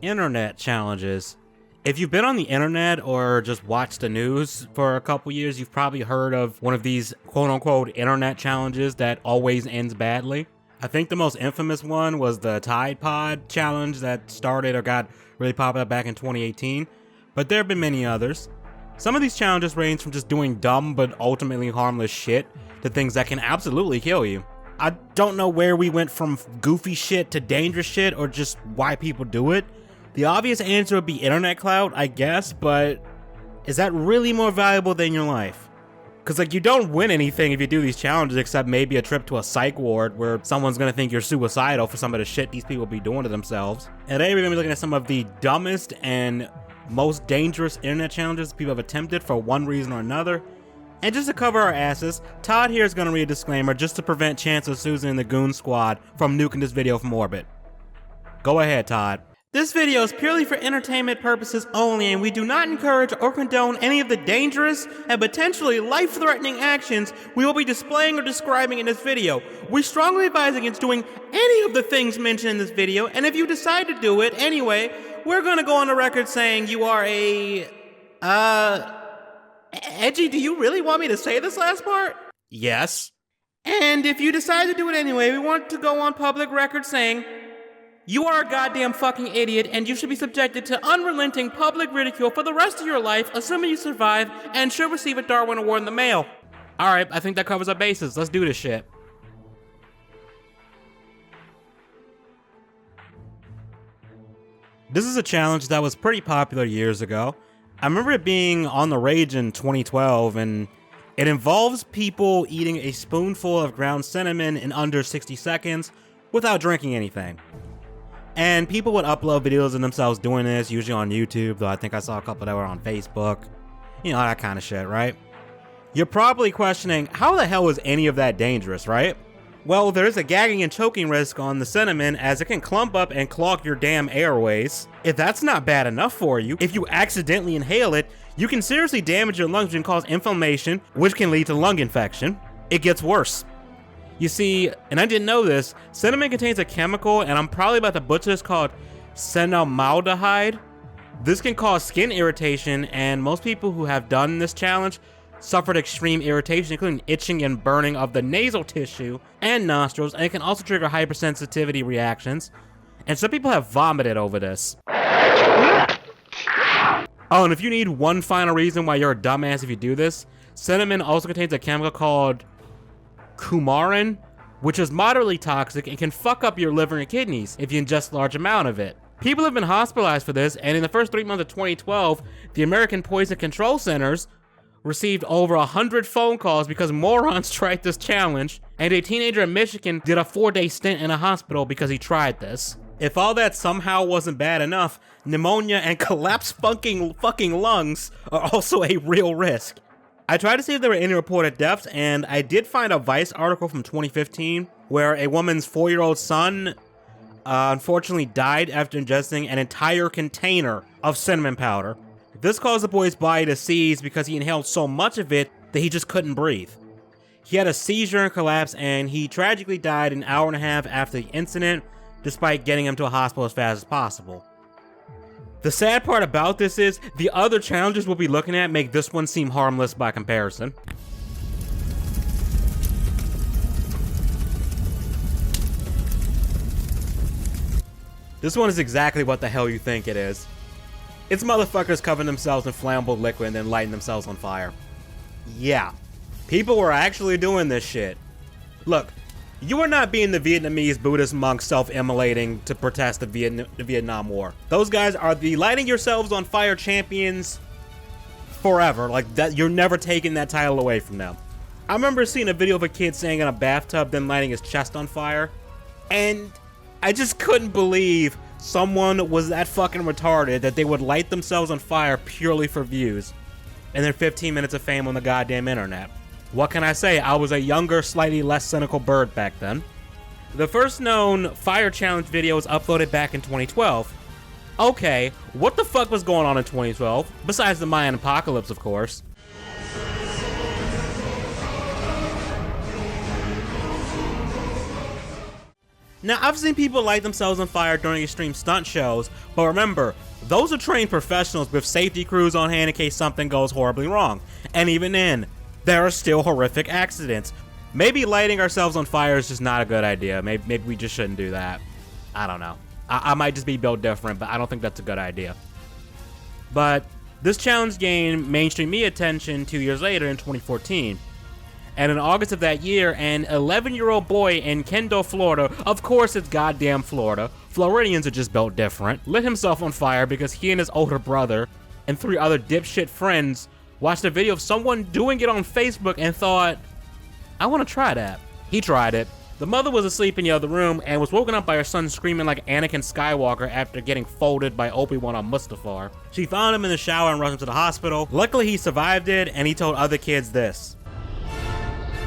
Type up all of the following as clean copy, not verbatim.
internet challenges. If you've been on the internet or just watched the news for a couple years, you've probably heard of one of these quote-unquote internet challenges that always ends badly. I think the most infamous one was the Tide Pod challenge that started or got really popular back in 2018, but there have been many others. Some of these challenges range from just doing dumb but ultimately harmless shit to things that can absolutely kill you. I don't know where we went from goofy shit to dangerous shit or just why people do it. The obvious answer would be internet clout, I guess, but is that really more valuable than your life? Cause like you don't win anything if you do these challenges except maybe a trip to a psych ward where someone's gonna think you're suicidal for some of the shit these people be doing to themselves. And today we're gonna be looking at some of the dumbest and most dangerous internet challenges people have attempted for one reason or another. And just to cover our asses, Todd here is gonna read a disclaimer just to prevent Chance of Susan and the Goon Squad from nuking this video from orbit. Go ahead, Todd. This video is purely for entertainment purposes only, and we do not encourage or condone any of the dangerous and potentially life-threatening actions we will be displaying or describing in this video. We strongly advise against doing any of the things mentioned in this video, and if you decide to do it anyway, we're gonna go on the record saying you are a... Edgy, do you really want me to say this last part? Yes. And if you decide to do it anyway, we want to go on public record saying... you are a goddamn fucking idiot, and you should be subjected to unrelenting public ridicule for the rest of your life, assuming you survive, and should receive a Darwin Award in the mail. Alright, I think that covers our bases. Let's do this shit. This is a challenge that was pretty popular years ago. I remember it being on the rage in 2012, and it involves people eating a spoonful of ground cinnamon in under 60 seconds without drinking anything. And people would upload videos of themselves doing this, usually on YouTube, though I think I saw a couple that were on Facebook. You know, that kind of shit, right? You're probably questioning, how the hell is any of that dangerous, right? Well, there is a gagging and choking risk on the cinnamon, as it can clump up and clog your damn airways. If that's not bad enough for you, if you accidentally inhale it, you can seriously damage your lungs and cause inflammation, which can lead to lung infection. It gets worse. You see, and I didn't know this, cinnamon contains a chemical, and I'm probably about to butcher this, called cinnamaldehyde. This can cause skin irritation, and most people who have done this challenge suffered extreme irritation, including itching and burning of the nasal tissue and nostrils, and it can also trigger hypersensitivity reactions. And some people have vomited over this. Oh, and if you need one final reason why you're a dumbass if you do this, cinnamon also contains a chemical called coumarin, which is moderately toxic and can fuck up your liver and kidneys if you ingest a large amount of it. People have been hospitalized for this, and in the first 3 months of 2012, the American Poison Control Centers received over 100 phone calls because morons tried this challenge, and a teenager in Michigan did a 4-day stint in a hospital because he tried this. If all that somehow wasn't bad enough, pneumonia and collapsed fucking lungs are also a real risk. I tried to see if there were any reported deaths, and I did find a Vice article from 2015 where a woman's 4-year-old son unfortunately died after ingesting an entire container of cinnamon powder. This caused the boy's body to seize because he inhaled so much of it that he just couldn't breathe. He had a seizure and collapse, and he tragically died an hour and a half after the incident, despite getting him to a hospital as fast as possible. The sad part about this is, the other challenges we'll be looking at make this one seem harmless by comparison. This one is exactly what the hell you think it is. It's motherfuckers covering themselves in flammable liquid and then lighting themselves on fire. Yeah, people were actually doing this shit. Look, you are not being the Vietnamese Buddhist monks self-immolating to protest the Vietnam War. Those guys are the lighting yourselves on fire champions forever. Like, that, you're never taking that title away from them. I remember seeing a video of a kid staying in a bathtub, then lighting his chest on fire, and I just couldn't believe someone was that fucking retarded that they would light themselves on fire purely for views, and then 15 minutes of fame on the goddamn internet. What can I say? I was a younger, slightly less cynical bird back then. The first known fire challenge video was uploaded back in 2012. Okay, what the fuck was going on in 2012? Besides the Mayan apocalypse, of course. Now, I've seen people light themselves on fire during extreme stunt shows, but remember, those are trained professionals with safety crews on hand in case something goes horribly wrong. And even then, there are still horrific accidents. Maybe lighting ourselves on fire is just not a good idea. Maybe we just shouldn't do that. I don't know. I might just be built different, but I don't think that's a good idea. But this challenge gained mainstream media attention 2 years later in 2014. And in August of that year, an 11-year-old boy in Kendall, Florida, of course it's goddamn Florida, Floridians are just built different, lit himself on fire because he and his older brother and 3 other dipshit friends watched a video of someone doing it on Facebook and thought, I want to try that. He tried it. The mother was asleep in the other room and was woken up by her son screaming like Anakin Skywalker after getting folded by Obi-Wan on Mustafar. She found him in the shower and rushed him to the hospital. Luckily he survived it, and he told other kids this.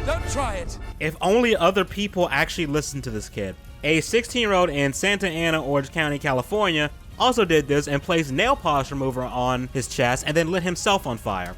Don't try it. If only other people actually listened to this kid. A 16-year-old in Santa Ana, Orange County, California also did this and placed nail polish remover on his chest and then lit himself on fire.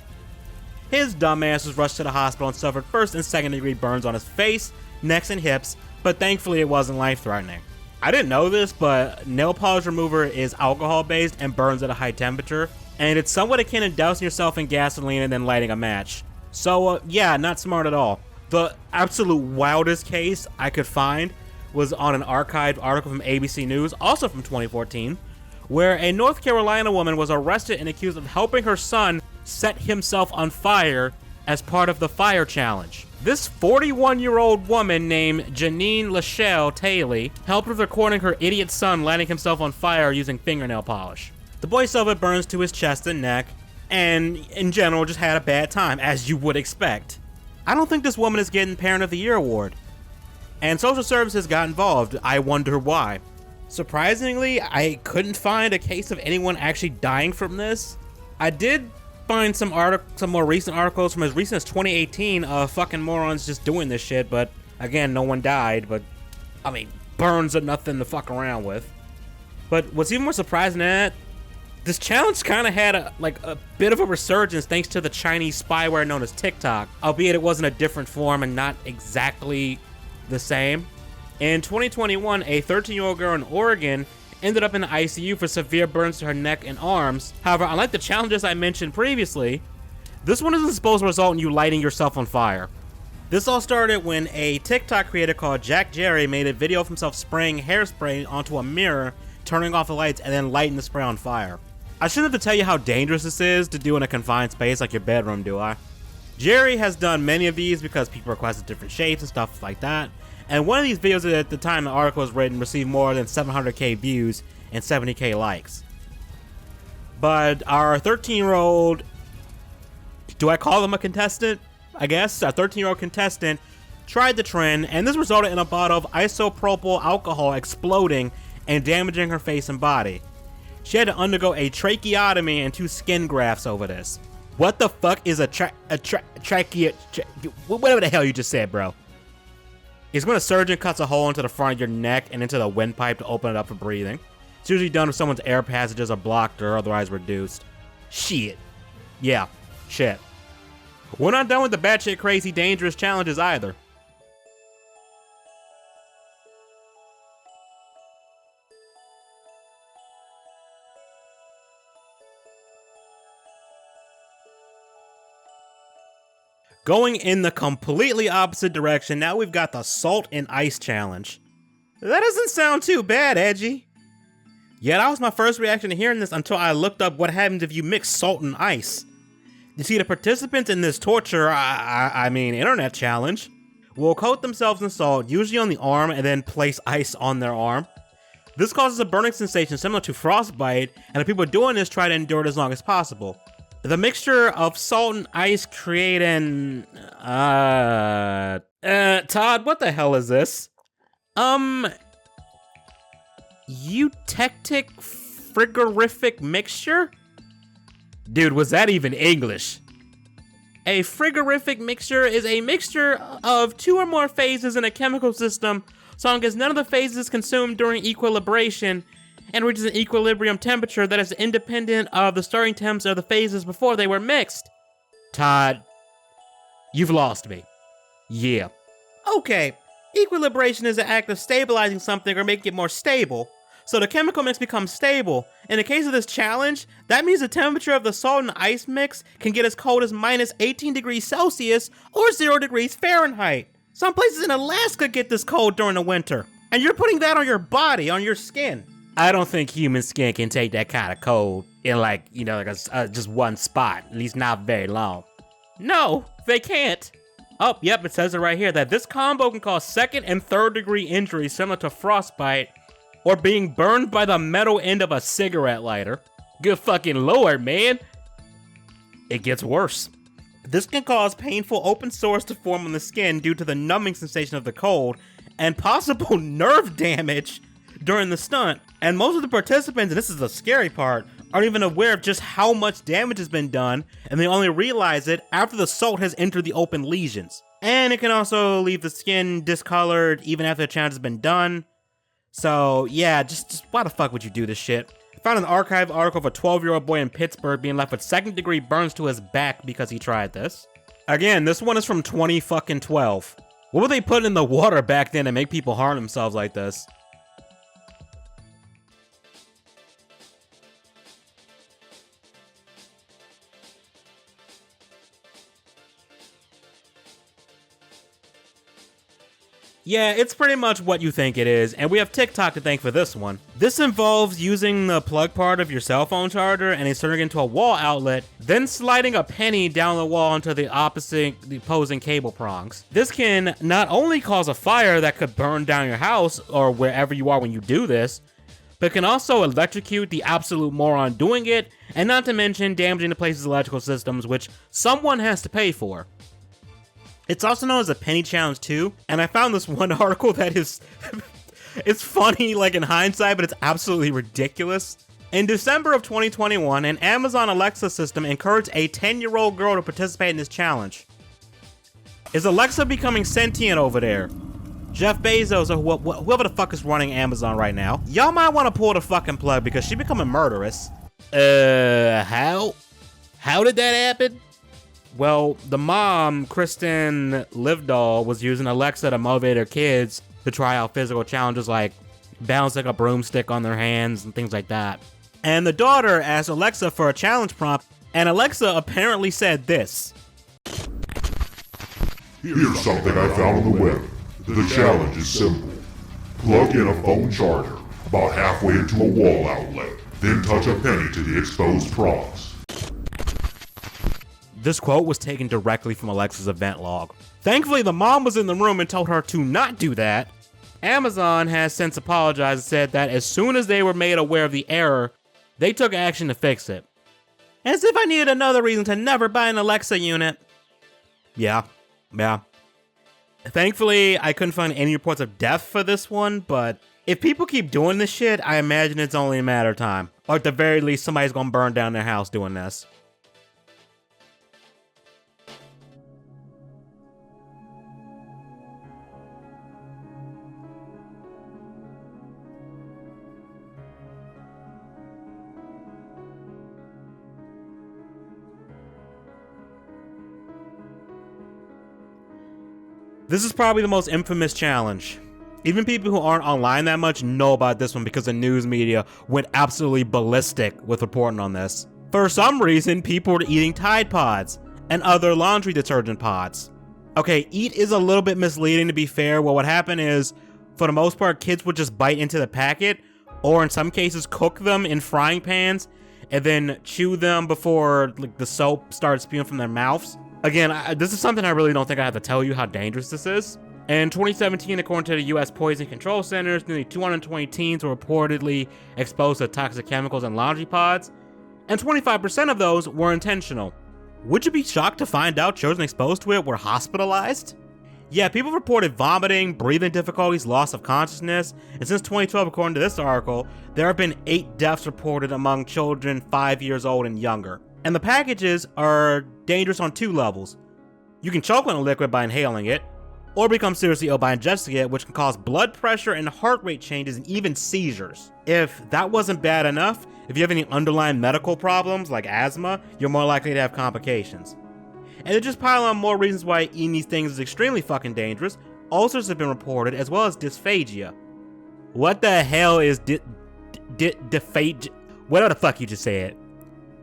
His dumbass was rushed to the hospital and suffered first and second degree burns on his face, necks, and hips, but thankfully it wasn't life-threatening. I didn't know this, but nail polish remover is alcohol-based and burns at a high temperature, and it's somewhat akin to dousing yourself in gasoline and then lighting a match. So yeah, not smart at all. The absolute wildest case I could find was on an archived article from ABC News, also from 2014, where a North Carolina woman was arrested and accused of helping her son set himself on fire as part of the fire challenge. This 41-year-old woman named Janine Lachelle Taylor helped with recording her idiot son lighting himself on fire using fingernail polish. The boy suffered burns to his chest and neck, and in general just had a bad time, as you would expect. I don't think this woman is getting Parent of the Year award. And social services got involved. I wonder why. Surprisingly, I couldn't find a case of anyone actually dying from this. I did find some more recent articles from as recent as 2018 of fucking morons just doing this shit, but again, no one died. But I mean, burns are nothing to fuck around with. But what's even more surprising than that, this challenge kind of had a bit of a resurgence thanks to the Chinese spyware known as TikTok, albeit it wasn't a different form and not exactly the same. In 2021, a 13-year-old girl in Oregon ended up in the ICU for severe burns to her neck and arms. However, unlike the challenges I mentioned previously, this one isn't supposed to result in you lighting yourself on fire. This all started when a TikTok creator called Jack Jerry made a video of himself spraying hairspray onto a mirror, turning off the lights, and then lighting the spray on fire. I shouldn't have to tell you how dangerous this is to do in a confined space like your bedroom, do I? Jerry has done many of these because people requested different shapes and stuff like that. And one of these videos at the time the article was written received more than 700k views and 70k likes. But our 13-year-old, do I call him a contestant? I guess, a 13-year-old contestant tried the trend, and this resulted in a bottle of isopropyl alcohol exploding and damaging her face and body. She had to undergo a tracheotomy and 2 skin grafts over this. What the fuck is a whatever the hell you just said, bro? It's when a surgeon cuts a hole into the front of your neck and into the windpipe to open it up for breathing. It's usually done if someone's air passages are blocked or otherwise reduced. Shit. Yeah, shit. We're not done with the batshit crazy dangerous challenges either. Going in the completely opposite direction, now we've got the Salt and Ice Challenge. That doesn't sound too bad, Edgy. Yeah, that was my first reaction to hearing this until I looked up what happens if you mix salt and ice. You see, the participants in this torture, internet challenge, will coat themselves in salt, usually on the arm, and then place ice on their arm. This causes a burning sensation similar to frostbite, and the people doing this try to endure it as long as possible. The mixture of salt and ice create an, Todd, what the hell is this? Eutectic frigorific mixture? Dude, was that even English? A frigorific mixture is a mixture of 2 or more phases in a chemical system, so long as none of the phases is consumed during equilibration and reaches an equilibrium temperature that is independent of the starting temps of the phases before they were mixed. Todd, you've lost me. Yeah. Okay, Equilibration is the act of stabilizing something or making it more stable. So the chemical mix becomes stable. In the case of this challenge, that means the temperature of the salt and ice mix can get as cold as minus 18 degrees Celsius or 0 degrees Fahrenheit. Some places in Alaska get this cold during the winter. And you're putting that on your body, on your skin. I don't think human skin can take that kind of cold in just one spot, at least not very long. No, they can't. Oh, yep, it says it right here that this combo can cause second and third degree injuries similar to frostbite or being burned by the metal end of a cigarette lighter. Good fucking lord, man. It gets worse. This can cause painful open sores to form on the skin due to the numbing sensation of the cold and possible nerve damage during the stunt. And most of the participants, and this is the scary part, aren't even aware of just how much damage has been done, and they only realize it after the salt has entered the open lesions. And it can also leave the skin discolored even after the challenge has been done. So yeah, just why the fuck would you do this shit? I found an archive article of a 12-year-old boy in Pittsburgh being left with second-degree burns to his back because he tried this. Again, this one is from 2012. What were they putting in the water back then to make people harm themselves like this? Yeah, it's pretty much what you think it is, and we have TikTok to thank for this one. This involves using the plug part of your cell phone charger and inserting it into a wall outlet, then sliding a penny down the wall into the opposing cable prongs. This can not only cause a fire that could burn down your house or wherever you are when you do this, but can also electrocute the absolute moron doing it, and not to mention damaging the place's electrical systems, which someone has to pay for. It's also known as a penny challenge too, and I found this one article that is, it's funny like in hindsight, but it's absolutely ridiculous. In December of 2021, an Amazon Alexa system encouraged a 10-year-old girl to participate in this challenge. Is Alexa becoming sentient over there? Jeff Bezos or whoever the fuck is running Amazon right now, y'all might want to pull the fucking plug because she's becoming murderous. How did that happen? Well, the mom, Kristen Livedall, was using Alexa to motivate her kids to try out physical challenges like balancing a broomstick on their hands and things like that. And the daughter asked Alexa for a challenge prompt, and Alexa apparently said this. Here's something I found on the web. The challenge is simple. Plug in a phone charger about halfway into a wall outlet, then touch a penny to the exposed prongs. This quote was taken directly from Alexa's event log. Thankfully, the mom was in the room and told her to not do that. Amazon has since apologized and said that as soon as they were made aware of the error, they took action to fix it. As if I needed another reason to never buy an Alexa unit. Yeah. Thankfully, I couldn't find any reports of death for this one, but if people keep doing this shit, I imagine it's only a matter of time. Or at the very least, somebody's gonna burn down their house doing this. This is probably the most infamous challenge. Even people who aren't online that much know about this one because the news media went absolutely ballistic with reporting on this. For some reason, people were eating Tide Pods and other laundry detergent pods. Okay, eat is a little bit misleading to be fair. Well, what happened is, for the most part, kids would just bite into the packet, or in some cases cook them in frying pans, and then chew them before the soap started spewing from their mouths. Again, this is something I really don't think I have to tell you how dangerous this is. In 2017, according to the US Poison Control Centers, nearly 220 teens were reportedly exposed to toxic chemicals in laundry pods, and 25% of those were intentional. Would you be shocked to find out children exposed to it were hospitalized? Yeah, people reported vomiting, breathing difficulties, loss of consciousness, and since 2012, according to this article, there have been 8 deaths reported among children 5 years old and younger. And the packages are dangerous on 2 levels. You can choke on a liquid by inhaling it, or become seriously ill by ingesting it, which can cause blood pressure and heart rate changes and even seizures. If that wasn't bad enough, if you have any underlying medical problems like asthma, you're more likely to have complications. And to just pile on more reasons why eating these things is extremely fucking dangerous, Ulcers have been reported, as well as dysphagia. What the hell is dysphagia? Whatever the fuck you just said.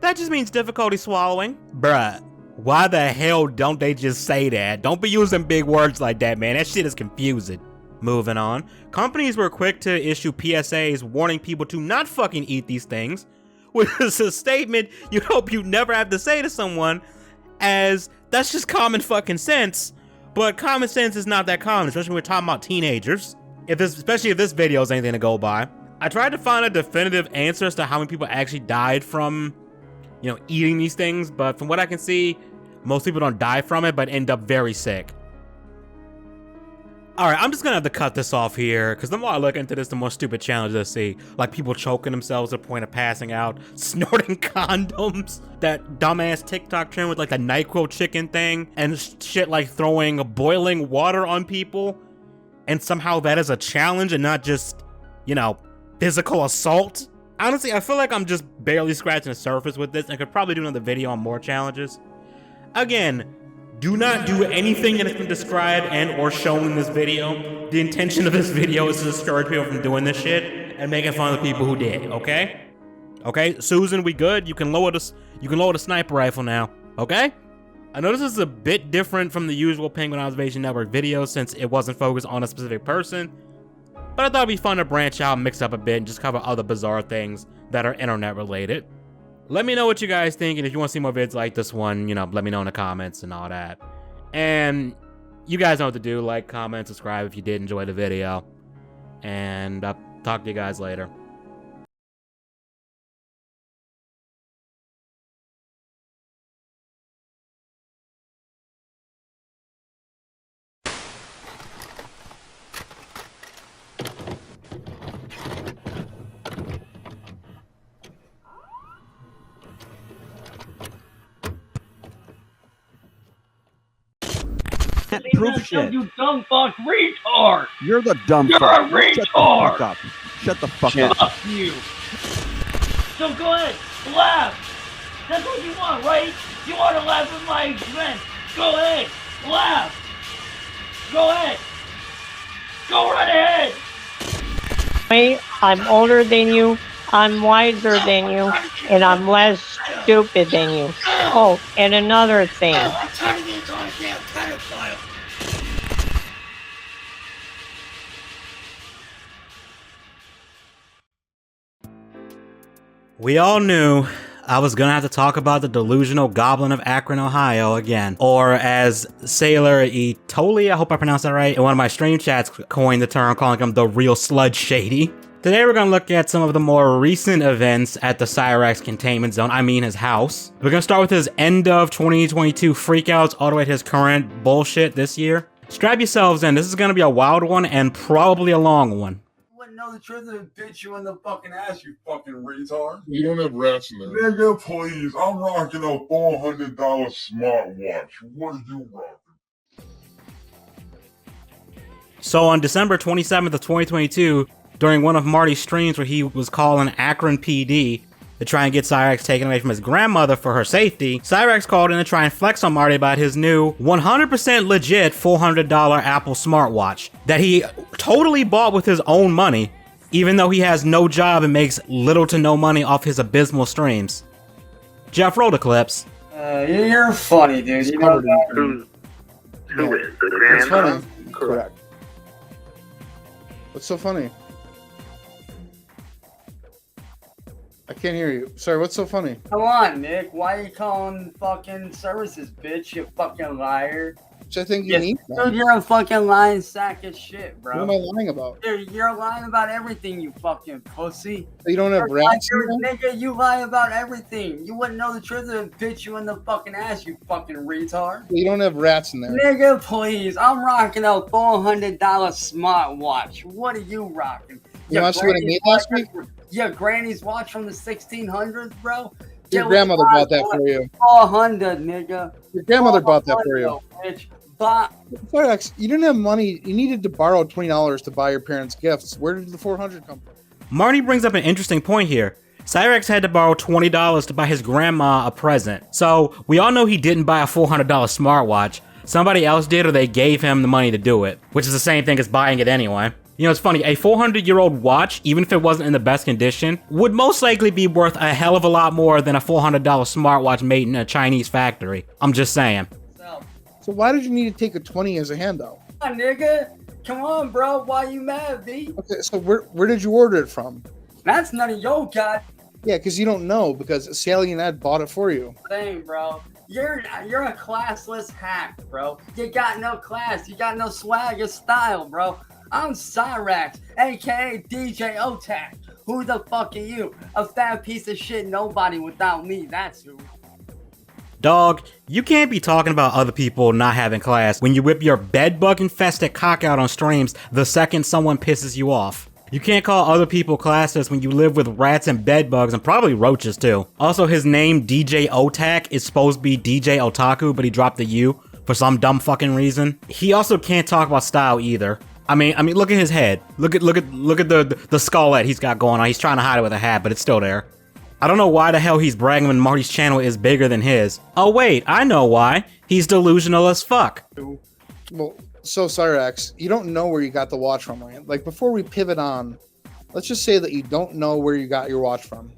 That just means difficulty swallowing. Bruh, why the hell don't they just say that? Don't be using big words like that, man. That shit is confusing. Moving on. Companies were quick to issue PSAs warning people to not fucking eat these things, which is a statement you hope you never have to say to someone, as that's just common fucking sense. But common sense is not that common, especially when we're talking about teenagers. Especially if this video is anything to go by. I tried to find a definitive answer as to how many people actually died from, you know, eating these things, but from what I can see, most people don't die from it, but end up very sick. Alright, I'm just gonna have to cut this off here, because the more I look into this, the more stupid challenges I see. Like people choking themselves to the point of passing out, snorting condoms, that dumbass TikTok trend with like the NyQuil chicken thing, and shit like throwing boiling water on people, and somehow that is a challenge and not just, you know, physical assault. Honestly, I feel like I'm just barely scratching the surface with this and could probably do another video on more challenges. Again, do not do anything that has been described and or shown in this video. The intention of this video is to discourage people from doing this shit and making fun of the people who did, okay? Okay, Susan, we good? You can lower the sniper rifle now, okay? I know this is a bit different from the usual Penguin Observation Network videos since it wasn't focused on a specific person, but I thought it'd be fun to branch out, mix up a bit, and just cover other bizarre things that are internet related. Let me know what you guys think, and if you want to see more vids like this one, you know, let me know in the comments and all that. And you guys know what to do, like, comment, subscribe if you did enjoy the video, and I'll talk to you guys later. Proof shit. You dumb fuck retard! You're the dumb You're fuck. a Shut the retard! fuck up. Shut the fuck Shut up. up, you! So go ahead, laugh! That's what you want, right? You want to laugh at my expense. Go ahead, laugh! Go ahead! Go right ahead! I'm older than you, I'm wiser than you, and I'm less stupid than you. Oh, and another thing. I'm turning you into a damn pedophile! We all knew I was gonna have to talk about the delusional goblin of Akron, Ohio again. Or as Sailor Etoli, I hope I pronounced that right, in one of my stream chats coined the term, calling him the real Sludge Shady. Today we're gonna look at some of the more recent events at the Cyrax containment zone, I mean his house. We're gonna start with his end of 2022 freakouts all the way to his current bullshit this year. Strap yourselves in, this is gonna be a wild one and probably a long one. Wouldn't know the truth and bitch you in the fucking ass, you fucking retard. You don't have rats in there. Nigga, please. I'm rocking a $400 smartwatch. What are you rocking? So on December 27th of 2022, during one of Marty's streams where he was calling Akron PD to try and get Cyrax taken away from his grandmother for her safety, Cyrax called in to try and flex on Marty about his new 100% legit $400 Apple smartwatch that he totally bought with his own money, even though he has no job and makes little to no money off his abysmal streams. Jeff, roll the clips. You're funny, dude. You know that. Who is the grandma? It's funny. Correct. What's so funny? I can't hear you. Sorry, what's so funny? Come on, Nick. Why are you calling fucking services, bitch? You fucking liar. Which I think you need. Dude, you're a fucking lying sack of shit, bro. What am I lying about? Dude, you're lying about everything, you fucking pussy. You don't have rats in there? Nigga, you lie about everything. You wouldn't know the truth and bitch you in the fucking ass, you fucking retard. You don't have rats in there. Nigga, please. I'm rocking a $400 smartwatch. What are you rocking? You know what I made last week? Your granny's watch from the 1600s, bro? Your grandmother bought that for you. 400, nigga. Your grandmother bought that for you. Bitch. But Cyrax, you didn't have money. You needed to borrow $20 to buy your parents gifts. Where did the 400 come from? Marty brings up an interesting point here. Cyrax had to borrow $20 to buy his grandma a present. So we all know he didn't buy a $400 smartwatch, somebody else did or they gave him the money to do it, which is the same thing as buying it anyway. You know, it's funny, a 400-year-old watch, even if it wasn't in the best condition, would most likely be worth a hell of a lot more than a $400 smartwatch made in a Chinese factory. I'm just saying. So why did you need to take a 20 as a handout? Come on, nigga. Come on, bro. Why you mad, B? Okay, so where did you order it from? That's none of your god Yeah, because you don't know, because Sally and Ed bought it for you. thing, bro. You're a classless hack, bro. You got no class. You got no swag or style, bro. I'm Cyrax, aka DJ Otak. Who the fuck are you? A fat piece of shit nobody without me, that's who. Dog, you can't be talking about other people not having class when you whip your bedbug-infested cock out on streams the second someone pisses you off. You can't call other people classless when you live with rats and bedbugs and probably roaches too. Also, his name, DJ Otak, is supposed to be DJ Otaku, but he dropped the U for some dumb fucking reason. He also can't talk about style either. I mean, look at his head. Look at the skullette he's got going on. He's trying to hide it with a hat, but it's still there. I don't know why the hell he's bragging when Marty's channel is bigger than his. Oh wait, I know why. He's delusional as fuck. Well, so Cyrax, you don't know where you got the watch from, right? Like, before we pivot on, let's just say that you don't know where you got your watch from.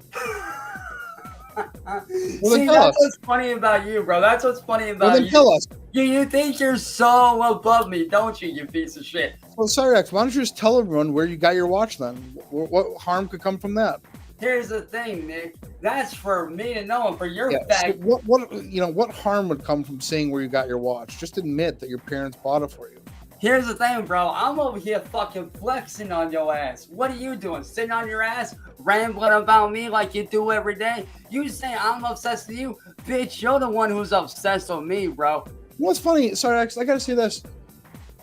See, that's what's funny about you, bro. That's what's funny about you. Tell us. You think you're so above me, don't you, you piece of shit? Well, Cyrax, why don't you just tell everyone where you got your watch then? What harm could come from that? Here's the thing, Nick. That's for me to know, and for your So fact. what harm would come from saying where you got your watch? Just admit that your parents bought it for you. Here's the thing, bro. I'm over here fucking flexing on your ass. What are you doing? Sitting on your ass, rambling about me like you do every day? You say I'm obsessed with you? Bitch, you're the one who's obsessed with me, bro. What's funny, Cyrax, I gotta say this.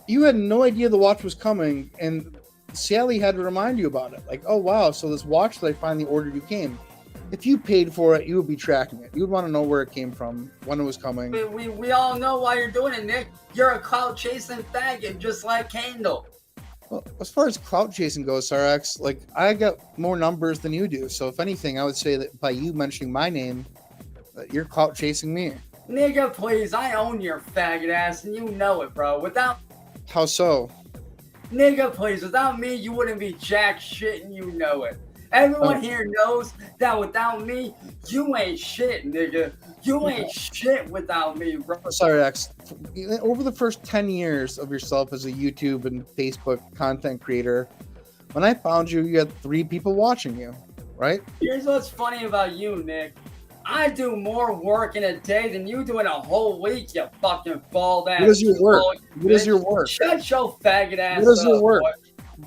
You had no idea the watch was coming, and Sally had to remind you about it. Like, oh wow, so this watch that I finally ordered you came. If you paid for it, you would be tracking it. You would want to know where it came from, when it was coming. We all know why you're doing it, Nick. You're a clout chasing faggot, just like Kendall. Well, as far as clout chasing goes, Cyrax, like, I got more numbers than you do. So if anything, I would say that by you mentioning my name, you're clout chasing me. Nigga, please, I own your faggot ass, and you know it, bro. Without... How so? Nigga, please, without me, you wouldn't be jack shit, and you know it. Everyone here knows that without me, you ain't shit, nigga. You ain't shit without me, bro. Cyrax, over the first 10 years of yourself as a YouTube and Facebook content creator, when I found you, you had 3 people watching you, right? Here's what's funny about you, Nick. I do more work in a day than you do in a whole week, you fucking bald ass. What is your work? What is your work? Shut your faggot ass up. What is your work? Boy.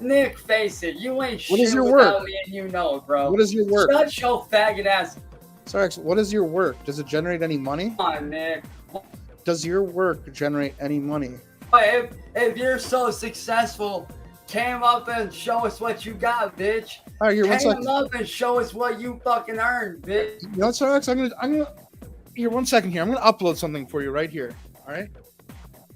Nick, face it, you ain't What shit is your without work? me, and you know it, bro. What is your work? Shut your faggot ass. Cyrax, what is your work? Does it generate any money? Come on, Nick. Does your work generate any money? If you're so successful, came up and show us what you got, bitch. All right, here, one Came second. up and show us what you fucking earned, bitch. You know what, Cyrax? I'm gonna. Here, 1 second here. I'm gonna upload something for you right here. All right.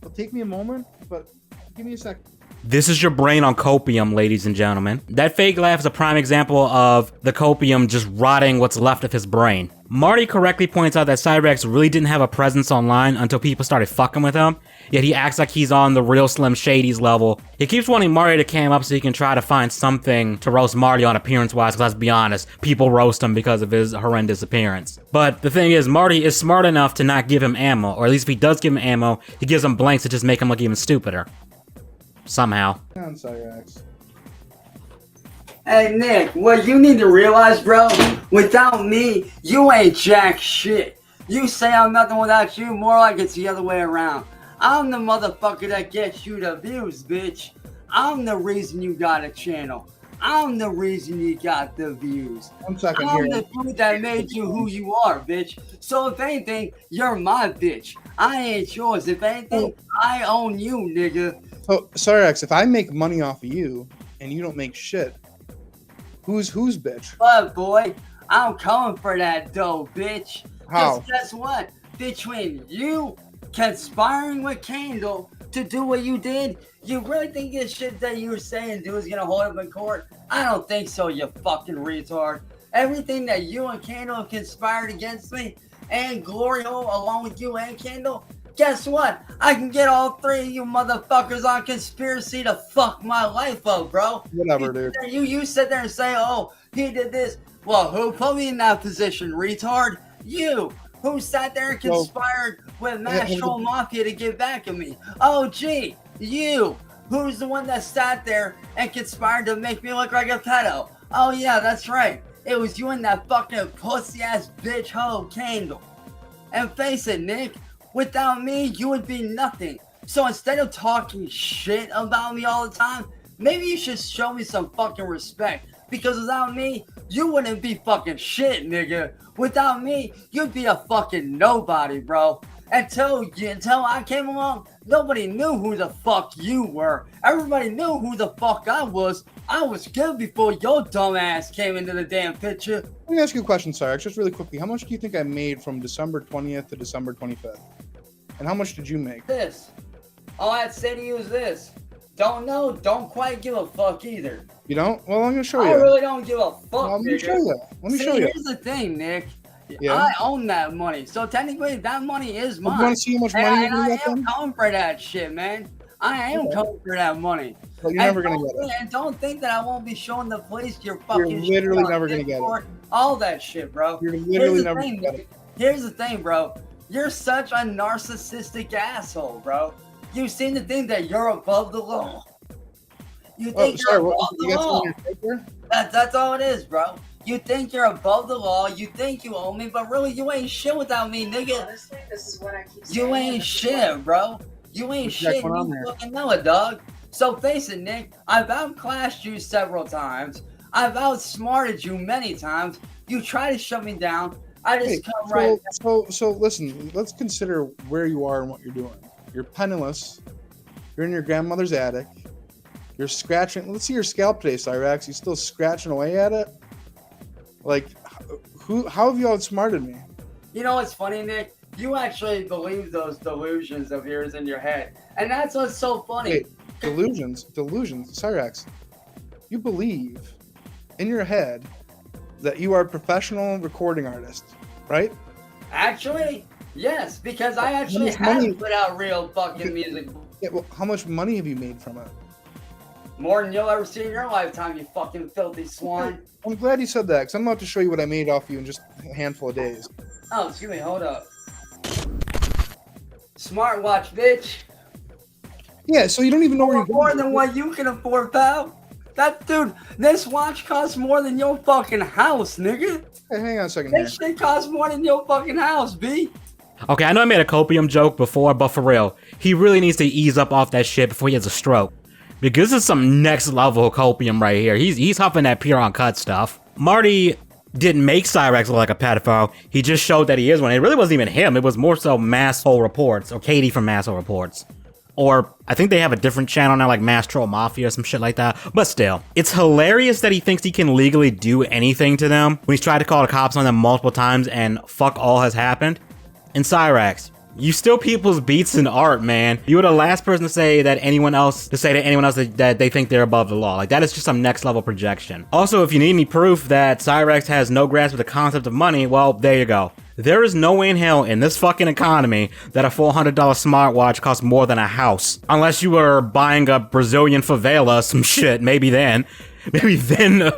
It'll take me a moment, but give me a second. This is your brain on copium, ladies and gentlemen. That fake laugh is a prime example of the copium just rotting what's left of his brain. Marty correctly points out that Cyrax really didn't have a presence online until people started fucking with him, yet he acts like he's on the real Slim Shady's level. He keeps wanting Marty to cam up so he can try to find something to roast Marty on appearance-wise, because let's be honest, people roast him because of his horrendous appearance. But the thing is, Marty is smart enough to not give him ammo, or at least if he does give him ammo, he gives him blanks to just make him look even stupider. Somehow. Come on, Cyrax. Hey, Nick, what you need to realize, bro, without me, you ain't jack shit. You say I'm nothing without you, more like it's the other way around. I'm the motherfucker that gets you the views, bitch. I'm the reason you got a channel. I'm the reason you got the views. 1 second I'm here. the dude that made you who you are, bitch. So if anything, you're my bitch. I ain't yours. If anything, I own you, nigga. So, Cyrax, if I make money off of you and you don't make shit, who's bitch? But boy, I'm coming for that dough, bitch. How? 'Cause guess what? Between you conspiring with Kendall to do what you did, you really think this shit that you were saying, dude, is gonna hold up in court? I don't think so, you fucking retard. Everything that you and Kendall have conspired against me, and Glory Hole along with you and Kendall, Guess what? I can get all three of you motherfuckers on conspiracy to fuck my life up, bro. Whatever, dude. You sit there and say, oh, he did this. Well, who put me in that position, retard? You. Who sat there and conspired with Mass Troll Mafia to get back at me? Oh, gee, you. Who's the one that sat there and conspired to make me look like a pedo? Oh, yeah, that's right. It was you and that fucking pussy-ass bitch hoe Candle. And face it, Nick, without me, you would be nothing. So instead of talking shit about me all the time, maybe you should show me some fucking respect. Because without me, you wouldn't be fucking shit, nigga. Without me, you'd be a fucking nobody, bro. Until I came along, nobody knew who the fuck you were. Everybody knew who the fuck I was. I was good before your dumb ass came into the damn picture. Let me ask you a question, Cyrax, just really quickly. How much do you think I made from December 20th to December 25th? And how much did you make? This. All I'd say to you is this. Don't know, don't quite give a fuck either. You don't? Well, I'm going to show you. I really don't give a fuck, Let me show you. Let me show you. Here's the thing, Nick. Yeah. I own that money. So technically, that money is mine. You want to see how much money and I am coming for that shit, man. I am coming for that money. But you're never going to get it. And don't think that I won't be showing the police your fucking You're literally shit never going to get it. All that shit, bro. You're literally never going to get it. Here's the thing, bro. You're such a narcissistic asshole, bro. You seem to think that you're above the law. You think you're above the law. That's all it is, bro. You think you're above the law, you think you owe me, but really you ain't shit without me, nigga. Honestly, this is what I keep saying. You ain't shit, bro. You ain't shit. You fucking know it, dog. So face it, Nick. I've outclassed you several times. I've outsmarted you many times. You try to shut me down. I just come right back. So listen, let's consider where you are and what you're doing. You're penniless. You're in your grandmother's attic. You're scratching. Let's see your scalp today, Cyrax. You still scratching away at it? Like, how have you outsmarted me? You know what's funny, Nick? You actually believe those delusions of yours in your head. And that's what's so funny. Wait, delusions? Cyrax, you believe in your head that you are a professional recording artist, right? Actually, yes, because I actually have put out real fucking music. Yeah, well, how much money have you made from it? More than you'll ever see in your lifetime, you fucking filthy swine. I'm glad you said that, because I'm about to show you what I made off you in just a handful of days. Oh, excuse me, hold up. Smartwatch, bitch. Yeah, so you don't even know where you're going. More than what you can afford, pal. Dude, this watch costs more than your fucking house, nigga. Hey, hang on a second This shit costs more than your fucking house, B. Okay, I know I made a copium joke before, but for real, he really needs to ease up off that shit before he has a stroke. Because this is some next level copium right here. He's huffing that pure uncut stuff. Marty didn't make Cyrax look like a pedophile. He just showed that he is one. It really wasn't even him. It was more so Masshole Reports, or Katie from Masshole Reports. Or I think they have a different channel now, like Mass Troll Mafia or some shit like that. But still, it's hilarious that he thinks he can legally do anything to them when he's tried to call the cops on them multiple times and fuck all has happened. And Cyrax, you steal people's beats and art, man. You were the last person to say that anyone else, that they think they're above the law. Like, that is just some next level projection. Also, if you need any proof that Cyrax has no grasp of the concept of money, well, there you go. There is no way in hell in this fucking economy that a $400 smartwatch costs more than a house. Unless you were buying a Brazilian favela, some shit, maybe then. Maybe then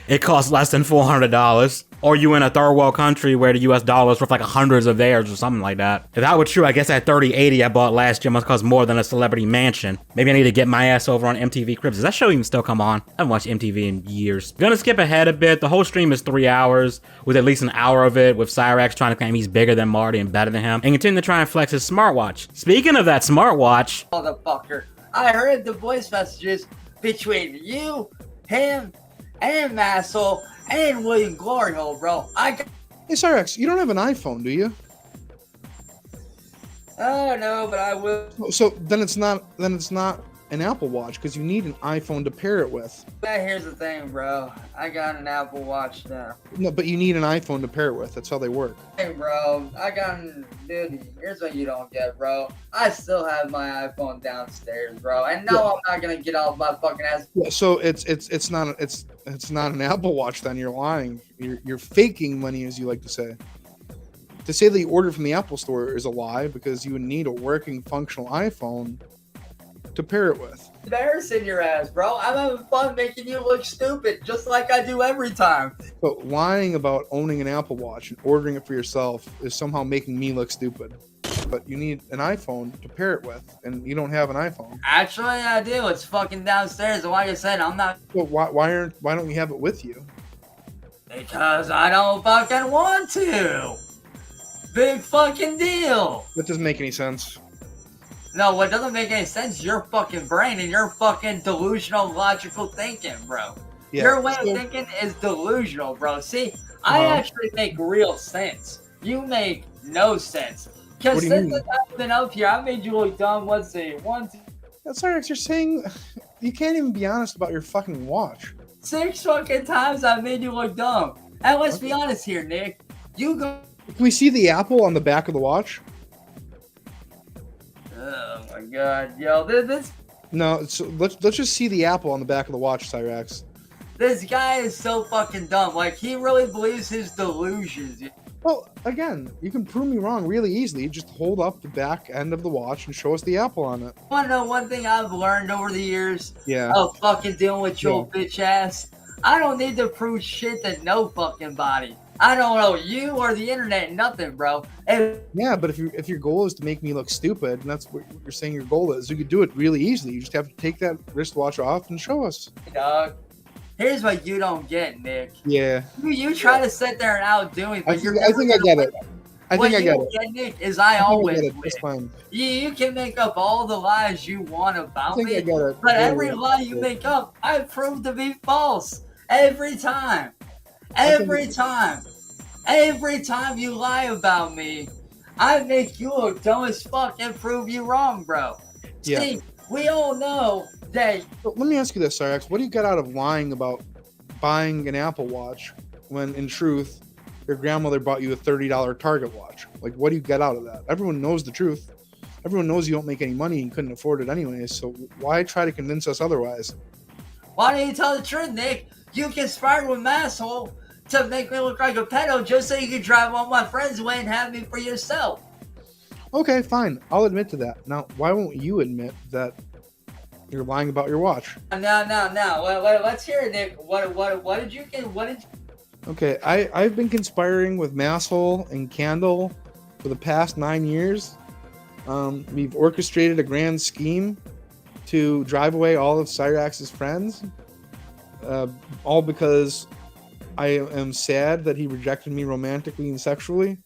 it costs less than $400. Or you in a third world country where the US dollar is worth like hundreds of theirs or something like that. If that were true, I guess that 3080 I bought last year must cost more than a celebrity mansion. Maybe I need to get my ass over on MTV Cribs. Does that show even still come on? I haven't watched MTV in years. Gonna skip ahead a bit. The whole stream is 3 hours, with at least an hour of it with Cyrax trying to claim he's bigger than Marty and better than him, and continue to try and flex his smartwatch. Speaking of that smartwatch, motherfucker, I heard the voice messages between you, him, and Masshole, and William Gloryhole, bro. Hey, Cyrax, you don't have an iPhone, do you? Oh no, but I will. So then it's not an Apple Watch, because you need an iPhone to pair it with. Here's the thing, bro. I got an Apple Watch now. No, but you need an iPhone to pair it with. That's how they work. Hey, bro. Dude, here's what you don't get, bro. I still have my iPhone downstairs, bro. And no, yeah. I'm not gonna get off my fucking ass. Yeah, so it's not an Apple Watch then. You're lying. You're faking money, as you like to say. to say that you ordered from the Apple Store is a lie because you would need a working, functional iPhone to pair it with. Embarrassing your ass, bro. I'm having fun making you look stupid, just like I do every time. So lying about owning an Apple Watch and ordering it for yourself is somehow making me look stupid. But you need an iPhone to pair it with, and you don't have an iPhone. Actually, I do. It's fucking downstairs, and like I said, I'm not. So why don't you have it with you? Because I don't fucking want to. Big fucking deal. That doesn't make any sense. No, what doesn't make any sense is your fucking brain and your fucking delusional logical thinking, bro. Yeah. Your way of thinking is delusional, bro. See, I actually make real sense. You make no sense. Because since I've been up here, I made you look dumb. Let's see. Cyrax, you're saying you can't even be honest about your fucking watch. 6 fucking times I made you look dumb. And let's be honest here, Nick. You go. Can we see the Apple on the back of the watch? Oh my god, yo, this No, so let's just see the Apple on the back of the watch, Cyrax. this guy is so fucking dumb. Like, he really believes his delusions. Well, again, you can prove me wrong really easily. Just hold up the back end of the watch and show us the Apple on it. Wanna know one thing I've learned over the years? Yeah. Of fucking dealing with your bitch ass? I don't need to prove shit to no fucking body. I don't know you or the internet, nothing, bro. And Yeah, but if your goal is to make me look stupid, and that's what you're saying your goal is, you could do it really easily. You just have to take that wristwatch off and show us. dog, here's what you don't get, Nick. Yeah. You try to sit there and outdo me, but I think I get it. I think I get it. Nick, is I always win. It's fine. You can make up all the lies you want about me, I get it. but Yeah, every yeah. lie you make up, I prove to be false. Every time. Every time. Every time you lie about me, I make you look dumb as fuck and prove you wrong, bro. Yeah. See, we all know that. But let me ask you this, Cyrax. What do you get out of lying about buying an Apple Watch when, in truth, your grandmother bought you a $30 Target watch? Like, what do you get out of that? Everyone knows the truth. Everyone knows you don't make any money and couldn't afford it anyways, so why try to convince us otherwise? Why don't you tell the truth, Nick? You conspired with Masshole to make me look like a pedo just so you could drive all my friends away and have me for yourself. Okay, fine. I'll admit to that. Now, why won't you admit that you're lying about your watch? Now. Let's hear it, Nick. What did you get? What did you... Okay, I've been conspiring with Masshole and Candle for the past 9 years. We've orchestrated a grand scheme to drive away all of Cyrax's friends. All because I am sad that he rejected me romantically and sexually,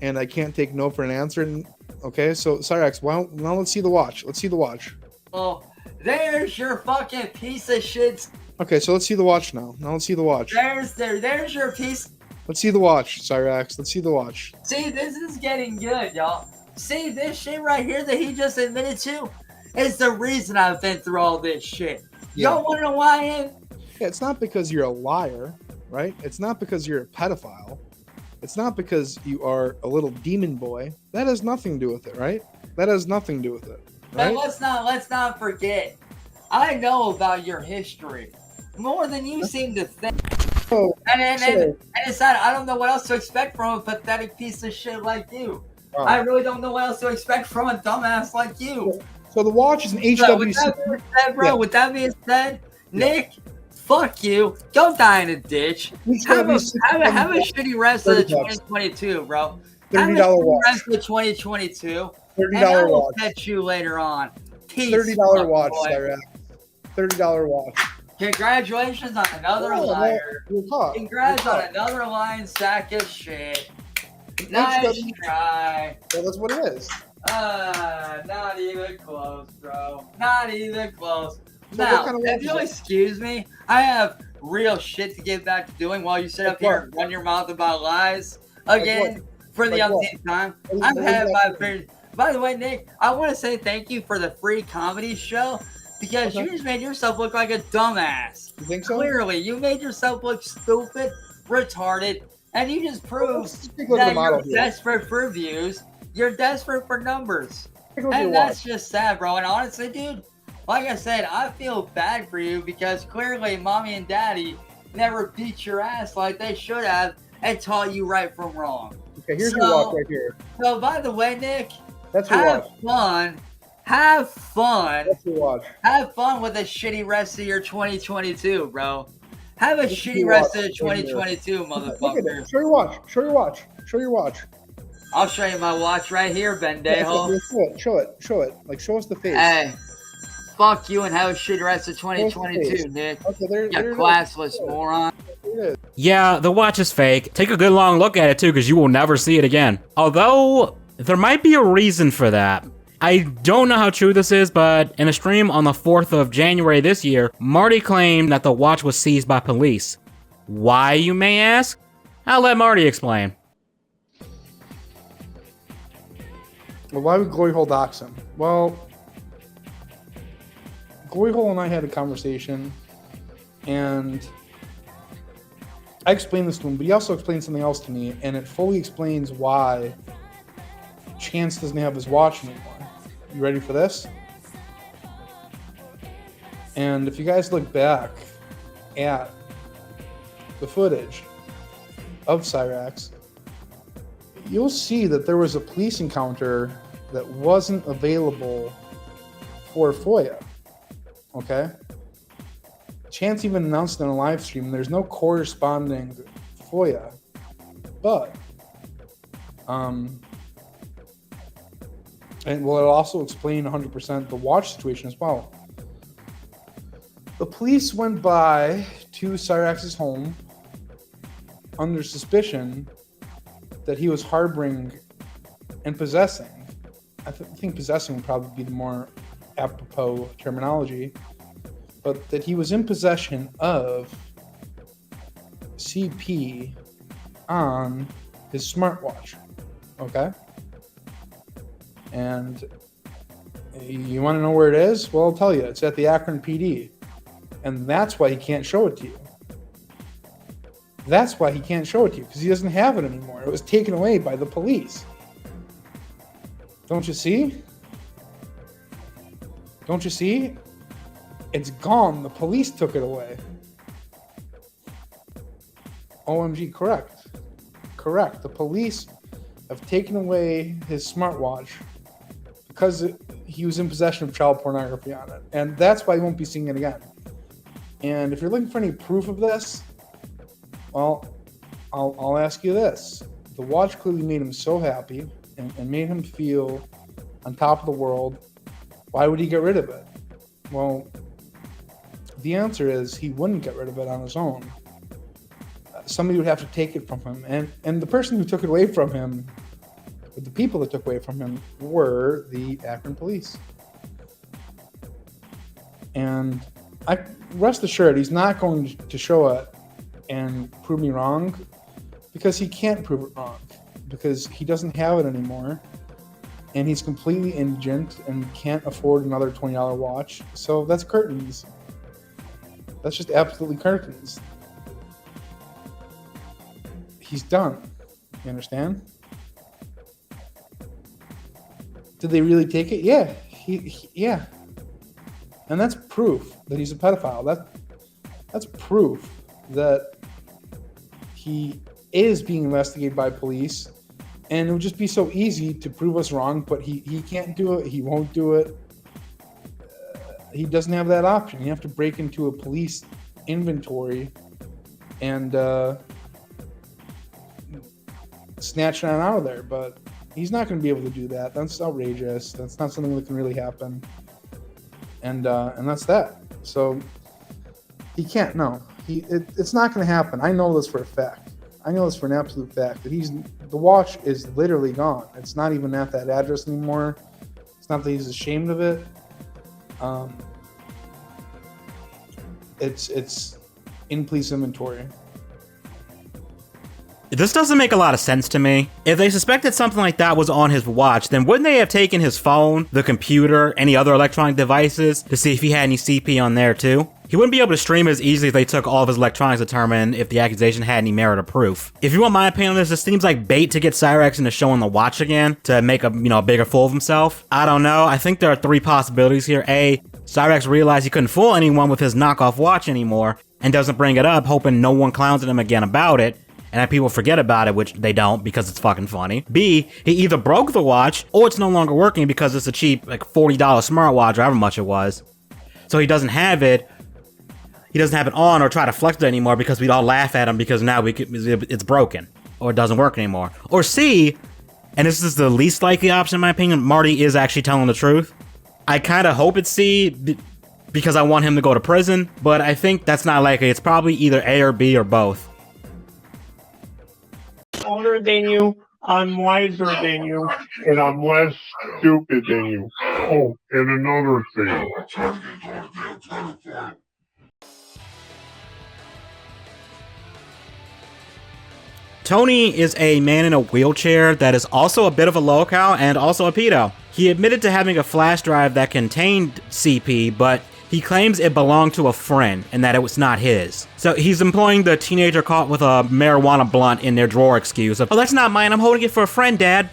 and I can't take no for an answer. Okay, so Cyrax, now let's see the watch. Let's see the watch. Oh, there's your fucking piece of shit. Okay, so let's see the watch now. Now let's see the watch. There's your piece. Let's see the watch, Cyrax. Let's see the watch. See, this is getting good, y'all. See, this shit right here that he just admitted to is the reason I've been through all this shit. Yeah. Y'all wanna know why I am? Yeah, it's not because you're a liar, right? It's not because you're a pedophile. It's not because you are a little demon boy. That has nothing to do with it, right? That has nothing to do with it, right? But let's not forget. I know about your history more than you seem to think. Oh, And it's not, I don't know what else to expect from a pathetic piece of shit like you. Oh. I really don't know what else to expect from a dumbass like you. So the watch is an HWC. So with that being said, bro, with that being said, Nick, fuck you. Go die in a ditch. Have a shitty rest of the 2022, bro. Have a shitty rest of the 2022. And I will catch you later on. Peace. $30 watch, Cyrax. $30 watch. Congratulations on another liar. Congrats on another lying sack of shit. Nice try. Well, that's what it is. Not even close, bro. Not even close. So Now, what kind of if you'll excuse me, I have real shit to get back to doing while you sit up here and run your mouth about lies again for the umpteenth time. I've had my favorite. By the way, Nick, I want to say thank you for the free comedy show because you just made yourself look like a dumbass. You think so? Clearly, you made yourself look stupid, retarded, and you just proved that you're desperate for views. You're desperate for numbers. And that's just sad, bro. And honestly, dude, like I said, I feel bad for you because clearly mommy and daddy never beat your ass like they should have. and taught you right from wrong. Okay, here's your watch right here. So, by the way, Nick, That's your have watch. fun. Have fun. That's your watch. Have fun with a shitty rest of your 2022, bro. Have a That's shitty your rest watch of 2022, Look at motherfucker. it. Show your watch. Show your watch. Show your watch. I'll show you my watch right here, Bendejo. Show it. Show it. Like, show us the face. Hey, fuck you and have a shitty rest of 2022, Nick. Okay, there You it is. classless moron. Yeah, the watch is fake. Take a good long look at it too, because you will never see it again. Although, there might be a reason for that. I don't know how true this is, but in a stream on the 4th of January this year, Marty claimed that the watch was seized by police. Why, you may ask? I'll let Marty explain. Well, why would Glory Hole dox him? Well, Glory Hole and I had a conversation, and I explained this to him, but he also explained something else to me, and it fully explains why Chance doesn't have his watch anymore. You ready for this? And if you guys look back at the footage of Cyrax, you'll see that there was a police encounter that wasn't available for FOIA. Okay? Chance even announced in a live stream there's no corresponding FOIA, but and well, it'll also explain 100% the watch situation as well. The police went by to Cyrax's home under suspicion that he was harboring and possessing. I think possessing would probably be the more apropos terminology, but that he was in possession of CP on his smartwatch. Okay? And you want to know where it is? Well, I'll tell you. It's at the Akron PD. And that's why he can't show it to you. That's why he can't show it to you, because he doesn't have it anymore. It was taken away by the police. Don't you see? Don't you see? It's gone. The police took it away. OMG, correct. Correct. The police have taken away his smartwatch because he was in possession of child pornography on it. And that's why he won't be seeing it again. And if you're looking for any proof of this, well, I'll ask you this. The watch clearly made him so happy and made him feel on top of the world. Why would he get rid of it? Well, the answer is he wouldn't get rid of it on his own. Somebody would have to take it from him. And the person who took it away from him, or the people that took away from him, were the Akron police. And rest assured, he's not going to show it and prove me wrong, because he can't prove it wrong, because he doesn't have it anymore, and he's completely indigent and can't afford another $20 watch. So that's curtains. That's just absolutely curtains. He's done. You understand? Did they really take it? Yeah. Yeah. And that's proof that he's a pedophile. That's proof that he is being investigated by police, and it would just be so easy to prove us wrong, but he can't do it. He won't do it. He doesn't have that option. You have to break into a police inventory and snatch it on out of there, but he's not going to be able to do that. That's outrageous. That's not something that can really happen. And that's that. So he can't. No, it's not going to happen. I know this for a fact. I know this for an absolute fact that the watch is literally gone. It's not even at that address anymore. It's not that he's ashamed of it. It's in police inventory. This doesn't make a lot of sense to me. If they suspected something like that was on his watch, then wouldn't they have taken his phone, the computer, any other electronic devices to see if he had any CP on there too? He wouldn't be able to stream as easily if they took all of his electronics to determine if the accusation had any merit or proof. If you want my opinion on this seems like bait to get Cyrax into showing the watch again to make a bigger fool of himself. I don't know. I think there are three possibilities here. A, Cyrax realized he couldn't fool anyone with his knockoff watch anymore and doesn't bring it up, hoping no one clowns at him again about it. and that people forget about it, which they don't because it's fucking funny. B, he either broke the watch or it's no longer working because it's a cheap, like $40 smartwatch or however much it was. So he doesn't have it. He doesn't have it on or try to flex it anymore because we'd all laugh at him because now it's broken or it doesn't work anymore. Or C, and this is the least likely option in my opinion, Marty is actually telling the truth. I kind of hope it's C because I want him to go to prison, but I think that's not likely. It's probably either A or B or both. Older than you, I'm wiser than you, and I'm less stupid than you. Oh, and another thing. Tony is a man in a wheelchair that is also a bit of a local and also a pedo. He admitted to having a flash drive that contained CP, but he claims it belonged to a friend and that it was not his. So he's employing the teenager caught with a marijuana blunt in their drawer excuse of, oh, that's not mine, I'm holding it for a friend, Dad.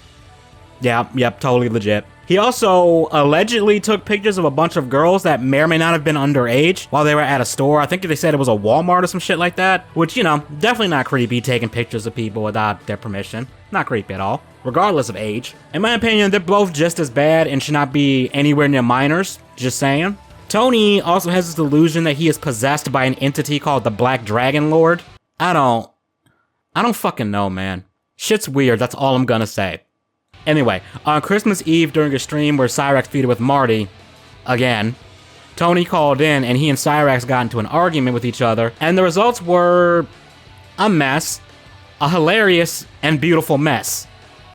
Yeah, yep, totally legit. He also allegedly took pictures of a bunch of girls that may or may not have been underage while they were at a store. I think they said it was a Walmart or some shit like that, which, you know, definitely not creepy taking pictures of people without their permission. Not creepy at all, regardless of age. In my opinion, they're both just as bad and should not be anywhere near minors, just saying. Tony also has this delusion that he is possessed by an entity called the Black Dragon Lord. I don't fucking know, man. Shit's weird, that's all I'm gonna say. Anyway, on Christmas Eve during a stream where Cyrax feuded with Marty, again, Tony called in and he and Cyrax got into an argument with each other, and the results were a mess, a hilarious and beautiful mess.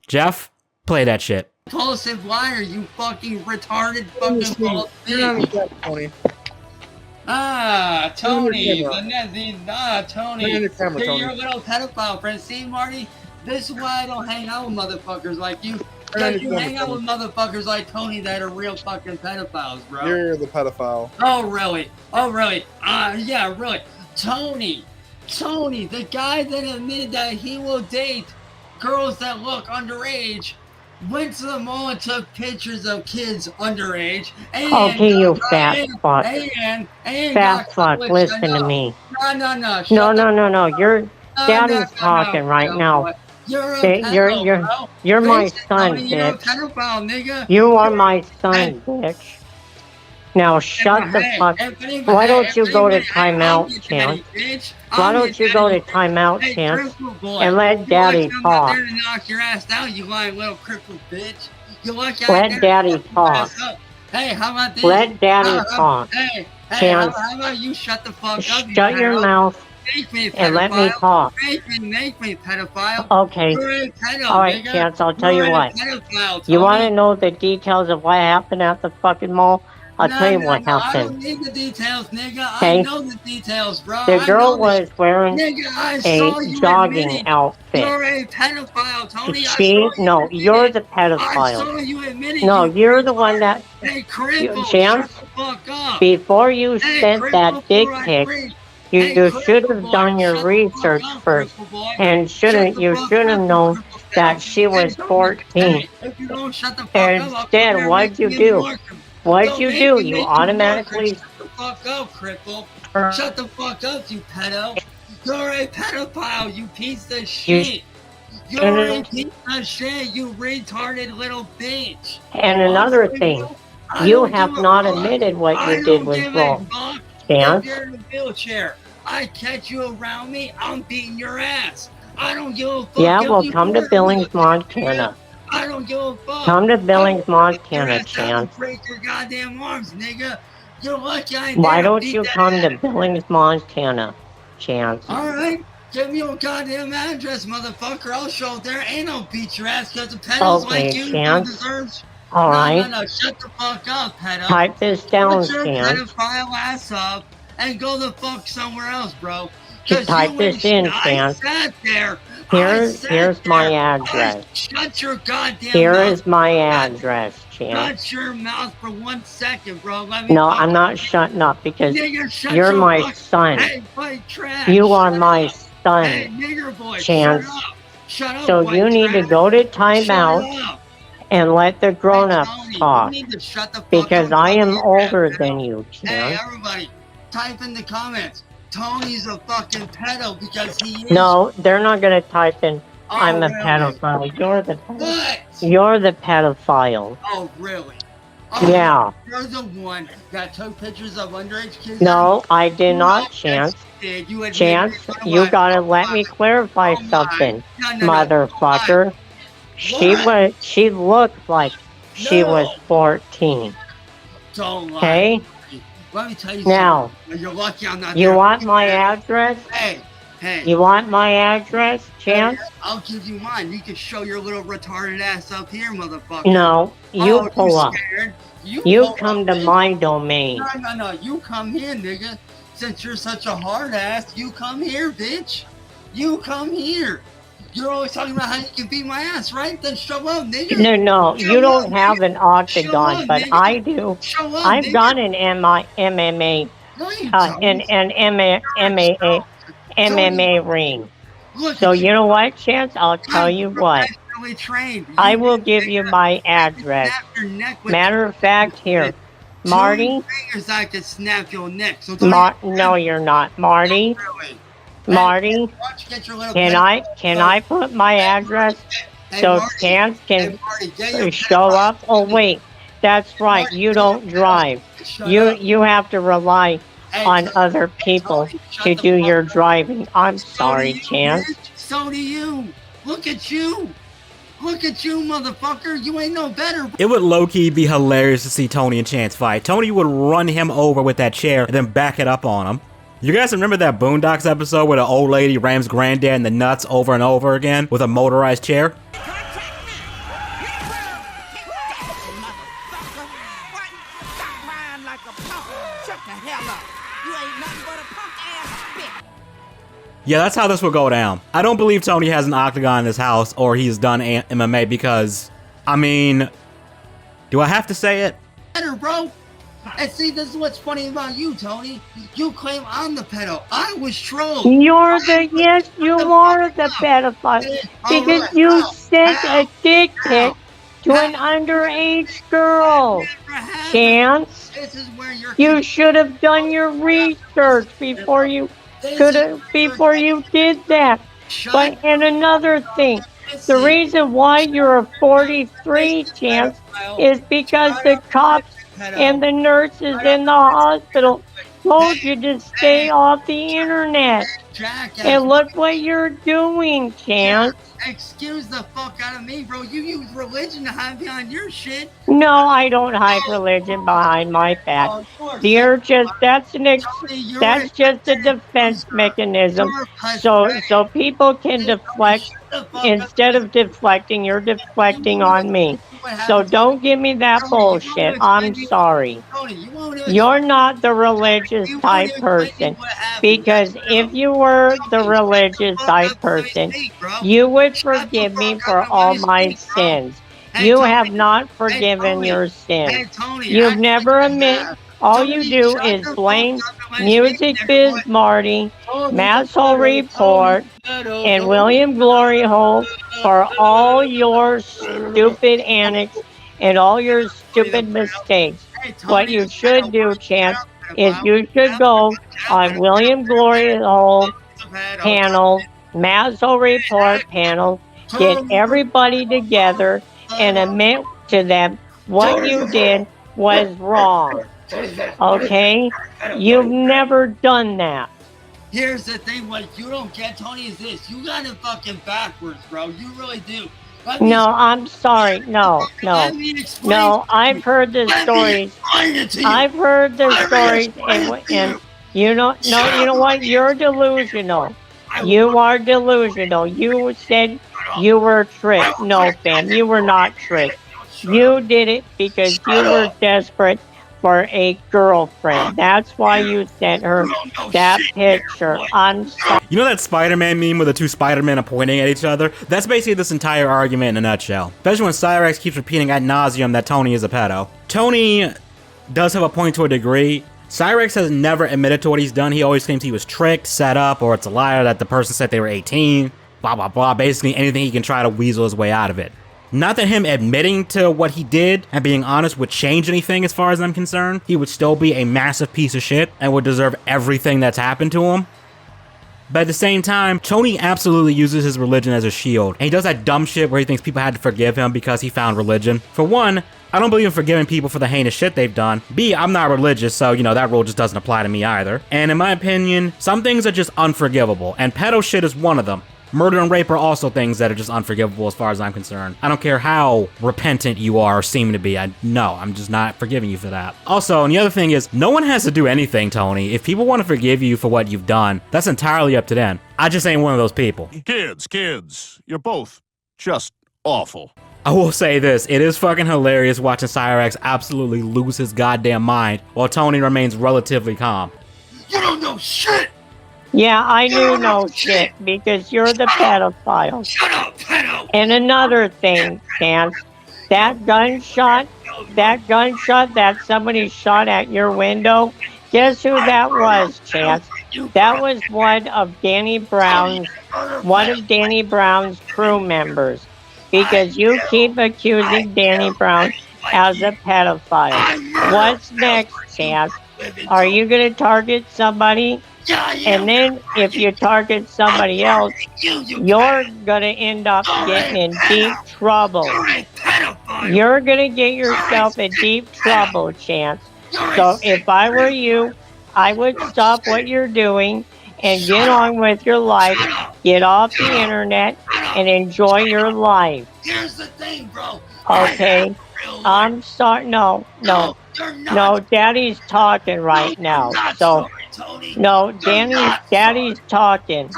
Jeff, play that shit. Impulsive liar, you fucking retarded fucking Tony. Ah, Tony. Turn on your camera, You're Tony. your little pedophile friend. See, Marty? This is why I don't hang out with motherfuckers like you. Turn on Because your you camera, hang out Tony. with motherfuckers like Tony that are real fucking pedophiles, bro. You're the pedophile. Oh, really? Oh, really? Yeah, really. Tony, the guy that admitted that he will date girls that look underage, went to the mall and took pictures of kids underage. And Okay, you fat fuck. And Fat fuck, listen to me. No. No. Daddy's talking right now. Boy. You're a You're- pedo, you're- bro. you're my Face it, son, Tony, you're a bitch. pedophile, nigga. You are my son, bitch. Now shut the fuck. Why don't you go to timeout, Chance? Why don't you go to timeout, Chance, and let Daddy talk? You knock your ass down, you lying little crippled bitch. You Let Daddy talk. Hey, how about this? Let Daddy talk. Hey, Chance, how about you shut the fuck up? shut your mouth and let me talk. Make me pedophile. Okay. You're a pedo, All right, nigga. Chance, I'll tell you You're a what. pedophile, You want Tony. to know the details of what happened at the fucking mall? I'll tell you what I don't happened. need the details, nigga. Okay. I know the details, bro. The I girl know this. was wearing Nigga, I saw a you jogging admitting outfit. You're a pedophile, Tony. No, you're the I saw pedophile. you admitting. No, you you're the one that. Hey, cripple, Chance, shut the fuck up. before you Hey, sent cripple, that dick before I pic, breathe. you Hey, should cripple have boy, done your shut the research fuck up, first, cripple boy. and Shut the you fuck should up, have known cripple that boy. she was Hey, 14. if you don't shut the fuck And up, I'll instead, come here and what'd make you you do? more cripple. What'd Don't you make do? me You make automatically Shut the fuck up, cripple. Shut the fuck up, you pedo. You're a pedophile, you piece of shit. You're a piece of shit, you retarded little bitch. And another thing, I you don't have give a not fuck. admitted what I you don't did was give a wrong. fuck. Chance, If you're in a wheelchair, I catch you around me, I'm beating your ass. I don't give a fuck. yeah, if well, you come to wear a Billings, wheelchair. Montana. I don't give a fuck. Come to Billings, I will break your Montana, ass down and Chance. break your goddamn arms, nigga. You're lucky I ain't Why there to don't beat you that come ass. to Billings, Montana, Chance? Alright, give me your goddamn address, motherfucker. I'll show up there and I'll beat your ass because the pedos Okay, like you Chance. deserves. All right. No, shut the fuck up, pedo. Type this down, Put your Chance. pedophile ass up and go the fuck somewhere else, bro. Just type this in, Chance. I sat there. Here's my address. Shut your goddamn Here mouth. is my address, Chance. Shut your mouth for 1 second, bro. Let me No, fuck- I'm not shutting up because Nigga, shut you're your my fuck- son. Hey, white trash. You are shut my up. son, Hey, nigger boy, Chance. shut up. Shut up, So white you need to trash. go to Shut timeout up. and let the Hey, grown-ups Tony, talk. you need to shut the fuck Because up. I am Tony. older than you, Hey, Chance. everybody, type in the comments. Tony's a fucking pedo because he is. No, they're not gonna type in, Oh, I'm a really? pedophile. You're the What? You're the pedophile. Oh, really? Oh, Yeah. You're the one that took pictures of underage kids. No, I did not, Chance. Did. You admitted Chance, it. you gotta let me clarify something, motherfucker. She looked like she was 14. Don't lie. Okay? Let me tell you Now, something. You're lucky I'm not you there. want my address? Hey. You want my address, Chance? I'll give you mine. You can show your little retarded ass up here, motherfucker. No, you pull up. Scared? You pull come up, to nigga. my domain. No. You come here, nigga. Since you're such a hard ass, you come here, bitch. You come here. You're always talking about how you can beat my ass, right? Then show up, nigga. No, Show you don't up, have nigga. an octagon, Show up, but nigga. I do. Show up, I've nigga. got an MMA, No, you MMA ring. Look So at you know what, Chance? I'll tell you what. professionally trained. I will give you my address. Snap your neck with Matter of fact, here, Marty. 2 fingers I can snap your neck. So don't No, you're not, Marty. really. Marty, Why don't you get your little can I put my address so Marty, Chance can Marty, get your show up? Oh wait, that's right. You don't drive. Shut up. You have to rely Hey, on Tony, other people shut to the do fuck your up. driving. I'm So sorry, do you, Chance. bitch. So do you. Look at you. Look at you, motherfucker. You ain't no better. It would low-key be hilarious to see Tony and Chance fight. Tony would run him over with that chair and then back it up on him. You guys remember that Boondocks episode where the old lady rams granddad in the nuts over and over again with a motorized chair? Yeah, that's how this will go down. I don't believe Tony has an octagon in his house or he's done MMA because, I mean, do I have to say it? Better, bro. And see, this is what's funny about you, Tony. You claim I'm the pedo. I was trolled. You are the pedophile because you sent a dick pic to an underage girl. Chance, This is where you're. you should have done your research before you did that. But and another thing, the reason why you're a 43, Chance, is because the cops and the nurses in the hospital told you to stay off the internet. And look what you're doing, Chance. Excuse the fuck out of me, bro. You use religion to hide behind your shit. No, I don't hide religion behind my back. You're just that's just a defense mechanism. So people can deflect. Instead of deflecting, you're deflecting on me. So don't give me that bullshit. I'm sorry. You're not the religious type person. Because if you were the religious type person, you would forgive me for all my sins. You have not forgiven your sins. You've never admitted. All you do is blame Music Biz Marty, Masshole Report, and William Glory Hole for all your stupid antics and all your stupid mistakes. What you should do, Chance, is you should go on William Glory Hole panel, Masshole Report panel, get everybody together and admit to them what you did was wrong. Okay? You've never done that. Here's the thing, what you don't get, Tony, is this. You got it fucking backwards, bro. You really do. No, I'm sorry. No. I've heard the stories. I've heard the stories, and you know what? You're delusional. You are delusional. You said you were tricked. No, fam, you were not tricked. You did it because you were desperate for a girlfriend. That's why you sent her that picture. I'm sorry. You know that Spider-Man meme where the two Spider-Men are pointing at each other? That's basically this entire argument in a nutshell. Especially when Cyrax keeps repeating ad nauseum that Tony is a pedo. Tony does have a point to a degree. Cyrax has never admitted to what he's done. He always claims he was tricked, set up, or it's a liar that the person said they were 18. Blah, blah, blah. Basically anything he can try to weasel his way out of it. Not that him admitting to what he did and being honest would change anything as far as I'm concerned. He would still be a massive piece of shit and would deserve everything that's happened to him. But at the same time, Tony absolutely uses his religion as a shield. And he does that dumb shit where he thinks people had to forgive him because he found religion. For one, I don't believe in forgiving people for the heinous shit they've done. B, I'm not religious, so, you know, that rule just doesn't apply to me either. And in my opinion, some things are just unforgivable, and pedo shit is one of them. Murder and rape are also things that are just unforgivable as far as I'm concerned. I don't care how repentant you are or seem to be. No, I'm just not forgiving you for that. Also, and the other thing is, no one has to do anything, Tony. If people want to forgive you for what you've done, that's entirely up to them. I just ain't one of those people. Kids, you're both just awful. I will say this, it is fucking hilarious watching Cyrax absolutely lose his goddamn mind while Tony remains relatively calm. You don't know shit! Yeah, I knew no shit because you're the pedophile. Shut up, pedo! And another thing, Chance, that gunshot that somebody shot at your window, guess who that was, Chance? That was one of Danny Brown's crew members. Because you keep accusing Danny Brown as a pedophile. What's next, Chance? Are you going to target somebody? And then if you target somebody else, you're going to end up getting in deep trouble. You're going to get yourself in deep trouble, Chance. So if I were you, I would stop what you're doing and get on with your life, get off the internet, and enjoy your life. Here's the thing, bro. Okay? I'm sorry. No, Daddy's talking right now. So, no, Daddy's talking.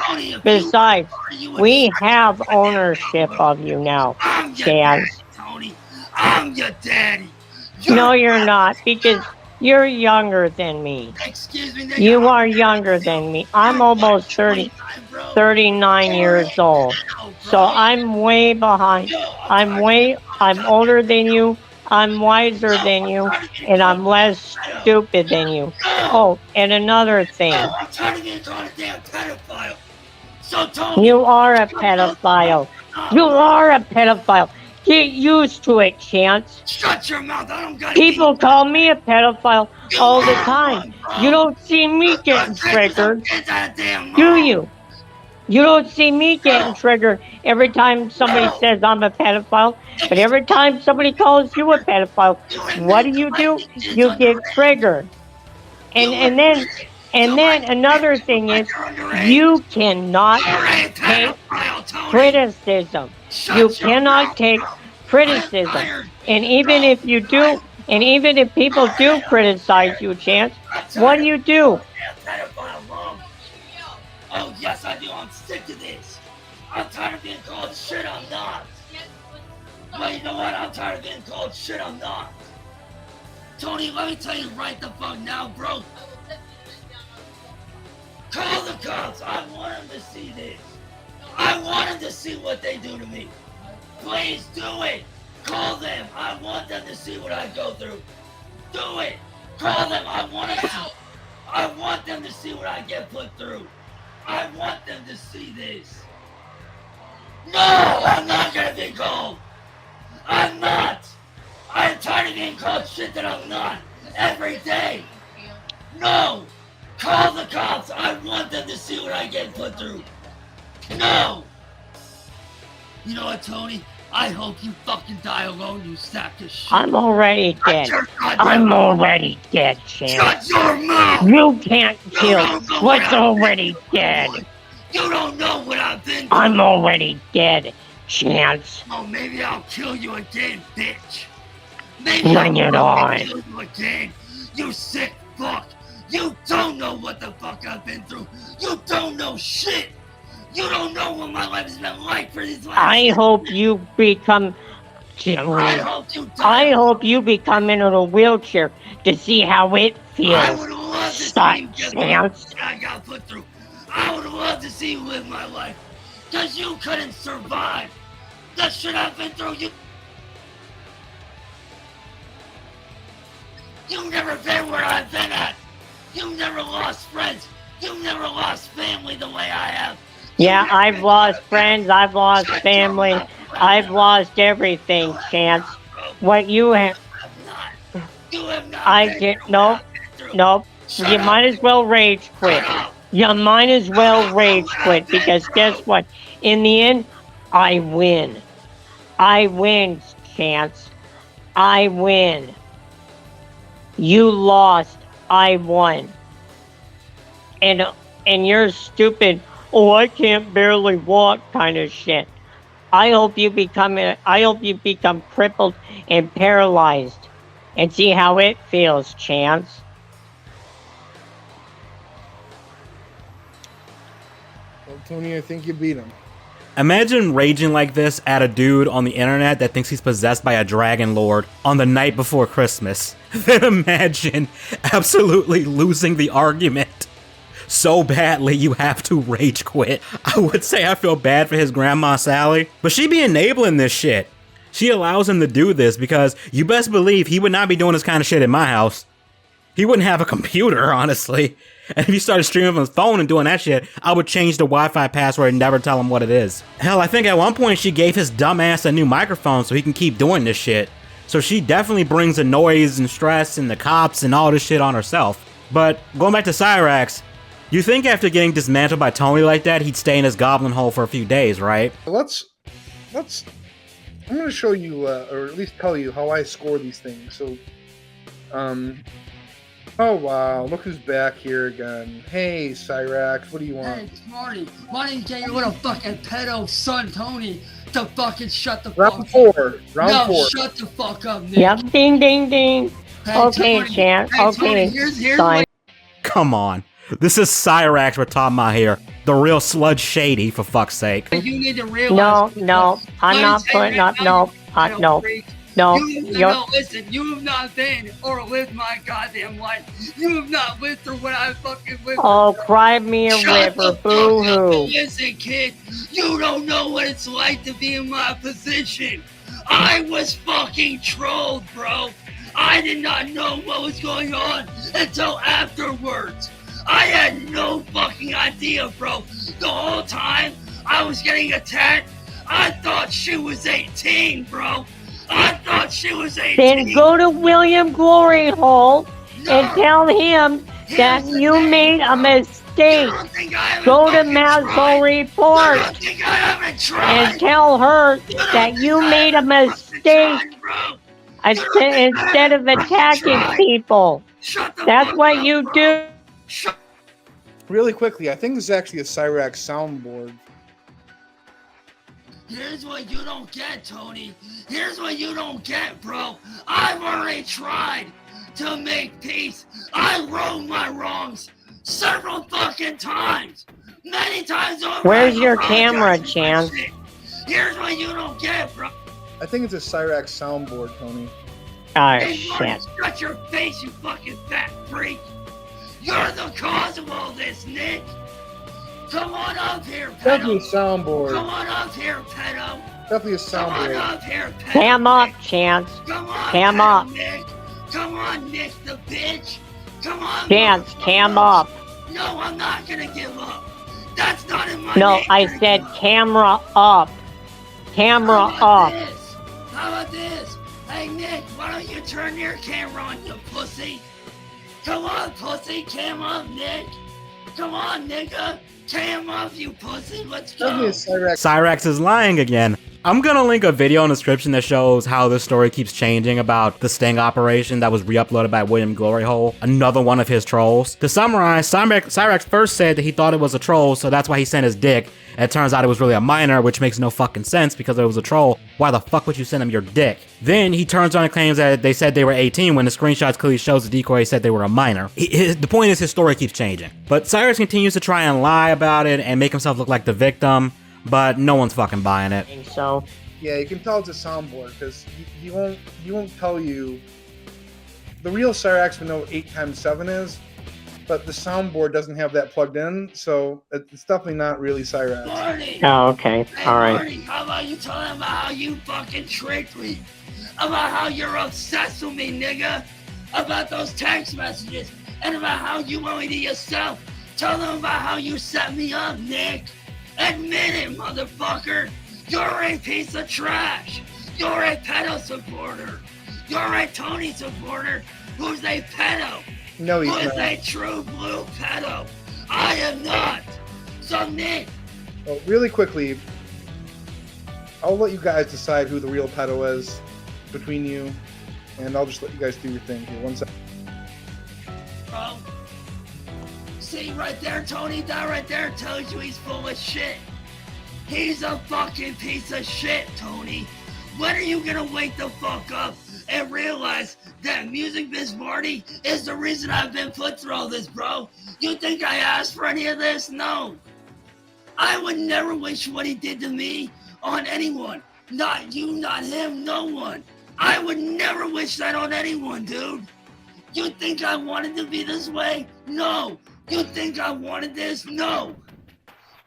Besides, we have ownership of you now, Chance. I'm your daddy. No, you're not, because you're younger than me. Excuse me, you are younger than me. I'm almost 39 years old. So I'm way behind. I'm older than you. I'm wiser than you. And I'm less stupid than you. Oh, and another thing. I'm tired of being called a damn pedophile. So Tony, you are a pedophile. You are a pedophile. Get used to it, Chance. Shut your mouth. I don't got People call me a pedophile all the time. You don't see me getting triggered, do you? You don't see me getting triggered every time somebody says I'm a pedophile, but every time somebody calls you a pedophile, what do? You get triggered. And then another thing is, you cannot take criticism. You cannot take criticism. And even if you do, and even if people do criticize you, Chance, what do? Oh, yes, I do. I'm sick of this. I'm tired of being called shit I'm not. But you know what? I'm tired of being called shit I'm not. Tony, let me tell you right the fuck now, bro. Call the cops. I want them to see this. I want them to see what they do to me. Please do it. Call them. I want them to see what I go through. Do it. Call them. I want them to see what I get put through. I want them to see this. No, I'm not gonna be called. I'm not. I'm tired of being called shit that I'm not every day. No. Call the cops. I want them to see what I get put through. No. You know what, Tony? I hope you fucking die alone, you sack of shit. I'm already dead. I'm already dead, Chance. Shut your mouth! You can't kill what's already dead. You don't know what I've been through. I'm already dead, Chance. Oh, maybe I'll kill you again, bitch. Bring it on. Kill you again, you sick fuck. You don't know what the fuck I've been through. You don't know shit. You don't know what my life has been like for these last I hope you become I hope you become into a wheelchair to see how it feels. I would love to see you get what I got put through. I would love to see you live my life. Cause you couldn't survive the shit I've been through. You've never been where I've been at. You've never lost friends. You've never lost family the way I have. Yeah, I've lost friends, I've lost family, I've lost everything, Chance. What you have... I did... Nope. Nope. You might as well rage quit. You might as well rage quit, because guess what? In the end, I win. I win, Chance. I win. You lost. I won. And you're stupid. Oh, I can't barely walk kind of shit. I hope you become crippled and paralyzed, and see how it feels, Chance. Well, Tony, I think you beat him. Imagine raging like this at a dude on the internet that thinks he's possessed by a dragon lord on the night before Christmas. Then imagine absolutely losing the argument so badly you have to rage quit. I would say I feel bad for his grandma Sally, but she be enabling this shit. She allows him to do this because you best believe he would not be doing this kind of shit in my house. He wouldn't have a computer, honestly. And if he started streaming from his phone and doing that shit, I would change the Wi-Fi password and never tell him what it is. Hell, I think at one point she gave his dumbass a new microphone so he can keep doing this shit. So she definitely brings the noise and stress and the cops and all this shit on herself. But going back to Cyrax, you think after getting dismantled by Tony like that, he'd stay in his goblin hole for a few days, right? Let's. I'm gonna show you, or at least tell you how I score these things. So, oh wow, look who's back here again. Hey, Cyrax, what do you want? Hey, Marty, why didn't you get your little fucking pedo son, Tony, to fucking shut the Round fuck up? 4. Round 4. Shut the fuck up, Nick. Yep, ding, ding, ding. Hey, Okay, Tony, Chance. hey, Okay, Tony, here's fine. what... Come on. This is Cyrax we're talking about here. The real sludge shady, for fuck's sake. You need to realize... No, I'm not putting up, no, no. No, no, listen, you have not been or lived my goddamn life. You have not lived through what I fucking lived through. Oh, cry me a river, boo-hoo. Listen, kid, you don't know what it's like to be in my position. I was fucking trolled, bro. I did not know what was going on until afterwards. I had no fucking idea, bro. The whole time I was getting attacked, I thought she was 18, bro. I thought she was 18. Then go to William Glory Hole and tell him that you made a mistake. Go to Mazzo Report and tell her that you made a mistake instead of attacking people. That's what you do. Really quickly, I think this is actually a Cyrax soundboard. Here's what you don't get, Tony. Here's what you don't get, bro. I've already tried to make peace. I wrote my wrongs several fucking times. Many times over. Where's your camera, Chance? Here's what you don't get, bro. I think it's a Cyrax soundboard, Tony. Oh, Hey, shit. Marty, shut your face, you fucking fat freak. You're the cause of all this, Nick. Come on up here, pedo. Definitely a soundboard. Come on up here, pedo. Definitely a Come on soundboard. up here, pedo. Cam up, Chance. Come on, Cam pedo, up. Nick. Come on, Nick the bitch. Come on. Chance, cam up. No, I'm not gonna give up. That's not in my No, nature. I said camera up. Camera How about up. this? How about this? Hey, Nick, why don't you turn your camera on, you pussy? Come on, pussy, cam up, Nick. Come on, nigga. Cam up, you pussy. Let's go. Definitely a Cyrax. Cyrax is lying again. I'm gonna link a video in the description that shows how this story keeps changing about the sting operation that was re-uploaded by William Gloryhole, another one of his trolls. To summarize, Cyrax first said that he thought it was a troll, so that's why he sent his dick. And it turns out it was really a minor, which makes no fucking sense because it was a troll. Why the fuck would you send him your dick? Then he turns around and claims that they said they were 18 when the screenshots clearly shows the decoy said they were a minor. The point is his story keeps changing. But Cyrax continues to try and lie about it and make himself look like the victim, but no one's fucking buying it. So Yeah, you can tell it's a soundboard because he won't tell you. The real Cyrax would know what 8 times 7 is, but the soundboard doesn't have that plugged in, so it's definitely not really Cyrax. Marty. Oh, okay. Hey, All right. Marty, how about you tell them about how you fucking tricked me? About how you're obsessed with me, nigga? About those text messages and about how you want me to yourself. Tell them about how you set me up, Nick. Admit it, motherfucker. You're a piece of trash. You're a pedo supporter. You're a Tony supporter who's a pedo. No, he's Who's not. a true blue pedo. I am not. So Nick, Well, really quickly, I'll let you guys decide who the real pedo is between you, and I'll just let you guys do your thing here. 1 second. bro. See right there, Tony? That right there tells you he's full of shit. He's a fucking piece of shit, Tony. When are you gonna wake the fuck up and realize that Music Biz Marty is the reason I've been put through all this, bro? You think I asked for any of this? No. I would never wish what he did to me on anyone. Not you, not him, no one. I would never wish that on anyone, dude. You think I wanted to be this way? No. You think I wanted this? No.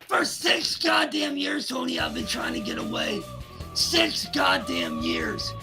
For 6 goddamn years, Tony, I've been trying to get away. 6 goddamn years.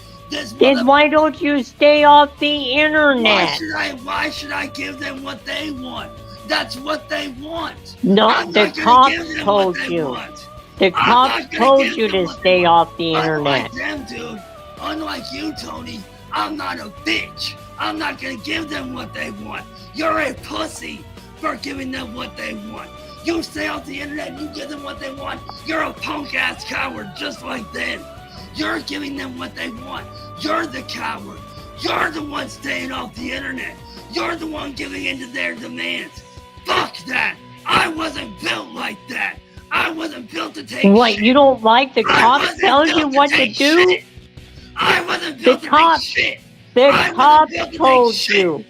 Then why don't you stay off the internet? Why should I give them what they want? That's what they want. No, I'm the not gonna cops give them told what they you. want. The I'm cops not gonna told give you them to what stay they off the want. internet. Unlike them, dude. Unlike you, Tony. I'm not a bitch. I'm not gonna give them what they want. You're a pussy for giving them what they want. You stay off the internet and you give them what they want. You're a punk ass coward just like them. You're giving them what they want. You're the coward. You're the one staying off the internet. You're the one giving in to their demands. Fuck that. I wasn't built like that. I wasn't built to take What, shit. you don't like the I cops wasn't telling built you to what to take do? shit. I wasn't The built to cops, take shit. the I wasn't cops built to take told shit. you.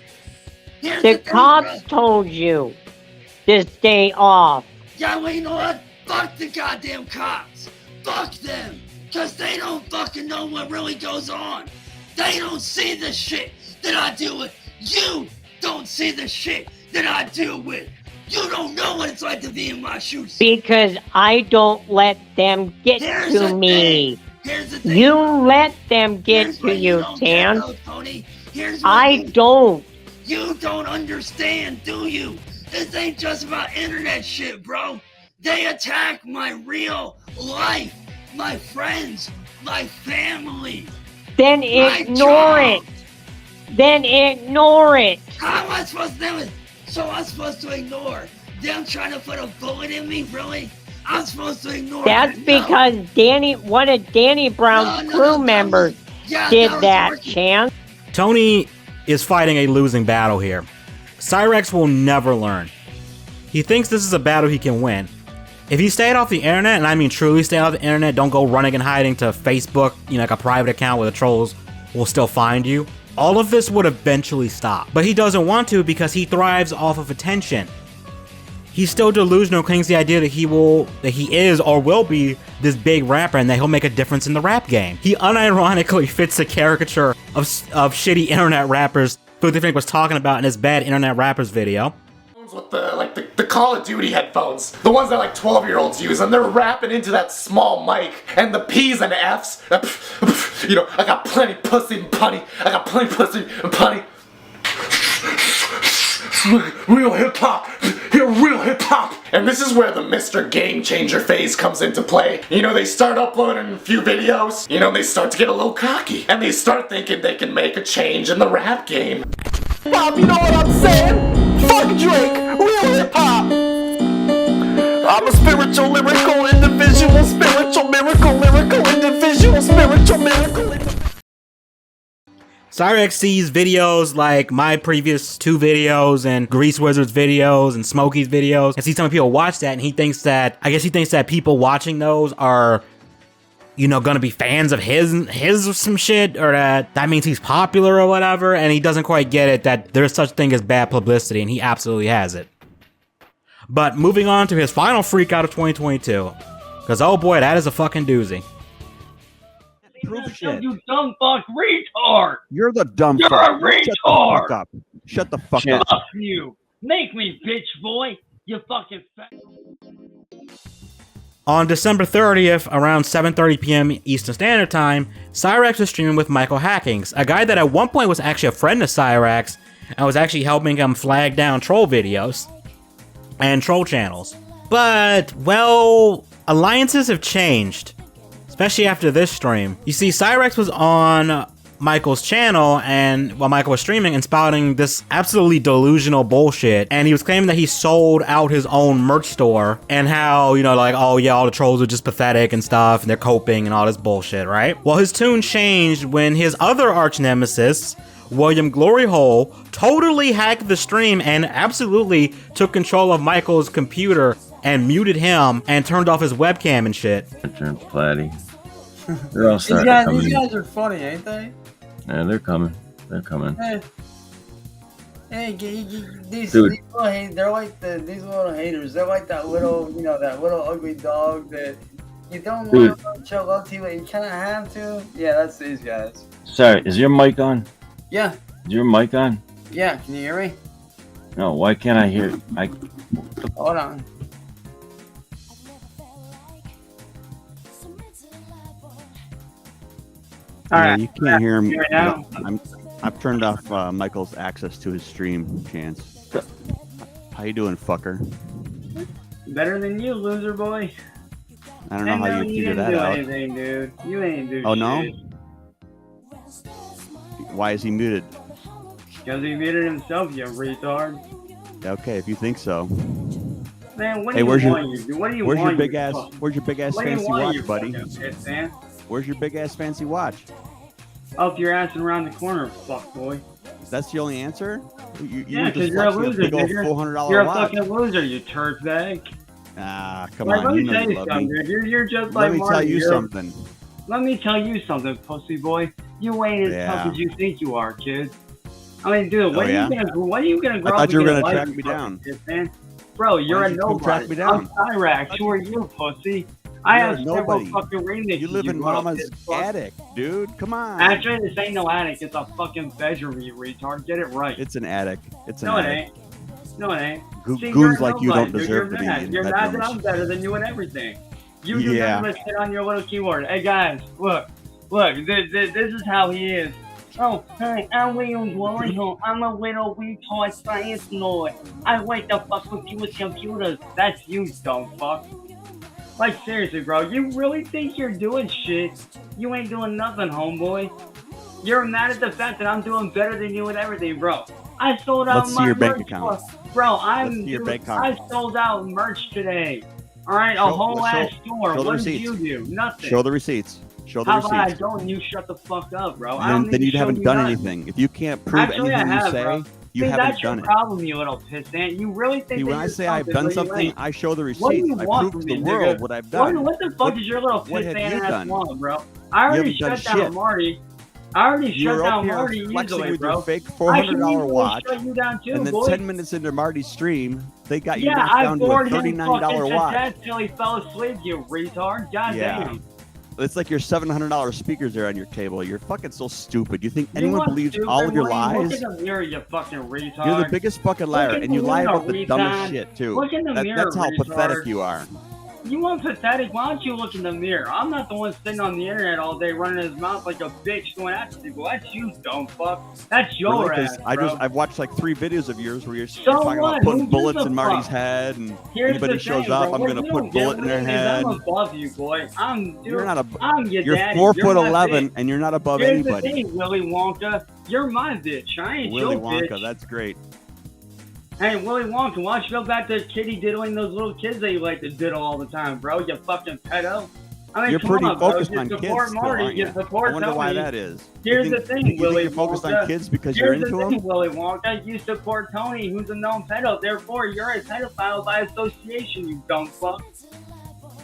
Here's The thing, cops bro. told you to stay off. Yeah, well, you know what? Fuck the goddamn cops. Fuck them. Because they don't fucking know what really goes on. They don't see the shit that I deal with. You don't see the shit that I deal with. You don't know what it's like to be in my shoes. Because I don't let them get Here's to the me. thing. Here's the thing. You let them get Here's to what you, don't get, Tan. though, Tony. Here's what I you don't. You don't understand, do you? This ain't just about internet shit, bro. They attack my real life, my friends, my family. Then My ignore it. job. Then ignore it. How am I supposed to do it? So I'm supposed to ignore them trying to put a bullet in me, really? I'm supposed to ignore That's that? No. because one of Danny Brown's No, crew members Yeah, did was that, working. Chan. Tony is fighting a losing battle here. Cyrax will never learn. He thinks this is a battle he can win. If he stayed off the internet, and I mean truly stay off the internet, don't go running and hiding to Facebook, like a private account where the trolls will still find you, all of this would eventually stop. But he doesn't want to because he thrives off of attention. He's still delusional, clings the idea that he is or will be this big rapper and that he'll make a difference in the rap game. He unironically fits the caricature of shitty internet rappers Filthy Frank was talking about in his bad internet rappers video. With the Call of Duty headphones, the ones that like 12-year-olds use, and they're rapping into that small mic, and the P's and F's, I got plenty pussy and punny, I got plenty pussy and punny. Real hip-hop, you're real hip-hop. And this is where the Mr. Game Changer phase comes into play. They start uploading a few videos, they start to get a little cocky, and they start thinking they can make a change in the rap game. Pop, you know what I'm saying? Fuck Drake, real hip-hop. I'm a spiritual, lyrical, individual, spiritual, miracle, lyrical, individual, spiritual, miracle, Cyrax sees videos like my previous 2 videos and Grease Wizard's videos and Smokey's videos and sees some people watch that, and he thinks that people watching those are, gonna be fans of his or some shit, or that means he's popular or whatever, and he doesn't quite get it that there's such thing as bad publicity, and he absolutely has it. But moving on to his final freak out of 2022, because oh boy, that is a fucking doozy. Proof shit. You dumb fuck retard! You're the dumb You're fuck. a Shut the retard! fuck up. Shut the fuck Fuck up. you! Make me bitch boy! You fucking fat. On December 30th, around 7:30 p.m. Eastern Standard Time, Cyrax was streaming with Michael Hackings, a guy that at one point was actually a friend of Cyrax and was actually helping him flag down troll videos and troll channels. But, well, alliances have changed. especially after this stream. You see, Cyrax was on Michael's channel and while Michael was streaming and spouting this absolutely delusional bullshit, and he was claiming that he sold out his own merch store and how, you know, like, oh yeah, all the trolls are just pathetic and stuff and they're coping and all this bullshit, right? Well, his tune changed when his other arch nemesis, William Gloryhole, totally hacked the stream and absolutely took control of Michael's computer and muted him and turned off his webcam and shit. Platty. They're all starting to come These in. guys are funny, ain't they? Yeah, they're coming. They're coming. These Dude. little they're like these little haters. They're like that little, you know, that little ugly dog that you don't want to show love to, but you kind of have to. Yeah, that's these guys. Sorry, is your mic on? Yeah, Is your mic on? yeah. Can you hear me? No, why can't I hear? Hold on. Yeah, you can't hear him. Hear it now? I've turned off Michael's access to his stream, Chance. How you doing, fucker? Better than you, loser boy. I don't know how you figure that out. You didn't do anything, dude. You ain't do shit. Oh, no? Why is he muted? Because he muted himself, you retard. Okay, if you think so. Man, what Hey, do where's you your- want? What do you Where's want? your big you ass? fuck- Where's your big ass What do you fancy want, watch, you buddy? fucking piss, man? Where's your big ass fancy watch? Up your ass and around the corner, fuck boy. That's the only answer? Yeah, because just you're a watching loser, big old nigga. $400 You're a watch. fucking loser, you turd bag. Ah, come Like, on. let You me know tell you you love something, me. dude. You're just Let like me Marty. tell you You're- something. Let me tell you something, pussy boy. You ain't as tough Yeah. as you think you are, kid. I mean, dude, Oh, when yeah? are you gonna grow I up thought you were and get gonna a track life, me you down. fucking kid, man? Bro, you're Why a did you come nobody. track me down? I'm Cyrax. Who are you, pussy? I You're have a several nobody. fucking remixes. You live in little mama's piss fuck. attic, dude. Come on. Actually, this ain't no attic. It's a fucking bedroom, you retard. Get it right. It's an attic. It's an No, it attic. ain't. No, it ain't. See, Goons you're a like you nobody, don't dude. deserve You're to be mad. in You're mad that bedrooms. I'm better than you and everything. You do Yeah. nothing but sit on your little keyboard. Hey guys, look, this is how he is. Oh, hey, I'm William Gloryhole. I'm a little retard science nerd. I like to fuck with you with computers. That's you, dumb fuck. Like, seriously, bro, you really think you're doing shit? You ain't doing nothing, homeboy. You're mad at the fact that I'm doing better than you with everything, bro. I sold out Let's see my your bank merch. account. Bro, Let's see your bank account. I sold out merch today. All right, a Show- whole show- ass store. show the What did receipts. you do? Nothing. Show the receipts. Show the How about I receipts. don't and you shut the fuck up, bro? I don't Then need you to show haven't you done nothing. anything. If you can't prove Actually, anything I have, you say, bro. you See, haven't that's done your it. problem, you little pissant. You really think See, that when I you're say I've something, done but you something, ain't. I show the What do receipts. you I want prove to from the me, world nigga? what I've done. What the fuck is your little what have pissant you ass done? want, bro? I already haven't done shut down shit. Marty. I already You shut were up down here Marty flexing easily, with bro. your fake I can $400 easily watch, shut you down too, and then boy. 10 minutes into Marty's stream, they got you Yeah, knocked I down to a bored him $39 fucking to watch. death till he fell asleep, you retard. God Yeah. damn. It's like your $700 speakers there on your table. You're fucking so stupid. You think You anyone want believes stupid all of your money? lies? Look in the mirror, you fucking retard. You're the biggest fucking Look liar, in and you the lie mirror, about the dumbest retard. shit too. Look in the mirror, That's how retard. pathetic you are. You want pathetic? Why don't you look in the mirror? I'm not the one sitting on the internet all day running his mouth like a bitch going after people. That's you, dumb fuck. That's your Really, 'cause ass, bro. I've watched like 3 videos of yours where you're So talking what? about putting Who gives bullets a in Marty's fuck? head, and Here's anybody the shows thing, up, bro. I'm What gonna you put don't bullet in get their is head. I'm above you, boy. You're not I'm your You're daddy. 4 You're foot my 11, bitch. and you're not above Here's anybody. the thing, Willy Wonka. You're my bitch. I ain't Willy your Wonka, bitch. that's great. Hey, Willy Wonka, why don't you go back to kitty diddling those little kids that you like to diddle all the time, bro? You fucking pedo. I mean, You're come pretty on, bro. focused You on kids, support still, Marty. aren't You you? support I wonder why Tony. that is. Here's you the think, thing, you think Willy you're focused Wonka. on kids because you're Here's into the thing, them? Willy Wonka. You support Tony, who's a known pedo. Therefore, you're a pedophile by association, you dumb fuck.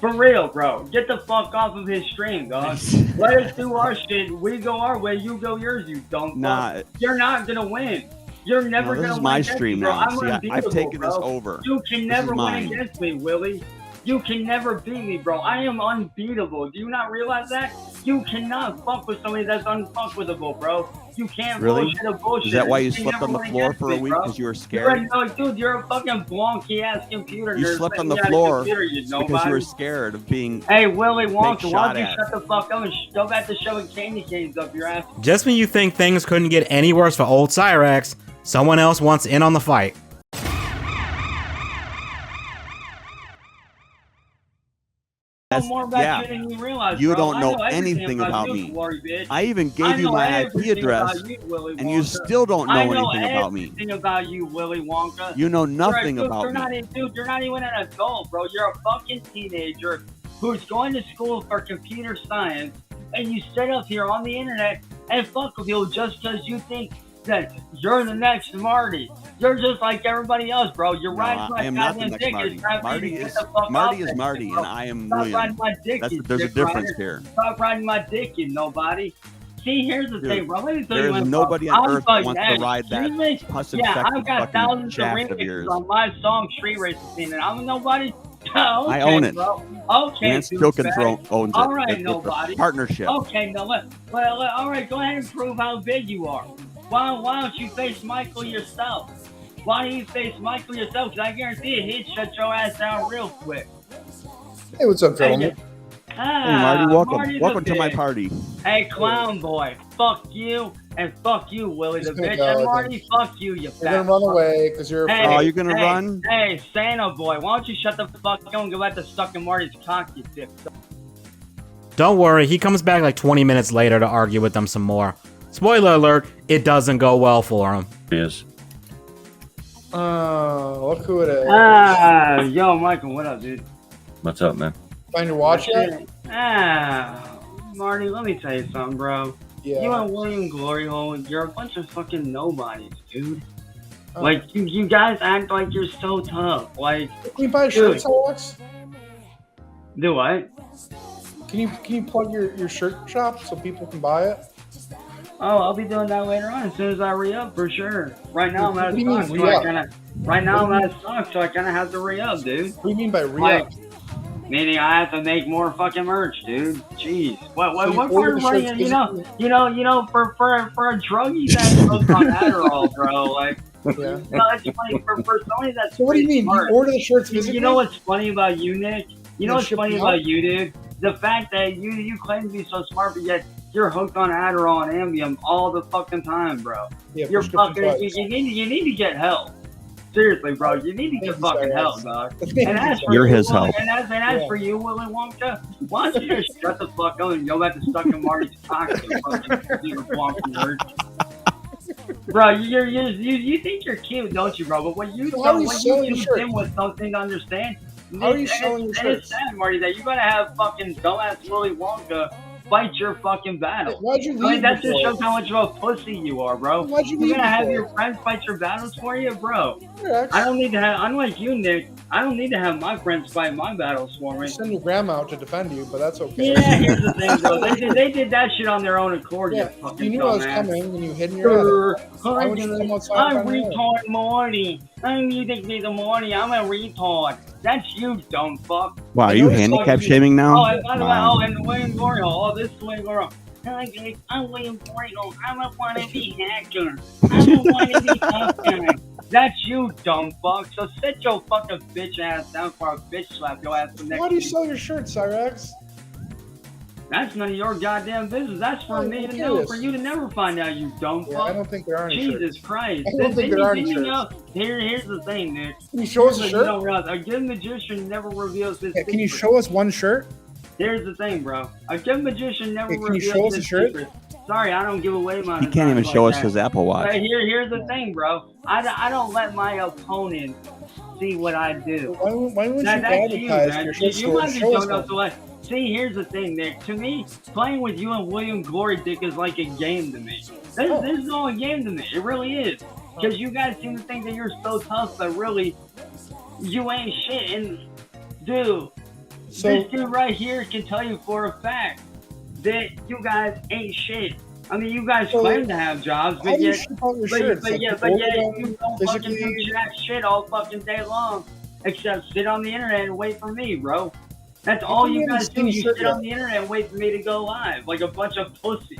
For real, bro. Get the fuck off of his stream, dog. Let us do our shit. We go our way. You go yours, you dumb fuck. Nah. You're not gonna win. You're never No, this gonna is win my against stream me, bro. now. I'm See, I've unbeatable, taken this bro. over. You can This never is win mine. against me, Willie. You can never beat me, bro. I am unbeatable. Do you not realize that? You cannot fuck with somebody that's unfuckwithable, bro. You can't Really? bullshit a bullshit. Is that why you can slept never on the win floor against for a me, week bro. because you were You're scared? no, dude, you're a fucking blonky ass computer You nerd slept on the sitting at a floor computer, you because you nobody. were scared of being Hey, Willy Wonka, shot why don't you at. shut the fuck up and go back to shoving candy canes up your ass? Just when you think things couldn't get any worse for old Cyrax, someone else wants in on the fight. That's, more about yeah. you than you realize, You bro. don't I know everything anything about you, me. Glory, bitch. I even gave you know my IP everything address, about you, Willy and you Wonka. still don't know I anything about me. everything about you, Willy Wonka. You know nothing Dude, about you're me. not dude, you're not even an adult, bro. You're a fucking teenager who's going to school for computer science, and you sit up here on the internet and fuck with you just because you think that you're the next Marty. You're just like everybody else, bro. You're riding my I am not the goddamn next dick. Marty. It's time for Marty you to is get the fuck Marty off is that Marty, shit, and bro. I am Stop William. riding my dick, you There's a dick difference rider. here. Stop riding my dick, you nobody. See, here's the Dude, thing, bro. Let me tell there you is one, nobody bro. on I'm earth that fucking wants to mad. ride that Excuse me? puss Yeah, infected I've got fucking thousands of shaft of remixes yours. on my song Street Racing, and I'm nobody. Okay, I own it. bro. Okay, Lance douchebag. Pilkins owns it. All right, It's a nobody. partnership. Okay, no, well, all right, go ahead and prove how big you are. Why don't you face Michael yourself? Why don't you face Michael yourself? Because I guarantee you, he'd shut your ass down real quick. Hey, what's up, gentlemen? Hey, Marty, welcome. Marty's Welcome a to my bitch. party. Hey, clown boy, fuck you, and fuck you, Willie the He's gonna bitch, go, and Marty, fuck you, you You're fat gonna run fuck. away because you're. Hey, Oh, you're gonna hey, run? Hey, Santa boy, why don't you shut the fuck up and go back to sucking Marty's cock, you dick? Don't worry, he comes back like 20 minutes later to argue with them some more. Spoiler alert, it doesn't go well for him. Yes. Look who it is. Yo, Michael, what up, dude? What's up, man? Find your watch yet? Marty, let me tell you something, bro. Yeah. You and William Glory Hole, you're a bunch of fucking nobodies, dude. Like, you guys act like you're so tough. Like, Can you buy a shirt, Cyraxx? Do what? Can you plug your shirt shop so people can buy it? Oh, I'll be doing that later on as soon as I re-up for sure. Right now I'm out What of do you mean stock, so I re-up? kinda right now I'm out of stock, so I kinda have to re-up, dude. What do you mean by re-up? Meaning I have to make more fucking merch, dude. Jeez. What So you part order of the running, shirts you know, for a druggie that goes on Adderall, bro, like Yeah. no, it's funny for somebody that's So what do you mean? smart. You order the shirts physically? You know what's funny about you, Nick? You know And what's ship funny them about out? you, dude? The fact that you claim to be so smart, but yet you're hooked on Adderall and Ambien all the fucking time, bro. Yeah, You're prescription fucking. drugs. You need to get help. Seriously, bro. You need to get fucking help, dog. Thank you, And as for You're you, his help. And as for you, Willy Wonka, why don't you just shut the fuck up and go back to sucking Marty's cock, you fucking Wonka nerd. Bro, you think you're cute, don't you, bro? But what you So how are you what you selling your use shirts? him with something to understand. How are you selling your It's shirts? sad, Marty, that you gotta have fucking dumbass Willy Wonka fight your fucking battle. Why'd you I mean, leave that just before? shows how much of a pussy you are, bro. Why'd you You're leave gonna have before? your friends fight your battles for you, bro. Cyraxx. I don't need to have. Unlike you, Nick, I don't need to have my friends fight my battles for me. Send your grandma out to defend you, but that's okay. Yeah, here's the thing, bro. They did that shit on their own accord. Yeah, You fucking you knew I was dumbass. coming and you hid in your attic. Why would you come outside I'm and find out? retard Morty. I'm retard the Morty. I'm a retard. That's you, dumb fuck. Wow, are I you know it's handicap fucking- shaming now? Oh, and by the way, Wow. and William Glory. Oh, this is William Glory. Hi guys, I'm William Glory. I'm a wannabe hacker. I'm a wannabe hacker. That's you, dumb fuck. So sit your fucking bitch ass down for a bitch slap your ass the next Why do you week. sell your shirts, Cyraxx? That's none of your goddamn business. That's for Oh, me to who know, cares? for you to never find out, you dumb Yeah, fuck. I don't think there are any Jesus shirts. Christ. I don't think there are any Didn't you shirts. know- Here's the thing, dude. Can you show us a Here's shirt? the- you know, a good magician never reveals his Yeah, can you secrets. show us one shirt? Here's the thing, bro. A good magician never Hey, can you reveals show us a his shirt? secrets. Sorry, I don't give away my. He can't even show us that. his Apple Watch. But here's the thing, bro. I don't let my opponent see what I do. Why wouldn't you That's you, advertise man. your You shirt store? might be Show us showing up one. to like. See, here's the thing, Nick. To me, playing with you and William Glory Dick is like a game to me. This is all a game to me. It really is. Because you guys seem to think that you're so tough, but really, you ain't shit. And, dude, So- this dude right here can tell you for a fact that you guys ain't shit. I mean, you guys So, claim to have jobs, how but do you yet, ship out your shirts? Like, you but order yet them you don't fucking physically? do jack shit all fucking day long, except sit on the internet and wait for me, bro. That's all come you in and guys do. sing You shit sit yet. on the internet and wait for me to go live, like a bunch of pussies.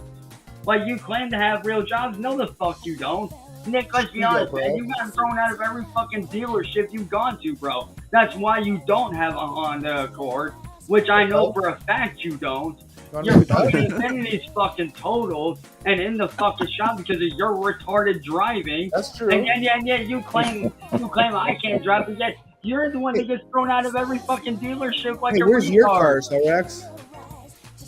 Like you claim to have real jobs. No, the fuck you don't. Nick, let's be Yeah, honest, bro. man. You got thrown out of every fucking dealership you've gone to, bro. That's why you don't have a Honda Accord, which I know for a fact you don't. You're fucking sending these fucking totals and in the fucking shop because of your retarded driving. That's true. And yet you claim I can't drive, but yet You're the one that gets thrown out of every fucking dealership like Hey, a where's retard. your car, CYRAXX?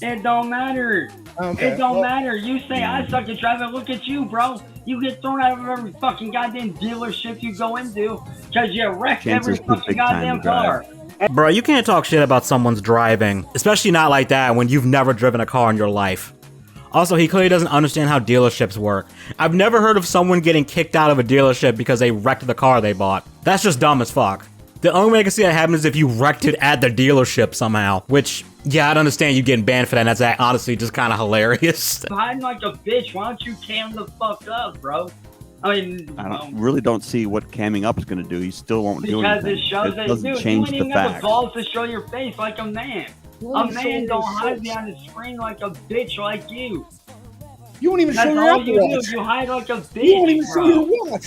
It don't matter. Okay, It don't matter. You say I suck at driving. Look at you, bro. You get thrown out of every fucking goddamn dealership you go into because you wrecked every fucking goddamn car. Bro, you can't talk shit about someone's driving, especially not like that when you've never driven a car in your life. Also, he clearly doesn't understand how dealerships work. I've never heard of someone getting kicked out of a dealership because they wrecked the car they bought. That's just dumb as fuck. The only way I can see that happen is if you wrecked it at the dealership somehow, which, yeah, I'd understand you getting banned for that, and that's honestly just kind of hilarious. Hiding like a bitch. Why don't you cam the fuck up, bro? I mean, really don't see what camming up is going to do. You still won't do anything. Because it shows that doesn't dude, change you the ain't even have the fact. balls to show your face like a man. A man don't hide behind the screen like a bitch like you. You won't even That's show your all Apple you Watch. do. You hide like a bitch, You won't even bro. show your watch.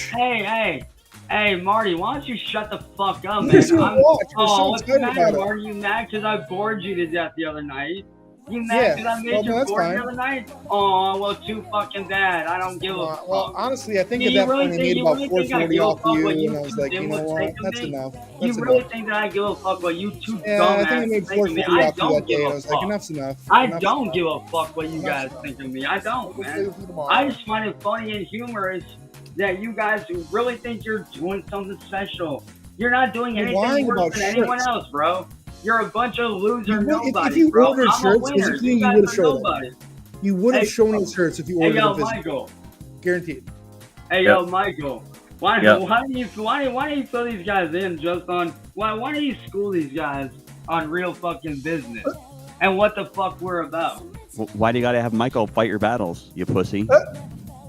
Hey, Marty, why don't you shut the fuck up, man? Where's your watch? We're so What's the excited matter, about it. Marty? You mad because I bored you to death the other night? You Yeah, mad because I made well, you that's bored fine. the other night? Oh, well, too fucking bad. I don't give a fuck. Well, honestly, I think Do at you that really point I think- made you about really think I 440 give a off fuck you, what and I was like, you know dimwits what? think of That's me? enough. You That's really enough. think that I give a fuck what you two Yeah, I think I dumbasses made think of me? 440 I off you don't that day, give and I a was like, fuck. enough's enough. I Enough's don't enough. give a fuck what you guys think of me. I don't, man. I just find it funny and humorous that you guys who really think you're doing something special. You're not doing You're anything lying worse about than anyone shirts. else, bro. You're a bunch of loser If nobodies, you bro. ordered I'm a shirts, winner. physically, You you guys would have are showed nobody. them. You would have Hey, shown the shirts if you Hey, ordered yo, them physically. Michael. Guaranteed. Hey, yo, Michael. Why Yep. do you fill these guys in just on why don't you school these guys on real fucking business and what the fuck we're about? Why do you got to have Michael fight your battles, you pussy?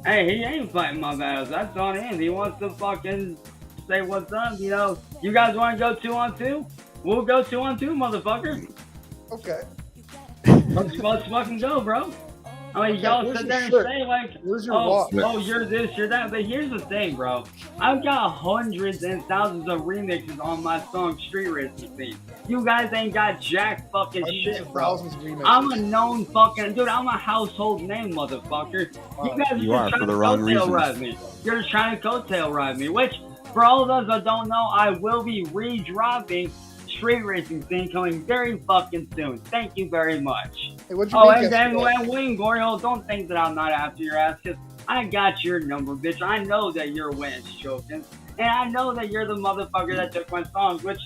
Hey, he ain't fighting my battles. That's on him. He wants to fucking say what's up. You know, you guys want to go 2-on-2? We'll go 2-on-2, motherfucker. Okay. Let's fucking go, bro. I mean, y'all where's sit your there and shirt? say like, Where's your oh, watch? you're this, you're that. But here's the thing, bro. I've got hundreds and thousands of remixes on my song Street Racing Theme. You guys ain't got jack fucking Hundreds shit, of bro. thousands of remixes. I'm a known fucking dude. I'm a household name, motherfucker. You guys You are are, just for trying the to wrong coattail reasons. ride me. You're just trying to coattail ride me. Which, for all of those that don't know, I will be re-dropping Street Racing Theme coming very fucking soon. Thank you very much. Hey, what'd you Oh, make and then yesterday? Wayne Goriel, don't think that I'm not after your ass, because I got your number, bitch. I know that you're Wentz choking. And I know that you're the motherfucker that took my songs, which,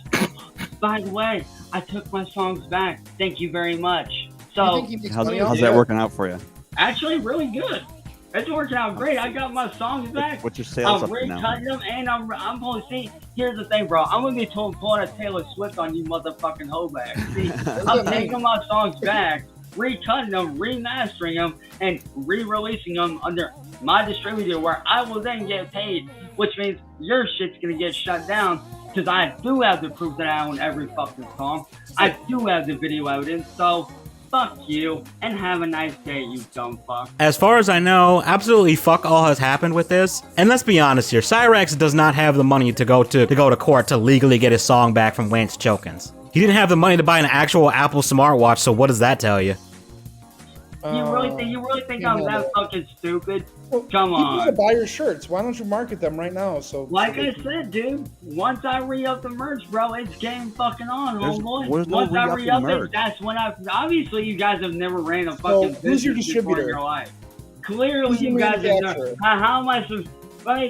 by the way, I took my songs back. Thank you very much. So, How's that working out for you? actually, really good. It's working out great. I got my songs back. What's your sales I'm up to now? recutting them, and I'm going to see. Here's the thing, bro. I'm going to be pulling a Taylor Swift on you motherfucking hoebag. See, I'm taking my songs back, recutting them, remastering them, and re-releasing them under my distributor where I will then get paid, which means your shit's going to get shut down because I do have the proof that I own every fucking song. I do have the video evidence, so fuck you, and have a nice day, you dumb fuck. As far as I know, absolutely fuck all has happened with this. And let's be honest here, Cyrax does not have the money to go to court to legally get his song back from Wentz Chokins. He didn't have the money to buy an actual Apple smartwatch, so what does that tell you? You really think I'm that fucking stupid? Come People on. want to buy your shirts. Why don't you market them right now? Like I said, dude, once I re-up the merch, bro, it's game fucking on, There's homeboy. no Once I re-upping re-up merch. it, that's when obviously you guys have never ran a fucking who's your business before in distributor? your life. Clearly Who's your you guys have never. manufacturer? How am I supposed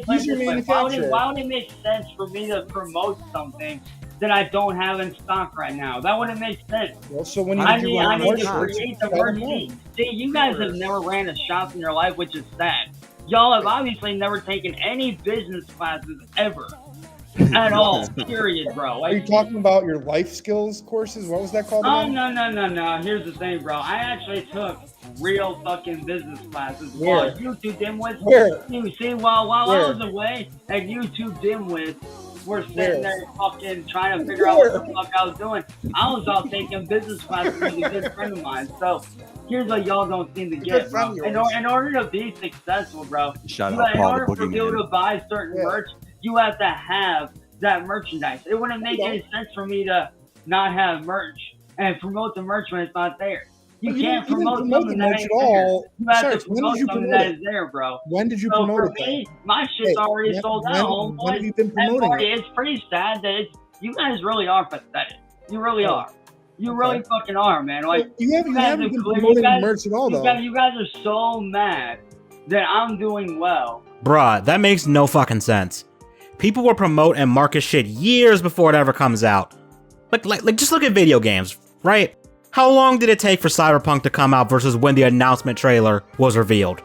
Who's your manufacturer? why would it make sense for me to promote something that I don't have in stock right now? That wouldn't make sense. Well, so when I you need to create the Tell merch. them when. See, you guys have never ran a shop in your life, which is sad. Y'all have obviously never taken any business classes ever. At all. Period, bro. Are you talking about your life skills courses? What was that called Oh, again? no. Here's the thing, bro. I actually took real fucking business classes Where? while YouTube dimwits. Where? You see, while I Where? was away, and YouTube dimwits were sitting Where? there fucking trying to figure out what the fuck I was doing. I was out taking business classes with a good friend of mine. So here's what y'all don't seem to get, bro. In order to be successful, bro, Shout in out Paul order the for people Boogeyman. to buy certain merch, you have to have that merchandise. It wouldn't make any sense for me to not have merch and promote the merch when it's not there. You can't promote something that ain't there. You have to promote something that is there, bro. When did you So promote for it? me, my shit's already sold out, homeboy. When have you been And promoting Marty, it? it's pretty sad that You guys really are pathetic. You really are. You really fucking are, man. Like you haven't been promoting merch at all, though. You guys are so mad that I'm doing well. Bruh, that makes no fucking sense. People will promote and market shit years before it ever comes out. Like, just look at video games, right? How long did it take for Cyberpunk to come out versus when the announcement trailer was revealed?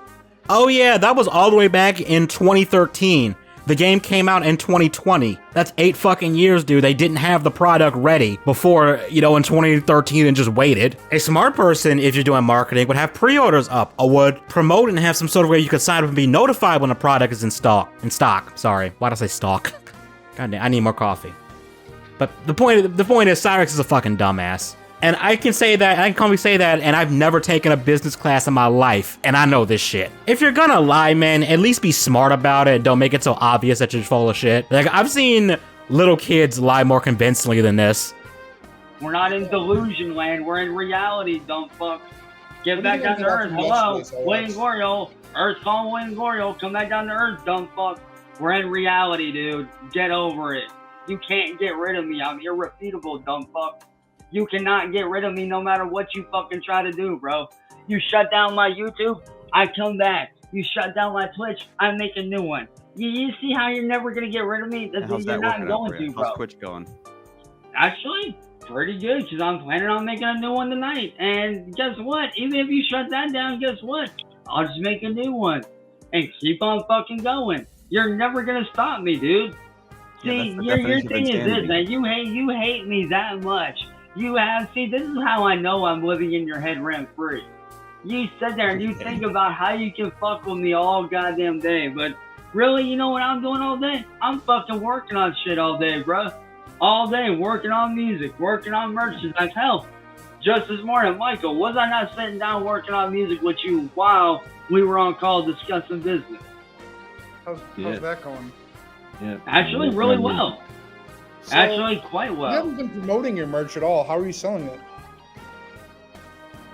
Oh yeah, that was all the way back in 2013. The game came out in 2020. That's 8 fucking years, dude. They didn't have the product ready before, in 2013 and just waited. A smart person, if you're doing marketing, would have pre-orders up or would promote and have some sort of way you could sign up and be notified when a product is in stock. Sorry, why did I say stock? God damn, I need more coffee. But the point is Cyrax is a fucking dumbass. And I can calmly say that, and I've never taken a business class in my life, and I know this shit. If you're gonna lie, man, at least be smart about it and don't make it so obvious that you're full of shit. Like, I've seen little kids lie more convincingly than this. We're not in delusion land, we're in reality, dumb fuck. Get back down to Earth, hello, Wayne Gorio, Earth's calling Wayne Gorio, come back down to Earth, dumb fuck. We're in reality, dude, get over it. You can't get rid of me, I'm irrefutable, dumb fuck. You cannot get rid of me no matter what you fucking try to do, bro. You shut down my YouTube, I come back. You shut down my Twitch, I make a new one. You see how you're never gonna get rid of me? You're not going to, bro. How's Twitch going? Actually, pretty good, because I'm planning on making a new one tonight. And guess what? Even if you shut that down, guess what? I'll just make a new one and keep on fucking going. You're never gonna stop me, dude. See, your thing is this, man. You hate me that much. See, this is how I know I'm living in your head rent-free. You sit there and you think about how you can fuck with me all goddamn day, but really, you know what I'm doing all day? I'm fucking working on shit all day, bro. All day, working on music, working on merchandise. Hell, just this morning, Michael, was I not sitting down working on music with you while we were on call discussing business? How's that going? Yeah. Actually, really well. So, actually, quite well. You haven't been promoting your merch at all. How are you selling it?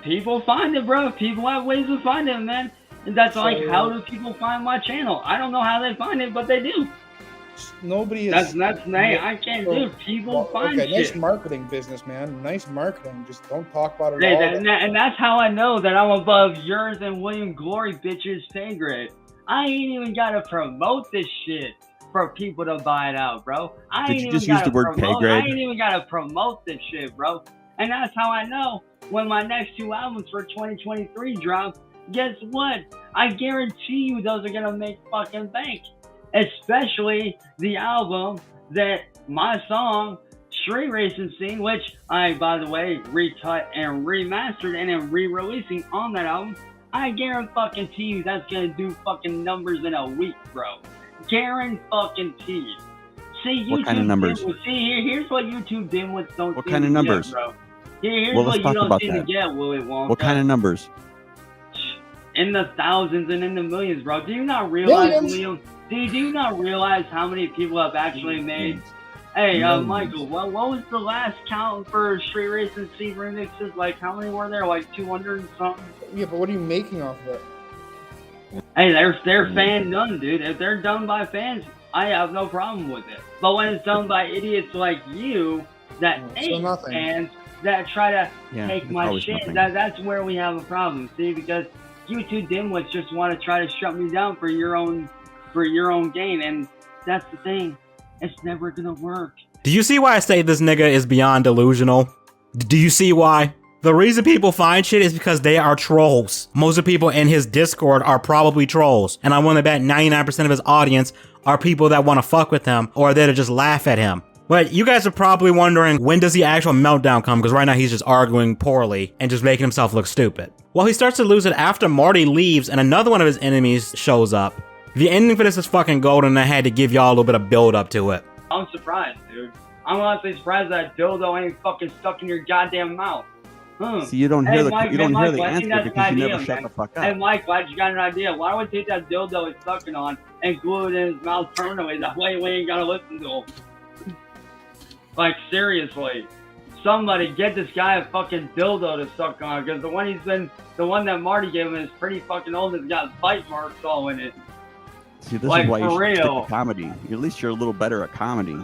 People find it, bro. People have ways to find it, man. And that's like, how do people find my channel? I don't know how they find it, but they do. Nobody is. That's I can't do. People find shit. Nice marketing business, man. Nice marketing. Just don't talk about it at all. And that's how I know that I'm above yours and William Glory bitches pay grade. I ain't even gotta promote this shit for people to buy it out, bro. Did you just use the word pay grade? I ain't even gotta promote this shit, bro. And that's how I know when my next 2 albums for 2023 drop, guess what? I guarantee you those are gonna make fucking bank. Especially the album that my song, Street Racing Scene, which I, by the way, recut and remastered and am re-releasing on that album. I guarantee you that's gonna do fucking numbers in a week, bro. Guarantee you. See, what kind of numbers? Here's what YouTube dimwits don't. What kind of numbers, bro? Here's what you don't seem to get, Willy Wonka. What kind of numbers? In the thousands and in the millions, bro. Do you not realize, William? Do you not realize how many people have actually made? Hey, Michael, what was the last count for Street Racing Scene remixes? Like, how many were there? Like 200 and something? Yeah, but what are you making off of it? Hey, they're fan done, dude. If they're done by fans, I have no problem with it. But when it's done by idiots like you that ain't fans that try to take my shit, that's where we have a problem. See, because you two dimwits just want to try to shut me down for your own gain, and that's the thing. It's never gonna work. Do you see why I say this nigga is beyond delusional? Do you see why? The reason people find shit is because they are trolls. Most of the people in his Discord are probably trolls. And I want to bet 99% of his audience are people that want to fuck with him or are there to just laugh at him. But you guys are probably wondering, when does the actual meltdown come? Because right now he's just arguing poorly and just making himself look stupid. Well, he starts to lose it after Marty leaves and another one of his enemies shows up. The ending for this is fucking golden and I had to give y'all a little bit of build up to it. I'm surprised, dude. I'm honestly surprised that dildo ain't fucking stuck in your goddamn mouth. See, you don't hear the answer because you never shut the fuck up. Hey, Mike, glad you got an idea. Why don't we take that dildo he's sucking on and glue it in his mouth permanently? That way we ain't gotta listen to him. Like, seriously. Somebody get this guy a fucking dildo to suck on, because the one that Marty gave him is pretty fucking old and it's got bite marks all in it. See, this is why you should stick to comedy. At least you're a little better at comedy.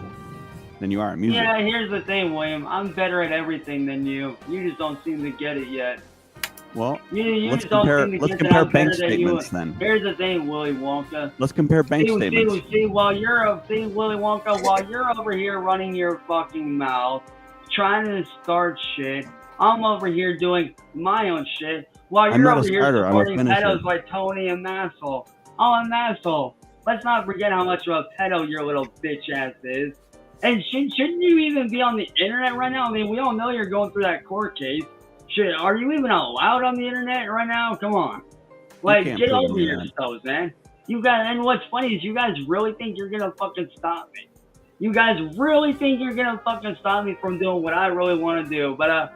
than you are at music. Yeah, here's the thing, William. I'm better at everything than you. You just don't seem to get it yet. Well, You let's just don't compare. seem to Let's get that compare I'm better bank than you. statements then. Here's the thing, Willy Wonka. Let's compare bank statements. See, while you're Willy Wonka, while you're over here running your fucking mouth, trying to start shit, I'm over here doing my own shit. While I'm you're not a over here starter, I'm a supporting finisher. pedos like Tony and Massel. I'm an asshole. Let's not forget how much of a pedo your little bitch ass is. And shouldn't you even be on the internet right now? I mean, we all know you're going through that court case. Shit, are you even allowed on the internet right now? Come on. Like, get over yourselves, man. You guys, and what's funny is you guys really think you're gonna fucking stop me. You guys really think you're gonna fucking stop me from doing what I really want to do. But,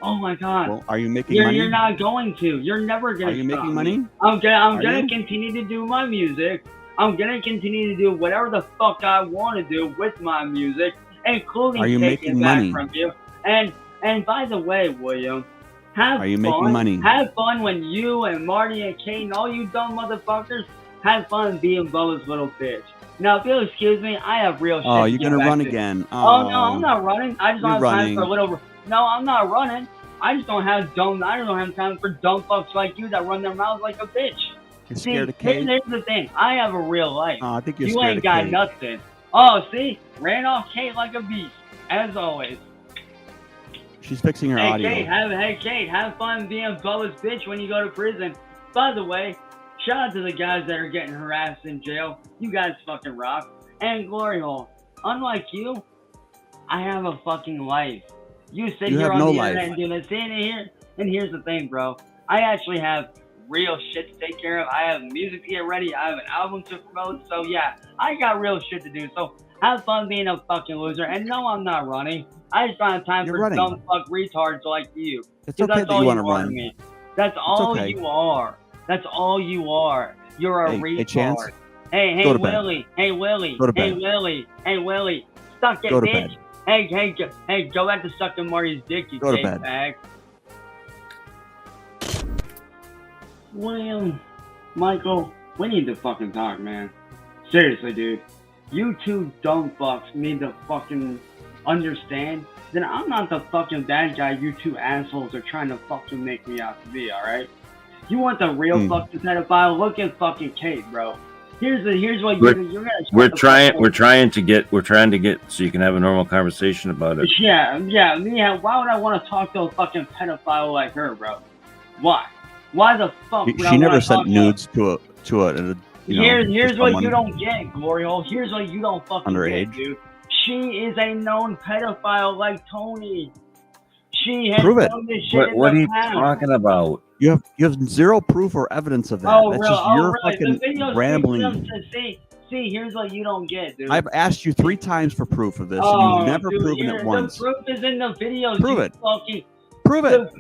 oh my God. Well, are you making money? You're not going to. You're never gonna. Are you stop making me. money? I'm gonna continue to do my music. I'm gonna continue to do whatever the fuck I want to do with my music, including taking making back money? from you. And by the way, William, have Are you fun. making money? Have fun when you and Marty and Kate and all you dumb motherfuckers have fun being Bubba's little bitch. Now, if you'll excuse me, I have real shit. Oh, to you're get gonna back run to. again. Oh no, I'm not running. I just don't have You're time for a running. little. No, I'm not running. I just don't have I don't have time for dumb fucks like you that run their mouths like a bitch. You're See, scared of Kate? here's the thing. I have a real life. Oh, I think you're You scared ain't of got Kate. nothing. Oh, see? Ran off Kate like a beast, as always. She's fixing her Hey, audio. Kate, have fun being Bubba's bitch when you go to prison. By the way, shout out to the guys that are getting harassed in jail. You guys fucking rock. And Glory Hole, unlike you, I have a fucking life. You sit You here have on no the life. internet and do this. And here's the thing, bro. I actually have real shit to take care of. I have music to get ready. I have an album to promote. So yeah, I got real shit to do. So have fun being a fucking loser. And no, I'm not running. I just don't have time You're for running. dumb fuck retards like you. It's 'Cause okay that's that all you want to are run. me. That's all okay. you are. That's all you are. You're a Hey, retard. hey, Chance? Hey, Go to bed. Willie. Hey, Willie. Go to Hey, bed. Willie. Hey, Willie. Suck it, Go to bitch. bed. Hey, go back to sucking Marty's dick, you Go to gay bed. bag. William, Michael, we need to fucking talk, man. Seriously, dude. You two dumb fucks need to fucking understand that I'm not the fucking bad guy you two assholes are trying to fucking make me out to be, alright? You want the real fucking pedophile? Look at fucking Kate, bro. Here's what you're gonna. We're trying to get so you can have a normal conversation about it. Yeah. Why would I want to talk to a fucking pedophile like her, bro? Why? Why the fuck? would I She never wanna sent talk to- nudes to a Here's what someone you don't get, Glory Hole. Here's what you don't fucking underage. get, dude. She is a known pedophile like Tony. She has Prove it. done this shit What in are the you past. talking about? You have zero proof or evidence of that. Oh, That's really? just your The fucking videos rambling. See, here's what you don't get, dude. I've asked you 3 times for proof of this, Oh, and you've never dude, proven it once. The proof is in the videos. Prove you it. Fucking, Prove it.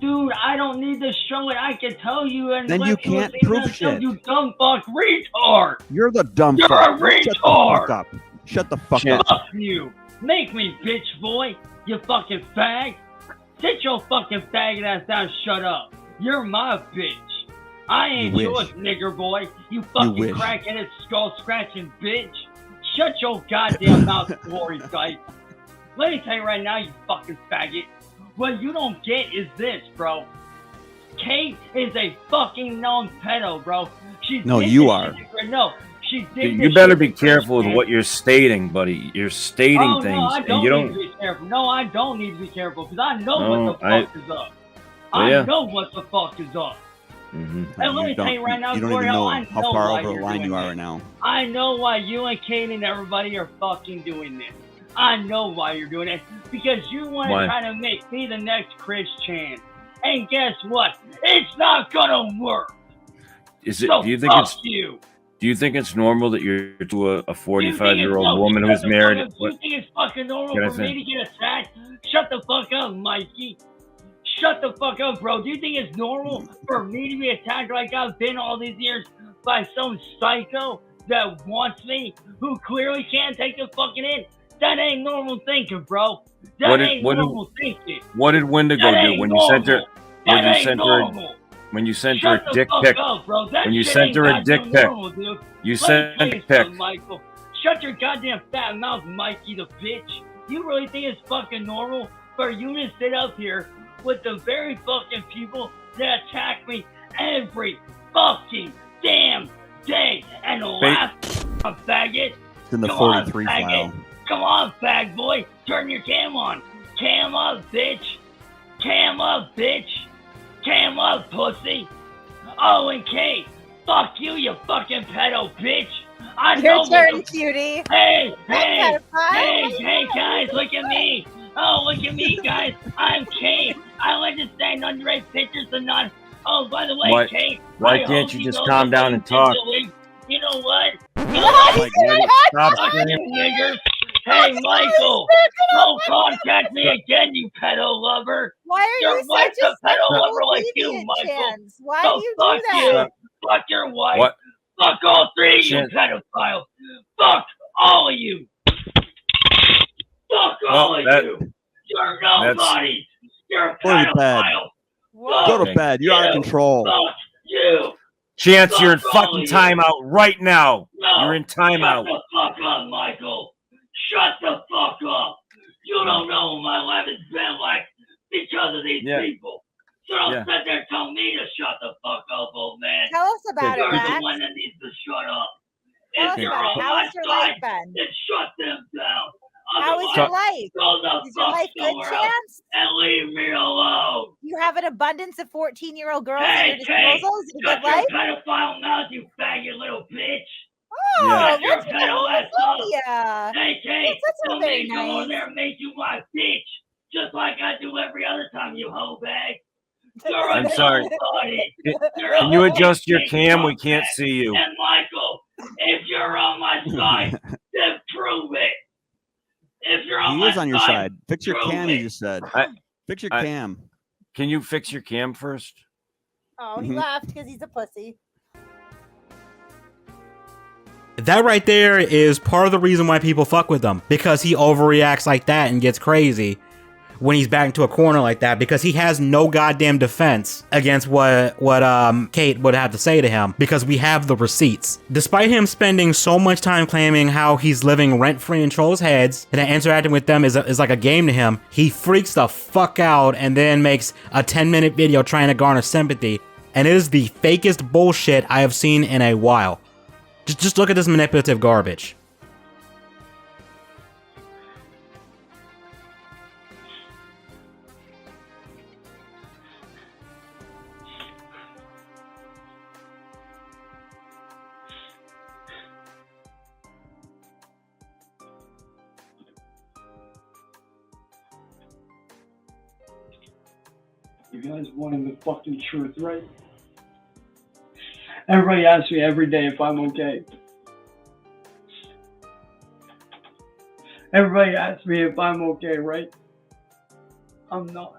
Dude, I don't need to show it. I can tell you. And Then let you can't see prove themselves, shit. You dumb fuck retard. You're the dumb You're fuck. a retard. Shut the fuck up. Shut the fuck up. Fuck you. Make me bitch boy. You fucking fag. Sit your fucking faggot ass down. Shut up. You're my bitch. I ain't You yours, wish. nigger boy. You fucking wish. crackheaded skull scratching bitch. Shut your goddamn mouth, glory sight. Let me tell you right now, you fucking faggot. What you don't get is this, bro. Kate is a fucking known pedo, bro. She No, did you this are. shit- No, she did You this better shit be to careful with Chris, what you're stating, buddy. You're stating oh, things, no, I and don't you need don't. to be careful. No, I don't need to be careful because I know No, what the fuck is up. Yeah. I know what the fuck is up. And let me tell you right now, You don't Gloria, even know I how know far why over the you're line doing you are this. right now. I know why you and Kate and everybody are fucking doing this. I know why you're doing it. Because you want Why? to try to make me the next Chris Chan. And guess what? It's not gonna work. Is it? So Do you think fuck it's? you. Do you think it's normal that you're to a Do you think 45-year-old it's- woman shut who's the married? fuck up. Do you think it's fucking normal Can I for say- me to get attacked? Shut the fuck up, Mikey. Shut the fuck up, bro. Do you think it's normal for me to be attacked like I've been all these years by some psycho that wants me, who clearly can't take the fucking in? That ain't normal thinking, bro. That ain't normal thinking. What did Wendigo That do ain't when you sent her? normal. When That you ain't sent her? normal. When you sent Shut her a the dick fuck pic? up, bro. That When you shit sent ain't her a goddamn dick pic? normal, dude. You Let me sent tell a you pic. something, Michael. Shut your goddamn fat mouth, Mikey the bitch. You really think it's fucking normal for you to sit up here with the very fucking people that attack me every fucking damn day and laugh, a faggot? It's in the Come 43 on, faggot. file. Come on, fag boy. Turn your cam on. Cam up, bitch. Cam up, bitch. Cam up, pussy. Oh, and Kate. Fuck you, you fucking pedo bitch. I Your know turn, what the... cutie. Hey, hey, Pedophile. hey, guys, look at me. Oh, look at me, guys. I'm Kate. I like to stand underage pictures and not... Oh, by the way, Kate. Why can't you just calm down and talk? You know what? Stop Fuck screaming. you niggers. Hey, Michael. Don't contact me again, you pedo lover. Why are your you wife's such a pedo lover like you, disobedient, Michael. Chance? Why So do you fuck do that? you. Fuck your wife. What? Fuck all three of you Chance. pedophiles. Fuck all of you. Fuck all of you. You're nobody. You're a Go to bed. pedophile. Go to bed. You're out of control. Fuck you. Chance, you're in Fuck all fucking of you. timeout right now. No. You're in timeout. Shut the fuck up, Michael. Shut the fuck up. You don't know what my life has been like because of these people. So don't sit there and tell me to shut the fuck up, old man. Tell us about it, You're the Rax. one that needs to shut up. Tell If us you're about on it. How my has your side, life been? then shut them down. How is your life? Go the Is your fuck life good, somewhere else Chance? and leave me alone. You have an abundance of 14-year-old girls at Hey, your Kate, disposal. Is it a shut good your life? pedophile mouth, you faggot little bitch. Oh, Shut your what's with the pedo ass up. homophobia? Hey, Kate, That's not tell very me to come over nice. there and make you my bitch, just like I do every other time, you hoe bag. You're a I'm sorry. nobody. Can you adjust your cam? We can't see you. And Michael, if you're on my side, then prove it. If you're on He my is on your side. Fix your prove cam, it. you just said. Fix your I- cam. Can you fix your cam first? Oh, he Mhm. laughed because he's a pussy. That right there is part of the reason why people fuck with him, because he overreacts like that and gets crazy when he's back into a corner like that, because he has no goddamn defense against what Kate would have to say to him, because we have the receipts. Despite him spending so much time claiming how he's living rent-free in trolls' heads and that interacting with them is like a game to him, he freaks the fuck out and then makes a 10-minute video trying to garner sympathy, and it is the fakest bullshit I have seen in a while. Just look at this manipulative garbage. You guys wanted the fucking truth, right? Everybody asks me every day if I'm okay. Everybody asks me if I'm okay, right? I'm not.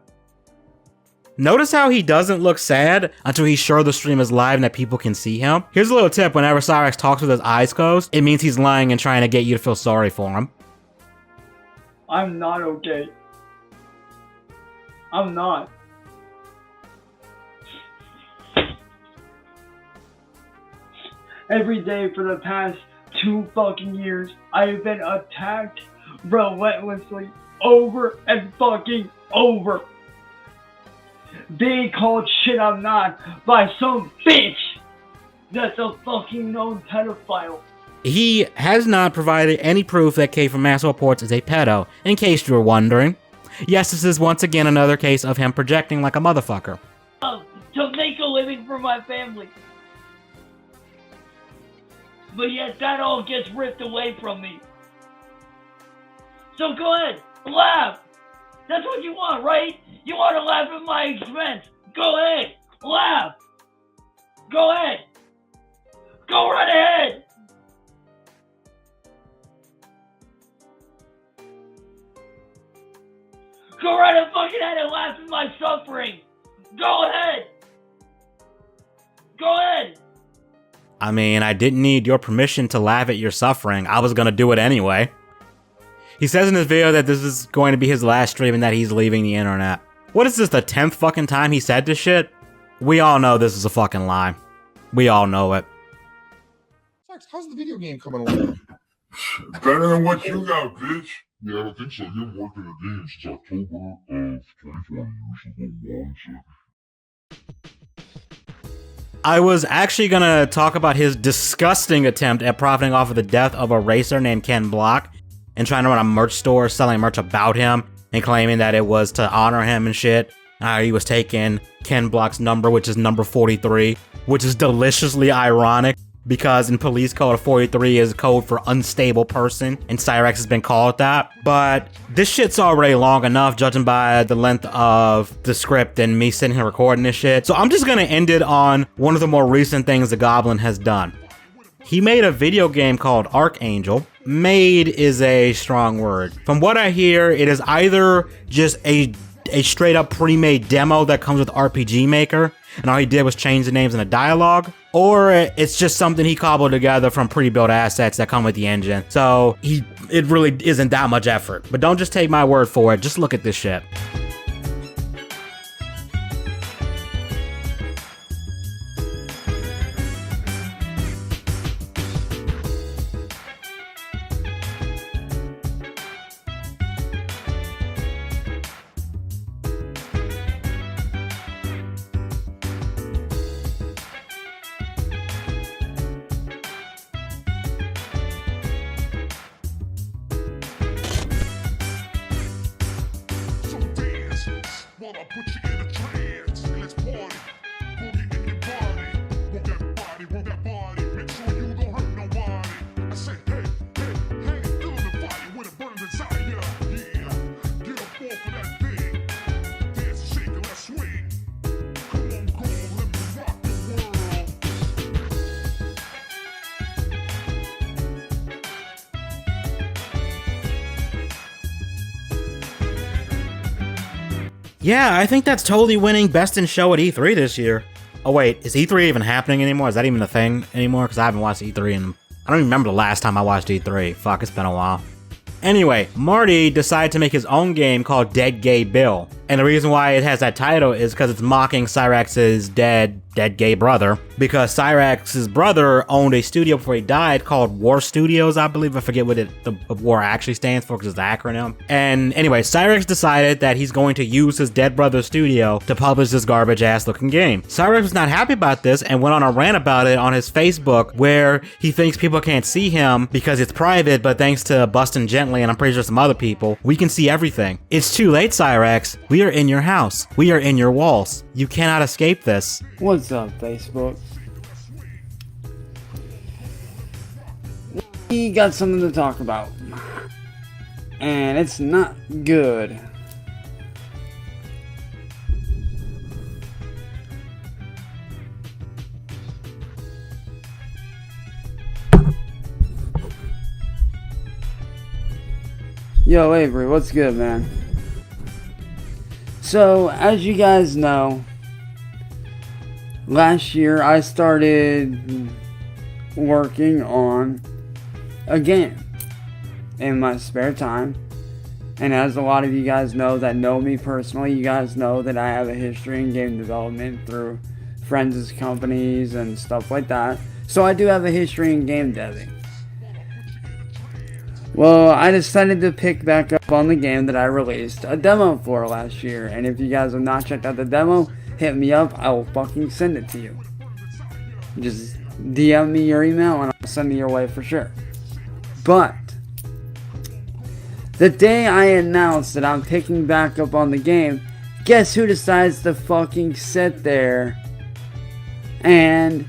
Notice how he doesn't look sad until he's sure the stream is live and that people can see him? Here's a little tip: whenever Cyrax talks with his eyes closed, it means he's lying and trying to get you to feel sorry for him. I'm not okay. I'm not. Every day for the past 2 fucking years, I've been attacked relentlessly over and fucking over. Being called shit I'm not by some bitch that's a fucking known pedophile. He has not provided any proof that Kate from Mass Reports is a pedo, in case you were wondering. Yes, this is once again another case of him projecting like a motherfucker. To make a living for my family. But yet that all gets ripped away from me. So go ahead, laugh. That's what you want, right? You want to laugh at my expense. Go ahead, laugh. Go ahead. Go right ahead. Go right and fucking ahead and laugh at my suffering. Go ahead. Go ahead. I mean, I didn't need your permission to laugh at your suffering. I was gonna do it anyway. He says in this video that this is going to be his last stream and that he's leaving the internet. What is this, the 10th fucking time he said this shit? We all know this is a fucking lie. We all know it. How's the video game coming along? Better than what you got, bitch. Yeah, I don't think so. You haven't worked in a game since October of 2020. Usually a long shit. I was actually gonna talk about his disgusting attempt at profiting off of the death of a racer named Ken Block and trying to run a merch store selling merch about him and claiming that it was to honor him and shit. He was taking Ken Block's number, which is number 43, which is deliciously ironic because in police code 43 is code for unstable person, and Cyrax has been called that. But this shit's already long enough, judging by the length of the script and me sitting here recording this shit. So I'm just gonna end it on one of the more recent things the Goblin has done. He made a video game called Archangel. Made is a strong word. From what I hear, it is either just a straight up pre-made demo that comes with RPG Maker, and all he did was change the names in the dialogue, or it's just something he cobbled together from pre-built assets that come with the engine. So it really isn't that much effort. But don't just take my word for it, just look at this shit. Yeah, I think that's totally winning Best in Show at E3 this year. Oh wait, is E3 even happening anymore? Is that even a thing anymore? Because I haven't watched E3 and I don't even remember the last time I watched E3. Fuck, it's been a while. Anyway, Marty decided to make his own game called Dead Gay Bill. And the reason why it has that title is because it's mocking Cyrax's dead gay brother. Because Cyrax's brother owned a studio before he died called War Studios, I believe. I forget what the war actually stands for because it's the acronym. And anyway, Cyrax decided that he's going to use his dead brother's studio to publish this garbage ass looking game. Cyrax was not happy about this and went on a rant about it on his Facebook, where he thinks people can't see him because it's private, but thanks to Bustin' Gently and I'm pretty sure some other people, we can see everything. It's too late, Cyrax. We are in your house. We are in your walls. You cannot escape this. What's up, Facebook? We got something to talk about. And it's not good. Yo, Avery, what's good, man? So, as you guys know, last year I started working on a game in my spare time. And as a lot of you guys know that know me personally, you guys know that I have a history in game development through friends' companies and stuff like that. So I do have a history in game deving. Well, I decided to pick back up on the game that I released a demo for last year. And if you guys have not checked out the demo, hit me up. I will fucking send it to you. Just DM me your email and I'll send it your way for sure. But the day I announced that I'm picking back up on the game, guess who decides to fucking sit there and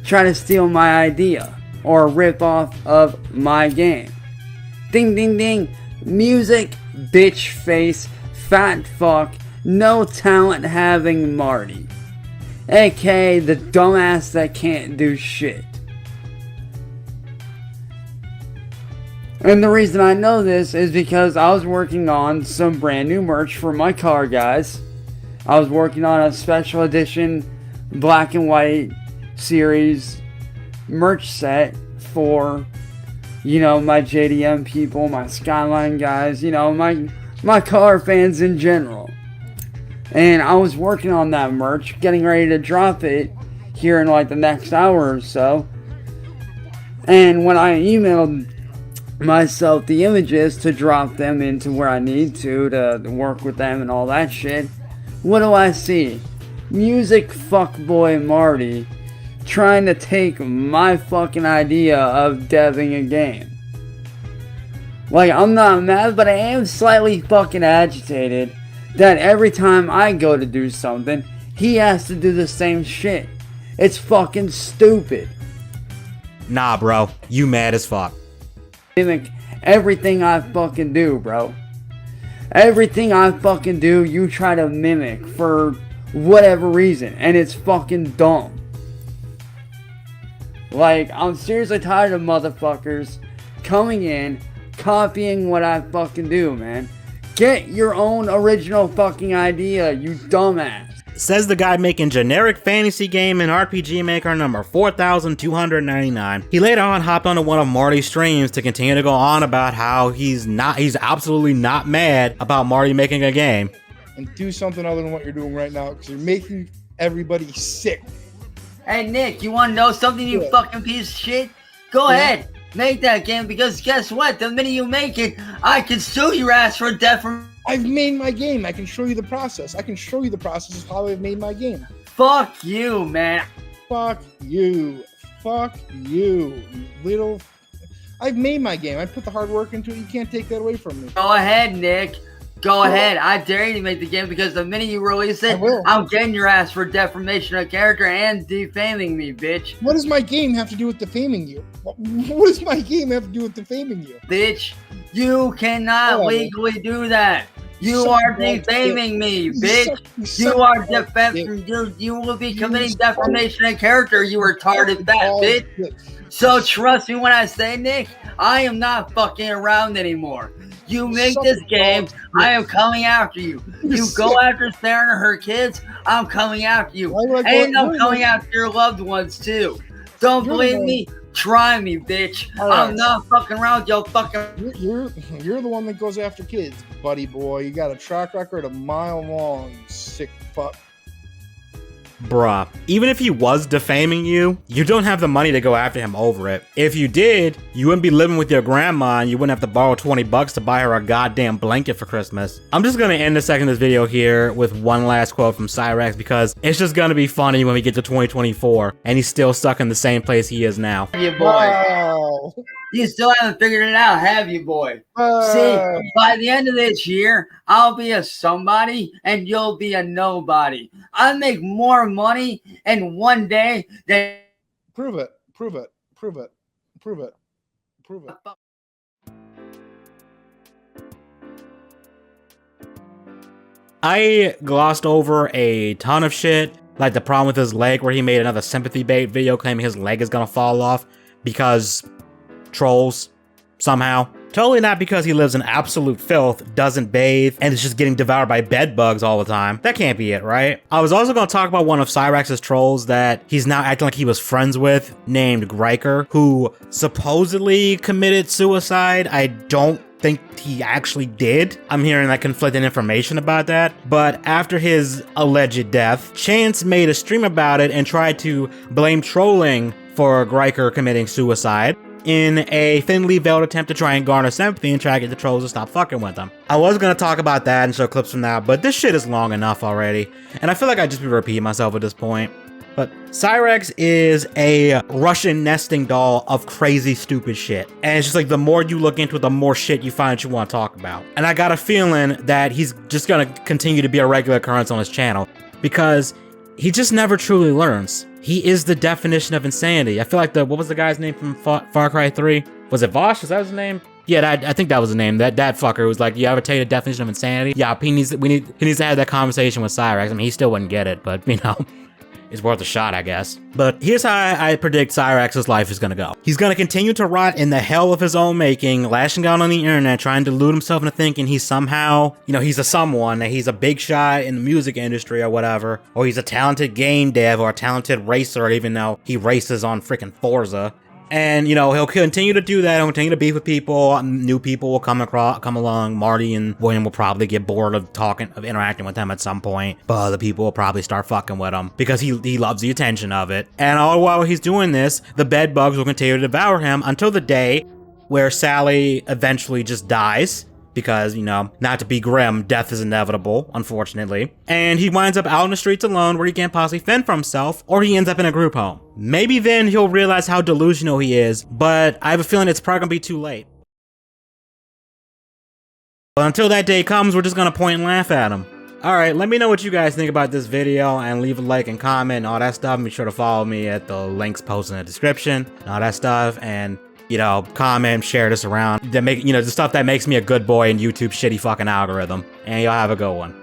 try to steal my idea or rip off of my game? Ding ding ding. Music, bitch face, fat fuck, no talent having Marty, aka the dumbass that can't do shit. And the reason I know this is because I was working on some brand new merch for my car guys. I was working on a special edition black and white series merch set for, you know, my JDM people, my Skyline guys, you know, my car fans in general. And I was working on that merch, getting ready to drop it here in like the next hour or so. And when I emailed myself the images to drop them into where I need to work with them and all that shit, what do I see? Music fuckboy Marty trying to take my fucking idea of deving a game. Like, I'm not mad, but I am slightly fucking agitated that every time I go to do something, he has to do the same shit. It's fucking stupid. Nah, bro. You mad as fuck. Mimic everything I fucking do, bro. Everything I fucking do, you try to mimic for whatever reason, and it's fucking dumb. Like, I'm seriously tired of motherfuckers coming in, copying what I fucking do, man. Get your own original fucking idea, you dumbass. Says the guy making generic fantasy game and RPG Maker number 4299. He later on hopped onto one of Marty's streams to continue to go on about how he's absolutely not mad about Marty making a game. And do something other than what you're doing right now, because you're making everybody sick. Hey Nick, you wanna know something, you fucking piece of shit? Go ahead, make that game, because guess what? The minute you make it, I can sue your ass for defamation. I've made my game. I can show you the process. I can show you the process of how I've made my game. Fuck you, man. Fuck you. Fuck you. Little... I've made my game. I put the hard work into it. You can't take that away from me. Go ahead, Nick. Go ahead. I dare you to make the game, because the minute you release it, I'm getting your ass for defamation of character and defaming me, bitch. What does my game have to do with defaming you? What does my game have to do with defaming you? Bitch, you cannot legally do that. You are defaming me, bitch. You are defaming. You will be committing defamation of character, you retarded fat bitch. So trust me when I say, Nick, I am not fucking around anymore. You make this game, I am coming after you. You go after Sarah and her kids, I'm coming after you. And I'm coming after your loved ones too. Don't believe me? Try me, bitch. I'm not fucking around, yo fucking. You're the one that goes after kids, buddy boy. You got a track record a mile long, sick fuck. Bruh, even if he was defaming you, you don't have the money to go after him over it. If you did, you wouldn't be living with your grandma and you wouldn't have to borrow 20 bucks to buy her a goddamn blanket for Christmas. I'm just gonna end the second of this video here with one last quote from CYRAXX, because it's just gonna be funny when we get to 2024 and he's still stuck in the same place he is now. You boy. Wow. You still haven't figured it out, have you, boy? See, by the end of this year, I'll be a somebody and you'll be a nobody. I make more money in one day than... Prove it. Prove it. Prove it. Prove it. Prove it. I glossed over a ton of shit, like the problem with his leg where he made another sympathy bait video claiming his leg is gonna fall off because trolls, somehow. Totally not because he lives in absolute filth, doesn't bathe, and is just getting devoured by bed bugs all the time. That can't be it, right? I was also going to talk about one of CYRAXX's trolls that he's now acting like he was friends with, named Griker, who supposedly committed suicide. I don't think he actually did. I'm hearing like conflicting information about that. But after his alleged death, Chance made a stream about it and tried to blame trolling for Griker committing suicide in a thinly veiled attempt to try and garner sympathy and try to get the trolls to stop fucking with them. I was gonna talk about that and show clips from that, but this shit is long enough already, and I feel like I'd just be repeating myself at this point. But CYRAXX is a Russian nesting doll of crazy, stupid shit. And it's just like the more you look into it, the more shit you find that you want to talk about. And I got a feeling that he's just gonna continue to be a regular occurrence on his channel, because he just never truly learns. He is the definition of insanity. I feel like what was the guy's name from Far Cry 3? Was it Vosh? Is that his name? Yeah, I think that was the name. That fucker was like, you ever tell you the definition of insanity? Yeah, he needs to have that conversation with CYRAXX. I mean, he still wouldn't get it, but you know, it's worth a shot, I guess. But here's how I predict CYRAXX's life is gonna go. He's gonna continue to rot in the hell of his own making, lashing out on the internet, trying to delude himself into thinking he's somehow, you know, he's a someone, that he's a big shot in the music industry or whatever, or he's a talented game dev or a talented racer, even though he races on freaking Forza. And, you know, he'll continue to do that. He'll continue to beef with people. New people will come along. Marty and William will probably get bored of interacting with him at some point. But other people will probably start fucking with him because he loves the attention of it. And all while he's doing this, the bed bugs will continue to devour him until the day where Sally eventually just dies. Because, you know, not to be grim, death is inevitable, unfortunately. And he winds up out in the streets alone where he can't possibly fend for himself, or he ends up in a group home. Maybe then he'll realize how delusional he is, but I have a feeling it's probably gonna be too late. But until that day comes, we're just gonna point and laugh at him. Alright, let me know what you guys think about this video, and leave a like and comment and all that stuff. And be sure to follow me at the links posted in the description and all that stuff. And you know, comment, share this around. That make, you know, the stuff that makes me a good boy in YouTube's shitty fucking algorithm. And y'all have a good one.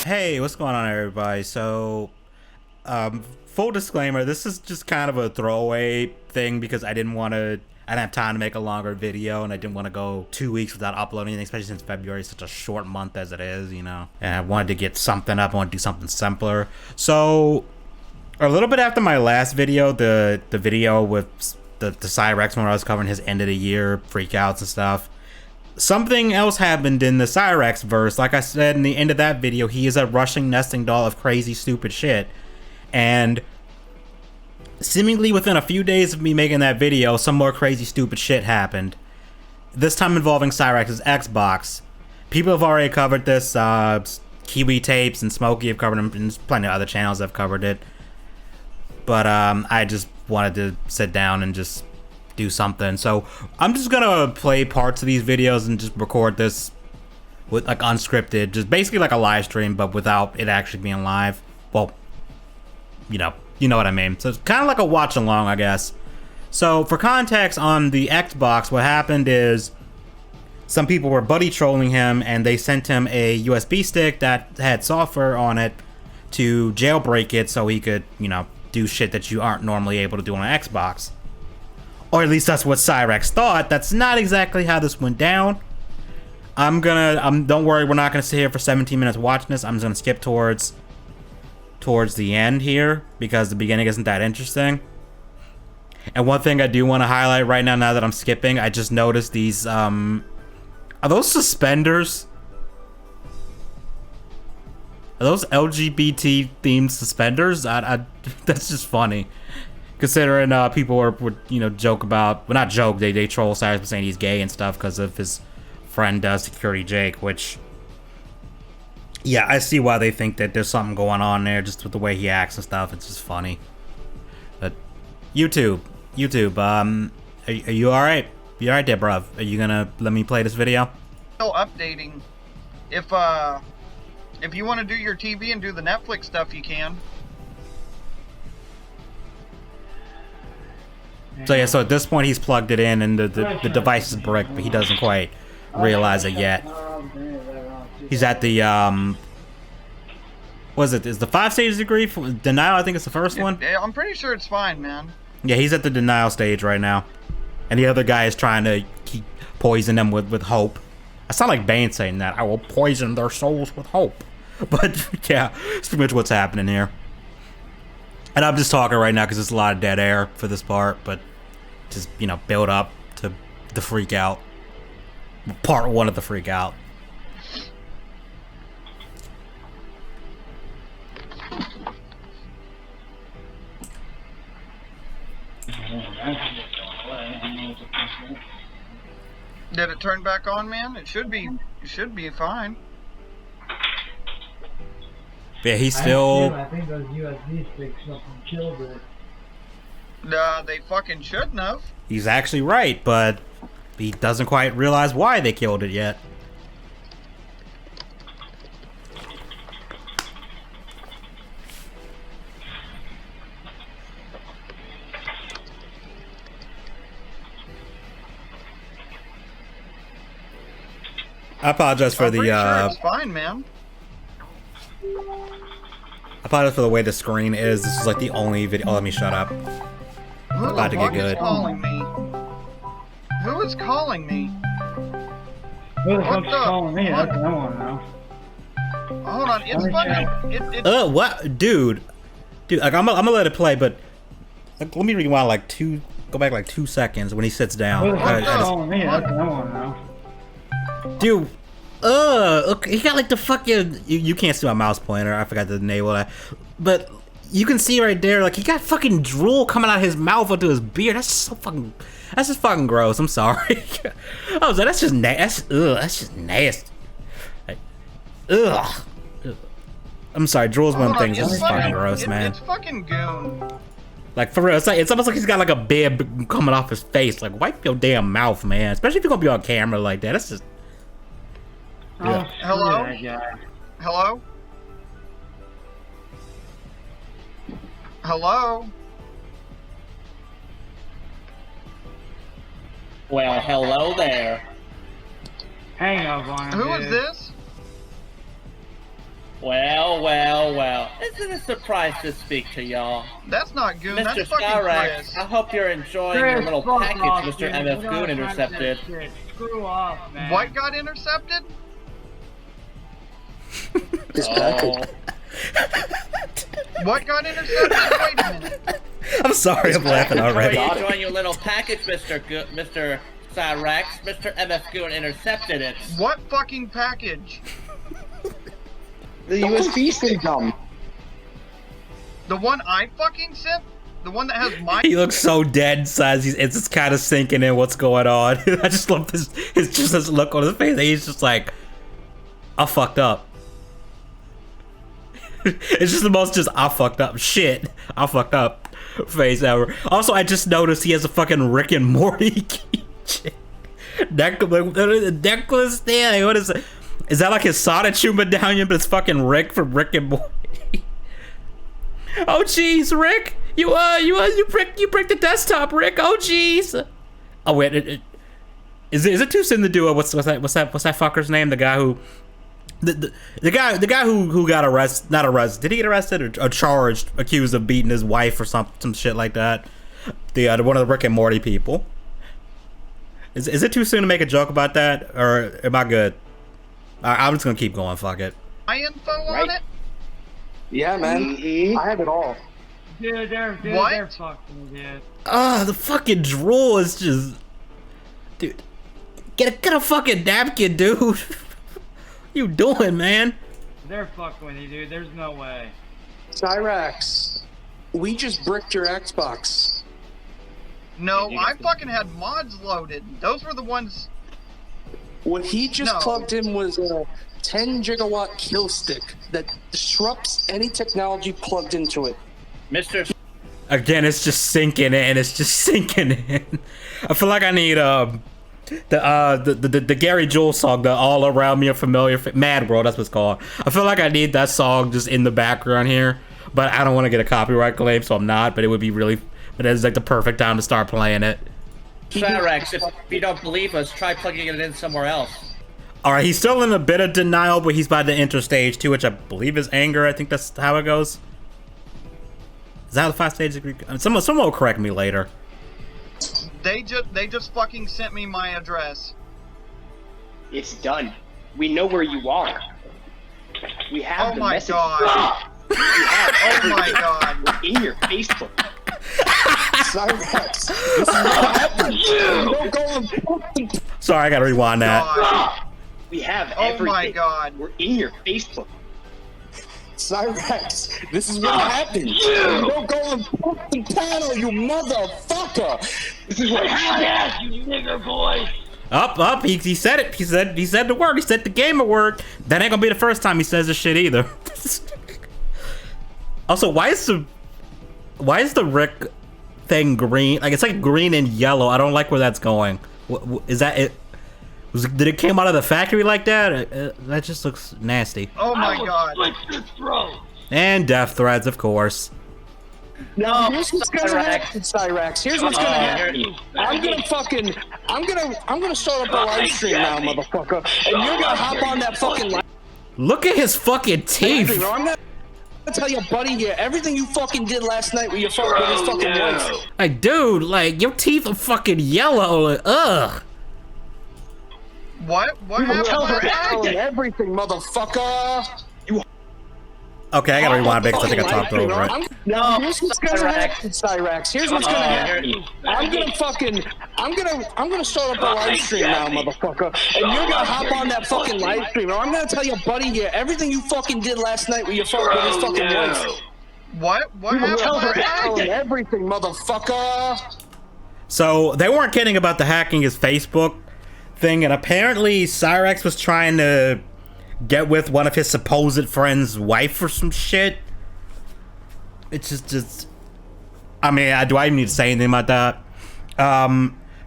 Hey, what's going on, everybody? So, full disclaimer, this is just kind of a throwaway thing because I didn't have time to make a longer video, and I didn't want to go 2 weeks without uploading anything, especially since February is such a short month as it is, you know. And I wanted to get something up. I want to do something simpler. So, a little bit after my last video, the video with the Cyraxx when I was covering his end of the year freakouts and stuff, something else happened in the Cyraxx verse. Like I said in the end of that video, he is a rushing nesting doll of crazy, stupid shit. And seemingly within a few days of me making that video, some more crazy, stupid shit happened. This time involving Cyraxx's Xbox. People have already covered this. Kiwi Tapes and Smokey have covered them, and there's plenty of other channels that have covered it. But I just wanted to sit down and just do something. So I'm just gonna play parts of these videos and just record this with like unscripted, just basically like a live stream, but without it actually being live. Well, you know what I mean. So it's kind of like a watch along, I guess. So for context on the Xbox, what happened is some people were buddy trolling him, and they sent him a USB stick that had software on it to jailbreak it so he could, you know, do shit that you aren't normally able to do on an Xbox. Or at least that's what Cyraxx thought. That's not exactly how this went down. Don't worry, we're not gonna sit here for 17 minutes watching this. I'm just gonna skip towards the end here because the beginning isn't that interesting. And one thing I do want to highlight right now that I'm skipping, I just noticed these are those suspenders? Are those LGBT themed suspenders? That's just funny, considering people would you know, joke about, well, not joke, they troll Cyrus by saying he's gay and stuff because of his friend Security Jake, which, yeah, I see why they think that there's something going on there just with the way he acts and stuff. It's just funny. But YouTube, are you all right? You all right there, bruv? Are you gonna let me play this video? Still updating. If you want to do your TV and do the Netflix stuff, you can. So yeah, so at this point he's plugged it in and the device is bricked, but he doesn't quite realize it yet. He's at the what is the 5 stages degree for denial? I think it's the first one. I'm pretty sure it's fine, man. Yeah, he's at the denial stage right now, and the other guy is trying to poison them with hope. I sound like Bane saying that. I will poison their souls with hope. But yeah, it's pretty much what's happening here. And I'm just talking right now because there's a lot of dead air for this part, but just, you know, build up to the freak out. Part 1 of the freak out. Did it turn back on, man? It should be fine. Yeah, he's still. I think those USB sticks fucking killed it. They fucking shouldn't have. He's actually right, but he doesn't quite realize why they killed it yet. I apologize for the sure it's fine, man. I apologize for the way the screen is. This is like the only video. Oh, let me shut up. Who About to get good. Calling me? Who is calling me? Who the What fuck's the? calling me? That's what I want to know. Hold on, it's fucking. What, dude? Dude, like I'm gonna let it play, but like, let me rewind like go back like 2 seconds when he sits down. Who the fuck's calling me? That's what I want to know. Dude, okay, he got like the fucking. You can't see my mouse pointer. I forgot to enable that, but you can see right there, like he got fucking drool coming out of his mouth onto his beard. That's so fucking. That's just fucking gross. I'm sorry. I was like, that's just nasty. That's just nasty. Like, ugh. I'm sorry, drool's one of the things. That's just fucking gross, man. It's fucking goon. Like for real, it's almost like he's got like a bib coming off his face. Like wipe your damn mouth, man. Especially if you're gonna be on camera like that. That's just. Yeah. Hello? Hello? Hello? Well, hello there. Hang up on him. Who is this? Well. Isn't a surprise to speak to y'all. That's not Goon, Mr. that's fucking Cyrax, Chris. I hope you're enjoying your little fuck package off, Mr. dude. MF We're Goon not intercepted. trying to say shit. Screw off, man. What got intercepted? Oh. What got intercepted? Wait a minute. I'm sorry, I'm laughing already. Are you enjoying your little package, Mr. Cyrax? Mr. MF Goon intercepted it. What fucking package? The USB stick dumb. The one I fucking sent? The one that has my. He looks so dead inside. It's just kind of sinking in what's going on. I just love his look on his face. He's just like, I fucked up. It's just the most I fucked up shit. I fucked up face ever. Also, I just noticed he has a fucking Rick and Morty keychain. Necklace there. What is it? Is that like his Sonichu medallion, but it's fucking Rick from Rick and Morty? Oh jeez, Rick, you bricked the desktop, Rick. Oh jeez. Oh wait, is it too soon to do it? What's that fucker's name? The guy who. The guy who got arrested, not arrested, did he get arrested or charged, accused of beating his wife or some shit like that? The one of the Rick and Morty people. Is it too soon to make a joke about that, or am I good? I'm just gonna keep going. Fuck it. My info on it? Yeah, man. I have it all. Dude, they're fucking dude. The fucking drool is just, dude. Get a fucking napkin, dude. What you doing, man? They're fucking with you, dude. There's no way. Cyrax, we just bricked your Xbox. No, I fucking had mods loaded. Those were the ones. What he just plugged in was a 10 gigawatt kill stick that disrupts any technology plugged into it. Mr. Again, it's just sinking in. It's just sinking in. I feel like I need the Gary Jules song, the All Around Me Are Familiar, Mad World, that's what it's called. I feel like I need that song just in the background here, but I don't want to get a copyright claim, so I'm not, but it would be really, but it's like the perfect time to start playing it. Cyrax, if you don't believe us, try plugging it in somewhere else. Alright, he's still in a bit of denial, but he's about to enter stage 2, which I believe is anger. I think that's how it goes. Is that how the 5 stages agree? Someone will correct me later. They just fucking sent me my address. It's done. We know where you are. We have the message. God. Oh my god. We're in your Facebook. Cyrax, this is what happened. Sorry, I gotta rewind that. We have Oh everything. my god. We're in your Facebook. Cyrax, this is what happened. Don't go on fucking panel, you motherfucker. This is what happened. You nigger boy. Up, he said it. He said the word. He said the gamer word. That ain't gonna be the first time he says this shit either. Also, why is the Rick thing green? Like, it's like green and yellow. I don't like where that's going. Is that it? Did it came out of the factory like that? That just looks nasty. Oh my god. And death threats, of course. Now, here's what's gonna happen, Cyrax. Here's what's gonna happen. I'm gonna start up a live stream now, motherfucker. And you're gonna hop on that fucking live. Look at his fucking teeth. I'm gonna tell your buddy here everything you fucking did last night with your fucking with his fucking wife. Like, dude, like, your teeth are fucking yellow. Like, ugh. What happened? Everything, motherfucker. Okay, I gotta rewind because I think I talked over it. No, here's what's gonna happen, Cyrax. Here's what's gonna happen. I'm gonna start up a live stream now, motherfucker. And you're gonna hop on that fucking live stream. Or I'm gonna tell your buddy here everything you fucking did last night with your fucking wife. What happened? Everything, motherfucker. So they weren't kidding about the hacking his Facebook thing, and apparently Cyrax was trying to get with one of his supposed friend's wife or some shit. It's just I mean, do I even need to say anything about that?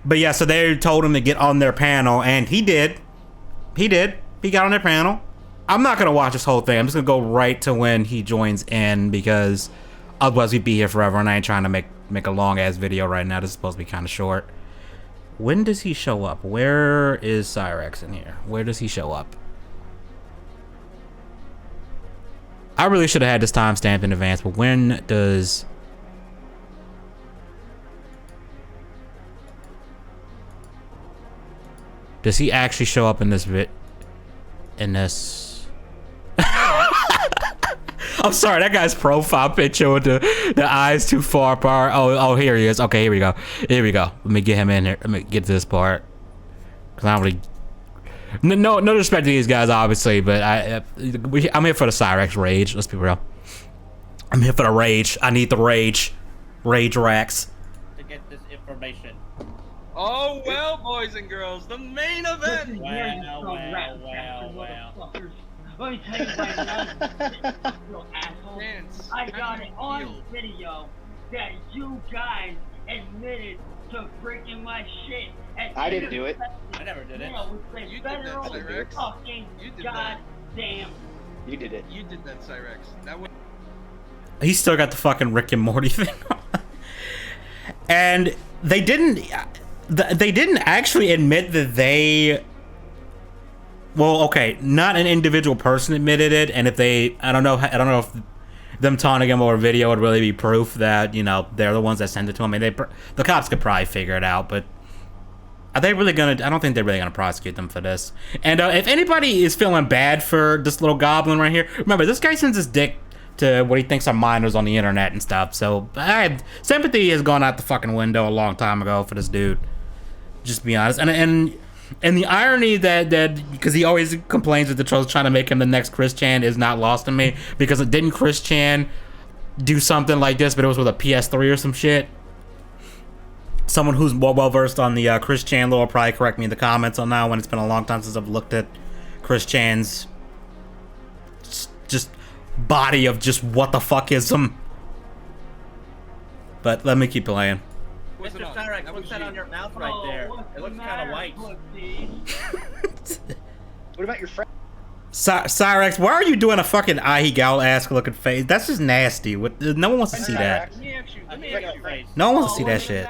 But yeah, so they told him to get on their panel, and he did. He got on their panel. I'm not gonna watch this whole thing. I'm just gonna go right to when he joins in, because otherwise we'd be here forever, and I ain't trying to make a long ass video right now. This is supposed to be kind of short. When does he show up? Where is Cyrax in here? Where does he show up? I really should have had this timestamp in advance, but when does... Does he actually show up in this in this? I'm sorry, that guy's profile picture with the eyes too far apart. Oh, here he is. Okay, here we go. Here we go. Let me get him in here. Let me get to this part. Cause I don't really... No disrespect to these guys, obviously, but I'm here for the Cyrax rage. Let's be real. I'm here for the rage. I need the rage. Rage Rax. To get this information. Oh well, boys and girls, the main event. Wow. Let me tell you right now, you asshole. I got it on video that you guys admitted to breaking my shit. And I didn't do it. I never did it. You did that, Cyrax. Fucking goddamn. You did it. You did that, Cyrax. That was... He's still got the fucking Rick and Morty thing on. And they didn't actually admit that they... Well, okay, not an individual person admitted it, and if they... I don't know if them taunting him over video would really be proof that, you know, they're the ones that sent it to him. I mean, the cops could probably figure it out, but are they really gonna... I don't think they're really gonna prosecute them for this. And if anybody is feeling bad for this little goblin right here, remember, this guy sends his dick to what he thinks are minors on the internet and stuff, so sympathy has gone out the fucking window a long time ago for this dude. Just to be honest. And the irony that because he always complains that the troll's trying to make him the next Chris Chan is not lost on me, because it didn't Chris Chan do something like this, but it was with a PS3 or some shit. Someone who's more well versed on the Chris Chan lore will probably correct me in the comments on that one. It's been a long time since I've looked at Chris Chan's just body of just what the fuck is him. But let me keep playing. Mr. Cyrax, what's that on your mouth right there? It looks kind of white. What about your friend? Cyrax, why are you doing a fucking Ahigal-esque looking face? That's just nasty. No one wants to see that. No one wants to see that shit.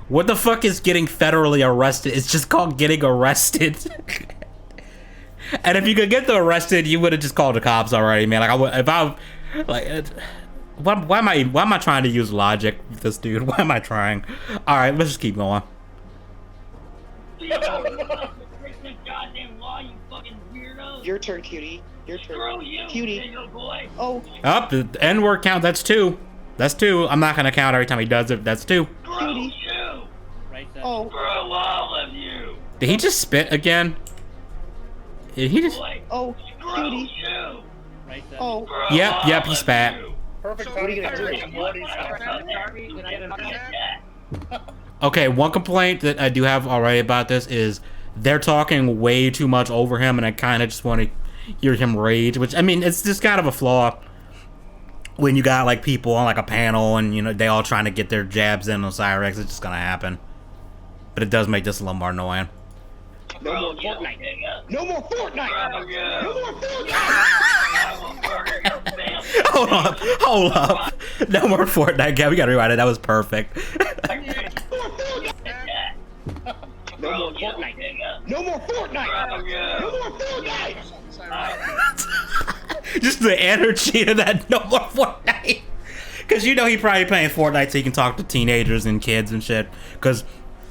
What the fuck is getting federally arrested? It's just called getting arrested. And if you could get them arrested, you would have just called the cops already, man. Why am I trying to use logic with this dude? Why am I trying? All right, let's just keep going. Your turn, cutie. Your turn, cutie. Oh. Up, the N-word count. That's 2. That's 2. I'm not gonna count every time he does it. That's 2. Cutie. Oh. Screw all of you. Did he just spit again? Did he just? Oh, cutie. Oh. Yep, he spat. Perfect. What are you gonna do? Okay, one complaint that I do have already about this is they're talking way too much over him, and I kind of just want to hear him rage. Which, I mean, it's just kind of a flaw when you got like people on like a panel and, you know, they all trying to get their jabs in on Cyrax. It's just gonna happen. But it does make this a little more annoying. No more Fortnite. No more Fortnite. No more Fortnite. Hold up. No more Fortnite. Yeah, we gotta rewind it. That was perfect. No more Fortnite. No more Fortnite. No more Fortnite. Just the energy of that no more Fortnite. Because you know he probably playing Fortnite so he can talk to teenagers and kids and shit. Because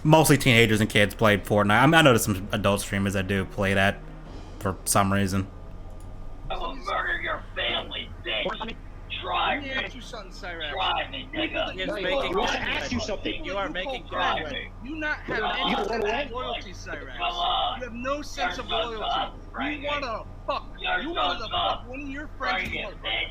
mostly teenagers and kids play Fortnite. I mean, I know there's some adult streamers that do play that for some reason. I will murder your family, bitch. Try me. ask you something, Cyrax. Try me, nigga. Yes, Wait, making I want to ask you something. You are making progress. You not have any loyalty, Cyrax. You have no sense of loyalty. You wanna fuck. You wanna fuck one of your friends.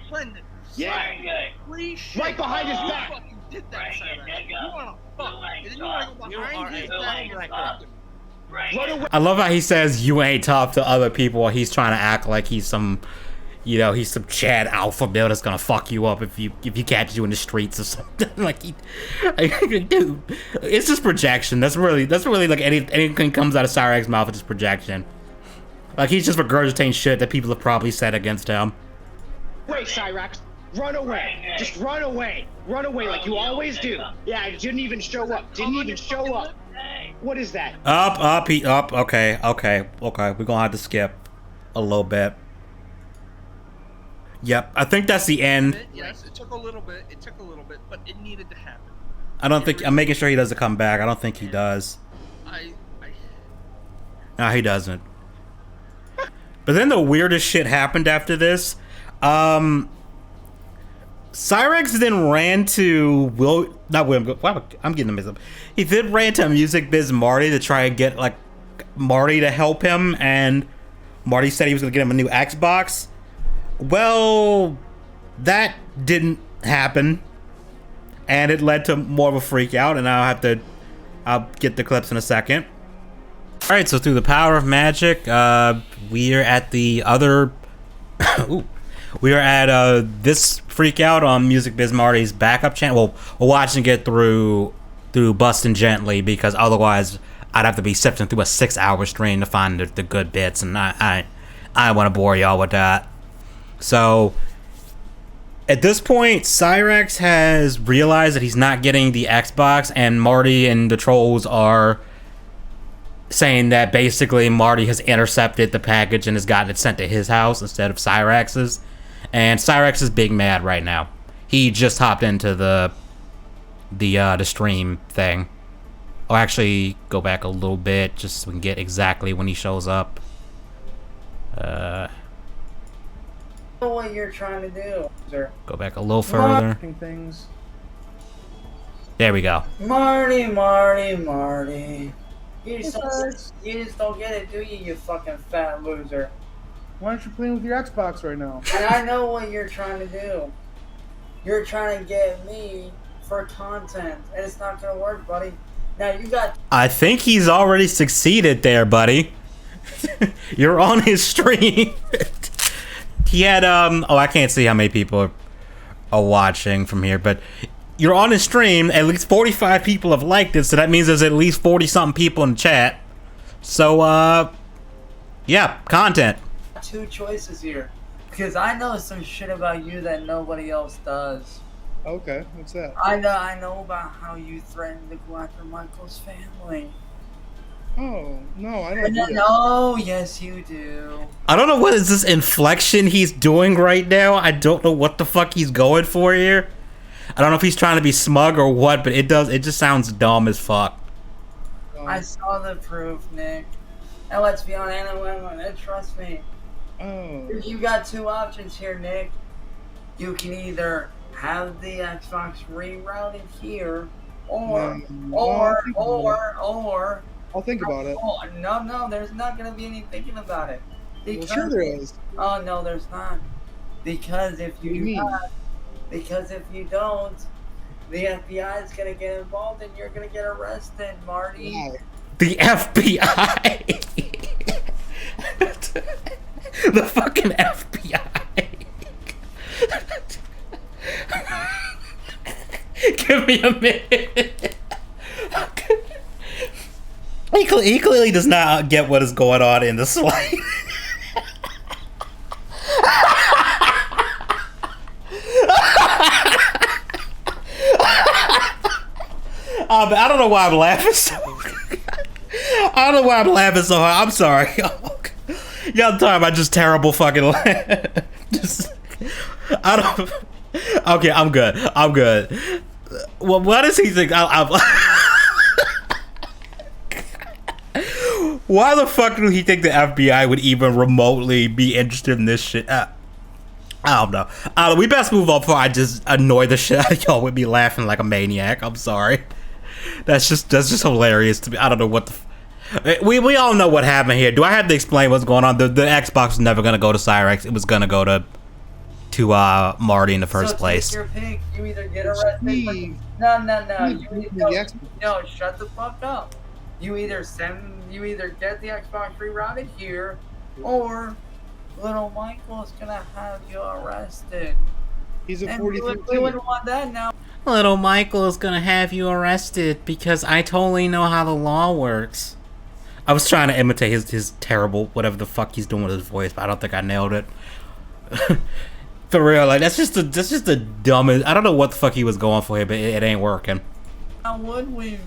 Friend. Yeah. Free shit. Right behind his You back. fucking did that, Cyrax. You wanna fuck. And then you wanna go behind his back and fuck him. I love how he says you ain't tough to other people while he's trying to act like he's some, you know, he's some Chad alpha male that's gonna fuck you up if he catches you in the streets or something. Like dude, it's just projection. That's really like anything comes out of Cyrax's mouth, it's just projection. Like he's just regurgitating shit that people have probably said against him. Wait, Cyrax. Run away. Just run away. Run away like you always do. Yeah, I didn't even show up. Didn't even show up. What is that? Up. Okay. We're gonna have to skip a little bit. Yep, I think that's the end. Yes, it took a little bit. But it needed to happen. I'm making sure he doesn't come back. I don't think he does. No, he doesn't. But then the weirdest shit happened after this. Cyrax then ran to I'm getting the mix up. He then ran to Music Biz Marty to try and get like Marty to help him, and Marty said he was gonna get him a new Xbox. Well, that didn't happen, and it led to more of a freak out, and I'll get the clips in a second. All right, so through the power of magic, we are at the other. We are at this freak out on Music Biz Marty's backup channel. Well, we're watching it through Bustin' Gently, because otherwise I'd have to be sifting through a 6-hour stream to find the good bits, and I want to bore y'all with that. So at this point, Cyrax has realized that he's not getting the Xbox, and Marty and the trolls are saying that basically Marty has intercepted the package and has gotten it sent to his house instead of Cyrax's. And Cyrax is big mad right now. He just hopped into the stream thing. I'll actually go back a little bit just so we can get exactly when he shows up. I know what you're trying to do, sir. Go back a little further. Things. There we go. Marty. You just don't get it, do you, you fucking fat loser? Why aren't you playing with your Xbox right now? And I know what you're trying to do. You're trying to get me for content, and it's not gonna work, buddy. Now you got. I think he's already succeeded there, buddy. You're on his stream. He had I can't see how many people are watching from here, but you're on his stream. At least 45 people have liked it, so that means there's at least 40-something people in the chat. So yeah, content. Two choices here, because I know some shit about you that nobody else does. Okay, what's that? I know about how you threatened to go after Michael's family. Oh no, I don't. No, yes you do. I don't know what is this inflection he's doing right now. I don't know what the fuck he's going for here. I don't know if he's trying to be smug or what, but it just sounds dumb as fuck. I saw the proof, Nick. And let's be honest, and trust me. Oh. You got two options here, Nick. You can either have the Xbox rerouted here, or I'll think about it. No, there's not gonna be any thinking about it. Well, sure there is. Oh no, there's not. Because if you don't, the FBI is gonna get involved and you're gonna get arrested, Marty. Wow. The FBI. The fucking FBI. Give me a minute. He clearly does not get what is going on in the slide. But I don't know why I'm laughing so hard. I'm sorry. Y'all talking about just terrible fucking I Okay, I'm good. I'm good. Well, what does he think? Why the fuck do he think the FBI would even remotely be interested in this shit? I don't know. We best move on before I just annoy the shit out of y'all with me laughing like a maniac. I'm sorry. That's just hilarious to me. I don't know what the. We all know what happened here. Do I have to explain what's going on? The Xbox was never gonna go to Cyrax. It was gonna go to Marty in the first place. Take your pick. You either get arrested. No, shut the fuck up. You either get the Xbox rerouted here, or little Michael's gonna have you arrested. He's a and 43. we wouldn't want that now. Little Michael is gonna have you arrested because I totally know how the law works. I was trying to imitate his terrible whatever the fuck he's doing with his voice, but I don't think I nailed it. For real, like that's just the dumbest. I don't know what the fuck he was going for here, but it ain't working. How would we?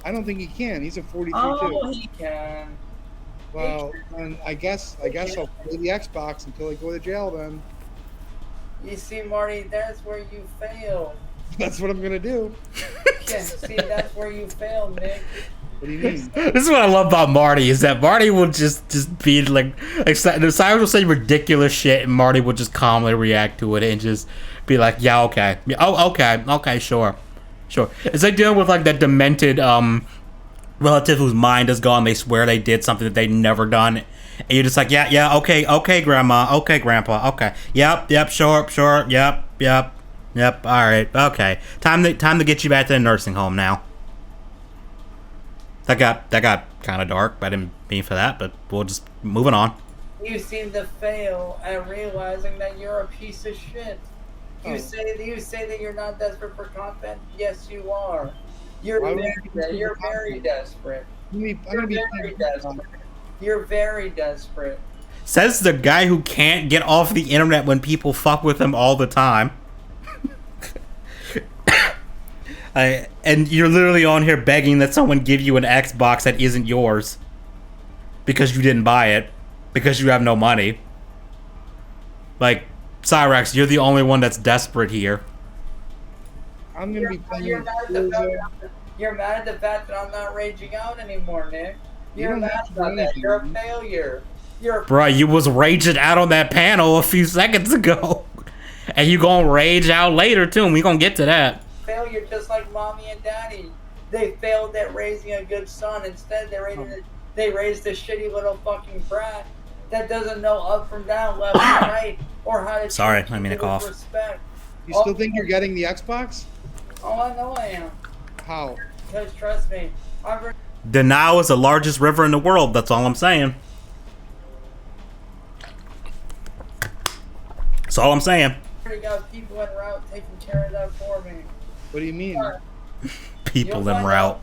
I don't think he can. He's a 43 Oh, too. he can. Well, then I guess I'll play the Xbox until I go to jail. Then You see, Marty, that's where you failed. that's what I'm gonna do. Yeah, see, that's where you failed, Nick. What do you mean? This is what I love about Marty is that Marty will just be like Cyrax will say ridiculous shit and Marty will just calmly react to it and just be like, yeah, okay, oh, okay, sure. It's like dealing with like that demented relative whose mind is gone. They swear they did something that they never done, and you're just like, yeah, okay, grandma, okay, grandpa, okay, yep, sure, yep, all right, okay, time to get you back to the nursing home now. That got kind of dark. I didn't mean for that, but we'll just moving on. You seem to fail at realizing that you're a piece of shit. You say that you're not desperate for content. Yes, you are. You're very desperate. You're very desperate. Says the guy who can't get off the internet when people fuck with him all the time. And you're literally on here begging that someone give you an Xbox that isn't yours because you didn't buy it because you have no money. Like, Cyrax, you're the only one that's desperate here. I'm gonna be playing. You're mad at the fact that I'm not raging out anymore, Nick. You're mad about that. You're a failure. Bruh, you was raging out on that panel a few seconds ago. And you gonna rage out later too, and we gonna get to that. Failure just like mommy and daddy. They failed at raising a good son. Instead, they raised a shitty little fucking brat that doesn't know up from down, left and right, or how to Sorry, treat I mean to people with cough. respect. You still think you're getting the Xbox? Oh, I know I am. How? Because trust me, The Nile is the largest river in the world. That's all I'm saying. That's all I'm saying. already got people en route taking care of that for me. What do you mean? People en route.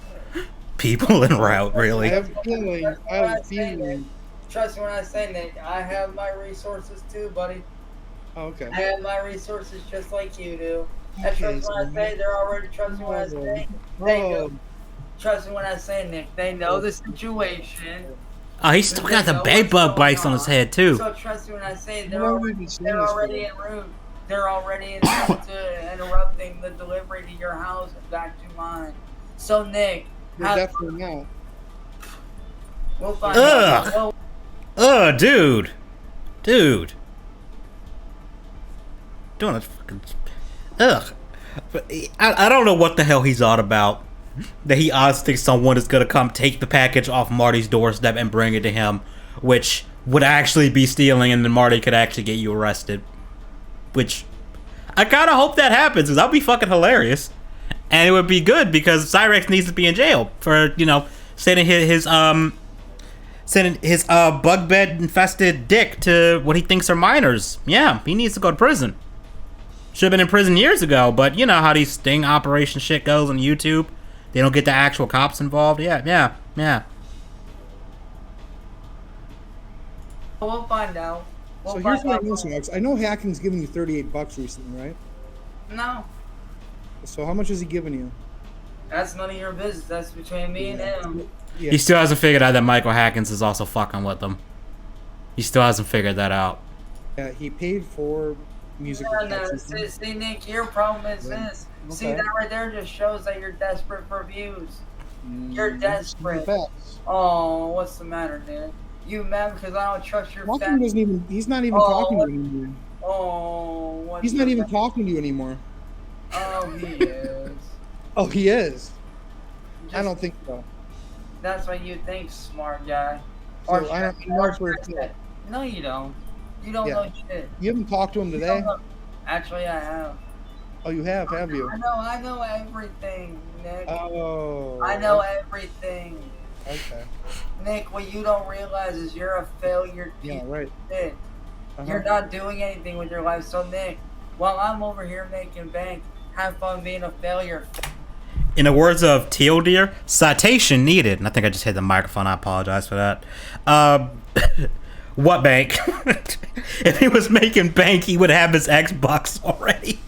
People en route, really. I have a feeling. Trust me when I say, Nick, I have my resources too, buddy. Oh, okay. I have my resources just like you do. And trust me when I say, they're already, trust me when I say, they know. Trust me when I say, Nick, they know the situation. Oh, he's still got the bed bug bites on his head, too. So trust me when I say, they're already en route. They're already en route to interrupting the delivery to your house and back to mine. So, Nick, You're definitely not. We'll find out. Ugh, dude. Dude. Doing a fucking... Ugh. But I don't know what the hell he's on about. That he honestly thinks someone is gonna come take the package off Marty's doorstep and bring it to him, which would actually be stealing, and then Marty could actually get you arrested. Which I kind of hope that happens, because that'd be fucking hilarious, and it would be good because Cyrax needs to be in jail for, you know, sending his bug bed infested dick to what he thinks are minors. Yeah, he needs to go to prison. Should have been in prison years ago, but you know how these sting operation shit goes on YouTube. They don't get the actual cops involved. Yeah. We'll find out. So here's what I know, Cyrax. I know hacking's giving you $38 recently, right? No, So how much is he giving you? that's none of your business. That's between me and him. Yeah. He still hasn't figured out that Michael Hackins is also fucking with them. He still hasn't figured that out. Yeah, he paid for music. No, see, Nick, your problem is this. See, Okay. that right there just shows that you're desperate for views. You're desperate. Facts. Oh, what's the matter, Nick? You mad because I don't trust your Watson doesn't even. He's not even talking to you anymore. Oh, what's He's not even talking to you anymore. Oh, he is. Oh, he is. I don't think so. That's what you think, smart guy. So I don't know for a fact. No, you don't. You don't know shit. You haven't talked to him You today? don't know- Actually, I have. Oh, you have you? I know everything, Nick. Oh. I know everything. Okay. Nick, what you don't realize is you're a failure. Yeah, right. Nick. You're not doing anything with your life. So, Nick, while I'm over here making bank, have fun being a failure. In the words of Teal Deer, citation needed. And I think I just hit the microphone. I apologize for that. What bank? If he was making bank, he would have his Xbox already.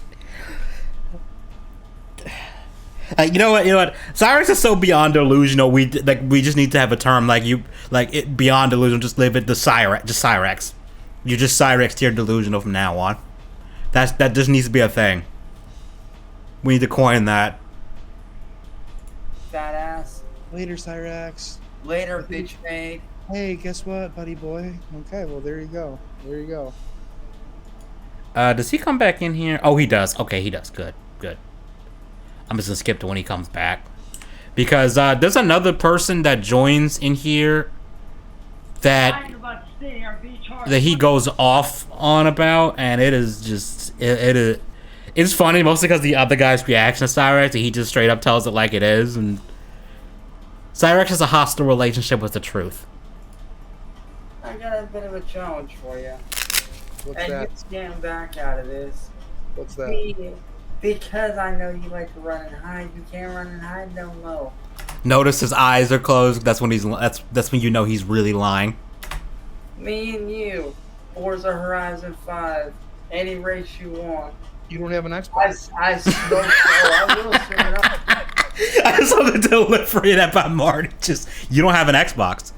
You know what? Cyrax is so beyond delusional. We just need to have a term beyond delusional. Just leave it the Cyrax. Just Cyrax. You're just Cyrax tier delusional from now on. That just needs to be a thing. We need to coin that. Fat ass. Later, Cyrax. Later, bitch made. Hey, guess what, buddy boy? Okay, well, there you go. There you go. Does he come back in here? Oh, he does. Okay, he does. Good. I'm just gonna skip to when he comes back. Because there's another person that joins in here that he goes off on about, and it is just it's funny mostly because the other guy's reaction to Cyrax, and he just straight up tells it like it is, and Cyrax has a hostile relationship with the truth. I got a bit of a challenge for you. What's and that? you're getting back out of this. What's that? Because I know you like to run and hide. You can't run and hide no more. Notice his eyes are closed. That's when that's when you know he's really lying. Me and you, Forza Horizon 5, any race you want. You don't have an Xbox. I will swing it up. I saw the delivery of that by Marty. Just, you don't have an Xbox.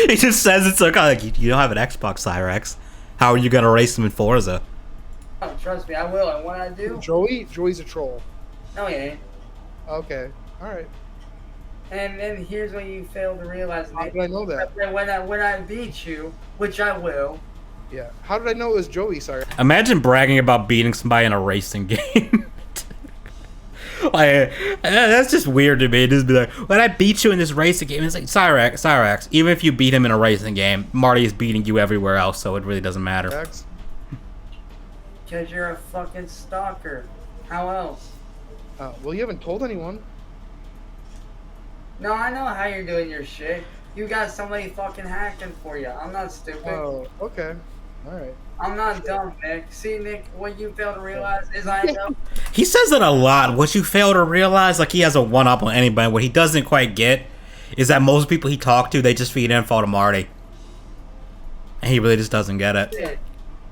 He just says it's like you don't have an Xbox, Cyrax. How are you gonna race him in Forza? Oh, trust me, I will. And what I do? Joey's a troll. No, he ain't. Okay, all right. And then here's what you fail to realize. How did I know that? When I beat you, which I will. Yeah. How did I know it was Joey? Sorry. Imagine bragging about beating somebody in a racing game. That's just weird to me. Just be like, when I beat you in this racing game, it's like Cyrax. Even if you beat him in a racing game, Marty is beating you everywhere else, so it really doesn't matter. Because you're a fucking stalker. How else? Well, you haven't told anyone. No, I know how you're doing your shit. You got somebody fucking hacking for you. I'm not stupid. Oh, okay. All right. I'm not dumb, Nick. See, Nick, what you fail to realize is I know. He says it a lot. What you fail to realize, like he has a one-up on anybody. What he doesn't quite get is that most people he talked to, they just feed info to Marty. And he really just doesn't get it. Shit.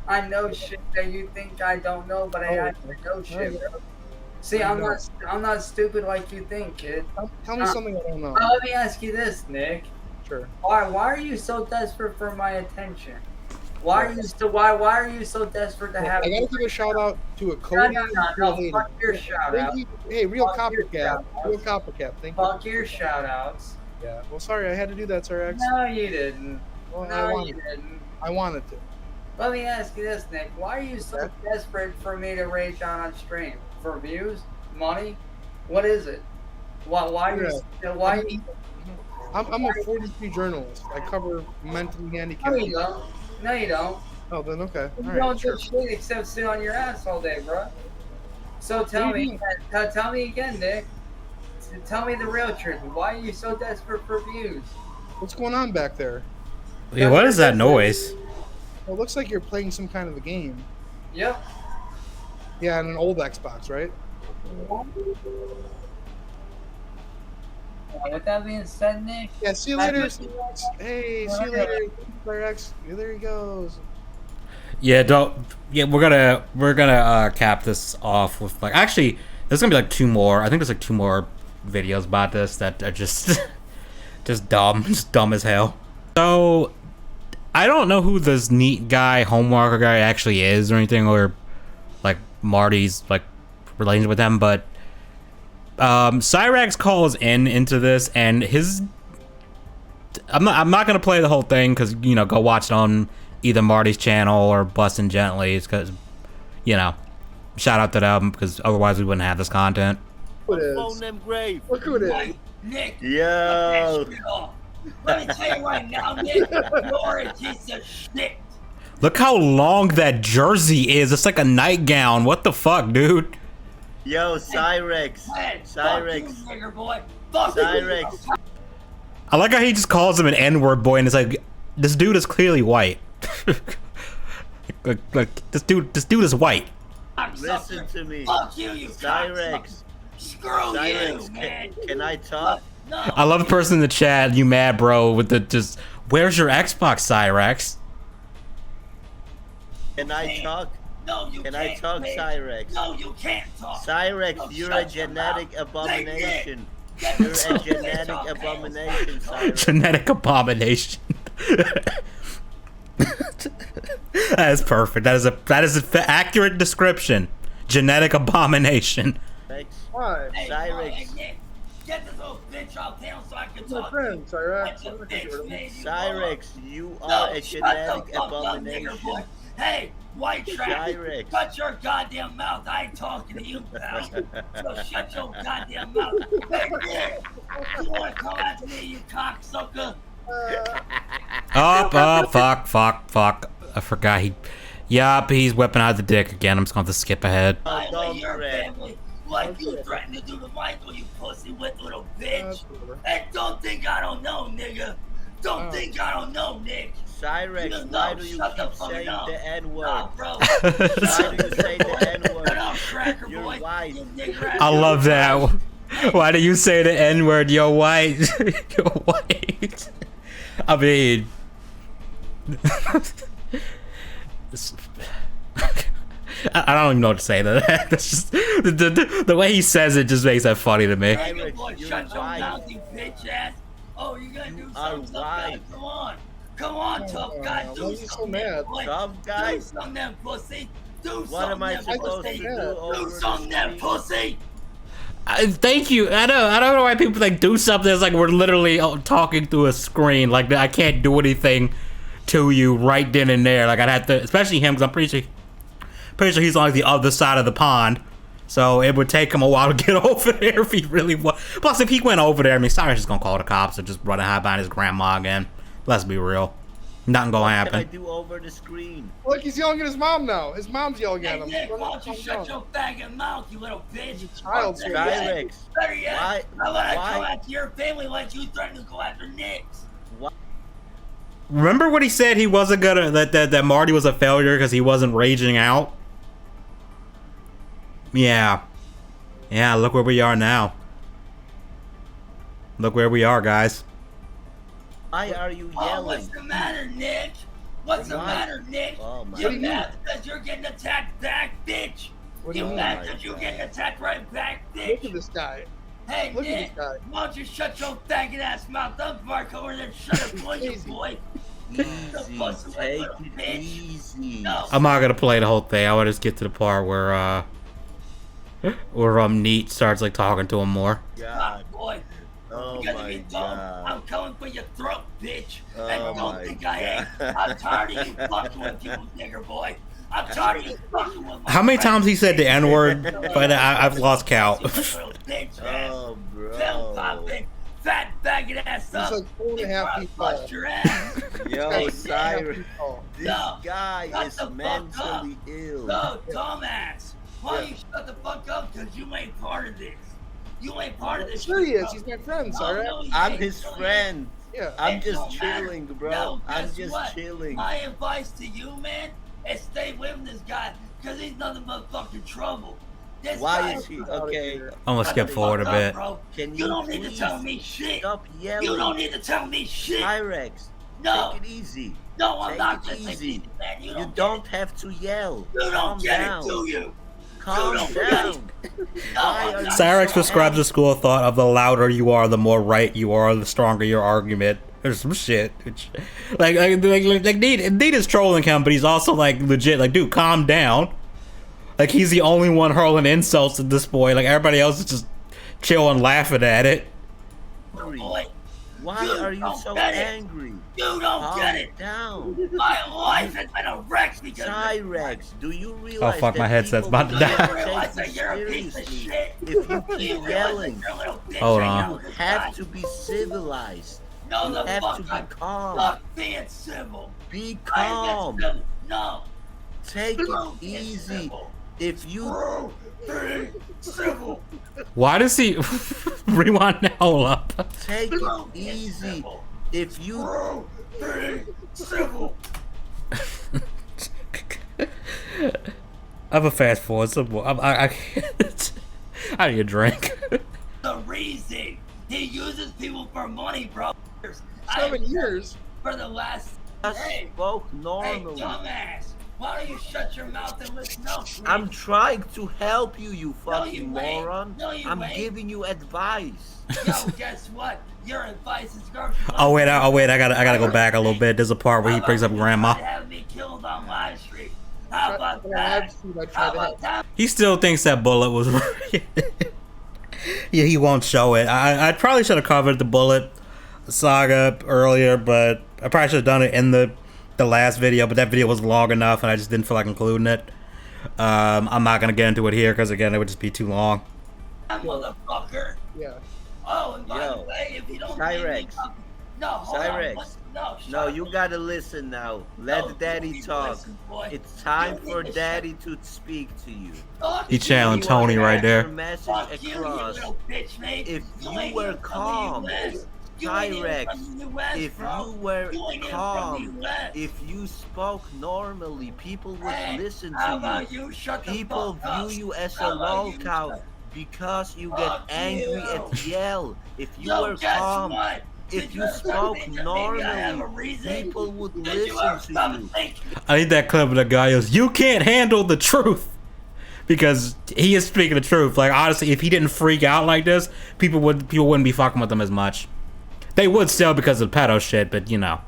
I know shit that you think I don't know, but I actually know shit, bro. See, I'm not stupid like you think, kid. Tell me something I don't know. Let me ask you this, Nick. Sure. Why are you so desperate for my attention? Why are you so desperate to have? I gotta give a shout out to a Cody. No, fuck your shout out. Hey, real coppercat. Real coppercat. Thank you. Fuck your shout outs. Yeah. Well, sorry, I had to do that, Cyrax. No, you didn't. Well, No, you didn't. I wanted to. Let me ask you this, Nick. Why are you so desperate for me to rage on stream? For views? Money? What is it? Why I'm a 43 journalist. I cover mentally handicapped. No, you don't. No, you don't. Oh, then okay. You All don't right, do sure. shit except sit on your ass all day, bro. So tell me again, Nick. Tell me the real truth. Why are you so desperate for views? What's going on back there? Wait, what is that noise? Well, it looks like you're playing some kind of a game. Yep. Yeah, on an old Xbox, right? With that being said, Nick. Yeah, see you later. Hey, see you later. Cyrax. There he goes. Yeah, we're gonna cap this off with actually there's gonna be two more. I think there's 2 more videos about this that are just dumb as hell. So I don't know who this neat guy, homeworker guy actually is or anything, or like Marty's like relations with them, but Cyrax calls into this, and his I'm not gonna play the whole thing because, you know, go watch it on either Marty's channel or Bustin' Gently's, because, you know, shout out to them, because otherwise we wouldn't have this content. Phone them grave. Look who it is. Nick. Yo. Let me tell you right now, Nick. You're a piece of shit. Look how long that jersey is. It's like a nightgown. What the fuck, dude? Yo, Cyrax. Cyrax. Nigger boy. Fuck Cyrax. I like how he just calls him an N-word boy, and it's like, this dude is clearly white. like this dude is white. Listen to me. Fuck you, you Cyrax. Screw Cyrax, you, man. Can I talk? I love the person in the chat, you mad bro, with the just, where's your Xbox, Cyrax? Can I talk? No, you Can can't, I talk, man. Cyrax? No, you can't talk. Cyrax, No, you're shut a your genetic mouth. abomination. Get You're the a fuck genetic out, abomination, Cyrax. Genetic abomination. That is perfect. That is an accurate description. Genetic abomination. Why? Cyrax. Get this little bitch off town so I can It's my talk. friend, Cyrax. Cyrax, you No, are a shut the genetic fuck up, abomination. nigger boy. Hey, white trash, Cyrax. shut your goddamn mouth. I ain't talking to you, pal. So shut your goddamn mouth. Hey, Nick, you wanna come after me, you cocksucker? Fuck. I forgot he... Yup, he's whipping out the dick again. I'm just going to skip ahead. Violate your family like you threatened to do to Michael, you pussy whipped little bitch. And don't think I don't know, nigga. Don't think I don't know, Nick. Cyrax, why do you keep saying the N-word? Nah, bro. Why do you say the N-word? Shut up, cracker You're boy. white. You nigger ass. I love that. Why do you say the N-word? You're white. You're white. I mean... I don't even know what to say to that. That's just the way he says it just makes that funny to me. Nigger boy, shut your mouth, you bitch ass. Oh, you gonna do something, tough guy? Come on. Come on, tough guy. Do something, mad? boy. Tough guy? Do something, then, pussy. Do What something, am I then, supposed pussy. to do over Do the something, then, stream? pussy. Thank you. I don't know why people like do something. It's like we're literally talking through a screen. Like I can't do anything to you right then and there. Like I'd have to, especially him, because I'm pretty sure he's on like the other side of the pond. So it would take him a while to get over there if he really was. Plus, if he went over there, I mean, Cyrax is gonna call the cops and just run and hide behind his grandma again. Let's be real. Nothing gonna What happen. can I do over the screen? Look, he's yelling at his mom now. His mom's yelling Hey, at him. Nick, why don't you shut your faggot mouth, you little bitch? child, Cyrax. Better yet, Why- how about I come why- after your family like you threatened to go after Nick's? Remember when he said he wasn't gonna that Marty was a failure because he wasn't raging out? Yeah. Yeah, look where we are now. Look where we are, guys. Why are you Oh, yelling? what's the matter, Nick? What's the Why? matter, Nick? Oh, my You God. mad because you're getting attacked back, bitch? What do You you mean? mad because you're getting attacked right back, Look bitch? at this guy. Hey, Look at Nick, this guy. why don't you shut your faggot ass mouth up before I come over there and shut up on you, boy? Easy, take it easy. No. I'm not gonna play the whole thing. I want to just get to the part where Neat starts like talking to him more. God. Boy, Oh you gotta my be dumb. God. I'm coming for your throat, bitch. Oh And don't my think I ain't. God. I'm tired of you fucking with you, nigger boy. I'm tired of you fucking with my How many friends. times he said the N-word? But I've lost count. Little bitch ass. Oh, Pill bro. popping, fat faggot ass up. like 4.5 feet tall. Bust your ass. Yo, Hey, Cyrax. oh, This No, guy shut is the fuck mentally ill. No, dumbass. Why don't you shut the fuck up? Because you ain't part of this. You ain't part of this. Sure he is. bro. He's my friend, No, Cyrax. no, he I'm ain't. his No, he friend. Yeah. I'm It just don't matter. chilling, bro. No, I'm guess just what? chilling. My advice to you, man, is stay with this guy, because he's nothing but fucking trouble. This Why guy is he okay? I'm gonna skip forward a bit. Bro. Can You you don't need to please tell me shit. stop yelling? You don't need to tell me shit. Cyrax, No. take it easy. No, I'm Take not it just easy. man. You You don't, don't have to yell. you don't Calm get down. it, do you? Calm You don't get down. No, Why I'm are not. Cyrax prescribes the school of thought of the louder you are, the more right you are, the stronger your argument. or some shit. Like Nita's trolling him, but he's also like legit. Like, dude, calm down. Like, he's the only one hurling insults at this boy. Like, everybody else is just chilling, laughing at it. Why are you so angry? You don't get it. Down. My life has been a wreck because Cyrax, do you realize? Oh fuck, my headset's about to die. realize that you're a piece of shit. If you keep yelling, Hold on. you have to be civilized. No, You the have fuck to be I'm calm. not being civil. Be I am calm. civil. No. Take it Screw being easy. civil. If you Screw being civil. Why does he rewind now? Hold up. take it easy. If you Screw being civil. I have a fast forward. I can't. I need a drink. The reason he uses people for money, bro. 7 years For the last. just Hey, spoke hey, normally. dumbass. Why don't you shut your mouth and listen up? I'm trying to help you, you No, fucking you ain't. moron. No, you I'm ain't. giving you advice. Yo, guess what? Your advice is garbage. Oh wait, I gotta go back a little bit. There's a part where he brings up grandma. Have me killed on live stream. How about When I that? had to, I tried How to about that? He still thinks that bullet was. Yeah, he won't show it. I probably should have covered the bullet saga earlier, but I probably should have done it in the last video. But that video was long enough, and I just didn't feel like including it. I'm not gonna get into it here because again, it would just be too long. That motherfucker. Yeah. Oh, and by Yo, the way, if you don't Cyrax. no, hold on. Cyrax. Listen, no, shut No, up. you gotta listen now. Let No, daddy you talk. listen, boy. It's time You for need to daddy to speak to you. Fuck He you, channeling you Tony little right ass. there. Your message Fuck you, you across. little bitch, mate. If You you ain't were even from the calm, US. You ain't even Cyrax, from the US, if bro. you were You ain't even from calm, the US. if you spoke normally, people would Hey, listen how to about you. you shut the People fuck up? view you as a How about you lolcow shut- because you get Fuck angry you. at yell. If you Yo, were guess calm, what? if Did you ever spoke think that maybe I have a normally, reason? people would Did you ever listen stop to and you. think? I need that clip of the guy who's, you can't handle the truth. Because he is speaking the truth. Like, honestly, if he didn't freak out like this, people wouldn't be fucking with him as much. They would still because of the pedo shit, but you know.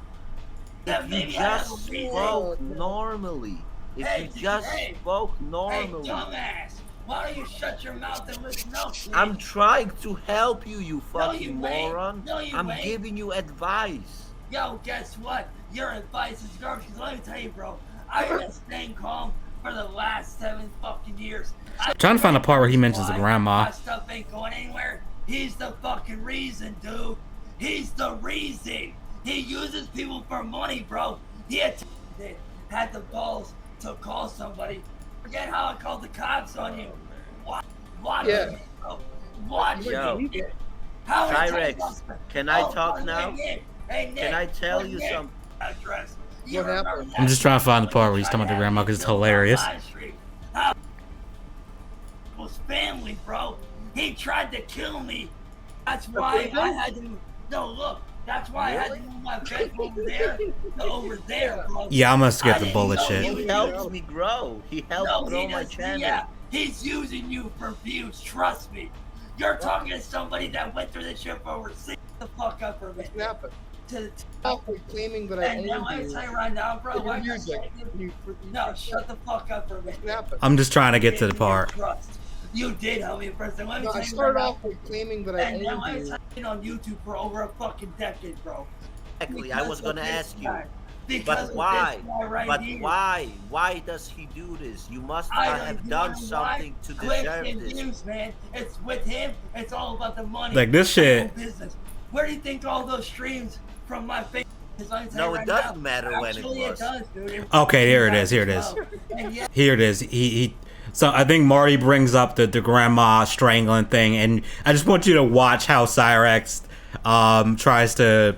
If you just spoke normally, if Hey, you did just hey, spoke Hey, normally, dumbass. Why don't you shut your mouth and listen up, please? I'm trying to help you, you No, fucking you ain't. moron. No, you I'm ain't. giving you advice. Yo, guess what? Your advice is garbage. 'Cause let me tell you, bro. I've been staying calm for the last 7 fucking years. I'm trying to find the part where he mentions the grandma. My stuff ain't going anywhere. He's the fucking reason, dude. He's the reason. He uses people for money, bro. He had the balls to call somebody. Forget how I called the cops on you. Watch Yeah. it, bro. Watch Yo, it. How many Cyrax, times- can I Oh, talk hey, now? Nick. Hey, Nick. Can I tell Hey, you Nick. something? Address. What happened? I'm just trying to find the part where he's talking about the grandma because it's hilarious. Was family, bro. He tried to kill me. That's why I had to. No, look. That's why I had to move my bed over there to over there, bro. Yeah, I must get I the didn't bullet know shit. you He were helps me grow. He helps No, grow he my doesn't. channel. Yeah, he's using you for views. Trust me. You're talking to somebody that went through this shit for over 6 the fuck up for me. What happened? To the Awfully claiming that I and now I owned tell you. you right now, bro. for your Why music. No, shut the fuck up for me. What happened? I'm just trying to get to the Give me your part. trust. You did help me first. Let me No, tell I you started right off with claiming that I and now owned I'm you. talking on YouTube for over a fucking decade, bro. Exactly. I was Because of gonna this ask you. guy. Because But of why? this guy right But here. why? Why does he do this? You must I not don't have know done why. something to Clicks deserve and this. views, man. It's with him. It's all about the money. Like, this shit- It's business. Where do you think all those streams from my face? No, it doesn't matter when it Actually, was. It does, dude. Okay, here it is. Here it is. And yeah, Here it is. He so I think Marty brings up the grandma strangling thing, and I just want you to watch how Cyrax tries to,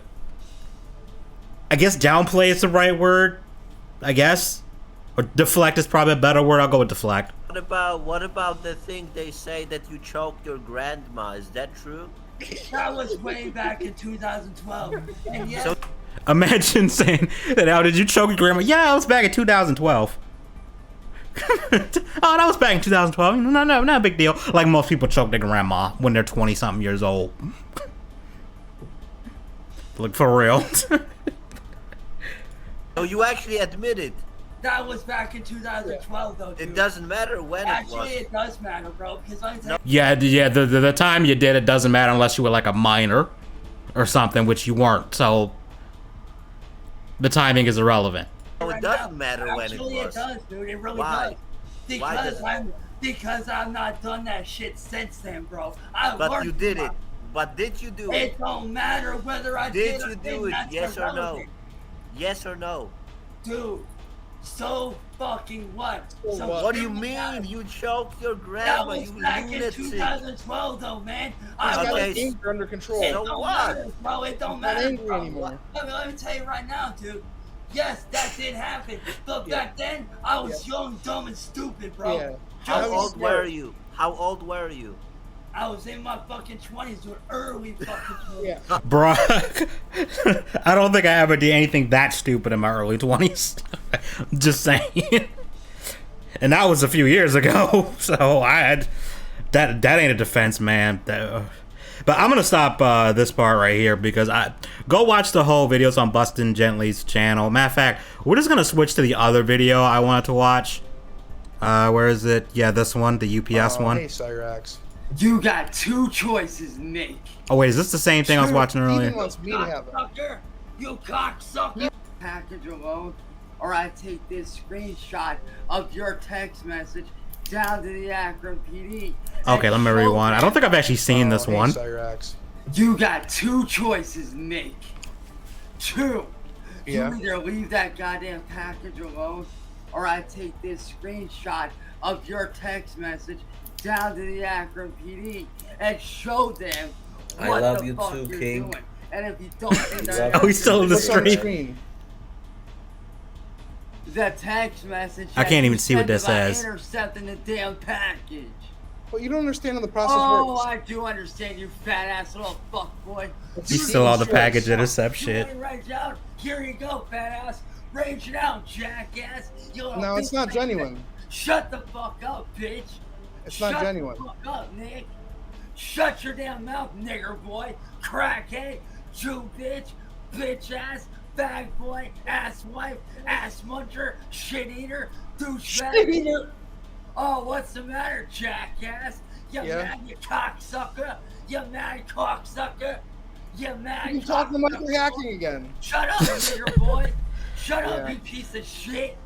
I guess downplay is the right word, I guess, or deflect is probably a better word. I'll go with deflect. What about the thing they say that you choked your grandma? Is that true? that was way back in 2012. And yeah, So- Imagine saying that. How did you choke your grandma? Yeah, I was back in 2012. Oh, that was back in 2012. No, not a big deal. Like most people choke their grandma when they're 20-something years old. Like, for real. Oh, you actually admit it. That was back in 2012, though, dude. It doesn't matter when Actually, it it does matter, bro, because I tell Yeah, the time you did it doesn't matter unless you were like a minor or something, which you weren't, so the timing is irrelevant. No, it doesn't matter when it Actually, it was. does, dude. It really Why? does. Why does Because I've not done that shit since then, bro. I But learned you did from it. But did you do it. it? It don't matter whether I Did did you or do didn't. it? That's Yes or no? irrelevant. Yes or no? Dude, so fucking what? So What do you mean? You choked your That grandma, was you back in lunatic. 2012, though, man. Okay, Anger under control. It So don't what? matter, bro. It don't He's not matter. angry bro. anymore. Let me tell you right now, dude. Yes, that did happen. But back then, I was young, dumb, and stupid, bro. Yeah. How old were you? How old were you? I was in my fucking 20s, dude. Early fucking 20s. Yeah. Bruh, I don't think I ever did anything that stupid in my early 20s. Just saying. And that was a few years ago, so I had that ain't a defense, man. But I'm gonna stop this part right here because go watch the whole videos on Bustin' Gently's channel. Matter of fact, we're just gonna switch to the other video I wanted to watch. Where is it? Yeah, this one, the UPS one. Hey, Cyrax. You got two choices, Nick. Oh wait, is this the same thing I was watching earlier? Steven wants me to have it. Cocksucker! You cocksucker! Package alone, or I take this screenshot of your text message down to the Akron PD. Okay, let me rewind. I don't think I've actually seen this one. Cyrax. You got two choices, Nick. Two. Yeah. You either leave that goddamn package alone, or I take this screenshot of your text message down to the Akron PD and show them I what love the you fuck too, you're King. doing. And if you don't think that, Oh, he's still in the What's on the stream. screen? the text message. I that can't you even see what sent this about says. Intercepting the damn package. Well, you don't understand how the process Oh, works. I do understand, you fat ass little fuck boy. He's still on the package intercept You shit. wanna rage out? Here you go, fat ass. Rage it out, jackass. You little No, it's bitch. not genuine. Shut the fuck up, bitch. It's not genuine. Shut the fuck up, Nick. Shut your damn mouth, nigger boy. Crackhead, Jew bitch, bitch ass, bag boy, ass wife, ass muncher, shit eater, douchebag. Oh, what's the matter, jackass? You mad, you cocksucker? You mad, cocksucker? You mad, You're talking about the hacking again. Shut up, nigger boy. Shut up, Yeah. you piece of shit.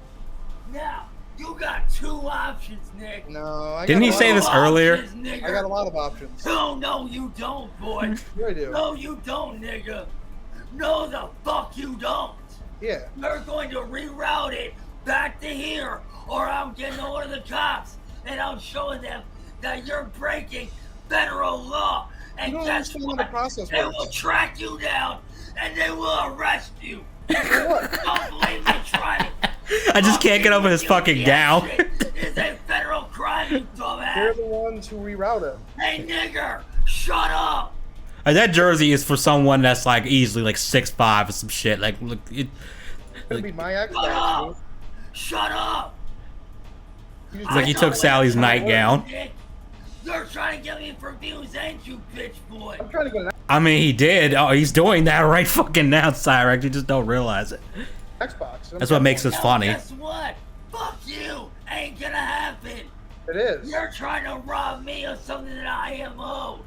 Now, you got two options, Nick. No, I Didn't got he a lot say of this options. earlier? I got a lot of options. No, you don't, boy. Sure I do. No, you don't, nigga. No, the fuck you don't. Yeah. You're going to reroute it back to here, or I'm getting hold of the cops, and I'm showing them that you're breaking federal law. And You don't guess understand how what? the process They works. will track you down, and they will arrest you. Don't believe me, try it. I just can't get over his fucking gown. It's a federal crime, you dumbass. They're the ones who reroute it. Hey, nigger, shut up. That jersey is for someone that's like easily like 6'5" or some shit. Like, look, it. Could be my ex. Shut up. Shut up. It's like he took Sally's nightgown. You're trying to get me for views, ain't you, bitch boy? I'm trying to get an I mean, he did. Oh, he's doing that right fucking now, Cyrax. You just don't realize it. Xbox. That's what makes this Now, funny. Guess what? Fuck you. Ain't gonna happen. It is. You're trying to rob me of something that I am owed.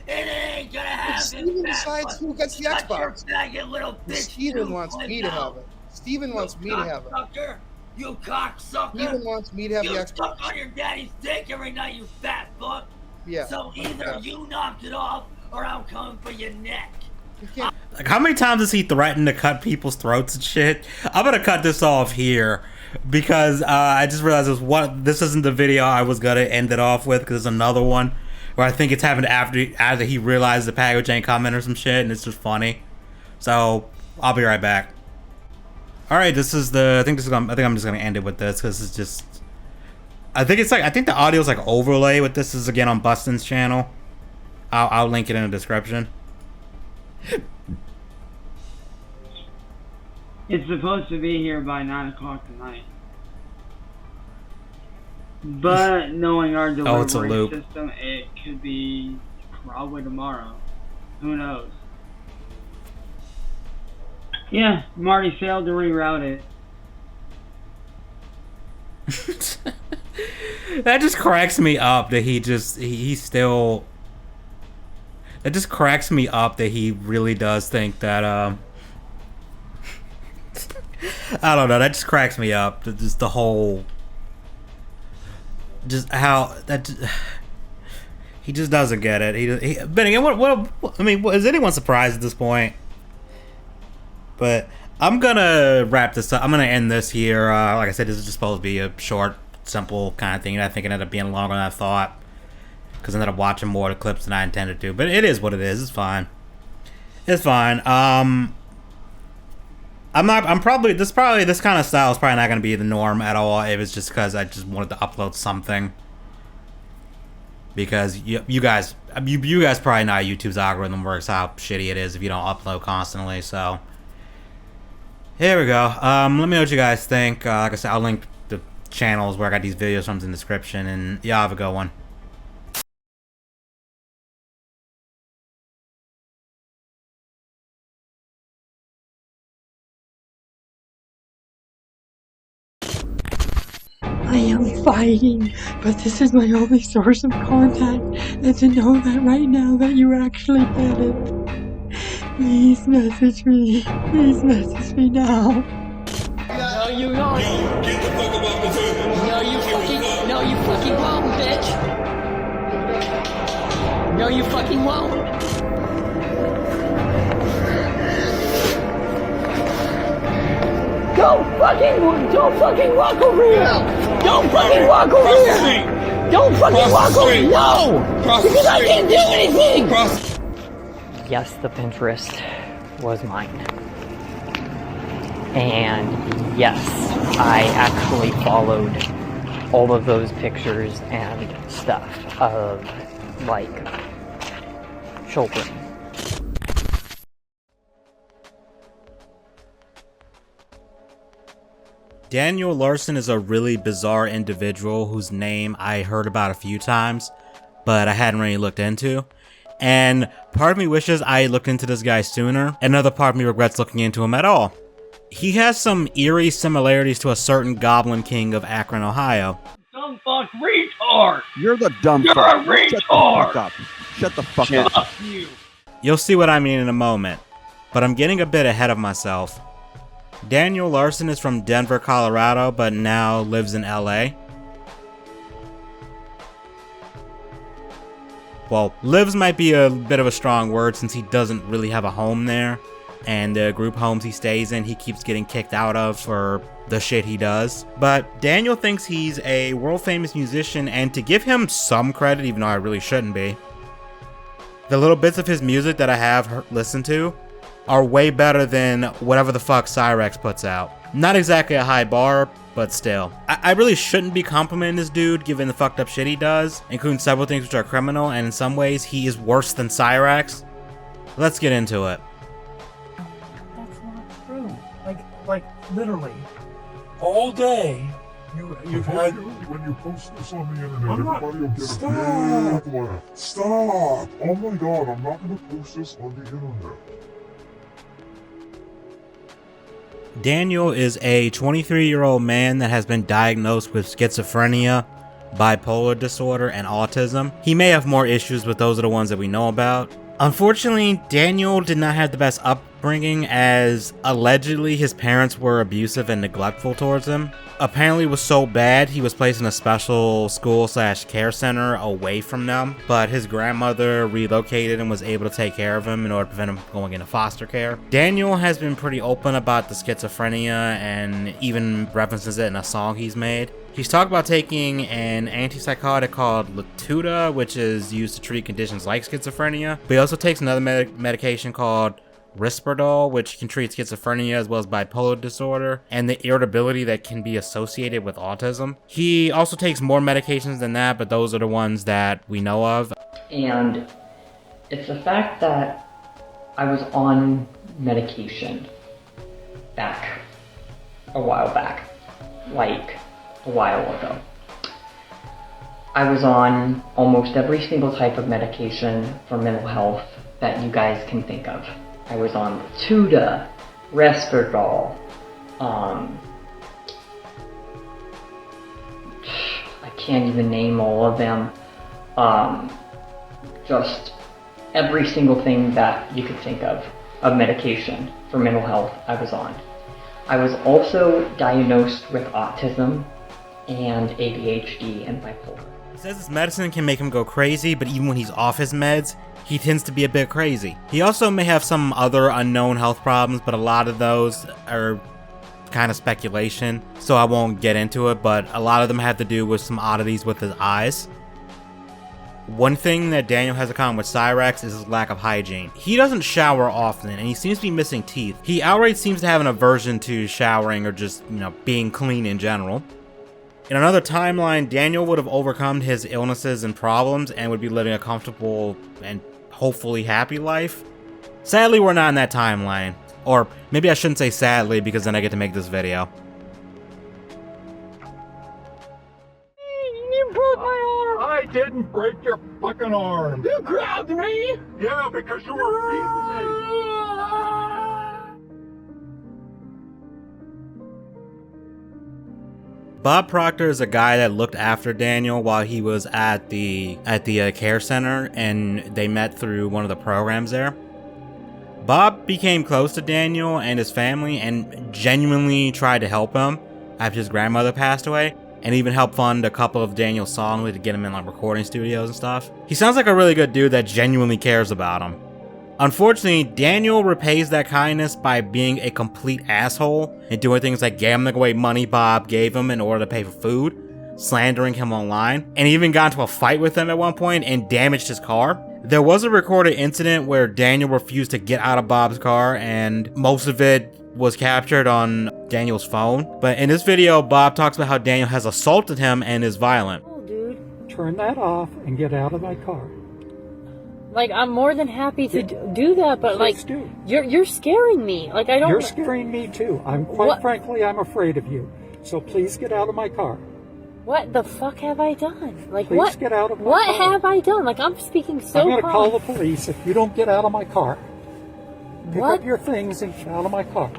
It ain't gonna happen. Steven fat decides fuck. who gets the Shut your Xbox. faggot little bitch. Steven you wants boy, me to now. have it. Steven wants me to have it. Cocksucker. You cocksucker. Steven wants me to have the You Xbox. suck on your daddy's dick every night, you fat fuck. Yeah. So either Yeah. you knock it off, or I'm coming for your neck. You can't. Like, how many times has he threatened to cut people's throats and shit? I'm gonna cut this off here because I just realized this isn't the video I was gonna end it off with, because there's another one where I think it's happened after he realized the package ain't coming or some shit, and it's just funny. So I'll be right back. All right, this is the. I think I'm just gonna end it with this because it's just. I think the audio's like overlay with this is again on Bustin's channel. I'll link it in the description. It's supposed to be here by 9 o'clock tonight. But knowing our Oh, it's a delivery loop. system, it could be probably tomorrow. Who knows? Yeah, Marty failed to reroute it. That just cracks me up that he still. It just cracks me up that he really does think that I don't know. That just cracks me up. Just the whole, just how that. He just doesn't get it. But again, what? I mean, is anyone surprised at this point? But I'm gonna wrap this up. I'm gonna end this here. Like I said, this is just supposed to be a short, simple kind of thing. I think it ended up being longer than I thought because I ended up watching more of the clips than I intended to. But it is what it is. It's fine. It's fine. I'm probably this kind of style is probably not gonna be the norm at all. It was just because I just wanted to upload something. Because you guys probably know how YouTube's algorithm works, how shitty it is if you don't upload constantly. So here we go. Let me know what you guys think. Like I said, I'll link the channels where I got these videos from in the description, and y'all have a good one. I am fighting, but this is my only source of contact, and to know that right now that you actually did it. Please message me. Please message me now. No, you won't. Get the fuck up off the table. No, you fucking won't, bitch. No, you fucking won't. Don't fucking walk over here! Don't fucking walk over here! Don't fucking walk over here! No! Because I can't do anything! Yes, the Pinterest was mine. And yes, I actually followed all of those pictures and stuff of, like, children. Daniel Larson is a really bizarre individual whose name I heard about a few times, but I hadn't really looked into. And part of me wishes I looked into this guy sooner, and another part of me regrets looking into him at all. He has some eerie similarities to a certain Goblin King of Akron, Ohio. Dumb fuck retard! You're the dumb You're fuck. a retard! Shut the fuck up. Shut the fuck up. Fuck you. You'll see what I mean in a moment, but I'm getting a bit ahead of myself. Daniel Larson is from Denver, Colorado, but now lives in LA. Well, lives might be a bit of a strong word since he doesn't really have a home there. And the group homes he stays in, he keeps getting kicked out of for the shit he does. But Daniel thinks he's a world famous musician, and to give him some credit, even though I really shouldn't be, the little bits of his music that I have listened to are way better than whatever the fuck CYRAXX puts out. Not exactly a high bar, but still. I really shouldn't be complimenting this dude given the fucked up shit he does, including several things which are criminal, and in some ways he is worse than CYRAXX. Let's get into it. That's not true. Like literally, all day. You've had when you post this on the internet, everybody will get a big laugh. Stop! Oh my god, I'm not gonna post this on the internet. Daniel is a 23-year-old man that has been diagnosed with schizophrenia, bipolar disorder, and autism. He may have more issues, but those are the ones that we know about. Unfortunately, Daniel did not have the best upbringing, as allegedly his parents were abusive and neglectful towards him. Apparently it was so bad he was placed in a special school/care center away from them, but his grandmother relocated and was able to take care of him in order to prevent him from going into foster care. Daniel has been pretty open about the schizophrenia and even references it in a song he's made. He's talked about taking an antipsychotic called Latuda, which is used to treat conditions like schizophrenia, but he also takes another medication called Risperdal, which can treat schizophrenia as well as bipolar disorder and the irritability that can be associated with autism. He also takes more medications than that, but those are the ones that we know of. And it's the fact that I was on medication back a while back, like a while ago. I was on almost every single type of medication for mental health that you guys can think of. I was on Latuda, Resveratrol, I can't even name all of them. Just every single thing that you could think of medication for mental health I was on. I was also diagnosed with autism and ADHD and bipolar. He says this medicine can make him go crazy, but even when he's off his meds, he tends to be a bit crazy. He also may have some other unknown health problems, but a lot of those are kind of speculation, so I won't get into it, but a lot of them have to do with some oddities with his eyes. One thing that Daniel has in common with Cyrax is his lack of hygiene. He doesn't shower often, and he seems to be missing teeth. He outright seems to have an aversion to showering or just, being clean in general. In another timeline, Daniel would have overcome his illnesses and problems and would be living a comfortable and hopefully happy life. Sadly, we're not in that timeline. Or maybe I shouldn't say sadly, because then I get to make this video. You broke my arm! I didn't break your fucking arm! You grabbed me! Yeah, because you were beating me! Bob Proctor is a guy that looked after Daniel while he was at the care center, and they met through one of the programs there. Bob became close to Daniel and his family and genuinely tried to help him after his grandmother passed away, and even helped fund a couple of Daniel's songs to get him in recording studios and stuff. He sounds like a really good dude that genuinely cares about him. Unfortunately, Daniel repays that kindness by being a complete asshole and doing things like gambling away money Bob gave him in order to pay for food, slandering him online, and even got into a fight with him at one point and damaged his car. There was a recorded incident where Daniel refused to get out of Bob's car, and most of it was captured on Daniel's phone. But in this video, Bob talks about how Daniel has assaulted him and is violent. Oh, dude. Turn that off and get out of my car. Like, I'm more than happy to do that, but Please do. You're scaring me. Like, I don't. You're scaring me too. Quite frankly, I'm afraid of you. So please get out of my car. What the fuck have I done? Like, Please what? Get out of my what car. have I done? Like, I'm speaking so I'm going to calm. call the police if you don't get out of my car. Pick What? up your things and get out of my car.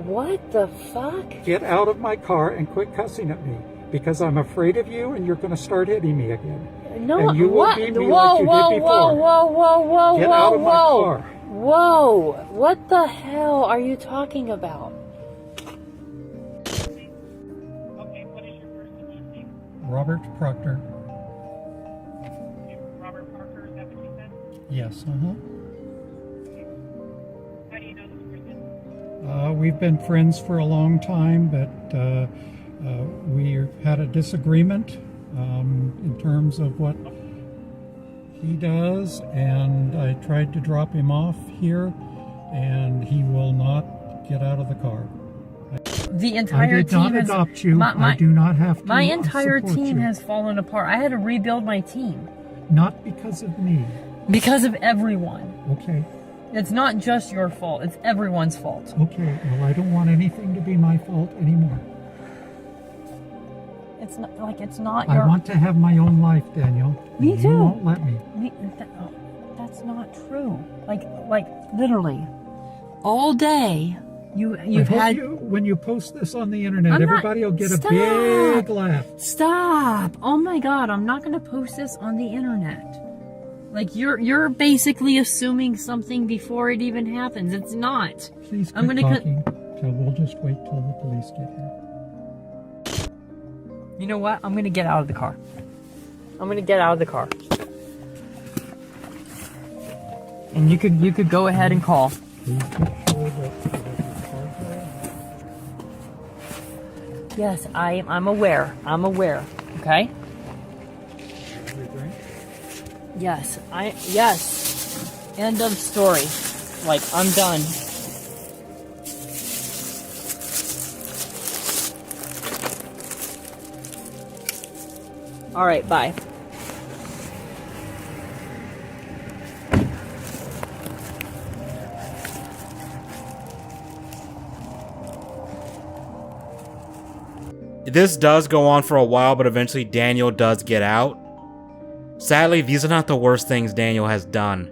What the fuck? Get out of my car and quit cussing at me, because I'm afraid of you and you're going to start hitting me again. No, and you what? will beat me Whoa, like you whoa, did whoa, before. whoa, whoa, whoa, Get whoa, out of my whoa. car. Whoa, what the hell are you talking about? Robert Proctor. Robert Parker, is that what you said? Yes, How do you know this person? We've been friends for a long time, but we had a disagreement in terms of what he does, and I tried to drop him off here, and he will not get out of the car. The entire I did team not has, adopt you. I do not have to My entire support team you. has fallen apart. I had to rebuild my team. Not because of me. Because of everyone. Okay. It's not just your fault. It's everyone's fault. Okay, well, I don't want anything to be my fault anymore. It's not like it's not I your. want to have my own life, Daniel. Me and too. You won't let me. That's not true. Like literally, all day you've had. When you post this on the internet, I'm not- everybody will get Stop. a big laugh. Stop! Oh my god, I'm not gonna post this on the internet. Like you're basically assuming something before it even happens. It's not. Please quit I'm gonna talking. So we'll just wait till the police get here. You know what? I'm gonna get out of the car. I'm gonna get out of the car. And you could go ahead and call. Yes, I'm aware. I'm aware. Okay? Yes. Yes. End of story. Like, I'm done. Alright, bye. This does go on for a while, but eventually Daniel does get out. Sadly, these are not the worst things Daniel has done.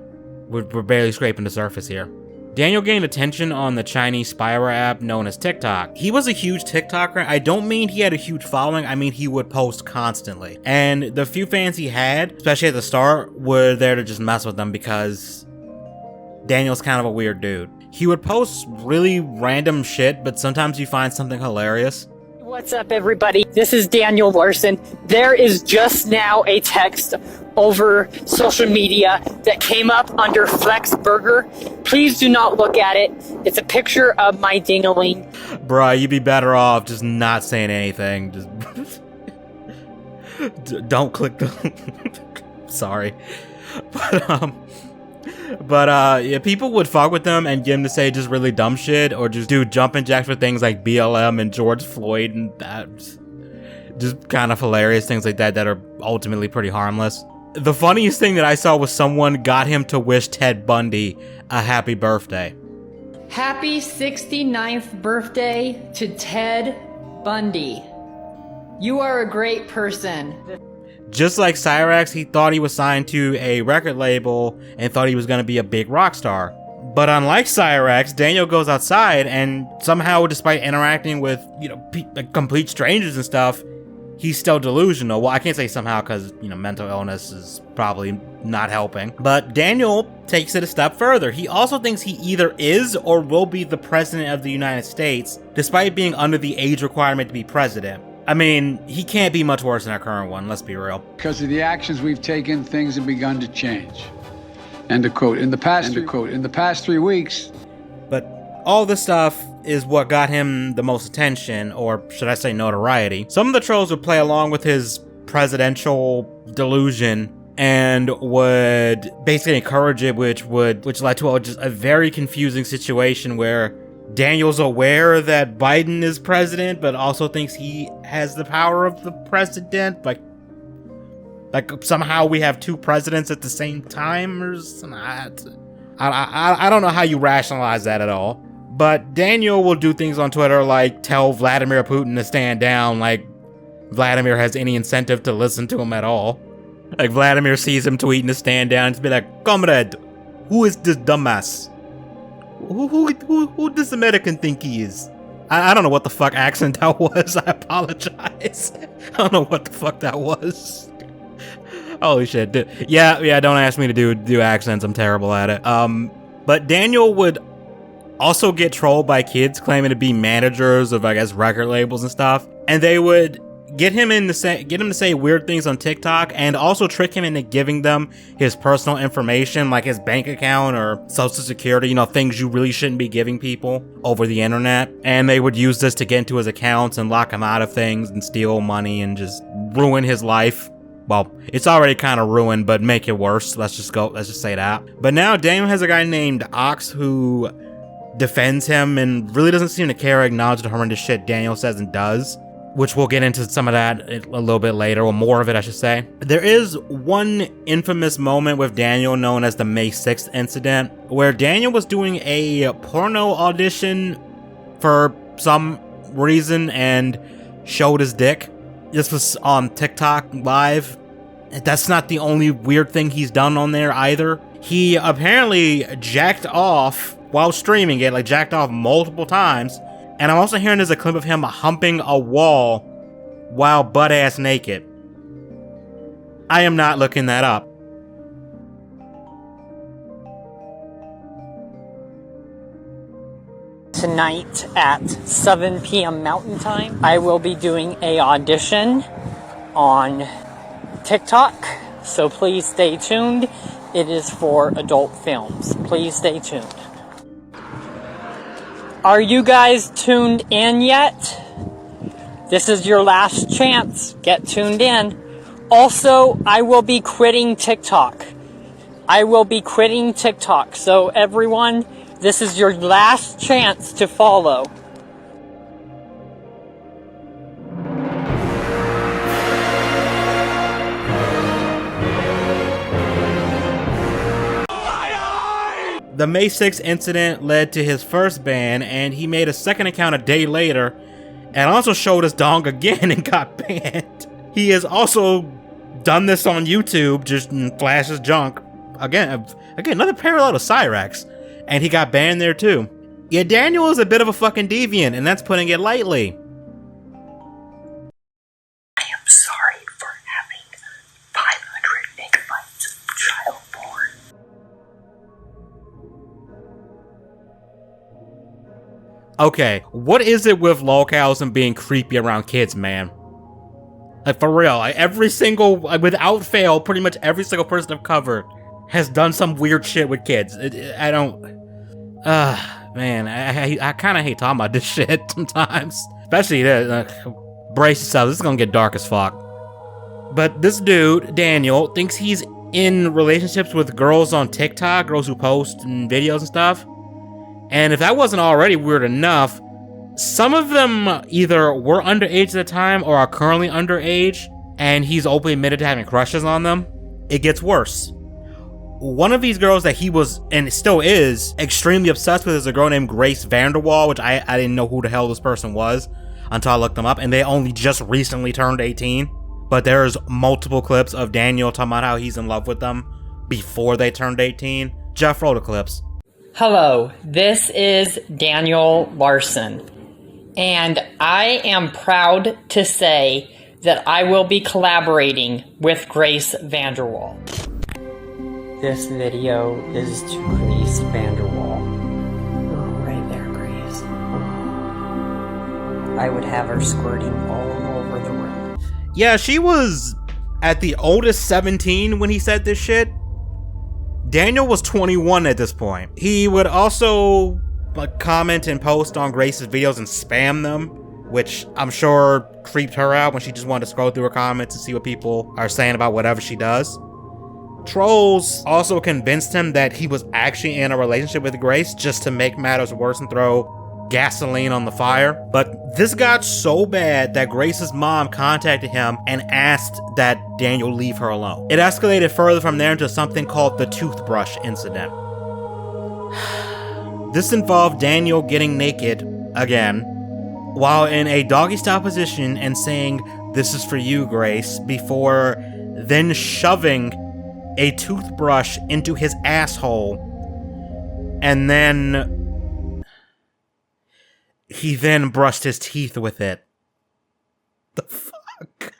We're barely scraping the surface here. Daniel gained attention on the Chinese spyware app known as TikTok. He was a huge TikToker. I don't mean he had a huge following, I mean he would post constantly. And the few fans he had, especially at the start, were there to just mess with them because Daniel's kind of a weird dude. He would post really random shit, but sometimes you find something hilarious. What's up, everybody? This is Daniel Larson. There is just now a text over social media that came up under Flex Burger. Please do not look at it. It's a picture of my ding-a-ling. Bruh, you'd be better off just not saying anything. Just don't click the... Sorry. But yeah, people would fuck with them and get him to say just really dumb shit or just do jumping jacks for things like BLM and George Floyd and that. Just kind of hilarious things like that that are ultimately pretty harmless. The funniest thing that I saw was someone got him to wish Ted Bundy a happy birthday. Happy 69th birthday to Ted Bundy. You are a great person. Just like Cyrax, he thought he was signed to a record label and thought he was going to be a big rock star. But unlike Cyrax, Daniel goes outside and somehow, despite interacting with, complete strangers and stuff, he's still delusional. Well, I can't say somehow because, mental illness is probably not helping. But Daniel takes it a step further. He also thinks he either is or will be the president of the United States, despite being under the age requirement to be president. I mean, he can't be much worse than our current one, let's be real. Because of the actions we've taken, things have begun to change. End of quote. In the past 3 weeks. But all this stuff is what got him the most attention, or should I say notoriety. Some of the trolls would play along with his presidential delusion and would basically encourage it, which led to just a very confusing situation where Daniel's aware that Biden is president, but also thinks he has the power of the president. Like somehow we have two presidents at the same time or something. I don't know how you rationalize that at all. But Daniel will do things on Twitter like tell Vladimir Putin to stand down, like Vladimir has any incentive to listen to him at all. Like Vladimir sees him tweeting to stand down and be like, "Comrade, who is this dumbass? Who does American think he is?" I don't know what the fuck accent that was. I apologize. I don't know what the fuck that was. Holy shit. Yeah, don't ask me to do accents. I'm terrible at it. But Daniel would also get trolled by kids claiming to be managers of, I guess, record labels and stuff. And they would get him to say weird things on TikTok and also trick him into giving them his personal information, like his bank account or social security, things you really shouldn't be giving people over the internet. And they would use this to get into his accounts and lock him out of things and steal money and just ruin his life. Well, it's already kind of ruined, but make it worse. Let's just say that. But now Daniel has a guy named Ox who defends him and really doesn't seem to care or acknowledge the horrendous shit Daniel says and does, which we'll get into some of that a little bit later, or more of it, I should say. There is one infamous moment with Daniel known as the May 6th incident, where Daniel was doing a porno audition for some reason and showed his dick. This was on TikTok live. That's not the only weird thing he's done on there either. He apparently jacked off while streaming it, like jacked off multiple times. And I'm also hearing there's a clip of him humping a wall while butt-ass naked. I am not looking that up. Tonight at 7 p.m. Mountain Time, I will be doing a audition on TikTok, so please stay tuned. It is for adult films. Please stay tuned. Are you guys tuned in yet? This is your last chance. Get tuned in. Also, I will be quitting TikTok. So everyone, this is your last chance to follow. The May 6th incident led to his first ban, and he made a second account a day later, and also showed his dong again and got banned. He has also done this on YouTube, just flashes junk. again, another parallel to Cyrax. And he got banned there too. Yeah, Daniel is a bit of a fucking deviant, and that's putting it lightly. I am sorry for having 500 megabytes of child porn. Okay, what is it with lolcows and being creepy around kids, man? Like, for real, without fail, pretty much every single person I've covered has done some weird shit with kids. I don't... man, I kind of hate talking about this shit sometimes. Especially, brace yourself, this is gonna get dark as fuck. But this dude, Daniel, thinks he's in relationships with girls on TikTok, girls who post videos and stuff. And if that wasn't already weird enough, some of them either were underage at the time or are currently underage, and he's openly admitted to having crushes on them. It gets worse. One of these girls that he was, and still is, extremely obsessed with is a girl named Grace Vanderwall, which I didn't know who the hell this person was until I looked them up, and they only just recently turned 18. But there's multiple clips of Daniel talking about how he's in love with them before they turned 18. Jeff, roll the clips. Hello, this is Daniel Larson, and I am proud to say that I will be collaborating with Grace Vanderwall. This video is to Grace Vanderwall. Oh, right there, Grace. Oh. I would have her squirting all over the room. Yeah, she was at the oldest 17 when he said this shit. Daniel was 21 at this point. He would also comment and post on Grace's videos and spam them, which I'm sure creeped her out when she just wanted to scroll through her comments and see what people are saying about whatever she does. Trolls also convinced him that he was actually in a relationship with Grace just to make matters worse and throw gasoline on the fire. But this got so bad that Grace's mom contacted him and asked that Daniel leave her alone. It escalated further from there into something called the toothbrush incident. This involved Daniel getting naked again while in a doggy-style position and saying, "This is for you, Grace," before then shoving a toothbrush into his asshole, and then he then brushed his teeth with it. The fuck?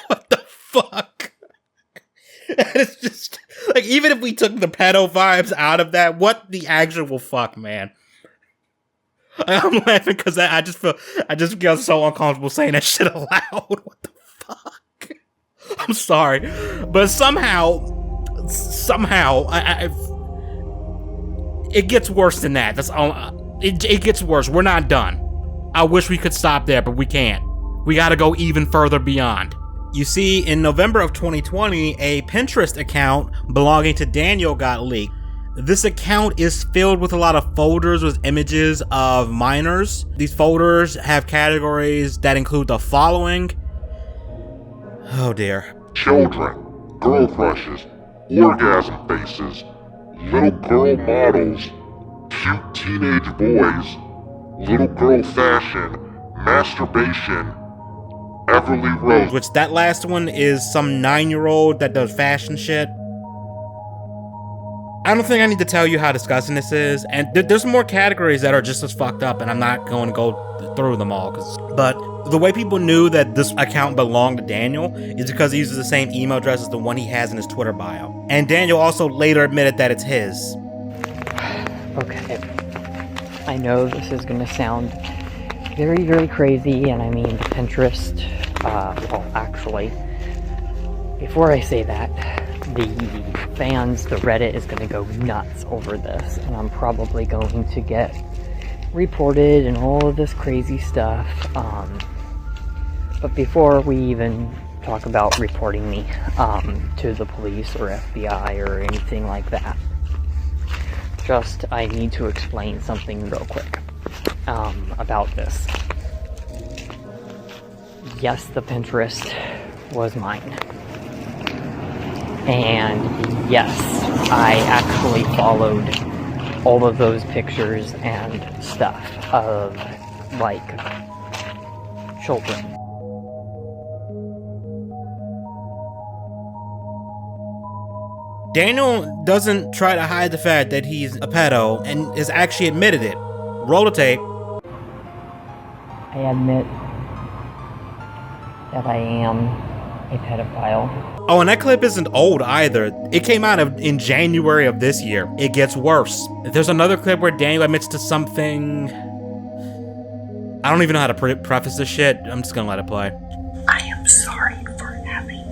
What the fuck? And it's just like, even if we took the pedo vibes out of that, what the actual fuck, man? I'm laughing because I just feel so uncomfortable saying that shit aloud. What the fuck? I'm sorry, but somehow, it gets worse than that. That's all. It gets worse. We're not done. I wish we could stop there, but we can't. We got to go even further beyond. You see, in November of 2020, a Pinterest account belonging to Daniel got leaked. This account is filled with a lot of folders with images of minors. These folders have categories that include the following. Oh dear. Children, girl crushes, orgasm faces, little girl models, cute teenage boys, little girl fashion, masturbation, Everly Rose. Which that last one is some 9-year-old that does fashion shit. I don't think I need to tell you how disgusting this is, and there's more categories that are just as fucked up, and I'm not going to go through them all. But the way people knew that this account belonged to Daniel is because he uses the same email address as the one he has in his Twitter bio. And Daniel also later admitted that it's his. Okay. I know this is going to sound very, very crazy, and I mean the Pinterest, well, actually, before I say that, the fans, the Reddit is going to go nuts over this, and I'm probably going to get reported and all of this crazy stuff. But before we even talk about reporting me to the police or FBI or anything like that, I need to explain something real quick about this. Yes, the Pinterest was mine. And yes, I actually followed all of those pictures and stuff of, like, children. Daniel doesn't try to hide the fact that he's a pedo and has actually admitted it. Roll the tape. I admit that I am a pedophile. Oh, and that clip isn't old either. It came out in January of this year. It gets worse. There's another clip where Daniel admits to something. I don't even know how to preface this shit. I'm just gonna let it play. I am sorry for having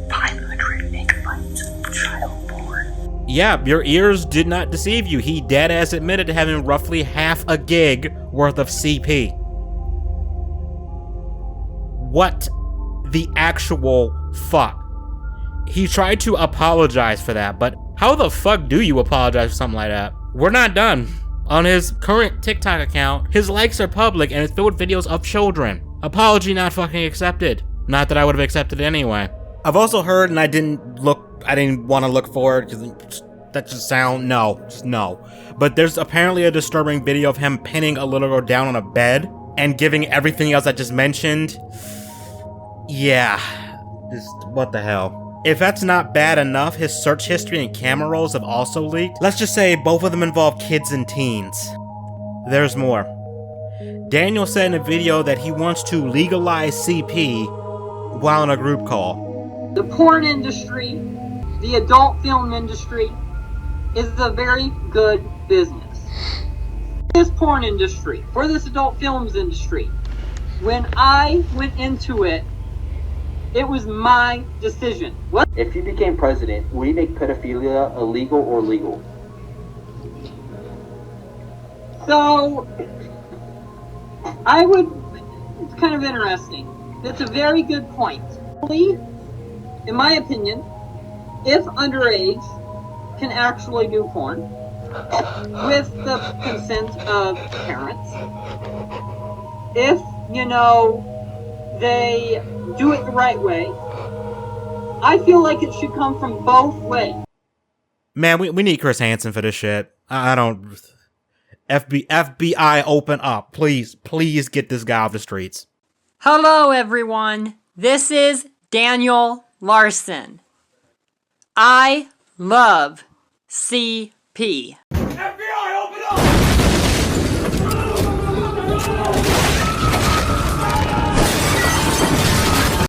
500 megabytes of child porn. Yeah, your ears did not deceive you. He deadass admitted to having roughly half a gig worth of CP. What the actual fuck? He tried to apologize for that, but how the fuck do you apologize for something like that? We're not done. On his current TikTok account, his likes are public and it's filled with videos of children. Apology not fucking accepted. Not that I would have accepted it anyway. I've also heard, and I didn't want to look for it because that just sound, no. But there's apparently a disturbing video of him pinning a little girl down on a bed and giving everything else I just mentioned. Yeah, what the hell? If that's not bad enough, his search history and camera rolls have also leaked. Let's just say both of them involve kids and teens. There's more. Daniel said in a video that he wants to legalize CP while in a group call. The porn industry, the adult film industry, is a very good business. This porn industry, for this adult films industry, when I went into it, it was my decision. What? If you became president, would you make pedophilia illegal or legal? So, I would, it's kind of interesting. That's a very good point. In my opinion, if underage can actually do porn with the consent of parents, if, you know, they do it the right way, I feel like it should come from both ways. Man, we need Chris Hansen for this shit. I don't... FBI, open up. Please get this guy off the streets. Hello, everyone. This is Daniel Larson. I love CP. FBI, open up!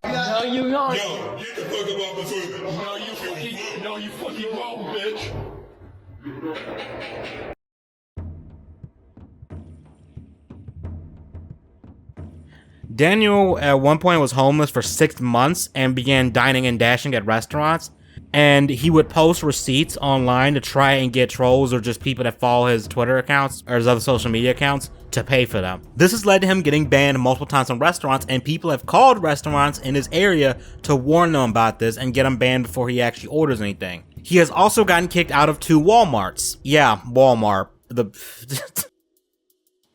No, you not. Yo, get the fuck up off my foot. No, you fucking won't, bitch. Daniel at one point was homeless for 6 months and began dining and dashing at restaurants. And he would post receipts online to try and get trolls or just people that follow his Twitter accounts or his other social media accounts to pay for them. This has led to him getting banned multiple times from restaurants, and people have called restaurants in his area to warn them about this and get him banned before he actually orders anything. He has also gotten kicked out of 2 Walmarts. Yeah, Walmart.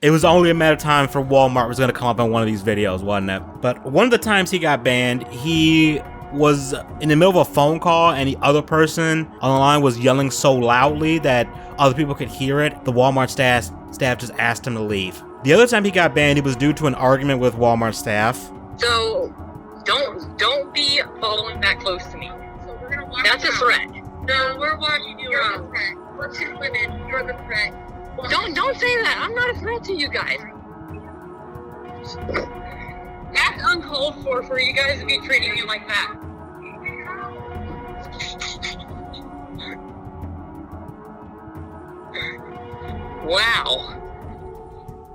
It was only a matter of time for Walmart was going to come up in one of these videos, wasn't it? But one of the times he got banned, he was in the middle of a phone call and the other person on the line was yelling so loudly that other people could hear it. The Walmart staff just asked him to leave. The other time he got banned, it was due to an argument with Walmart staff. So don't be following that close to me. So we're gonna watch. That's a threat. No, we're watching you. You're the threat. What's your limit? You're the threat. Don't say that. I'm not a threat to you guys. That's uncalled for you guys to be treating me like that. Wow.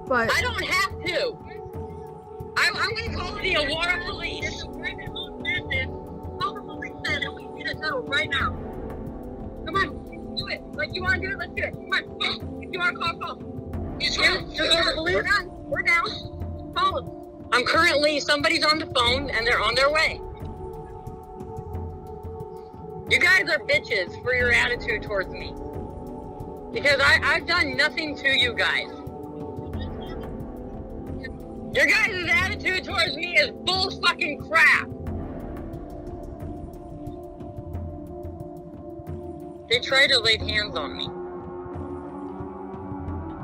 But I don't have to. I'm gonna call the Aurora police. It's a private owned business. Call the police then and we need to settle right now. Come on, do it. Like you wanna do it, let's do it. Come on. If you wanna call. You swear? We're done. We're down. Call them. I'm currently, somebody's on the phone and they're on their way. You guys are bitches for your attitude towards me. Because I've done nothing to you guys. Your guys' attitude towards me is bull fucking crap. They tried to lay hands on me.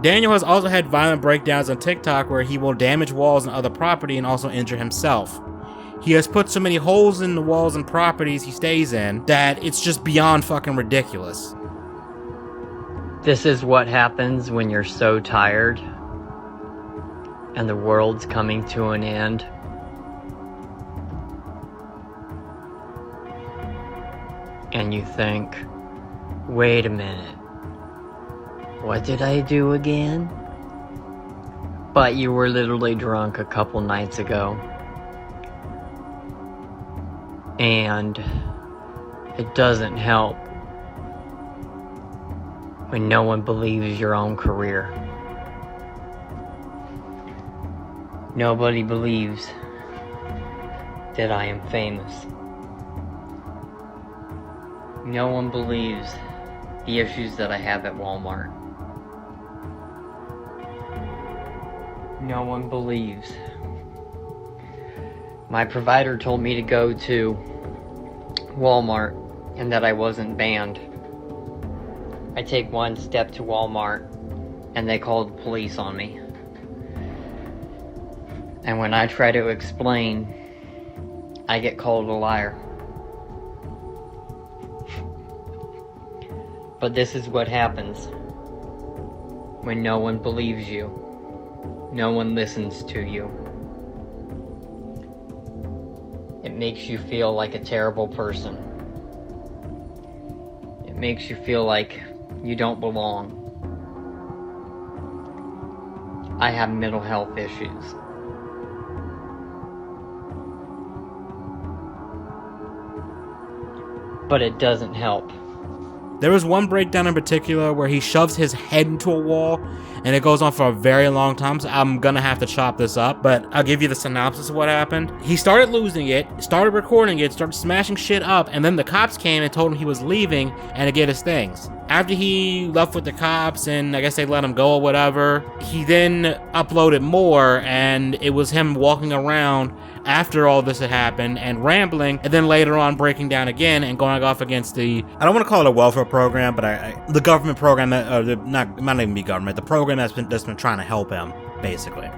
Daniel has also had violent breakdowns on TikTok where he will damage walls and other property and also injure himself. He has put so many holes in the walls and properties he stays in that it's just beyond fucking ridiculous. This is what happens when you're so tired and the world's coming to an end. And you think, wait a minute, what did I do again? But you were literally drunk a couple nights ago. And it doesn't help when no one believes your own career. Nobody believes that I am famous. No one believes the issues that I have at Walmart. No one believes. My provider told me to go to Walmart and that I wasn't banned. I take one step to Walmart and they call the police on me. And when I try to explain, I get called a liar. But this is what happens when no one believes you. No one listens to you. It makes you feel like a terrible person. It makes you feel like you don't belong. I have mental health issues. But it doesn't help. There was one breakdown in particular where he shoves his head into a wall, and it goes on for a very long time, so I'm gonna have to chop this up, but I'll give you the synopsis of what happened. He started losing it, started recording it, started smashing shit up, and then the cops came and told him he was leaving and to get his things. After he left with the cops, and I guess they let him go or whatever, he then uploaded more, and it was him walking around after all this had happened and rambling, and then later on breaking down again and going off against the, I don't want to call it a welfare program, but the government program that, it might even be government, the program that's been trying to help him, basically.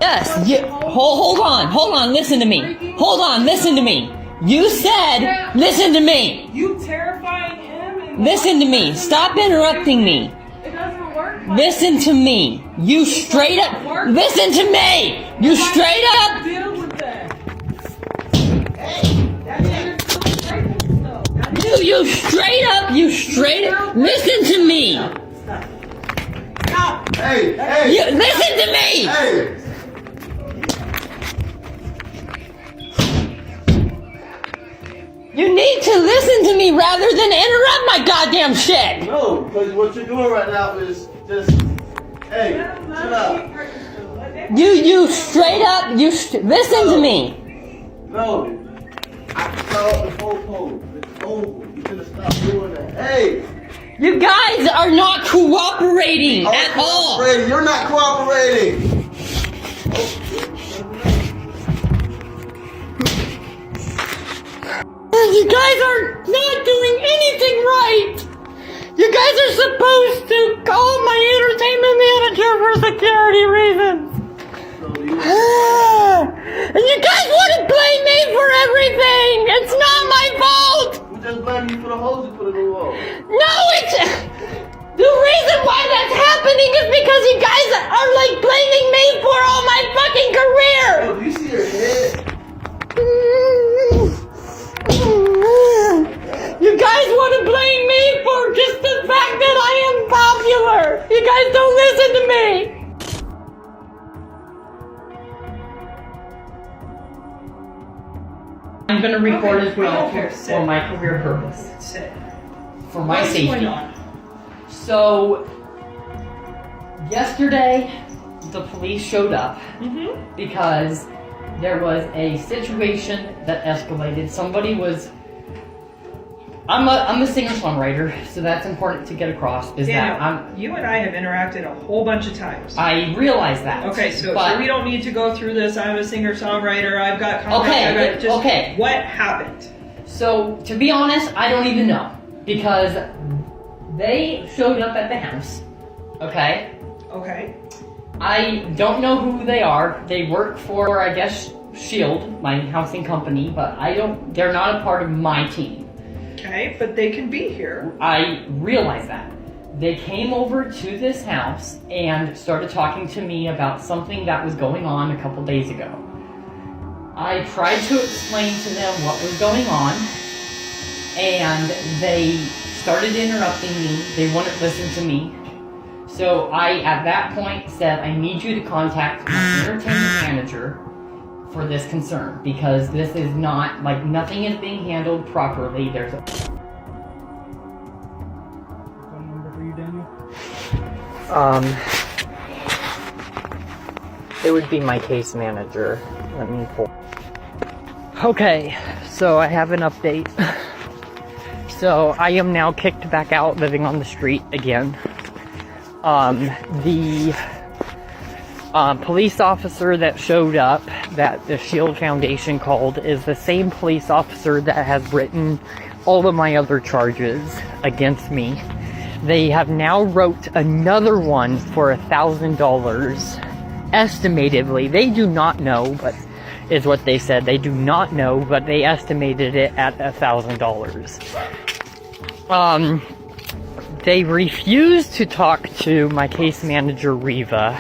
Yes, you, hold on, listen to me. Hold on, listen to me. You said, listen to me. You terrifying him? And listen to me. Stop interrupting me. It doesn't work. Listen to me. You straight up, listen to me. You straight up. Deal with that. You straight up, listen to me. Stop. Hey. You, listen to me. Hey. You need to listen to me rather than interrupt my goddamn shit. No, because what you're doing right now is just, hey, chill out. You straight up, listen to me. No, I saw the whole post. It's over. You should have stopped doing that. Hey. You guys are not cooperating at all. You're not cooperating. You guys are not doing anything right. You guys are supposed to call my entertainment manager for security reasons. And you guys want to blame me for everything. It's not my fault. We just blame you for the holes you put in the wall. No, it's the reason why that's happening is because you guys are like blaming me for all my fucking career. Oh, do you see your head? You guys want to blame me for just the fact that I am popular. You guys don't listen to me. I'm gonna record as well for my career purpose. For my safety. So, yesterday, the police showed up because there was a situation that escalated. Somebody was... I'm a singer-songwriter, so that's important to get across, is Daniel, that I'm... you and I have interacted a whole bunch of times. I realize that. Okay, so but, we don't need to go through this. I'm a singer-songwriter, I've got contacts, okay. What happened? So, to be honest, I don't even know. Because they showed up at the house, okay? Okay. I don't know who they are. They work for, I guess, Shield, my housing company, but they're not a part of my team. Okay, but they can be here. I realize that. They came over to this house and started talking to me about something that was going on a couple days ago. I tried to explain to them what was going on, and they started interrupting me. They wouldn't listen to me. So I, at that point, said, I need you to contact my entertainment manager for this concern, because this is not, like, nothing is being handled properly. There's a... Phone number for you, Daniel? It would be my case manager. Let me pull. Okay, so I have an update. So I am now kicked back out, living on the street again. The police officer that showed up, that the Shield Foundation called, is the same police officer that has written all of my other charges against me. They have now wrote another one for $1,000, estimatively. They do not know, but is what they said. They do not know, but they estimated it at $1,000. They refused to talk to my case manager, Riva,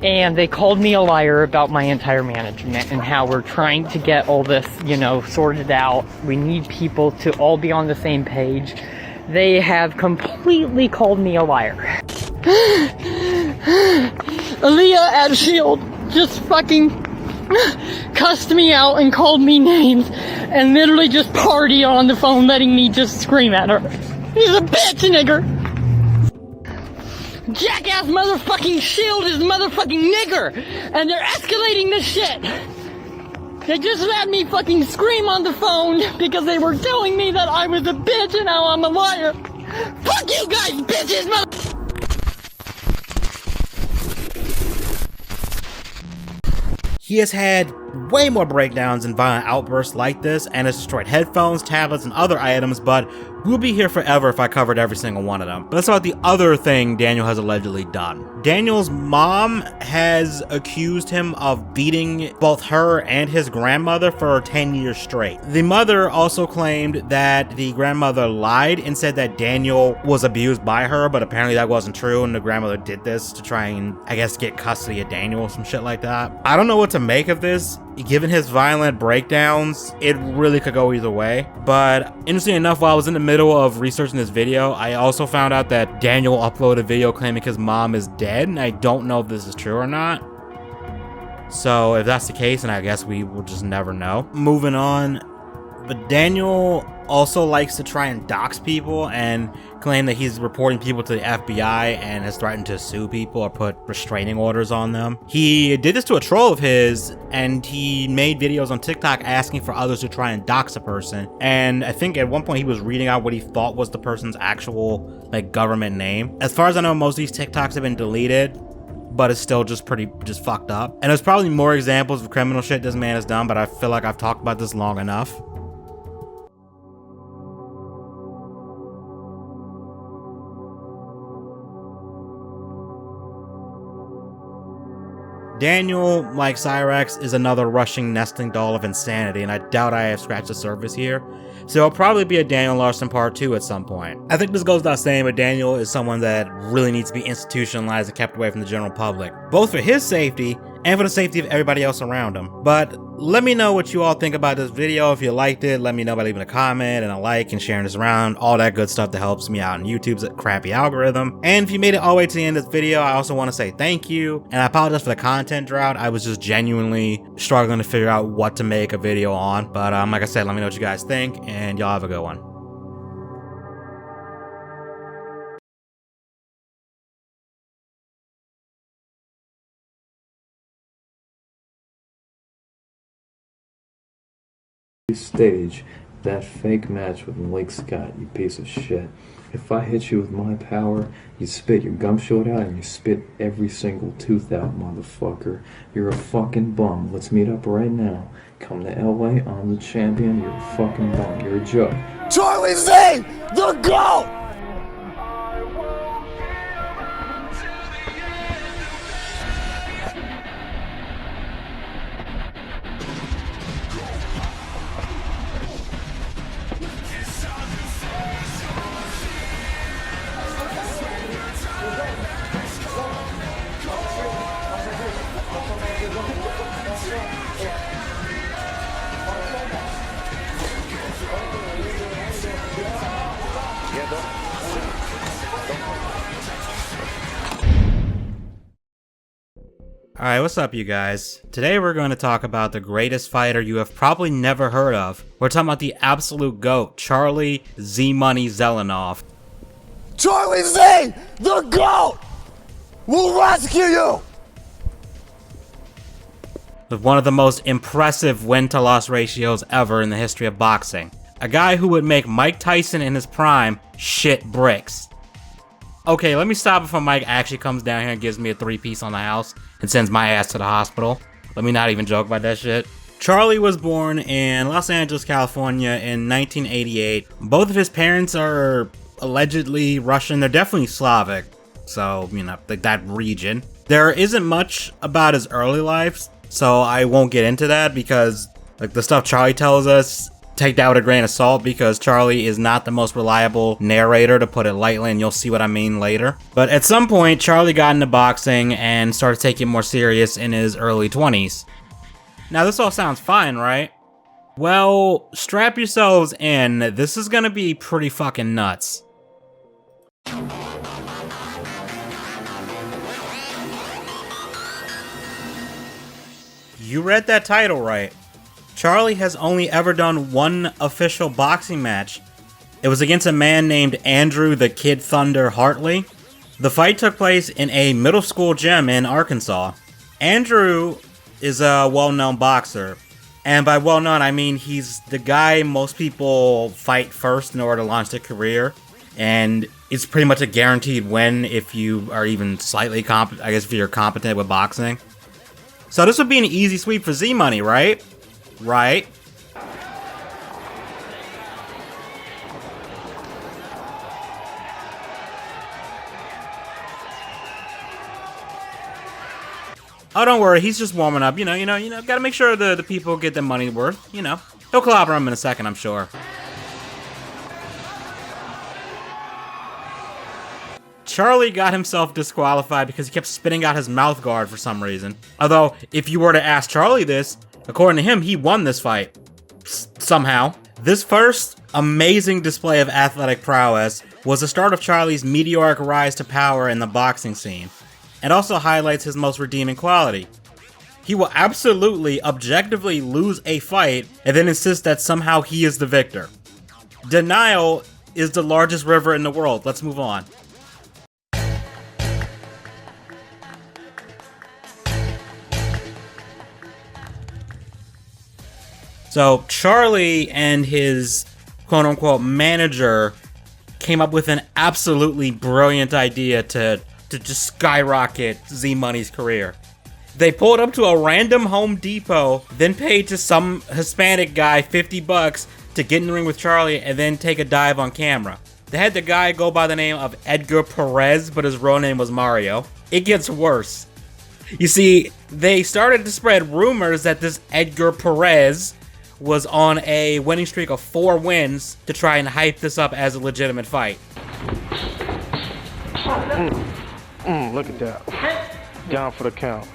and they called me a liar about my entire management and how we're trying to get all this, you know, sorted out. We need people to all be on the same page. They have completely called me a liar. Aaliyah at Shield just fucking cussed me out and called me names and literally just partied on the phone, letting me just scream at her. He's a bitch, nigger! Jackass motherfucking Shield is motherfucking nigger! And they're escalating this shit! They just let me fucking scream on the phone because they were telling me that I was a bitch and now I'm a liar! Fuck you guys, bitches, mother- He has had way more breakdowns and violent outbursts like this, and has destroyed headphones, tablets, and other items, but we'll be here forever if I covered every single one of them. But let's talk about the other thing Daniel has allegedly done. Daniel's mom has accused him of beating both her and his grandmother for 10 years straight. The mother also claimed that the grandmother lied and said that Daniel was abused by her, but apparently that wasn't true, and the grandmother did this to try and, I guess, get custody of Daniel or some shit like that. I don't know what to make of this. Given his violent breakdowns, it really could go either way. But interesting enough, while I was in the middle of researching this video, I also found out that Daniel uploaded a video claiming his mom is dead, and I don't know if this is true or not. So if that's the case, then I guess we will just never know. Moving on, but Daniel also likes to try and dox people and claim that he's reporting people to the FBI and has threatened to sue people or put restraining orders on them. He did this to a troll of his, and he made videos on TikTok asking for others to try and dox a person. And I think at one point he was reading out what he thought was the person's actual, like, government name. As far as I know, most of these TikToks have been deleted, but it's still just just fucked up. And there's probably more examples of criminal shit this man has done, but I feel like I've talked about this long enough. Daniel, like Cyrax, is another rushing nesting doll of insanity, and I doubt I have scratched the surface here. So it'll probably be a Daniel Larson part 2 at some point. I think this goes without saying, but Daniel is someone that really needs to be institutionalized and kept away from the general public, both for his safety and for the safety of everybody else around him. But let me know what you all think about this video. If you liked it, let me know by leaving a comment and a like and sharing this around, all that good stuff that helps me out in YouTube's crappy algorithm. And if you made it all the way to the end of this video, I also want to say thank you, and I apologize for the content drought. I was just genuinely struggling to figure out what to make a video on. But like I said, let me know what you guys think, and y'all have a good one. Stage that fake match with Malik Scott, you piece of shit. If I hit you with my power, you spit your gum short out and you spit every single tooth out, motherfucker. You're a fucking bum. Let's meet up right now. Come to LA, I'm the champion. You're a fucking bum. You're a joke. Charlie Z, the GOAT! Alright, what's up you guys? Today we're going to talk about the greatest fighter you have probably never heard of. We're talking about the absolute GOAT, Charlie Z-Money ZELENOFF. Charlie Z, the GOAT, will rescue you! With one of the most impressive win-to-loss ratios ever in the history of boxing. A guy who would make Mike Tyson in his prime shit bricks. Okay, let me stop before Mike actually comes down here and gives me a 3-piece on the house and sends my ass to the hospital. Let me not even joke about that shit. Charlie was born in Los Angeles, California in 1988. Both of his parents are allegedly Russian. They're definitely Slavic, so, you know, like that region. There isn't much about his early life, so I won't get into that because, like, the stuff Charlie tells us, take that with a grain of salt because Charlie is not the most reliable narrator, to put it lightly, and you'll see what I mean later. But at some point, Charlie got into boxing and started taking it more serious in his early 20s. Now, this all sounds fine, right? Well, strap yourselves in. This is gonna be pretty fucking nuts. You read that title right. Charlie has only ever done one official boxing match. It was against a man named Andrew the Kid Thunder Hartley. The fight took place in a middle school gym in Arkansas. Andrew is a well-known boxer. And by well-known, I mean he's the guy most people fight first in order to launch their career. And it's pretty much a guaranteed win if you are even slightly competent, I guess if you're competent with boxing. So this would be an easy sweep for Z-Money, right? Right. Oh, don't worry, he's just warming up. You know, gotta make sure the people get their money worth, you know. He'll clobber him in a second, I'm sure. Charlie got himself disqualified because he kept spitting out his mouth guard for some reason. Although, if you were to ask Charlie this, according to him, he won this fight. Somehow. This first amazing display of athletic prowess was the start of Charlie's meteoric rise to power in the boxing scene. And also highlights his most redeeming quality. He will absolutely, objectively lose a fight and then insist that somehow he is the victor. Denial is the largest river in the world. Let's move on. So Charlie and his quote-unquote manager came up with an absolutely brilliant idea to just skyrocket Z-Money's career. They pulled up to a random Home Depot, then paid to some Hispanic guy $50 to get in the ring with Charlie and then take a dive on camera. They had the guy go by the name of Edgar Perez, but his real name was Mario. It gets worse. You see, they started to spread rumors that this Edgar Perez was on a winning streak of 4 wins to try and hype this up as a legitimate fight. Look at that. Down for the count.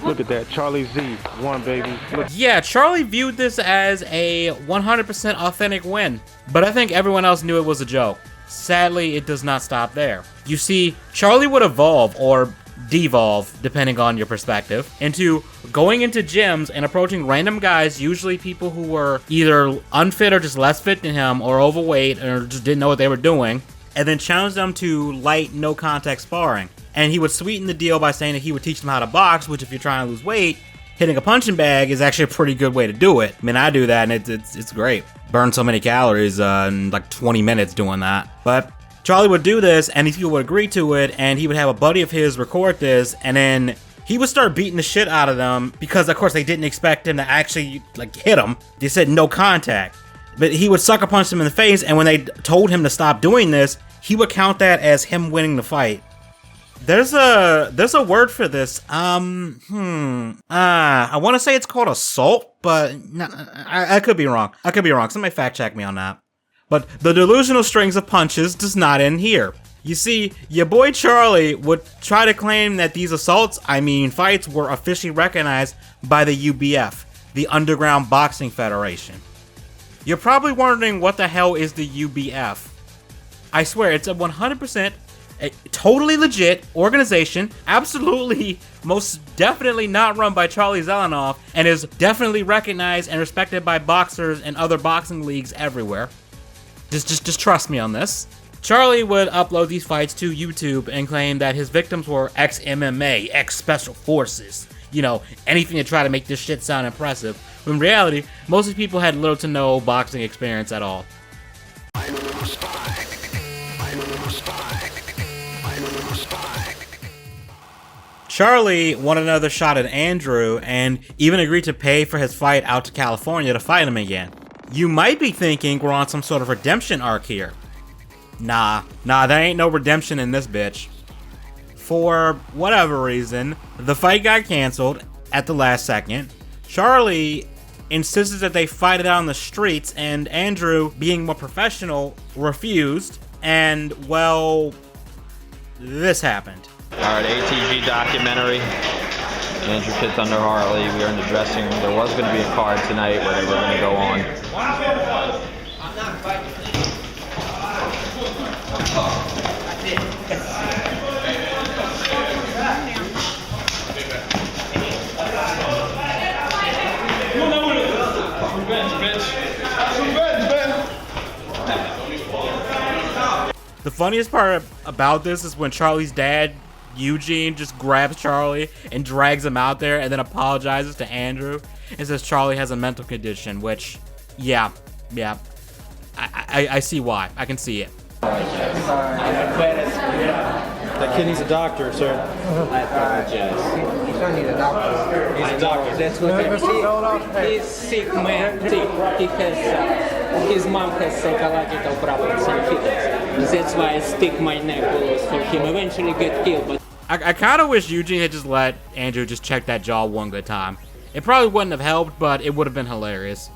Look at that. Charlie Z, one baby. Look. Yeah, Charlie viewed this as a 100% authentic win, but I think everyone else knew it was a joke. Sadly, it does not stop there. You see, Charlie would evolve, or devolve, depending on your perspective, into going into gyms and approaching random guys, usually people who were either unfit or just less fit than him, or overweight, or just didn't know what they were doing, and then challenge them to light, no-contact sparring. And he would sweeten the deal by saying that he would teach them how to box, which if you're trying to lose weight, hitting a punching bag is actually a pretty good way to do it. I mean, I do that, and it's great. Burn so many calories in like 20 minutes doing that. But Charlie would do this, and these people would agree to it, and he would have a buddy of his record this, and then he would start beating the shit out of them because, of course, they didn't expect him to actually like hit them. They said no contact. But he would sucker punch them in the face, and when they told him to stop doing this, he would count that as him winning the fight. There's a word for this. I want to say it's called assault, but I could be wrong. Somebody fact check me on that. But the delusional strings of punches does not end here. You see, your boy Charlie would try to claim that these assaults, fights, were officially recognized by the UBF, the Underground Boxing Federation. You're probably wondering what the hell is the UBF. I swear, it's a 100% a totally legit organization, absolutely, most definitely not run by Charlie ZELENOFF, and is definitely recognized and respected by boxers and other boxing leagues everywhere. Just trust me on this. Charlie would upload these fights to YouTube and claim that his victims were ex-MMA, ex-Special Forces, you know, anything to try to make this shit sound impressive. When in reality, most of these people had little to no boxing experience at all. Charlie wanted another shot at Andrew and even agreed to pay for his fight out to California to fight him again. You might be thinking we're on some sort of redemption arc here. Nah, there ain't no redemption in this bitch. For whatever reason, the fight got canceled at the last second. Charlie insisted that they fight it out on the streets, and Andrew, being more professional, refused, and, well, this happened. Alright, ATG documentary. Andrew Pitt Thunder Harley. We are in the dressing room. There was going to be a card tonight where they were going to go on. The funniest part about this is when Charlie's dad, Eugene, just grabs Charlie and drags him out there and then apologizes to Andrew and says Charlie has a mental condition, which, yeah, I see why. I can see it. That kid needs a doctor, sir. I apologize. He's not need a doctor. He's a doctor. That's what he's sick, man. He has, his mom has psychological problems and he does. That's why I stick my neck bullets for him. Eventually get killed, but I kind of wish Eugene had just let Andrew just check that jaw one good time. It probably wouldn't have helped, but it would have been hilarious.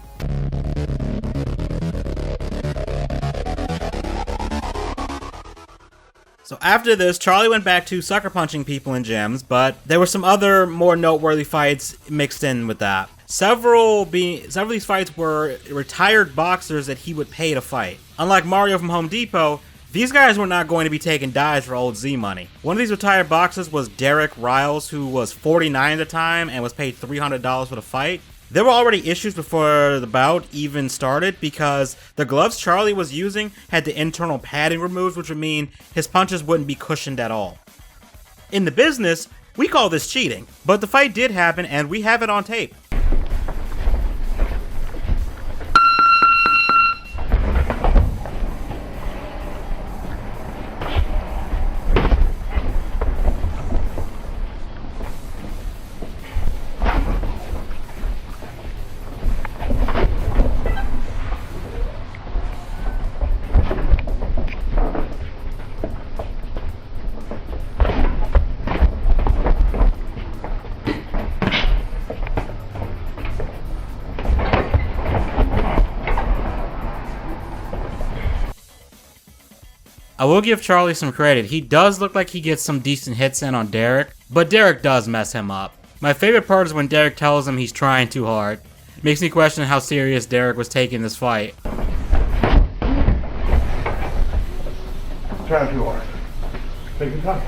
So after this, Charlie went back to sucker punching people in gyms, but there were some other more noteworthy fights mixed in with that. Several of these fights were retired boxers that he would pay to fight. Unlike Mario from Home Depot, these guys were not going to be taking dives for old Z money. One of these retired boxers was Derek Riles, who was 49 at the time and was paid $300 for the fight. There were already issues before the bout even started because the gloves Charlie was using had the internal padding removed, which would mean his punches wouldn't be cushioned at all. In the business, we call this cheating, but the fight did happen and we have it on tape. I will give Charlie some credit. He does look like he gets some decent hits in on Derek, but Derek does mess him up. My favorite part is when Derek tells him he's trying too hard. Makes me question how serious Derek was taking this fight. Trying too hard. Take your time.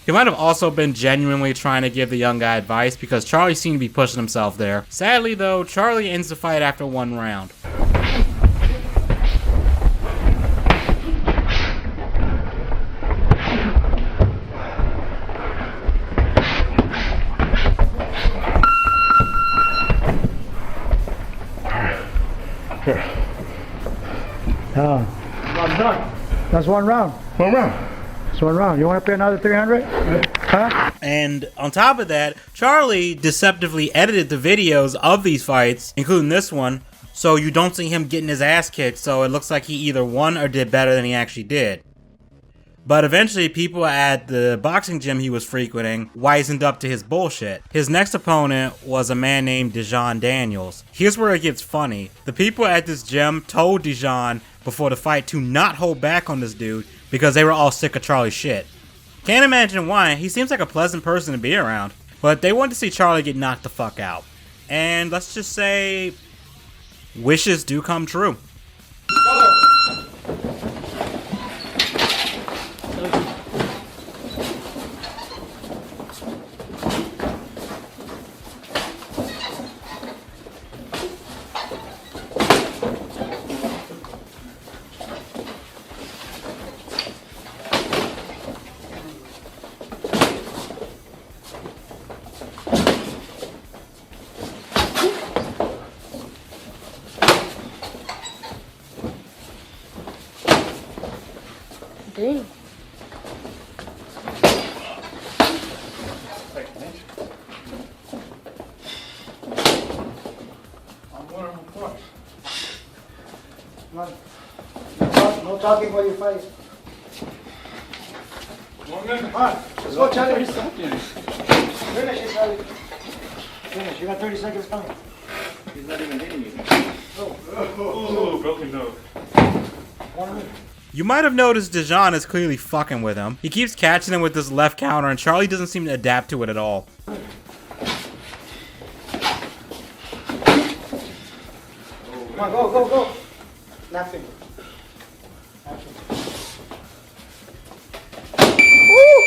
He might have also been genuinely trying to give the young guy advice because Charlie seemed to be pushing himself there. Sadly though, Charlie ends the fight after one round. I'm done. That's one round. One round. That's one round. You want to pay another 300? Huh? And on top of that, Charlie deceptively edited the videos of these fights, including this one, so you don't see him getting his ass kicked, so it looks like he either won or did better than he actually did. But eventually, people at the boxing gym he was frequenting wisened up to his bullshit. His next opponent was a man named Dijon Daniels. Here's where it gets funny. The people at this gym told Dijon before the fight to not hold back on this dude because they were all sick of Charlie's shit. Can't imagine why. He seems like a pleasant person to be around. But they wanted to see Charlie get knocked the fuck out. And let's just say, wishes do come true. Okay. No talking while you fight. 1 minute. Come on, let's go, Charlie. Finish it, Charlie. Finish. You got 30 seconds coming. He's not even hitting you. Oh, broken nose. 1 minute. You might have noticed Dijon is clearly fucking with him. He keeps catching him with this left counter, and Charlie doesn't seem to adapt to it at all. Come on, go. Nothing. Woo!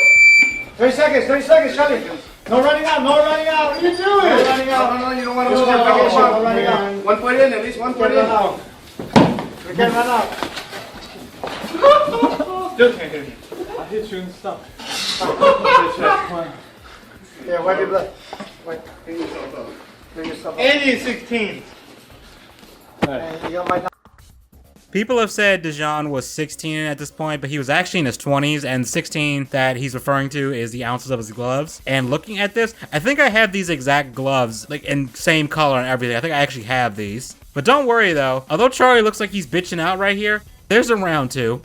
30 seconds, Charlie. No running out. What are you doing? No running out. No, you don't want to Just move. no running out. 1 point in, at least 1 point in. We can't run out. I hit you in the stomach. Yeah, wipe your blood. Clean yourself up. 16. And you got my. People have said Dijon was 16 at this point, but he was actually in his 20s, and 16 that he's referring to is the ounces of his gloves. And looking at this, I think I have these exact gloves, like in same color and everything. I think I actually have these. But don't worry though, although Charlie looks like he's bitching out right here, there's a round 2.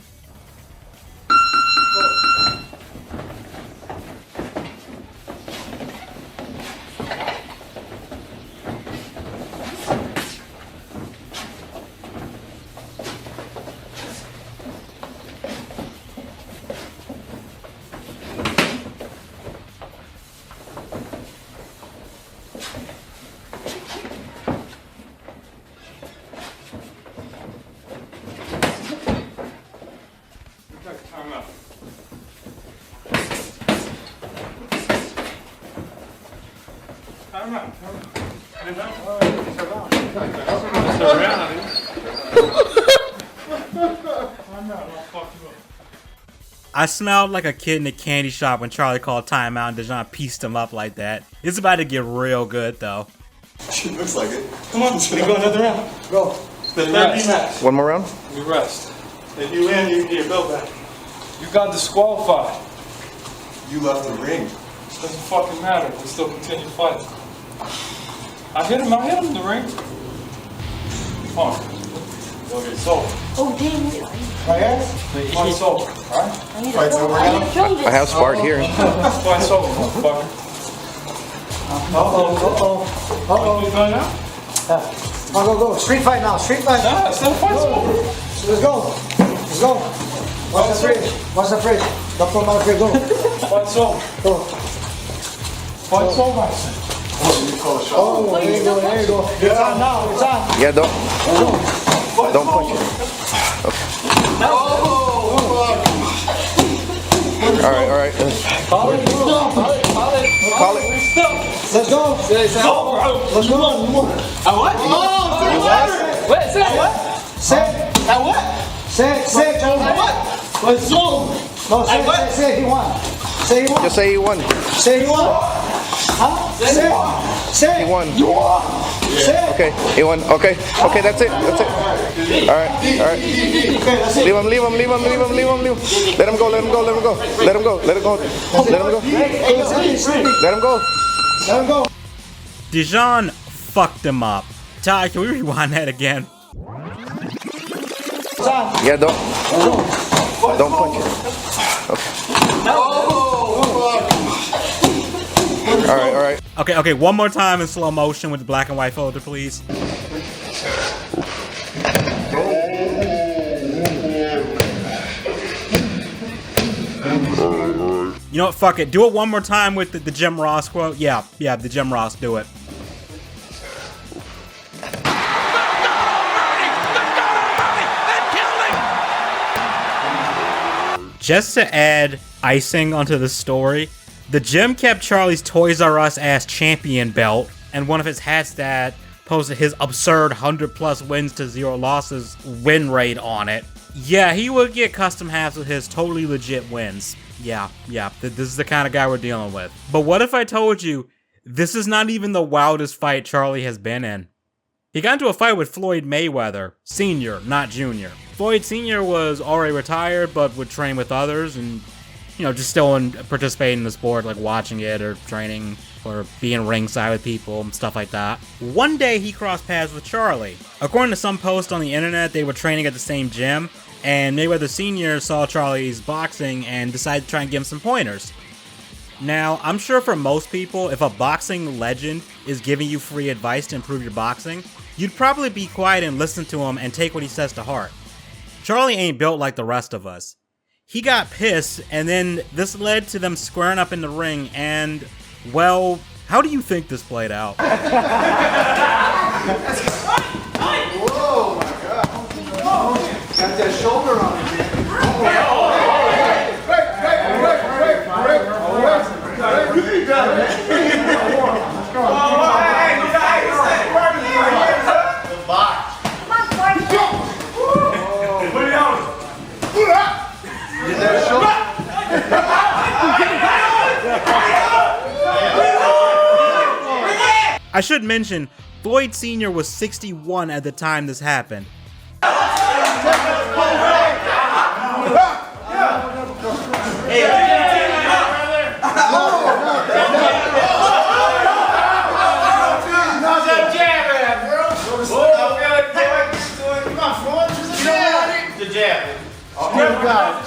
I smelled like a kid in a candy shop when Charlie called timeout and Dijon pieced him up like that. It's about to get real good though. Looks like it. Come on, we go another round. Go. The third match. One more round? We rest. If you win, you get your belt back. You got disqualified. You left the ring. Doesn't fucking matter. We still continue fighting. I hit him in the ring. Come on. Go get sober. Oh, damn. Right here? Fight sober, alright? Fight's over now? I have sparred here. Fight sober, motherfucker. You going now? Come on, go. Street fight now. Nah, it's not a fight sober. Let's go. What's the fridge? Don't put my fridge. Go. Fight sober. Go. Fight sober, I said. Oh, there you go. It's on now. It's on. Yeah, don't punch it. Okay. All right. Call it. Let's go. Let's go. What? Wait, say what? Say. At what? Say. What? Let's go. No, say he won. Say he won. Just say he won. Say he won. Huh? Say. He won. You won. Say. Okay, he won. Okay, that's it. All right. Leave him. Let him go. Dijon fucked him up. Ty, can we rewind that again? Yeah, don't punch it. Okay. All right. Okay, one more time in slow motion with the black and white folder, please. You know what, fuck it. Do it one more time with the Jim Ross quote. Yeah, the Jim Ross, do it. Just to add icing onto the story, the gym kept Charlie's Toys R Us ass champion belt and one of his hats that posted his absurd 100+ wins to 0 losses win rate on it. Yeah, he would get custom hats with his totally legit wins. Yeah, this is the kind of guy we're dealing with. But what if I told you this is not even the wildest fight Charlie has been in? He got into a fight with Floyd Mayweather, Sr., not Jr. Floyd Sr. was already retired, but would train with others and, you know, just still participating in the sport, like watching it or training or being ringside with people and stuff like that. One day he crossed paths with Charlie. According to some posts on the internet, they were training at the same gym, and Mayweather Sr. saw Charlie's boxing and decided to try and give him some pointers. Now, I'm sure for most people, if a boxing legend is giving you free advice to improve your boxing, you'd probably be quiet and listen to him and take what he says to heart. Charlie ain't built like the rest of us. He got pissed, and then this led to them squaring up in the ring, and, well, how do you think this played out? Whoa, my God. Got that shoulder on it, man. I should mention, Floyd Sr. was 61 at the time this happened.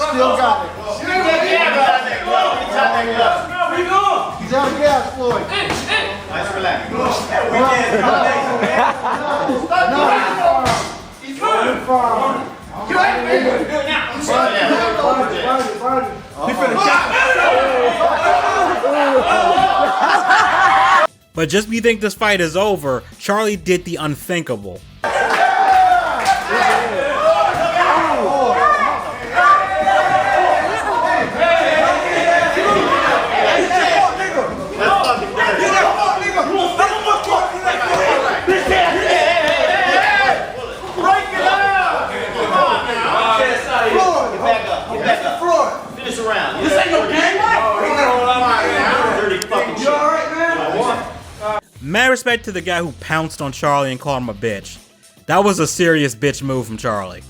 Still got it. He's out of gas, Floyd. Nice relax. He's going far. You ain't do it now. But just when you think this fight is over, Charlie did the unthinkable. Mad respect to the guy who pounced on Charlie and called him a bitch. That was a serious bitch move from Charlie.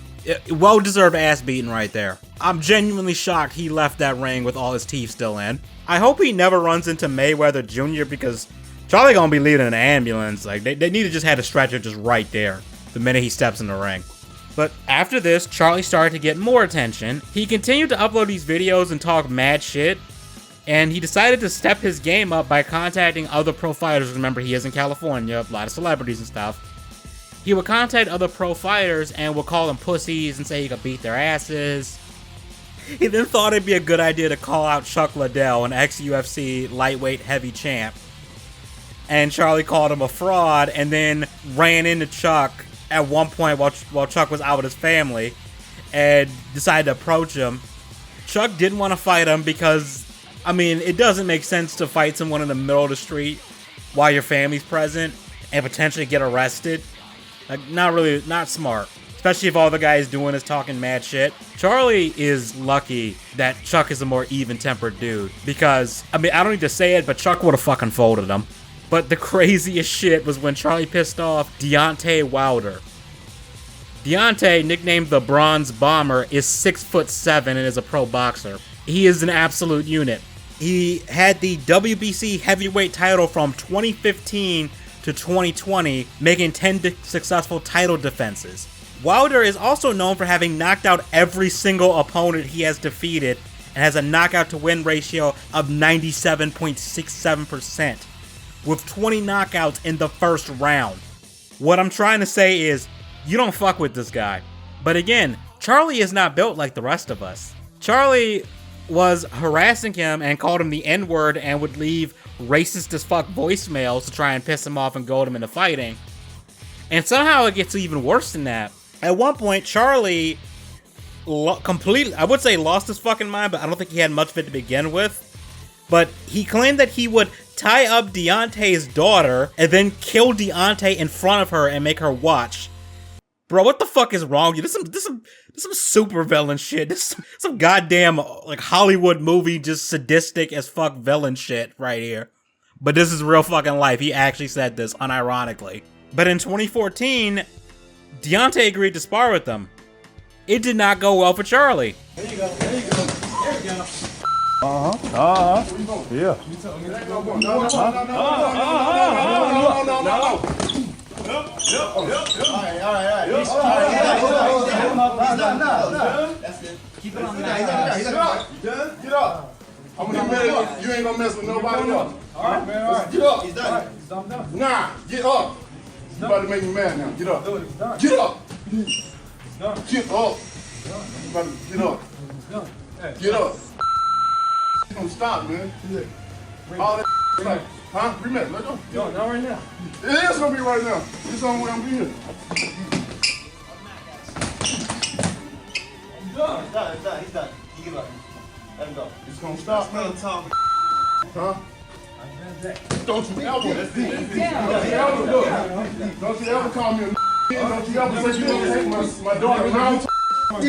Well-deserved ass beating right there. I'm genuinely shocked he left that ring with all his teeth still in. I hope he never runs into Mayweather Jr. because Charlie gonna be leaving an ambulance. Like, they need to just have a stretcher just right there the minute he steps in the ring. But after this, Charlie started to get more attention. He continued to upload these videos and talk mad shit. And he decided to step his game up by contacting other pro fighters. Remember, he is in California, a lot of celebrities and stuff. He would contact other pro fighters and would call them pussies and say he could beat their asses. He then thought it'd be a good idea to call out Chuck Liddell, an ex-UFC lightweight heavy champ. And Charlie called him a fraud and then ran into Chuck at one point while Chuck was out with his family and decided to approach him. Chuck didn't want to fight him because, I mean, it doesn't make sense to fight someone in the middle of the street while your family's present and potentially get arrested. Like, not smart. Especially if all the guy is doing is talking mad shit. Charlie is lucky that Chuck is a more even-tempered dude. Because, I mean, I don't need to say it, but Chuck would have fucking folded him. But the craziest shit was when Charlie pissed off Deontay Wilder. Deontay, nicknamed the Bronze Bomber, is 6'7" and is a pro boxer. He is an absolute unit. He had the WBC heavyweight title from 2015 to 2020, making 10 successful title defenses. Wilder is also known for having knocked out every single opponent he has defeated and has a knockout to win ratio of 97.67%, with 20 knockouts in the first round. What I'm trying to say is, you don't fuck with this guy. But again, Charlie is not built like the rest of us. Charlie was harassing him and called him the N-word and would leave racist as fuck voicemails to try and piss him off and goad him into fighting. And somehow it gets even worse than that. At one point, Charlie completely, I would say lost his fucking mind, but I don't think he had much of it to begin with. But he claimed that he would tie up Deontay's daughter and then kill Deontay in front of her and make her watch. Bro, what the fuck is wrong with you? This some super villain shit. This some goddamn like Hollywood movie, just sadistic as fuck villain shit right here. But this is real fucking life. He actually said this unironically. But in 2014, Deontay agreed to spar with them. It did not go well for Charlie. There you go. There you go. There you go. Yeah. Keep it on the mat. Get up. I'm gonna get mad. You ain't gonna mess with nobody else. Alright, man. Alright. Get up. He's done. He's done. Nah, get up. You about to make me mad now. Get up. Get up. Get up. You about to get up. Get up. Don't stop, man. All that like, huh? Rematch. Let go. No, not right now. It is gonna be right now. It's on where I'm being. He's done. He's done. You give up. Let him go. It's gonna stop, man. Huh? Don't you ever call me a don't you ever say you gonna take my daughter around. Don't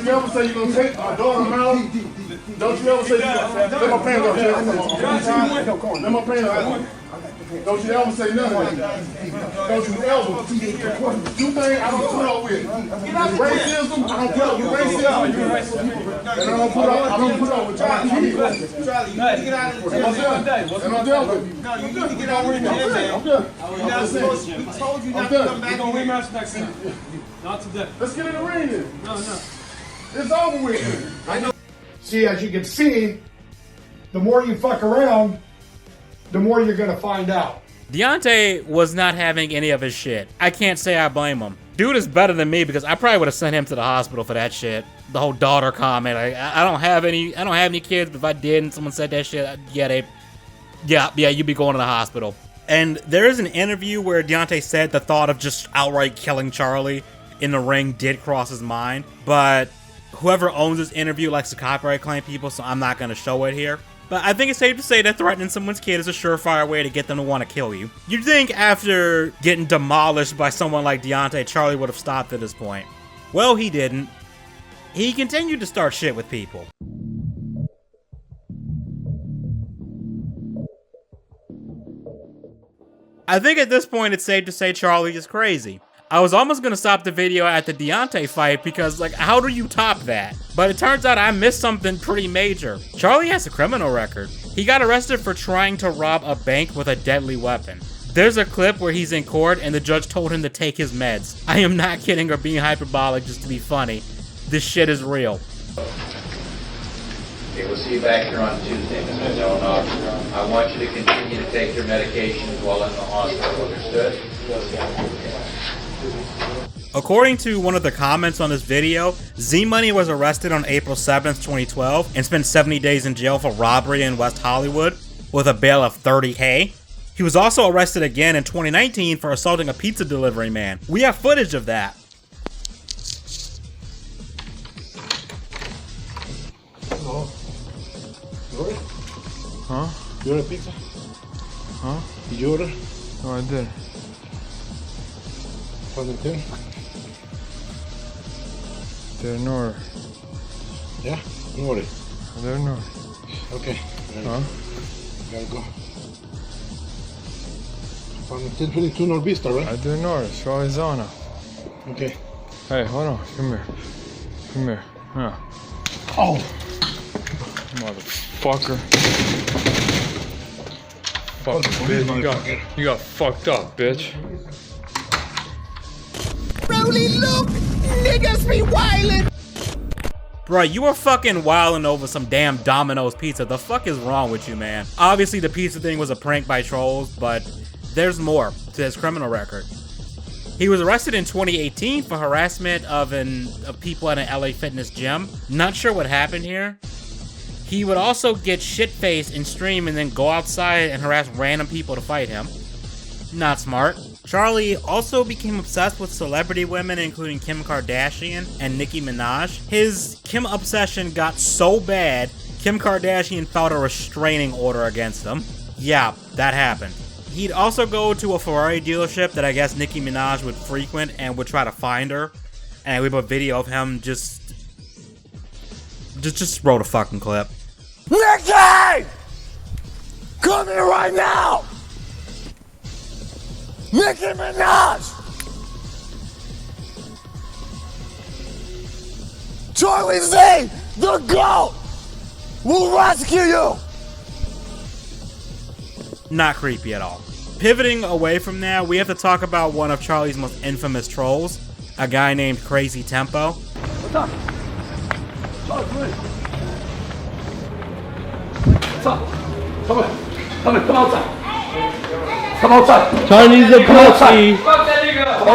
you ever say you're gonna take my daughter around. Don't you ever say let my pants up, Jay. Let my pants up. Don't you ever say nothing. Don't you ever. You think I don't put up with racism? I don't put up with racism. And I don't put up with Charlie. Charlie, you need to get out of the jail. And I'm done with you. No, you need to get out of the jail, man. I'm done. You're not supposed to. We told you not to come back. We're gonna rematch next time. Not today. Let's get in the ring then. No. It's over with. I know. See, as you can see, the more you fuck around, the more you're gonna find out. Deontay was not having any of his shit. I can't say I blame him. Dude is better than me because I probably would have sent him to the hospital for that shit. The whole daughter comment. I don't have any kids, but if I did and someone said that shit, yeah, you'd be going to the hospital. And there is an interview where Deontay said the thought of just outright killing Charlie in the ring did cross his mind, but whoever owns this interview likes to copyright claim people, so I'm not going to show it here. But I think it's safe to say that threatening someone's kid is a surefire way to get them to want to kill you. You'd think after getting demolished by someone like Deontay, Charlie would have stopped at this point. Well, he didn't. He continued to start shit with people. I think at this point it's safe to say Charlie is crazy. I was almost gonna stop the video at the Deontay fight because, like, how do you top that? But it turns out I missed something pretty major. Charlie has a criminal record. He got arrested for trying to rob a bank with a deadly weapon. There's a clip where he's in court and the judge told him to take his meds. I am not kidding or being hyperbolic just to be funny. This shit is real. Okay, we'll see you back here on Tuesday, Mr. ZELENOFF. I want you to continue to take your medications while in the hospital, understood? According to one of the comments on this video, Z-Money was arrested on April 7th, 2012 and spent 70 days in jail for robbery in West Hollywood with a bail of $30K. He was also arrested again in 2019 for assaulting a pizza delivery man. We have footage of that. Hello. Order? Huh? You order pizza? Huh? Did you order? No, I did. From the tin? Didn't order. Yeah? You ordered? I didn't order. Okay. Huh? Gotta go. From the 1022 Norvista, right? I didn't order. It's Arizona. Okay. Hey, hold on. Come here. Come here. Yeah. Oh! Motherfucker. Fucking bitch. You got fucked up, bitch. Really, look! Niggas be wildin'! Bruh, you were fucking wildin' over some damn Domino's pizza. The fuck is wrong with you, man? Obviously, the pizza thing was a prank by trolls, but there's more to his criminal record. He was arrested in 2018 for harassment of people at an LA fitness gym. Not sure what happened here. He would also get shit-faced in stream and then go outside and harass random people to fight him. Not smart. Charlie also became obsessed with celebrity women, including Kim Kardashian and Nicki Minaj. His Kim obsession got so bad, Kim Kardashian filed a restraining order against him. Yeah, that happened. He'd also go to a Ferrari dealership that I guess Nicki Minaj would frequent and would try to find her. And we have a video of him just wrote a fucking clip. Nicky! Come here right now! Nicki Minaj! Charlie Z, the GOAT, will rescue you! Not creepy at all. Pivoting away from that, we have to talk about one of Charlie's most infamous trolls, a guy named Crazy Tempo. What's up? Charlie, what's up? Come outside. Come outside. Charlie's a pussy.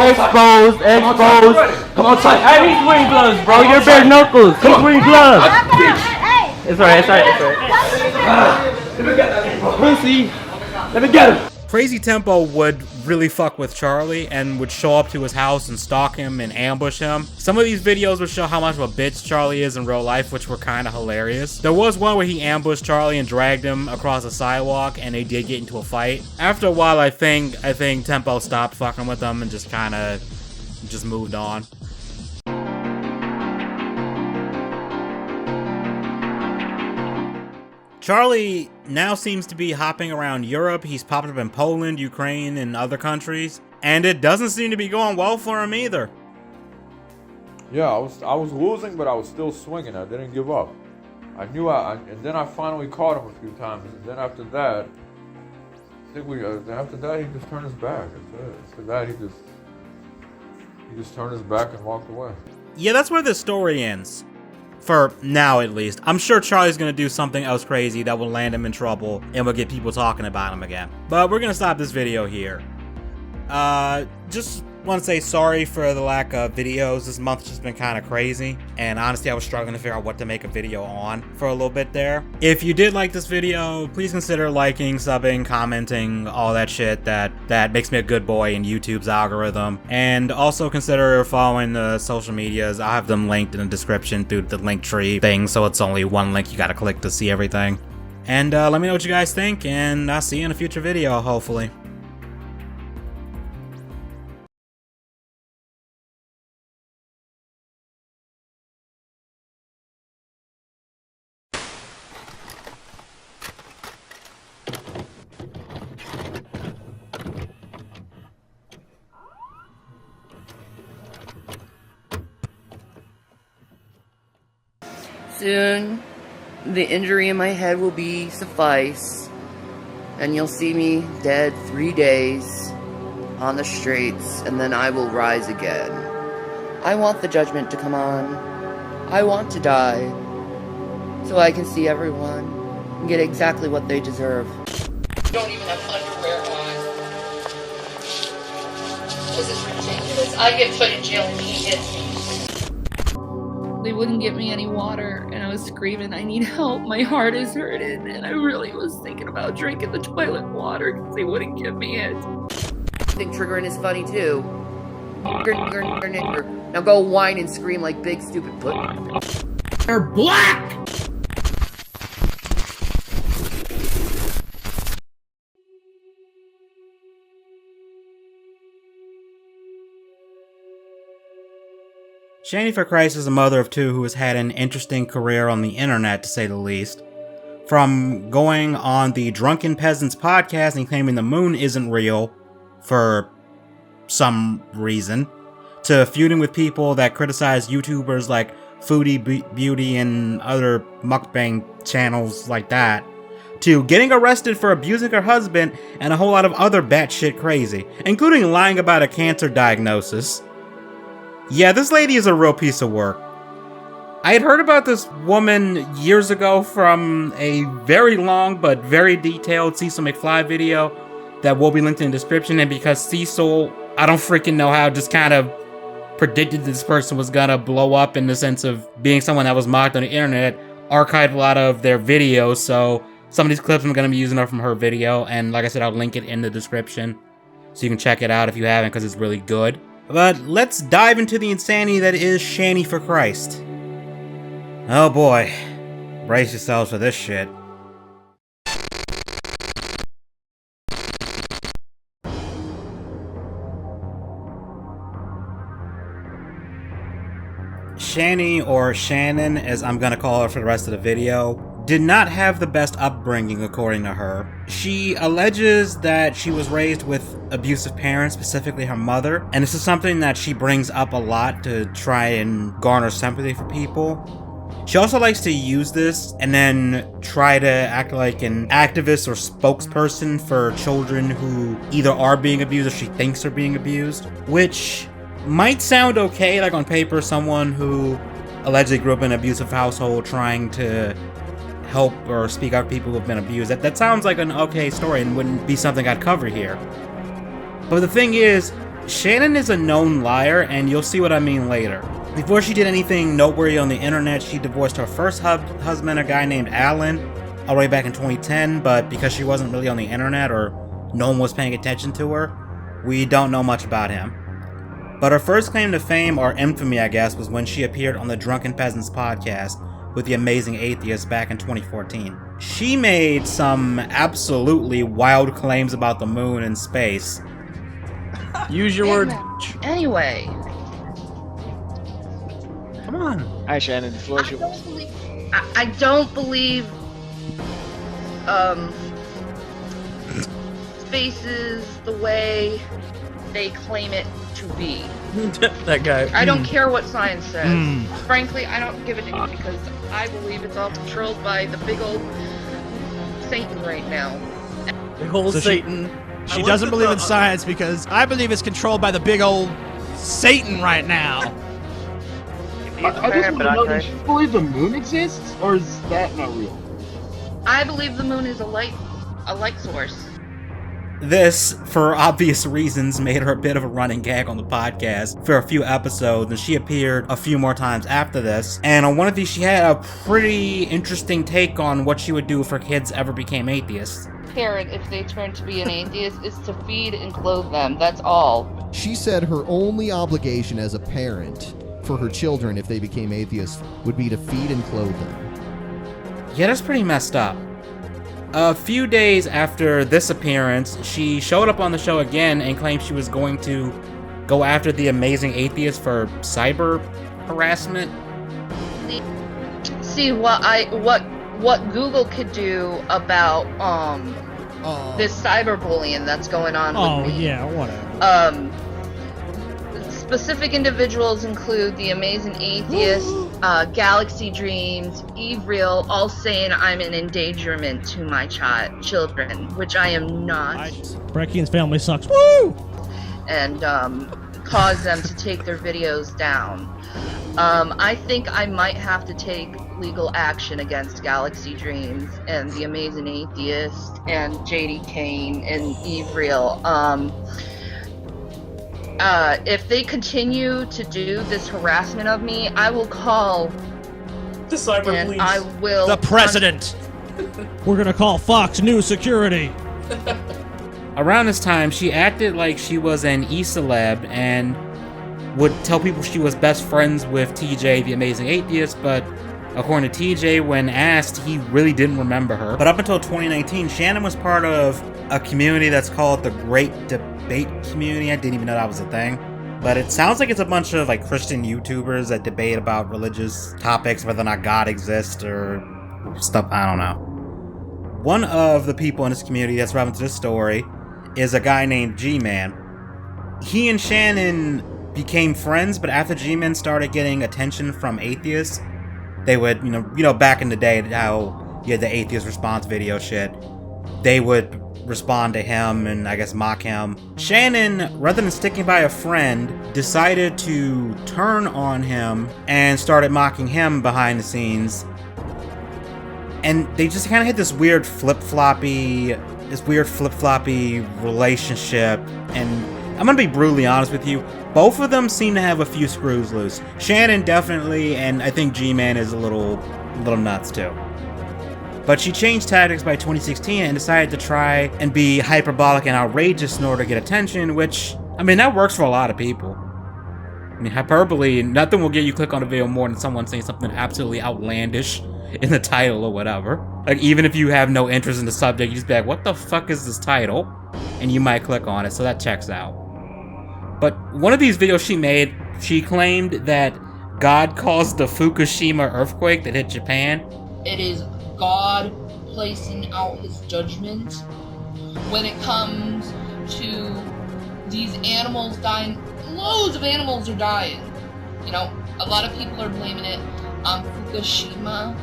Exposed. Come outside. And he's wearing gloves, bro. You're bare knuckles. He's wearing gloves. It's alright. Let me get that pussy. Let me get him. Crazy Tempo would really fuck with Charlie and would show up to his house and stalk him and ambush him. Some of these videos would show how much of a bitch Charlie is in real life, which were kind of hilarious. There was one where he ambushed Charlie and dragged him across the sidewalk, and they did get into a fight. After a while, I think Tempo stopped fucking with them and just kind of just moved on. Charlie now seems to be hopping around Europe. He's popped up in Poland, Ukraine, and other countries. And it doesn't seem to be going well for him either. Yeah, I was losing, but I was still swinging. I didn't give up. I knew and then I finally caught him a few times. And then after that, after that he just turned his back. That's it. After that he just turned his back and walked away. Yeah, that's where this story ends. For now, at least. I'm sure Charlie's gonna do something else crazy that will land him in trouble and will get people talking about him again. But we're gonna stop this video here. Just want to say sorry for the lack of videos. This month's just been kind of crazy, and honestly I was struggling to figure out what to make a video on for a little bit there. If you did like this video, please consider liking, subbing, commenting, all that shit that makes me a good boy in YouTube's algorithm. And also consider following the social medias. I'll have them linked in the description through the link tree thing, so it's only one link you gotta click to see everything. And let me know what you guys think, and I'll see you in a future video, hopefully. Soon, the injury in my head will be suffice, and you'll see me dead 3 days on the streets, and then I will rise again. I want the judgment to come on. I want to die, so I can see everyone and get exactly what they deserve. You don't even have underwear on. This is ridiculous. I get put in jail and he hits me. They wouldn't give me any water, and I was screaming, I need help, my heart is hurting, and I really was thinking about drinking the toilet water because they wouldn't give me it. I think triggering is funny too. Now go whine and scream like big stupid put. They're black! Shanny for Christ is a mother of two who has had an interesting career on the internet, to say the least. From going on the Drunken Peasants podcast and claiming the moon isn't real for some reason, to feuding with people that criticize YouTubers like Foodie Beauty and other mukbang channels like that, to getting arrested for abusing her husband and a whole lot of other batshit crazy, including lying about a cancer diagnosis. Yeah, this lady is a real piece of work. I had heard about this woman years ago from a very long but very detailed Cecil McFly video that will be linked in the description, and because Cecil, I don't freaking know how, just kind of predicted this person was gonna blow up in the sense of being someone that was mocked on the internet, archived a lot of their videos, so some of these clips I'm gonna be using are from her video, and like I said, I'll link it in the description so you can check it out if you haven't, because it's really good. But let's dive into the insanity that is Shanny for Christ. Oh boy, brace yourselves for this shit. Shanny, or Shannon as I'm gonna call her for the rest of the video, did not have the best upbringing, according to her. She alleges that she was raised with abusive parents, specifically her mother, and this is something that she brings up a lot to try and garner sympathy for people. She also likes to use this and then try to act like an activist or spokesperson for children who either are being abused or she thinks are being abused, which might sound okay, like on paper, someone who allegedly grew up in an abusive household trying to help or speak up for people who have been abused. That sounds like an okay story and wouldn't be something I'd cover here. But the thing is, Shannon is a known liar, and you'll see what I mean later. Before she did anything noteworthy on the internet, she divorced her first husband, a guy named Alan, all the way back in 2010, but because she wasn't really on the internet or no one was paying attention to her, we don't know much about him. But her first claim to fame, or infamy I guess, was when she appeared on the Drunken Peasants podcast with the Amazing Atheist back in 2014. She made some absolutely wild claims about the moon and space. Use your words. Anyway. Come on. Hi, Shannon. The floor is yours. I don't believe space is the way they claim it to be. That guy. I don't care what science says. Frankly, I don't give a damn because I believe it's all controlled by the big old Satan right now. Big old Satan. She doesn't believe in science because I believe it's controlled by the big old Satan right now. I just want to know, do you believe the moon exists, or is that not real? I believe the moon is a light source. This, for obvious reasons, made her a bit of a running gag on the podcast for a few episodes, and she appeared a few more times after this. And on one of these, she had a pretty interesting take on what she would do if her kids ever became atheists. Parent, if they turn to be an atheist, is to feed and clothe them. That's all. She said her only obligation as a parent for her children, if they became atheists, would be to feed and clothe them. Yeah, that's pretty messed up. A few days after this appearance, she showed up on the show again and claimed she was going to go after the Amazing Atheist for cyber harassment. See what Google could do about this cyberbullying that's going on with me. Yeah, whatever. Specific individuals include the Amazing Atheist, Galaxy Dreams, Eve Real, all saying I'm an endangerment to my children, which I am not. Breckian's family sucks. Woo! And cause them to take their videos down. I think I might have to take legal action against Galaxy Dreams and the Amazing Atheist and JD Kane and Eve Real. If they continue to do this harassment of me, I will call the cyber and police. I will The president. We're gonna call Fox News Security. Around this time, she acted like she was an e-celeb and would tell people she was best friends with TJ, the Amazing Atheist, but according to TJ, when asked, he really didn't remember her. But up until 2019, Shannon was part of a community that's called the Great Debate Community. I didn't even know that was a thing. But it sounds like it's a bunch of like Christian YouTubers that debate about religious topics, whether or not God exists or stuff, I don't know. One of the people in this community that's relevant to this story is a guy named G-Man. He and Shannon became friends, but after G-Man started getting attention from atheists, they would, you know, back in the day, how you had the atheist response video shit, they would respond to him and I guess mock him. Shannon, rather than sticking by a friend, decided to turn on him and started mocking him behind the scenes. And they just kind of had this weird flip-floppy relationship. And I'm gonna be brutally honest with you, both of them seem to have a few screws loose. Shannon definitely, and I think G-Man is a little nuts too. But she changed tactics by 2016 and decided to try and be hyperbolic and outrageous in order to get attention, which, I mean, that works for a lot of people. I mean, hyperbole, nothing will get you click on a video more than someone saying something absolutely outlandish in the title or whatever. Like, even if you have no interest in the subject, you just be like, what the fuck is this title? And you might click on it, so that checks out. But one of these videos she made, she claimed that God caused the Fukushima earthquake that hit Japan. It is God placing out his judgment when it comes to these animals dying. Loads of animals are dying. You know, a lot of people are blaming it on Fukushima.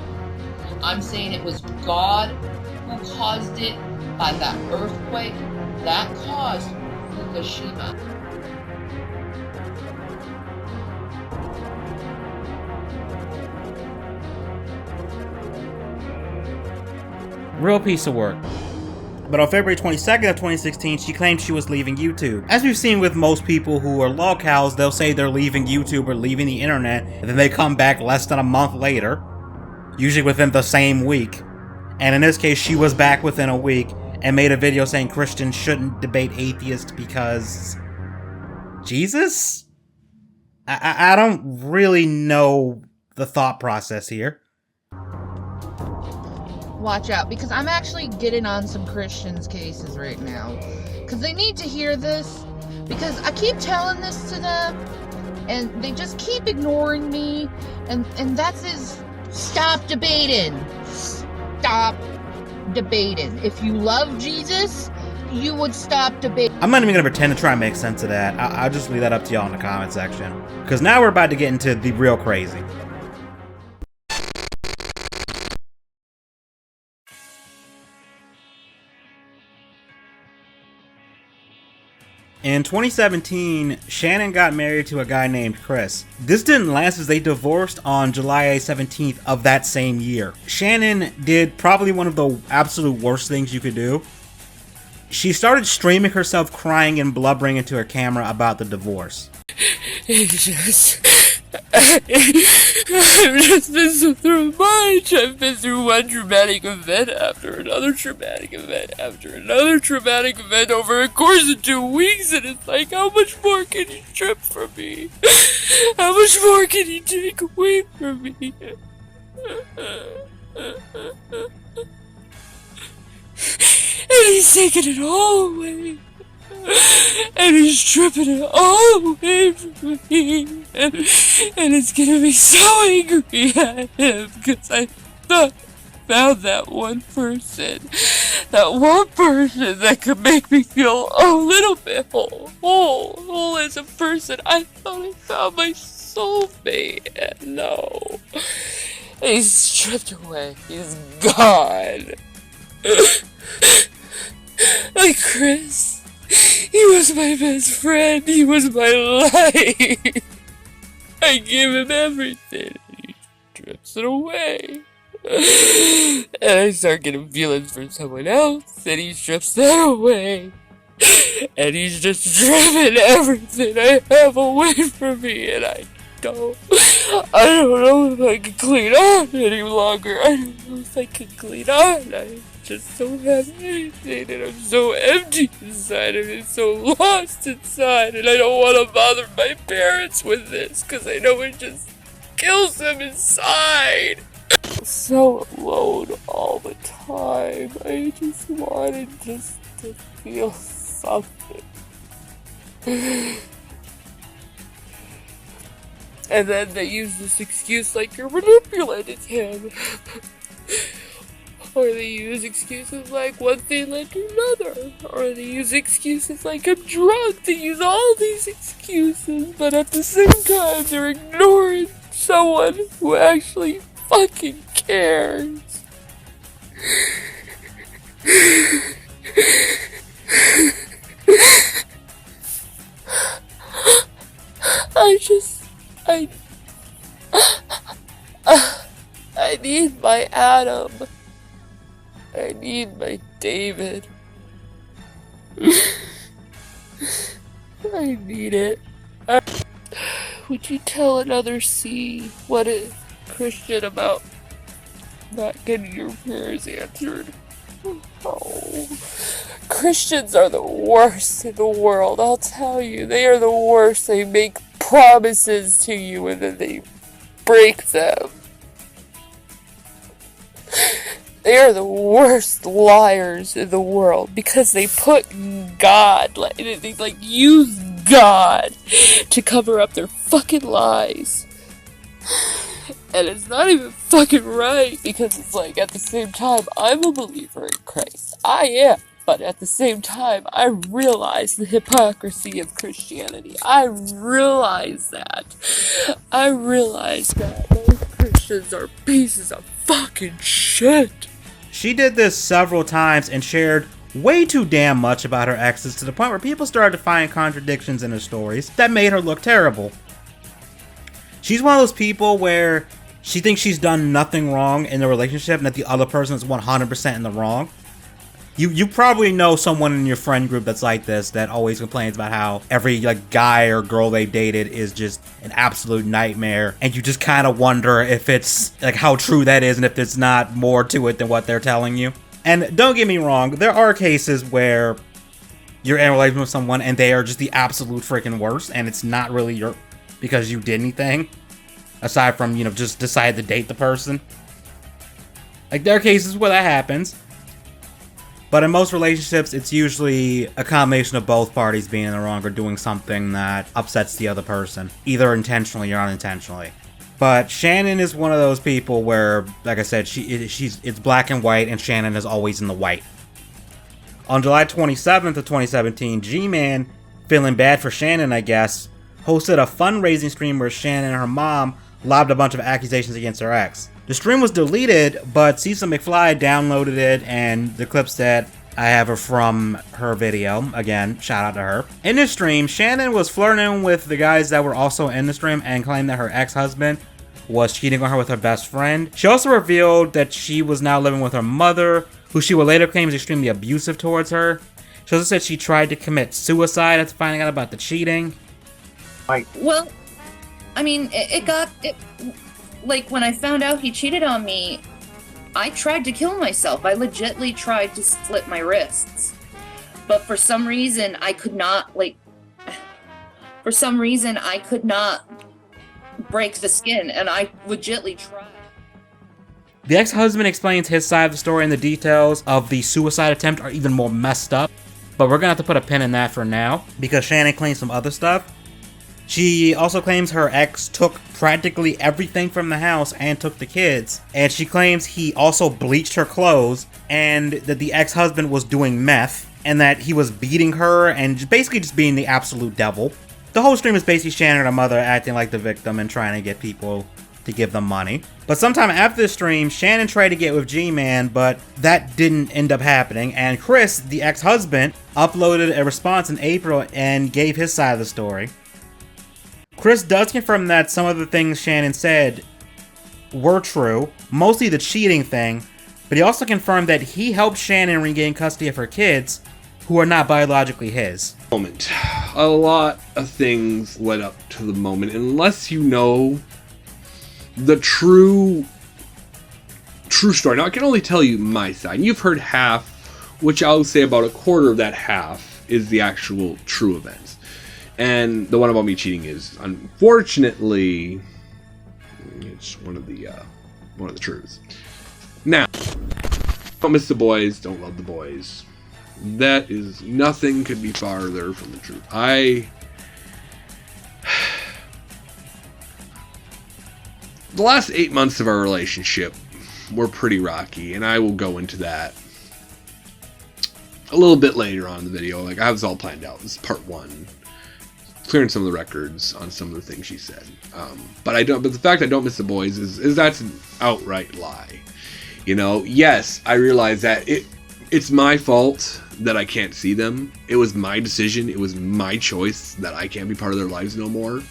I'm saying it was God who caused it by that earthquake that caused Fukushima. Real piece of work. But on February 22nd of 2016, she claimed she was leaving YouTube. As we've seen with most people who are lolcows, they'll say they're leaving YouTube or leaving the internet, and then they come back less than a month later, usually within the same week. And in this case, she was back within a week and made a video saying Christians shouldn't debate atheists because... Jesus? I don't really know the thought process here. Watch out, because I'm actually getting on some Christians' cases right now. Because they need to hear this. Because I keep telling this to them, and they just keep ignoring me. And that's his... Stop debating. Stop debating. If you love Jesus, you would stop debating. I'm not even going to pretend to try and make sense of that. I'll just leave that up to y'all in the comment section. Because now we're about to get into the real crazy. In 2017, Shannon got married to a guy named Chris. This didn't last as they divorced on July 17th of that same year. Shannon did probably one of the absolute worst things you could do. She started streaming herself crying and blubbering into her camera about the divorce. I've just been so through much. I've been through one traumatic event after another traumatic event after another traumatic event over a course of 2 weeks, and it's like, how much more can you strip from me? How much more can you take away from me? And he's taking it all away. And he's stripping it all away from me. And it's getting me so angry at him because I found that one person. That one person that could make me feel a little bit whole as a person. I thought I found my soulmate. And no. And he's stripped away. He's gone. Like Chris. He was my best friend. He was my life. I gave him everything. And he strips it away. And I start getting feelings for someone else. And he strips that away. And he's just stripping everything I have away from me. And I don't know if I can clean on any longer. I don't know if I can clean on. I just don't have anything, and I'm so empty inside, and I'm so lost inside, and I don't want to bother my parents with this, because I know it just kills them inside. I'm so alone all the time. I just wanted just to feel something. And then they use this excuse like you're manipulating him. Or they use excuses like one thing led to another. Or they use excuses like I'm drunk. They use all these excuses, but at the same time they're ignoring someone who actually fucking cares. I need my Adam. I need my David. I need it. Would you tell another C what is Christian about not getting your prayers answered? Oh. Christians are the worst in the world, I'll tell you. They are the worst. They make promises to you and then they break them. They are the worst liars in the world because they put God, they use God to cover up their fucking lies. And it's not even fucking right, because it's like, at the same time, I'm a believer in Christ. I am. But at the same time, I realize the hypocrisy of Christianity. I realize that. I realize that most Christians are pieces of fucking shit. She did this several times and shared way too damn much about her exes to the point where people started to find contradictions in her stories that made her look terrible. She's one of those people where she thinks she's done nothing wrong in the relationship and that the other person is 100% in the wrong. You probably know someone in your friend group that's like this, that always complains about how every like guy or girl they dated is just an absolute nightmare, and you just kind of wonder if it's like how true that is and if there's not more to it than what they're telling you. And don't get me wrong, there are cases where you're in a relationship with someone and they are just the absolute freaking worst, and it's not really your because you did anything aside from, you know, just decide to date the person. Like, there are cases where that happens. But in most relationships, it's usually a combination of both parties being in the wrong or doing something that upsets the other person, either intentionally or unintentionally. But Shannon is one of those people where, like I said, it's black and white, and Shannon is always in the white. On July 27th of 2017, G-Man, feeling bad for Shannon, I guess, hosted a fundraising stream where Shannon and her mom lobbed a bunch of accusations against her ex. The stream was deleted, but Cecil McFly downloaded it, and the clips that I have are from her video. Again, shout out to her. In the stream, Shannon was flirting with the guys that were also in the stream and claimed that her ex-husband was cheating on her with her best friend. She also revealed that she was now living with her mother, who she would later claim is extremely abusive towards her. She also said she tried to commit suicide after finding out about the cheating. Well, I mean, like, when I found out he cheated on me, I tried to kill myself. I legitly tried to slit my wrists. But for some reason, I could not, break the skin, and I legitly tried. The ex-husband explains his side of the story, and the details of the suicide attempt are even more messed up. But we're gonna have to put a pin in that for now, because Shannon claims some other stuff. She also claims her ex took practically everything from the house and took the kids. And she claims he also bleached her clothes, and that the ex-husband was doing meth, and that he was beating her and basically just being the absolute devil. The whole stream is basically Shannon and her mother acting like the victim and trying to get people to give them money. But sometime after the stream, Shannon tried to get with G-Man, but that didn't end up happening. And Chris, the ex-husband, uploaded a response in April and gave his side of the story. Chris does confirm that some of the things Shannon said were true, mostly the cheating thing, but he also confirmed that he helped Shannon regain custody of her kids, who are not biologically his. Moment. A lot of things led up to the moment, unless you know the true story. Now, I can only tell you my side. You've heard half, which I'll say about a quarter of that half is the actual true events. And the one about me cheating is, unfortunately, it's one of the truths. Now, don't miss the boys, don't love the boys. That is, nothing could be farther from the truth. The last 8 months of our relationship were pretty rocky, and I will go into that a little bit later on in the video. Like, I have this all planned out. This is part 1. Clearing some of the records on some of the things she said. But the fact I don't miss the boys is that's an outright lie. You know, yes, I realize that it's my fault that I can't see them. It was my decision. It was my choice that I can't be part of their lives no more.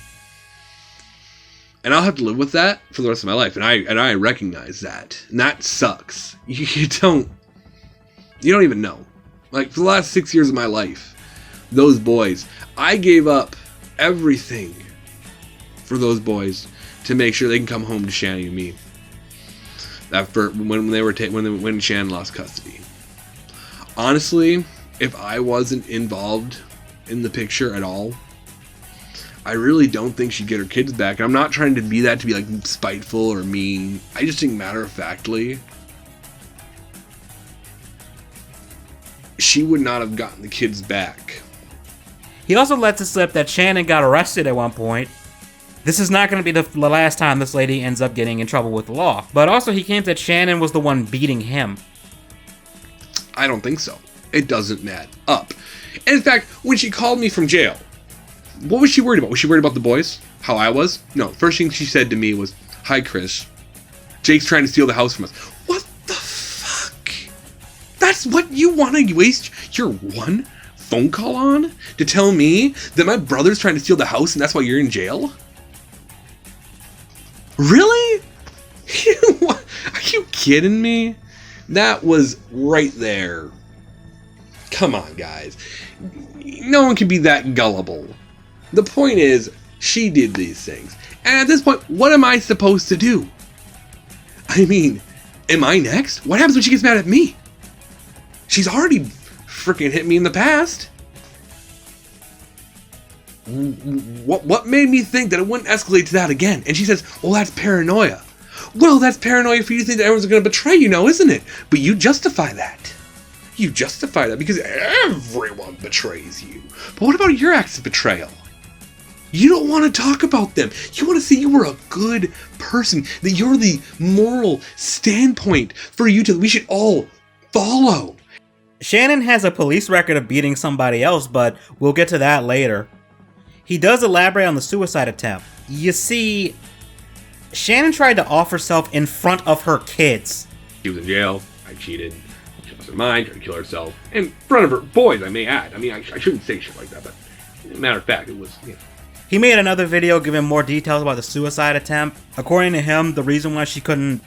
And I'll have to live with that for the rest of my life. And I recognize that. And that sucks. You don't even know. Like, for the last 6 years of my life, those boys, I gave up everything for those boys to make sure they can come home to Shanny and me. After when Shannon lost custody. Honestly, if I wasn't involved in the picture at all, I really don't think she'd get her kids back. And I'm not trying to be that to be like spiteful or mean. I just think matter-of-factly, she would not have gotten the kids back. He also lets it slip that Shannon got arrested at one point, this is not going to be the last time this lady ends up getting in trouble with the law. But also, he claims that Shannon was the one beating him. I don't think so. It doesn't add up. And in fact, when she called me from jail, what was she worried about? Was she worried about the boys? How I was? No, first thing she said to me was, "Hi, Chris. Jake's trying to steal the house from us." What the fuck? That's what you want to waste your one phone call on? To tell me that my brother's trying to steal the house and that's why you're in jail? Really? Are you kidding me? That was right there. Come on, guys. No one can be that gullible. The point is, she did these things. And at this point, what am I supposed to do? I mean, am I next? What happens when she gets mad at me? She's already freaking hit me in the past. What made me think that it wouldn't escalate to that again? And she says, well, that's paranoia. Well, that's paranoia for you to think that everyone's going to betray you now, isn't it? But you justify that. You justify that because everyone betrays you. But what about your acts of betrayal? You don't want to talk about them. You want to say you were a good person, that you're the moral standpoint for you to, we should all follow. Shannon has a police record of beating somebody else, but we'll get to that later. He does elaborate on the suicide attempt. You see, Shannon tried to off herself in front of her kids. She was in jail. I cheated. She lost her mind, tried to kill herself. In front of her boys, I may add. I mean, I shouldn't say shit like that, but matter of fact, it was, you know. He made another video giving more details about the suicide attempt. According to him, the reason why she couldn't,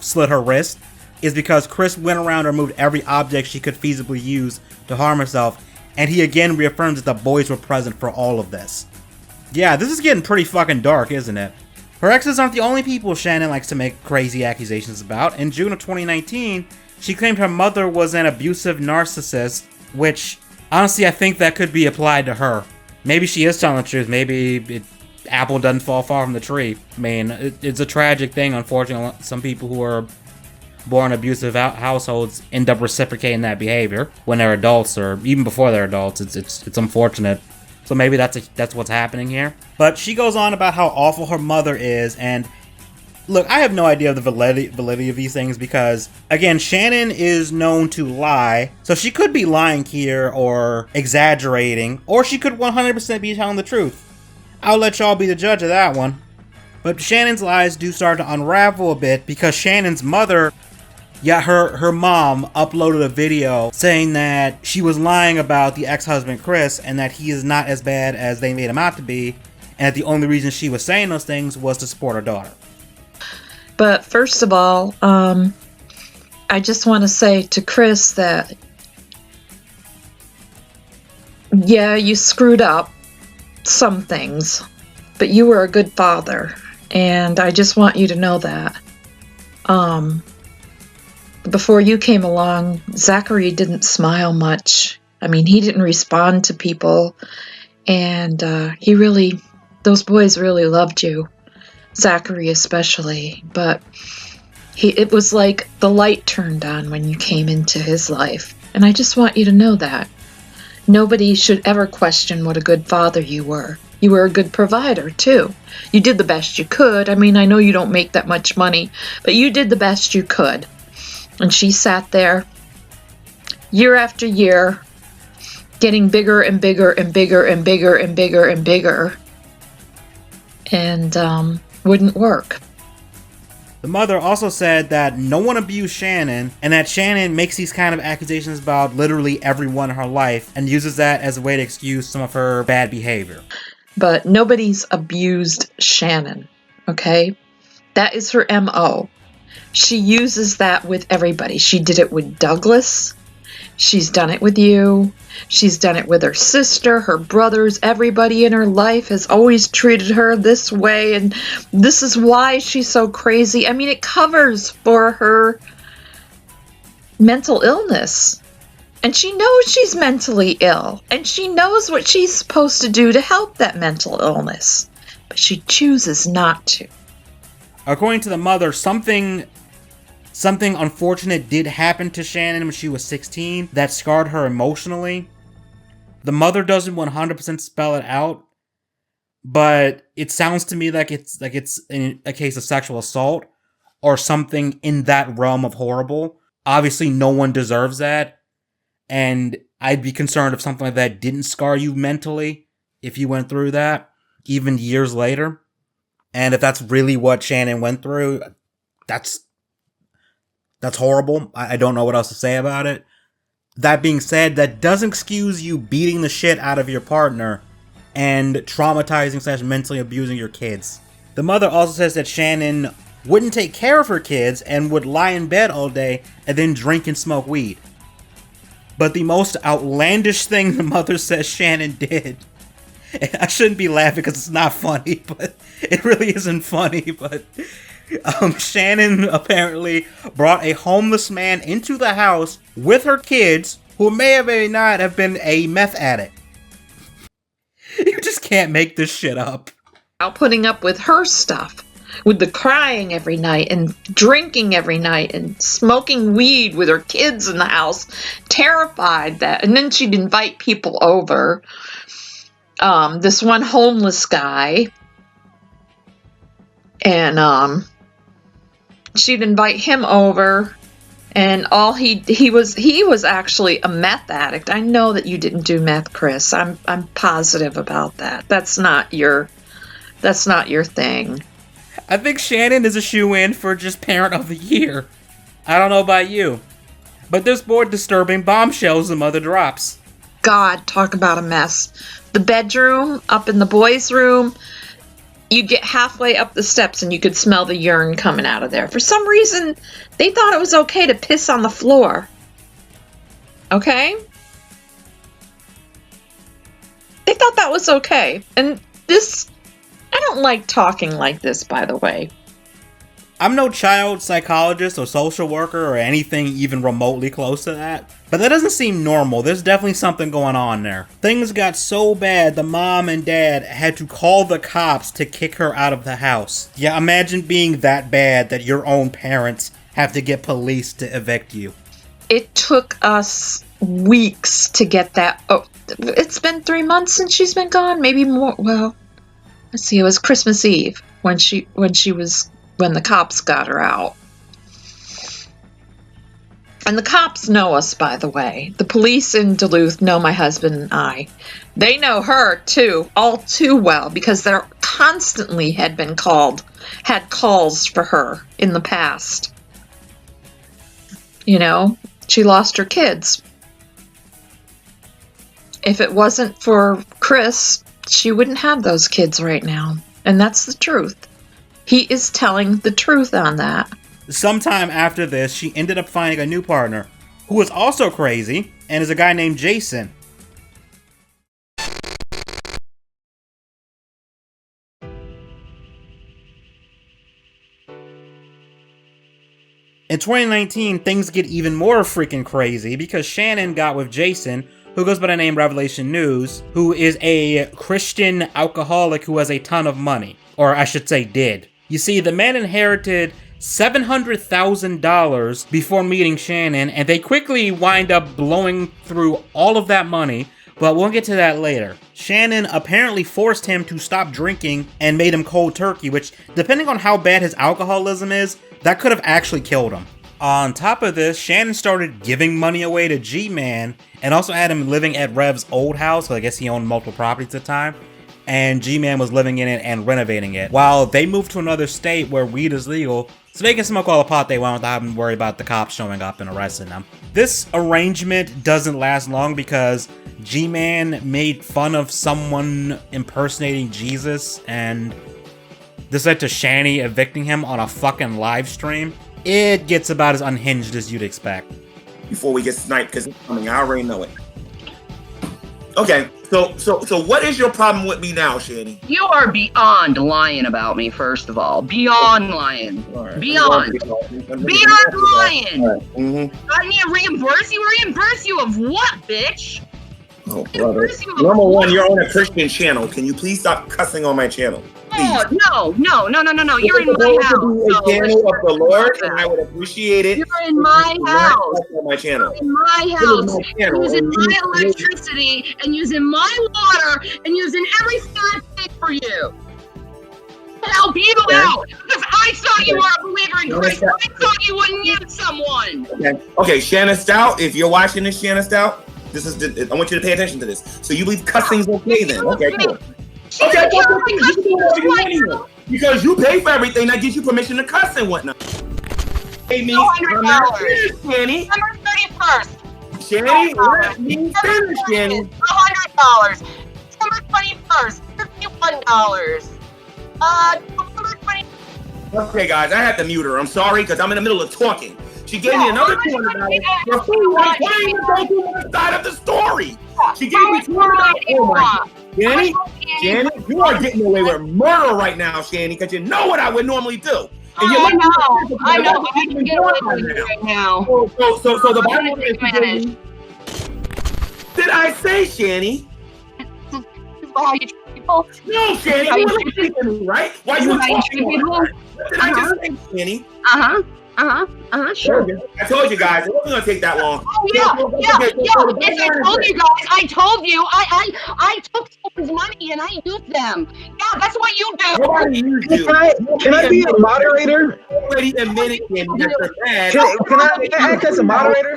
slit her wrist is because Chris went around and removed every object she could feasibly use to harm herself, and he again reaffirms that the boys were present for all of this. Yeah, this is getting pretty fucking dark, isn't it? Her exes aren't the only people Shannon likes to make crazy accusations about. In June of 2019, she claimed her mother was an abusive narcissist, which, honestly, I think that could be applied to her. Maybe she is telling the truth. Maybe apple doesn't fall far from the tree. I mean, it's a tragic thing, unfortunately. Some people who are born in abusive households end up reciprocating that behavior when they're adults, or even before they're adults. It's unfortunate. So maybe that's what's happening here. But she goes on about how awful her mother is, and look, I have no idea of the validity of these things because, again, Shannon is known to lie, so she could be lying here or exaggerating, or she could 100% be telling the truth. I'll let y'all be the judge of that one. But Shannon's lies do start to unravel a bit because Shannon's mother, her mom uploaded a video saying that she was lying about the ex-husband Chris and that he is not as bad as they made him out to be, and that the only reason she was saying those things was to support her daughter. But first of all, I just want to say to Chris that, yeah, you screwed up some things, but you were a good father, and I just want you to know that. Before you came along, Zachary didn't smile much. I mean, he didn't respond to people, and those boys really loved you. Zachary especially, but it was like the light turned on when you came into his life, and I just want you to know that. Nobody should ever question what a good father you were. You were a good provider, too. You did the best you could. I mean, I know you don't make that much money, but you did the best you could. And she sat there, year after year, getting bigger and bigger and bigger and bigger and bigger and bigger, and wouldn't work. The mother also said that no one abused Shannon, and that Shannon makes these kind of accusations about literally everyone in her life and uses that as a way to excuse some of her bad behavior. But nobody's abused Shannon, okay? That is her MO. She uses that with everybody. She did it with Douglas. She's done it with you. She's done it with her sister, her brothers. Everybody in her life has always treated her this way, and this is why she's so crazy. I mean, it covers for her mental illness. And she knows she's mentally ill, and she knows what she's supposed to do to help that mental illness. But she chooses not to. According to the mother, something unfortunate did happen to Shannon when she was 16 that scarred her emotionally. The mother doesn't 100% spell it out, but it sounds to me like it's in a case of sexual assault or something in that realm of horrible. Obviously, no one deserves that, and I'd be concerned if something like that didn't scar you mentally if you went through that, even years later. And if that's really what Shannon went through, that's horrible. I don't know what else to say about it. That being said, that doesn't excuse you beating the shit out of your partner and traumatizing / mentally abusing your kids. The mother also says that Shannon wouldn't take care of her kids and would lie in bed all day and then drink and smoke weed. But the most outlandish thing the mother says Shannon did, I shouldn't be laughing because it's not funny, but it really isn't funny, but Shannon apparently brought a homeless man into the house with her kids who may or may not have been a meth addict. You just can't make this shit up. Out putting up with her stuff, with the crying every night and drinking every night and smoking weed with her kids in the house, terrified that, and then she'd invite people over. This one homeless guy, and she'd invite him over, and all he was actually a meth addict. I know that you didn't do meth, Chris. I'm positive about that. That's not your thing. I think Shannon is a shoo-in for just Parent of the Year. I don't know about you, but there's more disturbing bombshells the mother drops. God, talk about a mess. The bedroom up in the boys' room, you get halfway up the steps and you could smell the urine coming out of there. For some reason, they thought it was okay to piss on the floor. Okay? They thought that was okay. And this, I don't like talking like this, by the way. I'm no child psychologist or social worker or anything even remotely close to that, but that doesn't seem normal. There's definitely something going on there. Things got so bad the mom and dad had to call the cops to kick her out of the house. Yeah, imagine being that bad that your own parents have to get police to evict you. It took us weeks to get that. Oh, it's been 3 months since she's been gone, maybe more. Well, let's see, it was Christmas Eve when the cops got her out. And the cops know us, by the way. The police in Duluth know my husband and I. They know her, too, all too well, because they're constantly had calls for her in the past. You know, she lost her kids. If it wasn't for Chris, she wouldn't have those kids right now. And that's the truth. He is telling the truth on that. Sometime after this, she ended up finding a new partner, who was also crazy, and is a guy named Jason. In 2019, things get even more freaking crazy because Shannon got with Jason, who goes by the name Revelation News, who is a Christian alcoholic who has a ton of money. Or I should say did. You see, the man inherited $700,000 before meeting Shannon, and they quickly wind up blowing through all of that money, but we'll get to that later. Shannon apparently forced him to stop drinking and made him cold turkey, which, depending on how bad his alcoholism is, that could have actually killed him. On top of this, Shannon started giving money away to G-Man, and also had him living at Rev's old house, so I guess he owned multiple properties at the time. And G-Man was living in it and renovating it, while they moved to another state where weed is legal, so they can smoke all the pot they want without having to worry about the cops showing up and arresting them. This arrangement doesn't last long because G-Man made fun of someone impersonating Jesus, and this led to Shanny evicting him on a fucking live stream. It gets about as unhinged as you'd expect. Before we get sniped, because it's coming, I already know it. Okay, so what is your problem with me now, Shanny? You are beyond lying about me, first of all. Beyond lying. Right. Beyond lying. Right. Mm-hmm. I need to reimburse you? Reimburse you of what, bitch? Oh, brother. Number one, you're on a Christian channel. Can you please stop cussing on my channel? Oh, no. You're in my house. A channel of the Lord, and I would appreciate it. You're in my house. On my channel. You're in my house. Using my electricity and using my water and using every fat anything for you. Help you out, because I thought you were a believer in Christ. I thought you wouldn't need someone. Okay, Shannon Stout, if you're watching this, Shannon Stout, this is I want you to pay attention to this. So you believe cussing's okay then? Okay, cool. Okay, because you pay for everything, that gives you permission to cuss and whatnot. Hey, me, $200. Shanny. December 31st. Shanny, let me finish, Shanny. $100. December 21st. $51. November 20th. Okay, guys, I had to mute her. I'm sorry, because I'm in the middle of talking. She gave me another $200 for food. I can't even go through one side of the story. She gave me $200. Oh my. Shanny, you are getting away with murder right now, Shanny, because you know what I would normally do. And I know, but I can get away with it right now. So the Bible is. Did I say, Shanny? This is how you treat people. No, Shanny, you were treating me, right? Why you treat people? Did I just say, Shanny? Sure. I told you guys, it wasn't gonna take that long. Oh yeah. Yes, I told you guys. I told you. I took someone's money and I used them. Yeah, that's what you do. Nobody used you. Can I be a moderator? Already admitted can I act as a moderator?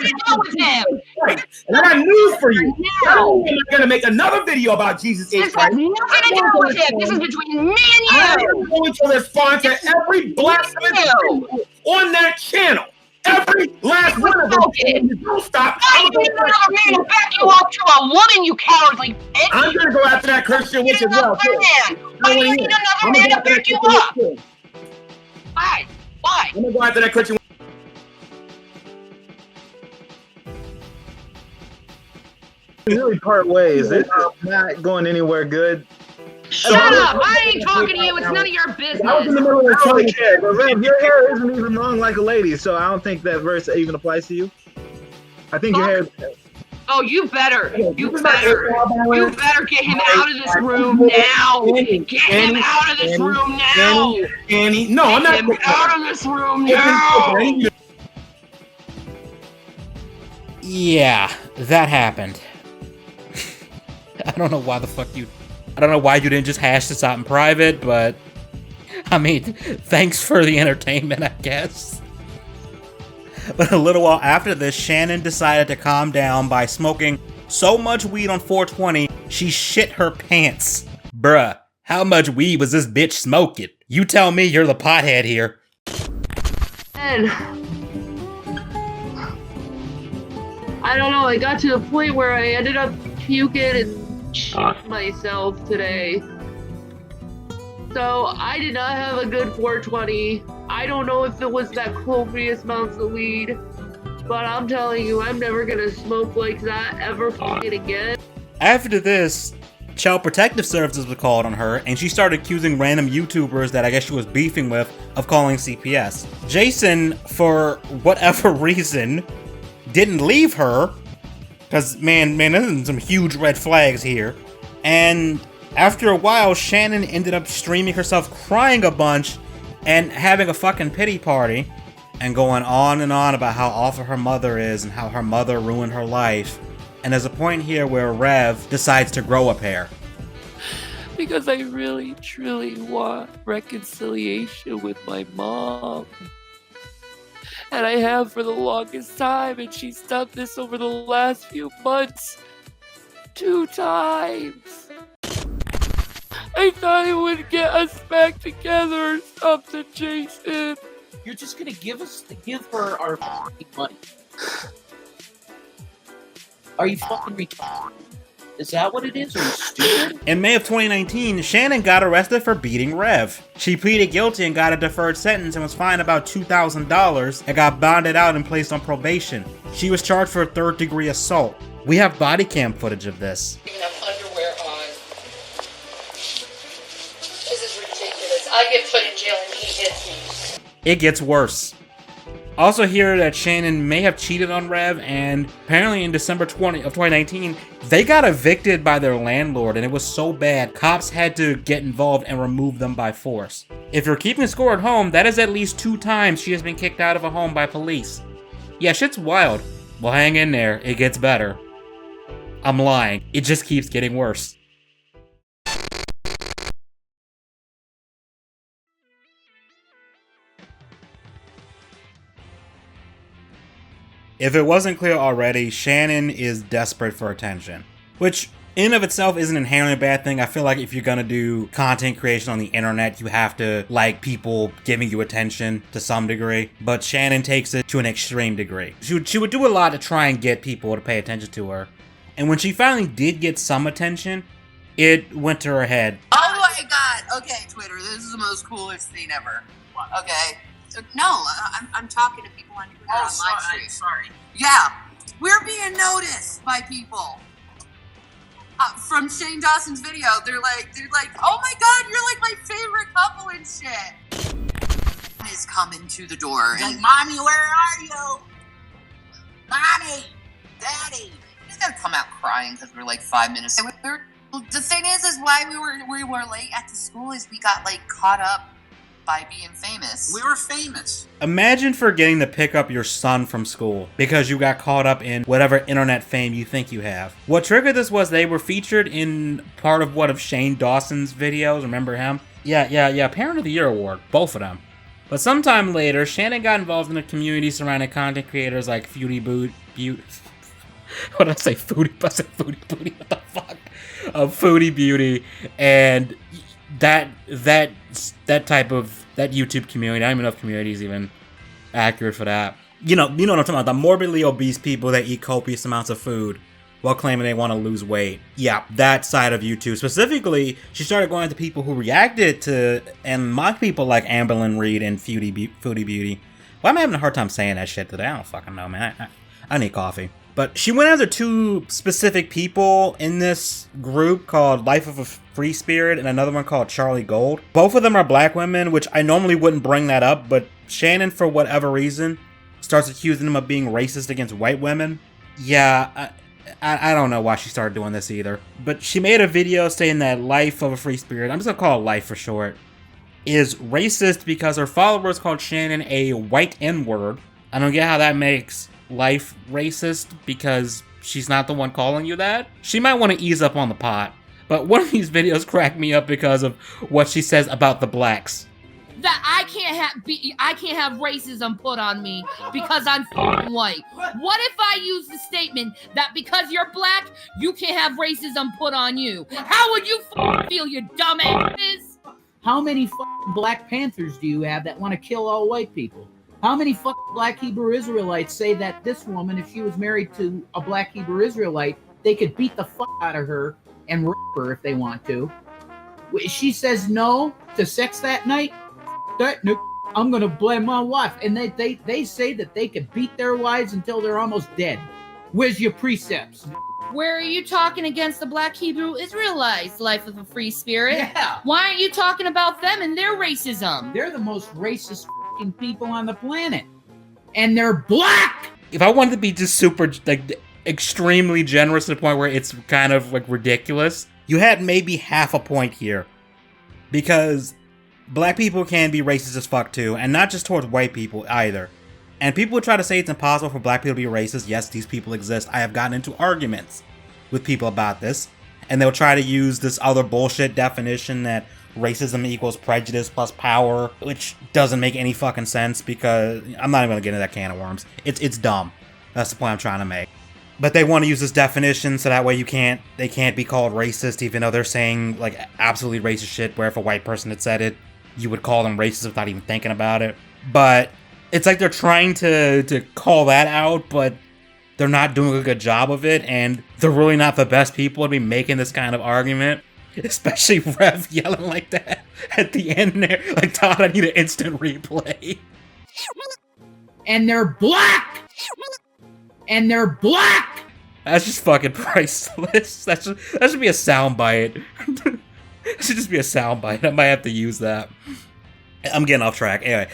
Right. And I got news for you. Not only am I gonna make another video about Jesus H. Christ. This has nothing to do with him. This is between me and you. I am going to respond to every blasphemous on that channel. Every last one of them. Don't stop. I need another man to back you up to a woman, you cowardly bitch. I'm gonna go after that Christian witch as well. I need another man to back you up. Why? I'm gonna go after that Christian. Really part ways. It's not going anywhere good. Shut up! I ain't talking to you. It's none of your business. I was in the middle of trying to but Rev, your hair isn't even long like a lady, so I don't think that verse even applies to you. I think your hair. Oh, you better get him out of this room now. Get him out of this room now. Annie, no, I'm not. Get him out of this room now. Yeah, that happened. I don't know why you didn't just hash this out in private, but I mean, thanks for the entertainment, I guess. But a little while after this, Shannon decided to calm down by smoking so much weed on 420, she shit her pants. Bruh, how much weed was this bitch smoking? You tell me, you're the pothead here. And I don't know, I got to the point where I ended up puking and shit myself today. So I did not have a good 420. I don't know if it was that copious amounts of weed, but I'm telling you, I'm never gonna smoke like that ever fucking again. After this, Child Protective Services was called on her, and she started accusing random YouTubers that I guess she was beefing with of calling CPS. Jason, for whatever reason, didn't leave her, because man, there's some huge red flags here. And after a while, Shannon ended up streaming herself crying a bunch and having a fucking pity party and going on and on about how awful her mother is and how her mother ruined her life. And there's a point here where Rev decides to grow a pair. Because I really, truly want reconciliation with my mom. And I have for the longest time, and she's done this over the last few months 2 times. I thought it would get us back together or something, Jason. You're just gonna give her our money. Are you fucking retarded? Is that what it is? Are you stupid? In May of 2019, Shannon got arrested for beating Rev. She pleaded guilty and got a deferred sentence and was fined about $2,000 and got bonded out and placed on probation. She was charged for 3rd-degree assault. We have body cam footage of this. I have underwear on. This is ridiculous. I get put in jail and he hits me. It gets worse. Also hear that Shannon may have cheated on Rev, and apparently in December of 2019, they got evicted by their landlord, and it was so bad, cops had to get involved and remove them by force. If you're keeping score at home, that is at least 2 times she has been kicked out of a home by police. Yeah, shit's wild. Well, hang in there, it gets better. I'm lying, it just keeps getting worse. If it wasn't clear already, Shannon is desperate for attention, which in of itself isn't inherently a bad thing. I feel like if you're gonna do content creation on the internet, you have to like people giving you attention to some degree, but Shannon takes it to an extreme degree. She would do a lot to try and get people to pay attention to her, and when she finally did get some attention, it went to her head. Oh my god, okay, Twitter, this is the most coolest thing ever. Okay? No, I'm talking to people on Twitter on live stream. Sorry. Yeah, we're being noticed by people. From Shane Dawson's video, they're like, oh my god, you're like my favorite couple and shit. Is coming to the door. Like, Mommy, where are you? Mommy! Daddy! He's gonna come out crying because we're like 5 minutes. The thing is why we were late at the school is we got like caught up by being famous. We were famous. Imagine forgetting to pick up your son from school because you got caught up in whatever internet fame you think you have. What triggered this was they were featured in part of one of Shane Dawson's videos. Remember him? Yeah, Parent of the Year award. Both of them. But sometime later, Shannon got involved in a community surrounding content creators like Foodie Boot. What did I say? Foodie? I said Foodie Booty. What the fuck? Foodie Beauty, and that YouTube community. I don't even know if community is even accurate for that. You know what I'm talking about. The morbidly obese people that eat copious amounts of food while claiming they want to lose weight. Yeah, that side of YouTube. Specifically, she started going to people who reacted to and mocked people like Amberlynn Reed and Foodie Beauty. Why am I having a hard time saying that shit today? I don't fucking know, man. I need coffee. But she went after two specific people in this group called Life of a Free Spirit and another one called Charlie Gold. Both of them are black women, which I normally wouldn't bring that up, but Shannon, for whatever reason, starts accusing them of being racist against white women. Yeah, I don't know why she started doing this either. But she made a video saying that Life of a Free Spirit, I'm just gonna call it Life for short, is racist because her followers called Shannon a white N-word. I don't get how that makes Life racist because she's not the one calling you that. She might want to ease up on the pot. But one of these videos cracked me up because of what she says about the blacks. That I can't have racism put on me because I'm white. What if I use the statement that because you're black, you can't have racism put on you? How would you feel, you dumbasses? How many Black Panthers do you have that want to kill all white people? How many Black Hebrew Israelites say that this woman, if she was married to a Black Hebrew Israelite, they could beat the out of her and rape her if they want to? She says no to sex that night. I'm gonna blame my wife. And they say that they could beat their wives until they're almost dead. Where's your precepts? Where are you talking against the Black Hebrew Israelites, Life of a Free Spirit? Yeah. Why aren't you talking about them and their racism? They're the most racist people on the planet, and they're black. If I wanted to be just super, like, extremely generous to the point where it's kind of like ridiculous, you had maybe half a point here, because black people can be racist as fuck too, and not just towards white people either. And people who try to say it's impossible for black people to be racist. Yes, these people exist. I have gotten into arguments with people about this, and they'll try to use this other bullshit definition that racism equals prejudice plus power, which doesn't make any fucking sense because I'm not even gonna get into that can of worms. It's dumb. That's the point I'm trying to make. But they want to use this definition so that way they can't be called racist even though they're saying like absolutely racist shit where if a white person had said it, you would call them racist without even thinking about it. But it's like they're trying to call that out, but they're not doing a good job of it, and they're really not the best people to be making this kind of argument. Especially Rev yelling like that at the end there. Like, Todd, I need an instant replay. And they're black! And they're black! That's just fucking priceless. That should be a soundbite. That should just be a soundbite. I might have to use that. I'm getting off track. Anyway,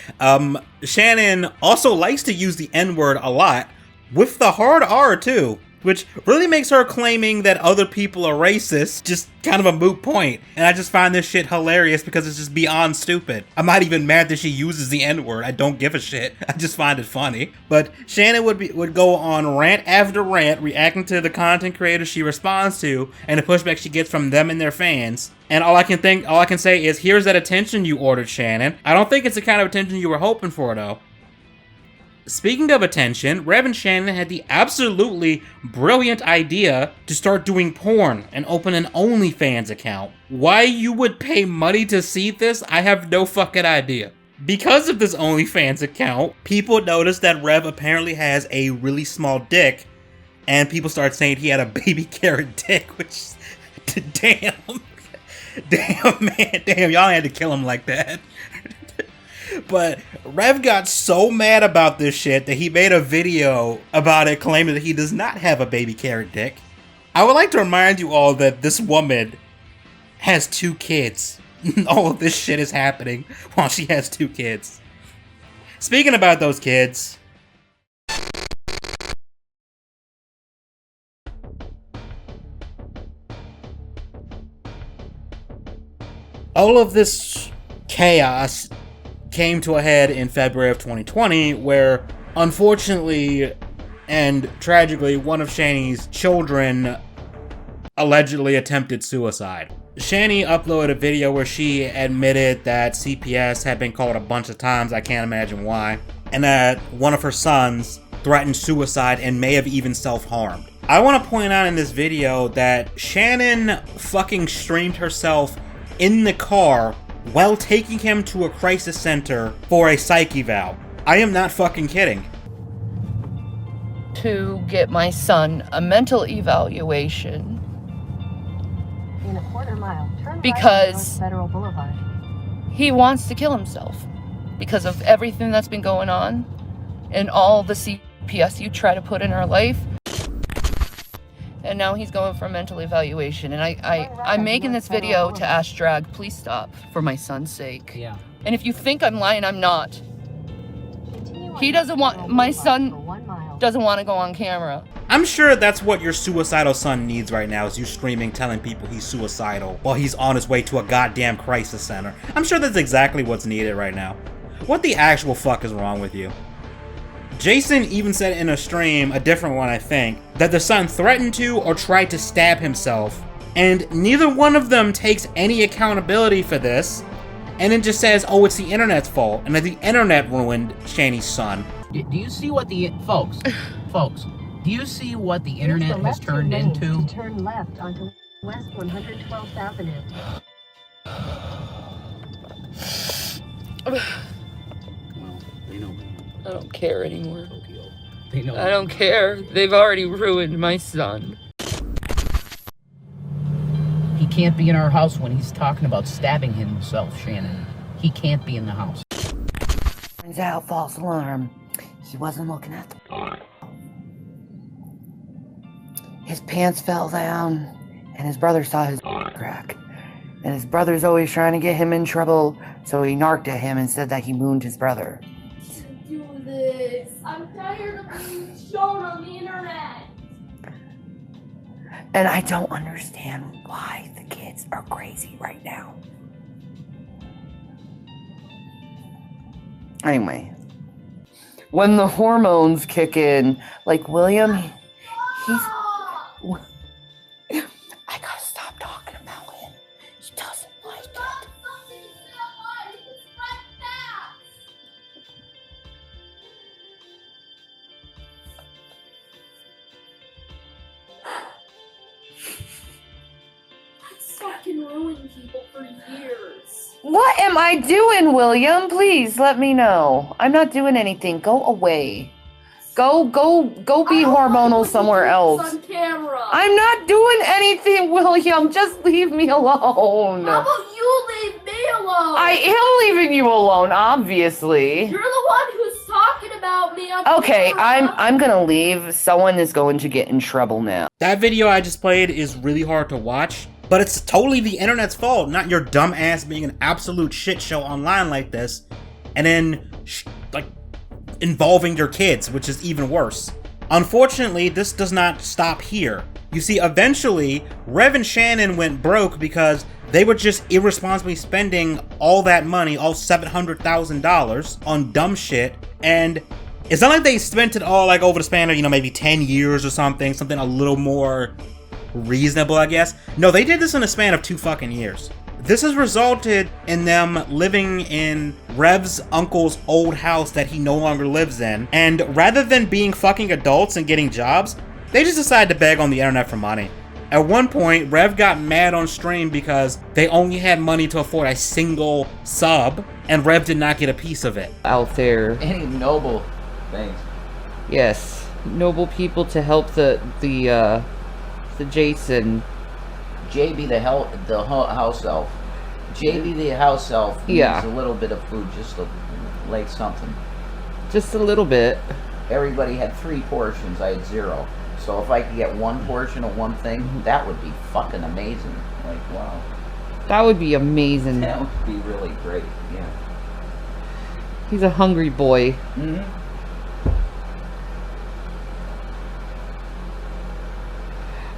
Shannon also likes to use the N-word a lot, with the hard R too, which really makes her claiming that other people are racist just kind of a moot point. And I just find this shit hilarious because it's just beyond stupid. I'm not even mad that she uses the N-word. I don't give a shit. I just find it funny. But Shannon would go on rant after rant, reacting to the content creators she responds to and the pushback she gets from them and their fans. And all I can say is, here's that attention you ordered, Shannon. I don't think it's the kind of attention you were hoping for, though. Speaking of attention, Rev and Shannon had the absolutely brilliant idea to start doing porn and open an OnlyFans account. Why you would pay money to see this, I have no fucking idea. Because of this OnlyFans account, people noticed that Rev apparently has a really small dick, and people started saying he had a baby carrot dick, which, damn. Damn, man, damn, y'all had to kill him like that. But Rev got so mad about this shit that he made a video about it claiming that he does not have a baby carrot dick. I would like to remind you all that this woman has 2 kids. All of this shit is happening while she has 2 kids. Speaking about those kids... all of this chaos came to a head in February of 2020, where, unfortunately and tragically, one of Shanny's children allegedly attempted suicide. Shanny uploaded a video where she admitted that CPS had been called a bunch of times, I can't imagine why, and that one of her sons threatened suicide and may have even self-harmed. I want to point out in this video that Shannon fucking streamed herself in the car while taking him to a crisis center for a psych eval. I am not fucking kidding. To get my son a mental evaluation. In a quarter mile, turn because right Federal Boulevard. He wants to kill himself because of everything that's been going on and all the CPS you try to put in our life. And now he's going for a mental evaluation. And I'm making this video to ask Drag, please stop for my son's sake. Yeah. And if you think I'm lying, I'm not. He doesn't want, my son doesn't want to go on camera. I'm sure that's what your suicidal son needs right now, is you screaming, telling people he's suicidal while he's on his way to a goddamn crisis center. I'm sure that's exactly what's needed right now. What the actual fuck is wrong with you? Jason even said in a stream, a different one I think, that the son threatened to or tried to stab himself, and neither one of them takes any accountability for this, and then just says, oh, it's the internet's fault, and that the internet ruined Shanny's son. Do you see what the folks, do you see what the internet has turned into? Turn left onto West 112th Avenue. I don't care anymore. They know. I don't care. They've already ruined my son. He can't be in our house when he's talking about stabbing himself, Shannon. He can't be in the house. Turns out, false alarm. He wasn't looking at the... His pants fell down, and his brother saw his crack. And his brother's always trying to get him in trouble, so he narked at him and said that he mooned his brother. Do this. I'm tired of being shown on the internet. And I don't understand why the kids are crazy right now. Anyway, when the hormones kick in, like William, he's... I gotta stop talking about him. He doesn't like it. Fucking ruined people for years. What am I doing, William? Please let me know. I'm not doing anything. Go away. Go be hormonal somewhere else. On camera. I'm not doing anything, William. Just leave me alone. How about you leave me alone? I am leaving you alone, obviously. You're the one who's talking about me on Okay, camera. I'm gonna leave. Someone is going to get in trouble now. That video I just played is really hard to watch, but it's totally the internet's fault, not your dumb ass being an absolute shit show online like this, and then, involving your kids, which is even worse. Unfortunately, this does not stop here. You see, eventually, Rev and Shannon went broke because they were just irresponsibly spending all that money, all $700,000 on dumb shit, and it's not like they spent it all over the span of, maybe 10 years or something a little more reasonable, I guess. No, they did this in a span of 2 fucking years. This has resulted in them living in Rev's uncle's old house that he no longer lives in, and rather than being fucking adults and getting jobs, they just decided to beg on the internet for money. At one point, Rev got mad on stream because they only had money to afford a single sub, and Rev did not get a piece of it. Out there. Any noble things. Yes. Noble people to help the Jason. JB the house elf. JB the house elf needs a little bit of food, just like something. Just a little bit. Everybody had 3 portions, I had 0. So if I could get 1 portion of one thing, that would be fucking amazing. Like, wow. That would be amazing. That would be really great, yeah. He's a hungry boy. Mm-hmm.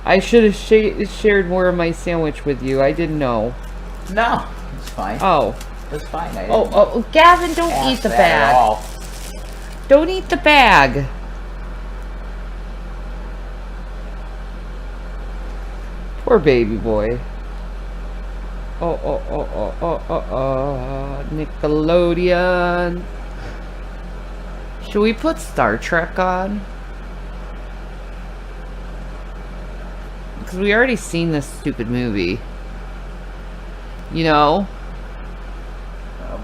I should have shared more of my sandwich with you. I didn't know. No, it's fine. Oh. It's fine. Oh, Gavin, don't eat the bag. Don't eat the bag. Poor baby boy. Nickelodeon. Should we put Star Trek on? Because we already seen this stupid movie. You know?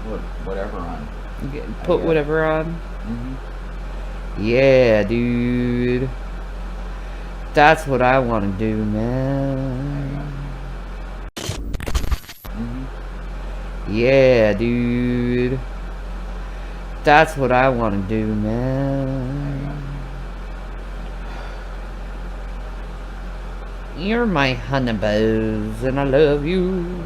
Put whatever on. Put whatever on? Mm-hmm. Yeah, dude. That's what I want to do, man. Mm-hmm. Yeah, dude. That's what I want to do, man. You're my honey buzz, and I love you.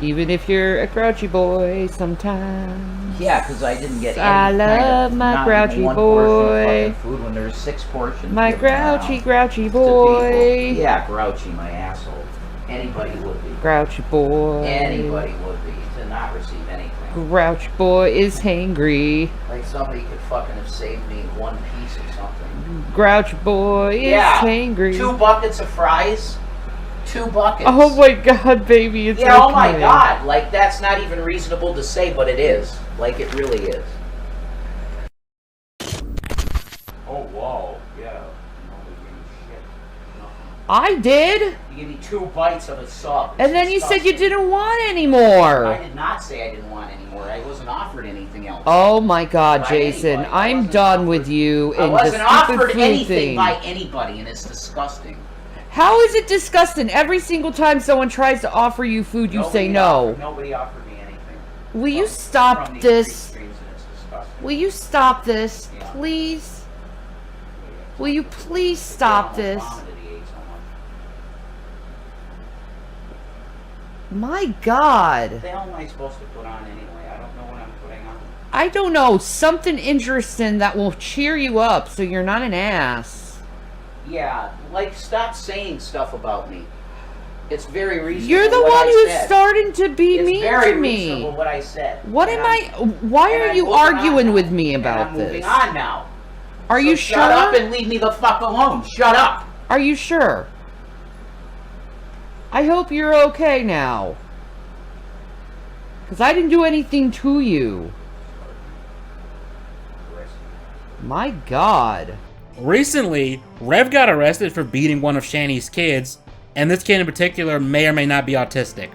Even if you're a grouchy boy sometimes. Yeah, because I didn't get I love my grouchy boy. Food when there's 6 portions. My grouchy boy. Yeah, grouchy, my asshole. Anybody would be. Grouchy boy. Anybody would be to not receive anything. Grouchy boy is hangry. Like somebody could fucking have saved me 1 piece or something. Grouchy boy is hangry. 2 buckets of fries. 2 buckets. Oh my god, baby, it's yeah, oh my god. Like, that's not even reasonable to say, but it is. Like, it really is. Oh, whoa. Yeah. I did. You gave me 2 bites of a sub. And then you said you didn't want any more. I did not say I didn't want any more. I wasn't offered anything else. Oh my god, By Jason. anybody. I'm done with you I and the wasn't stupid offered food anything thing. by anybody, and it's disgusting. How is it disgusting? Every single time someone tries to offer you food, you say no. Nobody offered me anything. Will you stop this? Will you stop this, please? Will you please stop this? My god. What the hell am I supposed to put on anyway? I don't know what I'm putting on. I don't know. Something interesting that will cheer you up so you're not an ass. Yeah, like, stop saying stuff about me. It's very reasonable. You're the one who's starting to be mean to me. It's very reasonable what I said. What am I? Why are you arguing with me about this? Moving on now. Are you sure? Shut up and leave me the fuck alone. Shut up. Are you sure? I hope you're okay now. Because I didn't do anything to you. My god. Recently, Rev got arrested for beating one of Shanny's kids, and this kid in particular may or may not be autistic.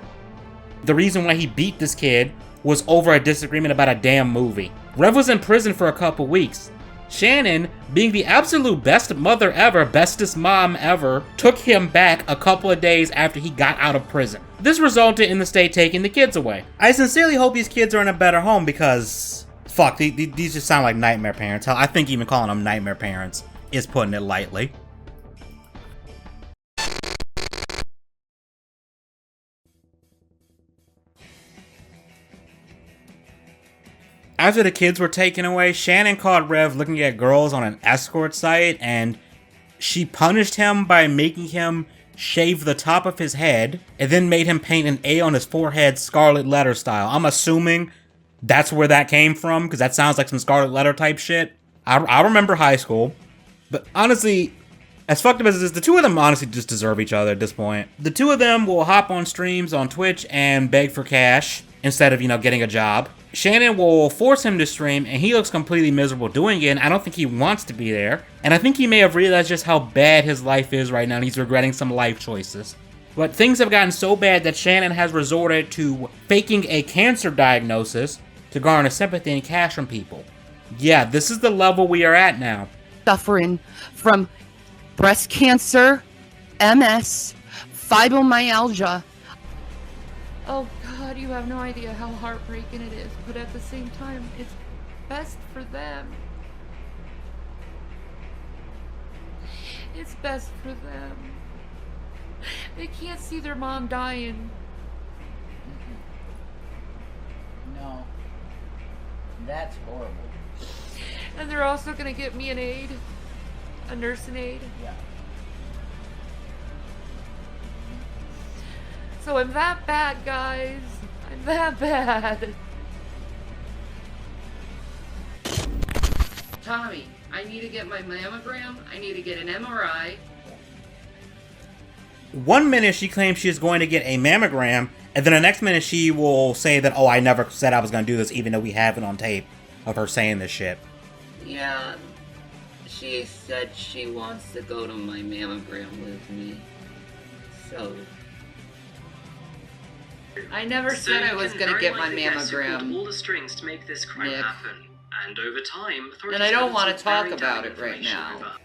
The reason why he beat this kid was over a disagreement about a damn movie. Rev was in prison for a couple weeks. Shannon, being the absolute best mother ever, bestest mom ever, took him back a couple of days after he got out of prison. This resulted in the state taking the kids away. I sincerely hope these kids are in a better home because, fuck, these just sound like nightmare parents. Hell, I think even calling them nightmare parents is putting it lightly. After the kids were taken away, Shannon caught Rev looking at girls on an escort site, and she punished him by making him shave the top of his head, and then made him paint an A on his forehead scarlet letter style. I'm assuming that's where that came from, because that sounds like some scarlet letter type shit. I remember high school, but honestly, As fucked up as it is, the two of them honestly just deserve each other at this point. The two of them will hop on streams on Twitch and beg for cash instead of, getting a job. Shannon will force him to stream, and he looks completely miserable doing it, and I don't think he wants to be there. And I think he may have realized just how bad his life is right now, and he's regretting some life choices. But things have gotten so bad that Shannon has resorted to faking a cancer diagnosis to garner sympathy and cash from people. Yeah, this is the level we are at now. Suffering from breast cancer, MS, fibromyalgia. Oh God, you have no idea how heartbreaking it is, but at the same time, it's best for them. It's best for them. They can't see their mom dying. No. That's horrible. And they're also gonna get me an aide. A nursing aide. Yeah. So I'm that bad, guys. I'm that bad. Tommy, I need to get my mammogram. I need to get an MRI. 1 minute she claims she is going to get a mammogram, and then the next minute she will say that, oh, I never said I was going to do this, even though we have it on tape of her saying this shit. Yeah, she said she wants to go to my mammogram with me. So... I never said I was going to get my mammogram. All the strings to make this crime Nick. happen, and over time, And I don't want to talk about it right now.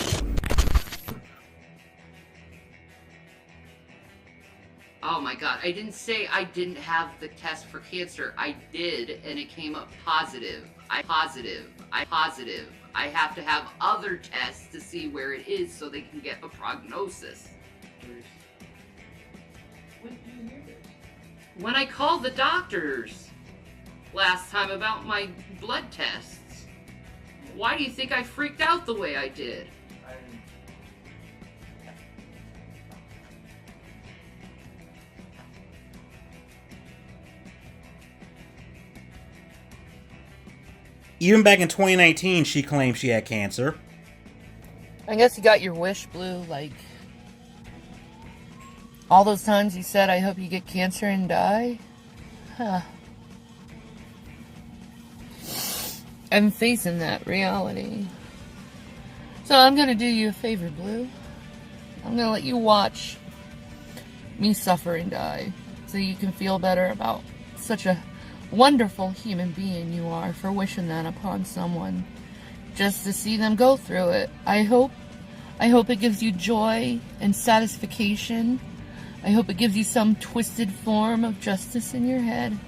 Oh my God, I didn't say I didn't have the test for cancer. I did, and it came up positive. I have to have other tests to see where it is so they can get a prognosis. When I called the doctors last time about my blood tests. Why do you think I freaked out the way I did? Even back in 2019, she claimed she had cancer. I guess you got your wish, Blue, like... all those times you said, I hope you get cancer and die? Huh. I'm facing that reality. So I'm gonna do you a favor, Blue. I'm gonna let you watch me suffer and die, so you can feel better about such a wonderful human being you are for wishing that upon someone. Just to see them go through it. I hope it gives you joy and satisfaction. I hope it gives you some twisted form of justice in your head.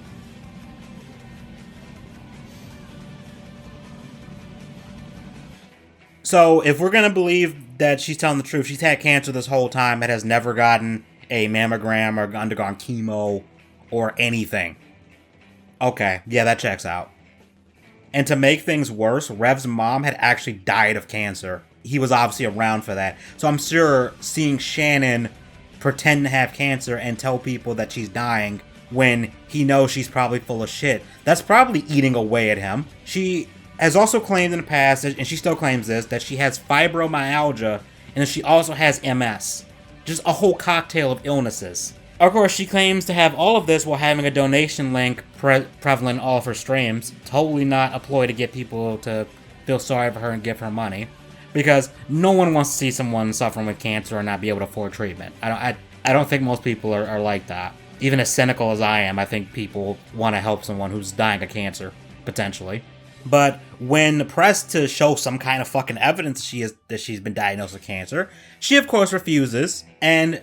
So, if we're gonna believe that she's telling the truth, she's had cancer this whole time and has never gotten a mammogram or undergone chemo or anything. Okay, yeah, that checks out. And to make things worse, Rev's mom had actually died of cancer. He was obviously around for that. So I'm sure seeing Shannon pretend to have cancer and tell people that she's dying when he knows she's probably full of shit, that's probably eating away at him. She has also claimed in the past, and she still claims this, that she has fibromyalgia and that she also has MS. Just a whole cocktail of illnesses. Of course, she claims to have all of this while having a donation link prevalent in all of her streams. Totally not a ploy to get people to feel sorry for her and give her money. Because no one wants to see someone suffering with cancer and not be able to afford treatment. I don't think most people are like that. Even as cynical as I am, I think people want to help someone who's dying of cancer, potentially. But when pressed to show some kind of fucking evidence that she's been diagnosed with cancer, she of course refuses, and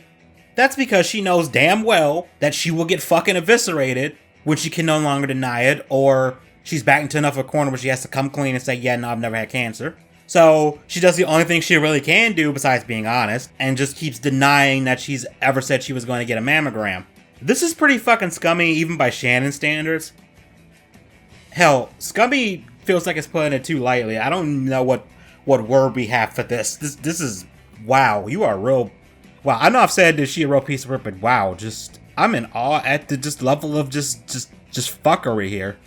that's because she knows damn well that she will get fucking eviscerated when she can no longer deny it, or she's backed into enough of a corner where she has to come clean and say, yeah, no, I've never had cancer. So she does the only thing she really can do besides being honest, and just keeps denying that she's ever said she was going to get a mammogram. This is pretty fucking scummy, even by Shannon standards. Hell, scummy feels like it's putting it too lightly. I don't know what word we have for this. This is, wow, you are real. Wow, I know I've said that she a real piece of work, but wow, just, I'm in awe at the just level of just fuckery here.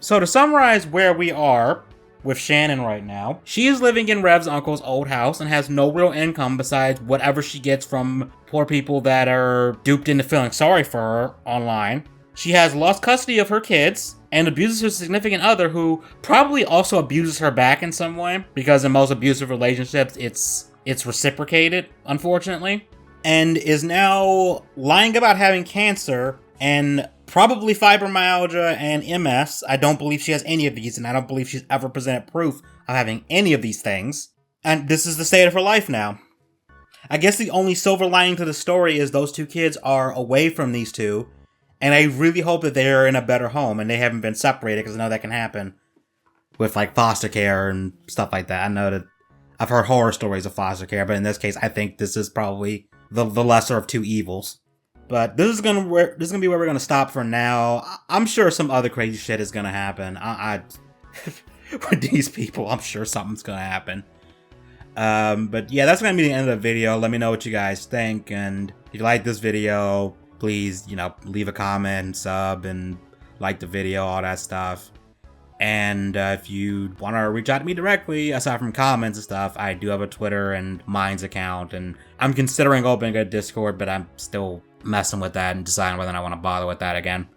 So to summarize where we are with Shannon right now, she is living in Rev's uncle's old house and has no real income besides whatever she gets from poor people that are duped into feeling sorry for her online. She has lost custody of her kids and abuses her significant other, who probably also abuses her back in some way, because in most abusive relationships, it's reciprocated, unfortunately, and is now lying about having cancer and probably fibromyalgia and MS. I don't believe she has any of these, and I don't believe she's ever presented proof of having any of these things. And this is the state of her life now. I guess the only silver lining to the story is those two kids are away from these two, and I really hope that they're in a better home and they haven't been separated, because I know that can happen with like foster care and stuff like that. I know that I've heard horror stories of foster care, but in this case, I think this is probably the lesser of two evils. But this is gonna be where we're gonna stop for now. I'm sure some other crazy shit is gonna happen. With these people, I'm sure something's gonna happen. But yeah, that's gonna be the end of the video. Let me know what you guys think, and if you like this video, please, leave a comment, and sub, and like the video, all that stuff. And if you want to reach out to me directly, aside from comments and stuff, I do have a Twitter and Minds account, and I'm considering opening a Discord, but I'm still messing with that and deciding whether I want to bother with that again.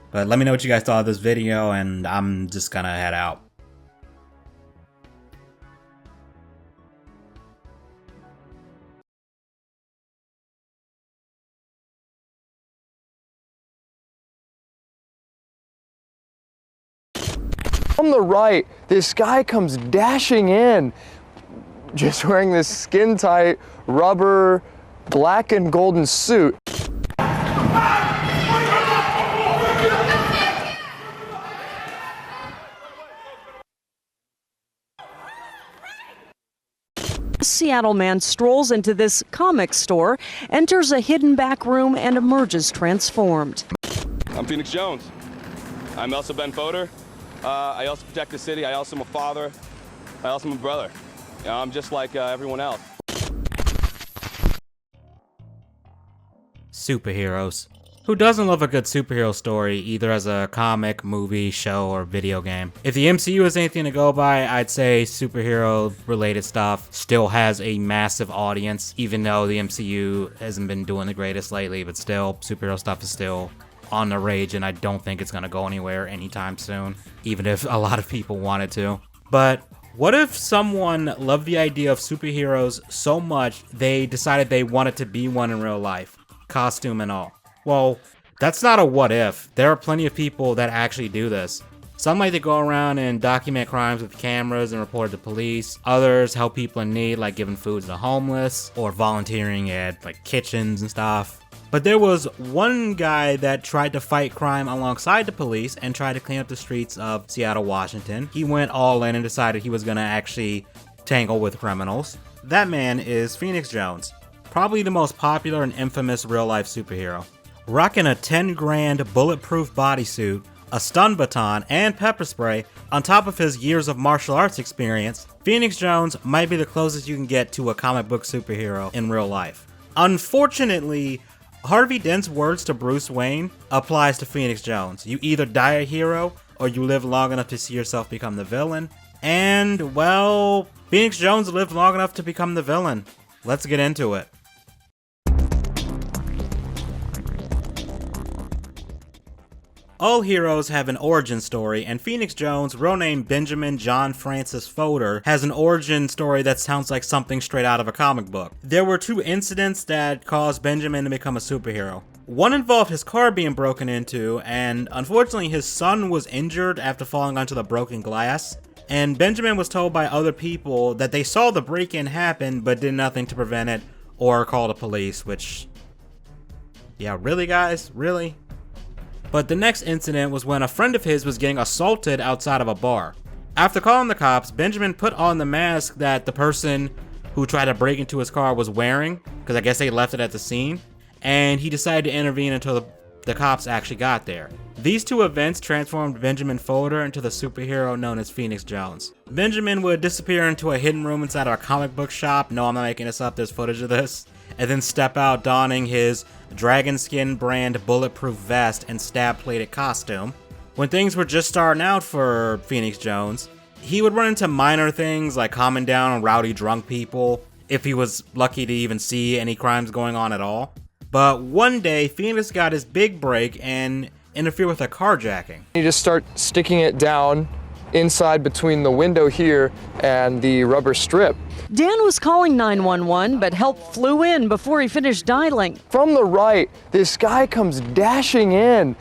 But let me know what you guys thought of this video, and I'm just gonna head out. On the right, this guy comes dashing in, just wearing this skin-tight, rubber, black and golden suit. A Seattle man strolls into this comic store, enters a hidden back room, and emerges transformed. I'm Phoenix Jones. I'm also Ben Foder. I also protect the city. I also am a father. I also am a brother. I'm just like everyone else. Superheroes. Who doesn't love a good superhero story, either as a comic, movie, show, or video game? If the MCU is anything to go by, I'd say superhero-related stuff still has a massive audience, even though the MCU hasn't been doing the greatest lately, but still, superhero stuff is still on the rage, and I don't think it's gonna go anywhere anytime soon, even if a lot of people wanted to. But what if someone loved the idea of superheroes so much they decided they wanted to be one in real life, costume and all? Well, that's not a what if. There are plenty of people that actually do this. Some like to go around and document crimes with cameras and report it to police. Others help people in need, like giving food to the homeless or volunteering at like kitchens and stuff. But there was one guy that tried to fight crime alongside the police and tried to clean up the streets of Seattle, Washington. He went all in and decided he was gonna actually tangle with criminals. That man is Phoenix Jones, probably the most popular and infamous real-life superhero. Rocking a 10 grand bulletproof bodysuit, a stun baton, and pepper spray, on top of his years of martial arts experience, Phoenix Jones might be the closest you can get to a comic book superhero in real life. Unfortunately, Harvey Dent's words to Bruce Wayne applies to Phoenix Jones. You either die a hero, or you live long enough to see yourself become the villain. And, well, Phoenix Jones lived long enough to become the villain. Let's get into it. All heroes have an origin story, and Phoenix Jones, real name Benjamin John Francis Foder, has an origin story that sounds like something straight out of a comic book. There were two incidents that caused Benjamin to become a superhero. One involved his car being broken into, and unfortunately his son was injured after falling onto the broken glass. And Benjamin was told by other people that they saw the break-in happen but did nothing to prevent it or call the police, which... yeah, really guys? Really? But the next incident was when a friend of his was getting assaulted outside of a bar. After calling the cops, Benjamin put on the mask that the person who tried to break into his car was wearing, because I guess they left it at the scene, and he decided to intervene until the cops actually got there. These two events transformed Benjamin Foder into the superhero known as Phoenix Jones. Benjamin would disappear into a hidden room inside of a comic book shop. No, I'm not making this up, there's footage of this. And then step out donning his dragon skin brand bulletproof vest and stab plated costume. When things were just starting out for Phoenix Jones, he would run into minor things like calming down on rowdy drunk people, if he was lucky to even see any crimes going on at all. But one day, Phoenix got his big break and interfered with a carjacking. You just start sticking it down inside between the window here and the rubber strip. Dan was calling 911, but help flew in before he finished dialing. From the right, this guy comes dashing in,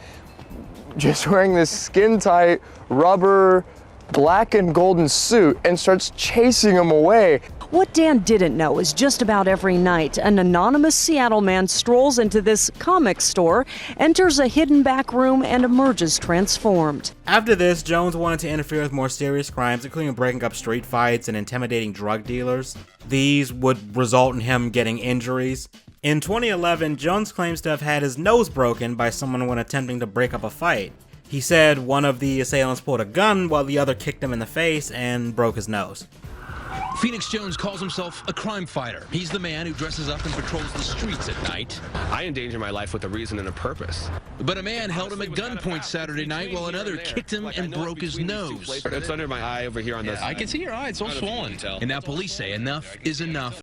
just wearing this skin-tight rubber black and golden suit, and starts chasing him away. What Dan didn't know is just about every night, an anonymous Seattle man strolls into this comic store, enters a hidden back room, and emerges transformed. After this, Jones wanted to interfere with more serious crimes, including breaking up street fights and intimidating drug dealers. These would result in him getting injuries. In 2011, Jones claims to have had his nose broken by someone when attempting to break up a fight. He said one of the assailants pulled a gun while the other kicked him in the face and broke his nose. Phoenix Jones calls himself a crime fighter. He's the man who dresses up and patrols the streets at night. I endanger my life with a reason and a purpose. But a man held him at gunpoint Saturday night while another kicked him and broke his nose. It's under my eye over here on this. I can see your eye, it's all swollen. And now police say enough is enough.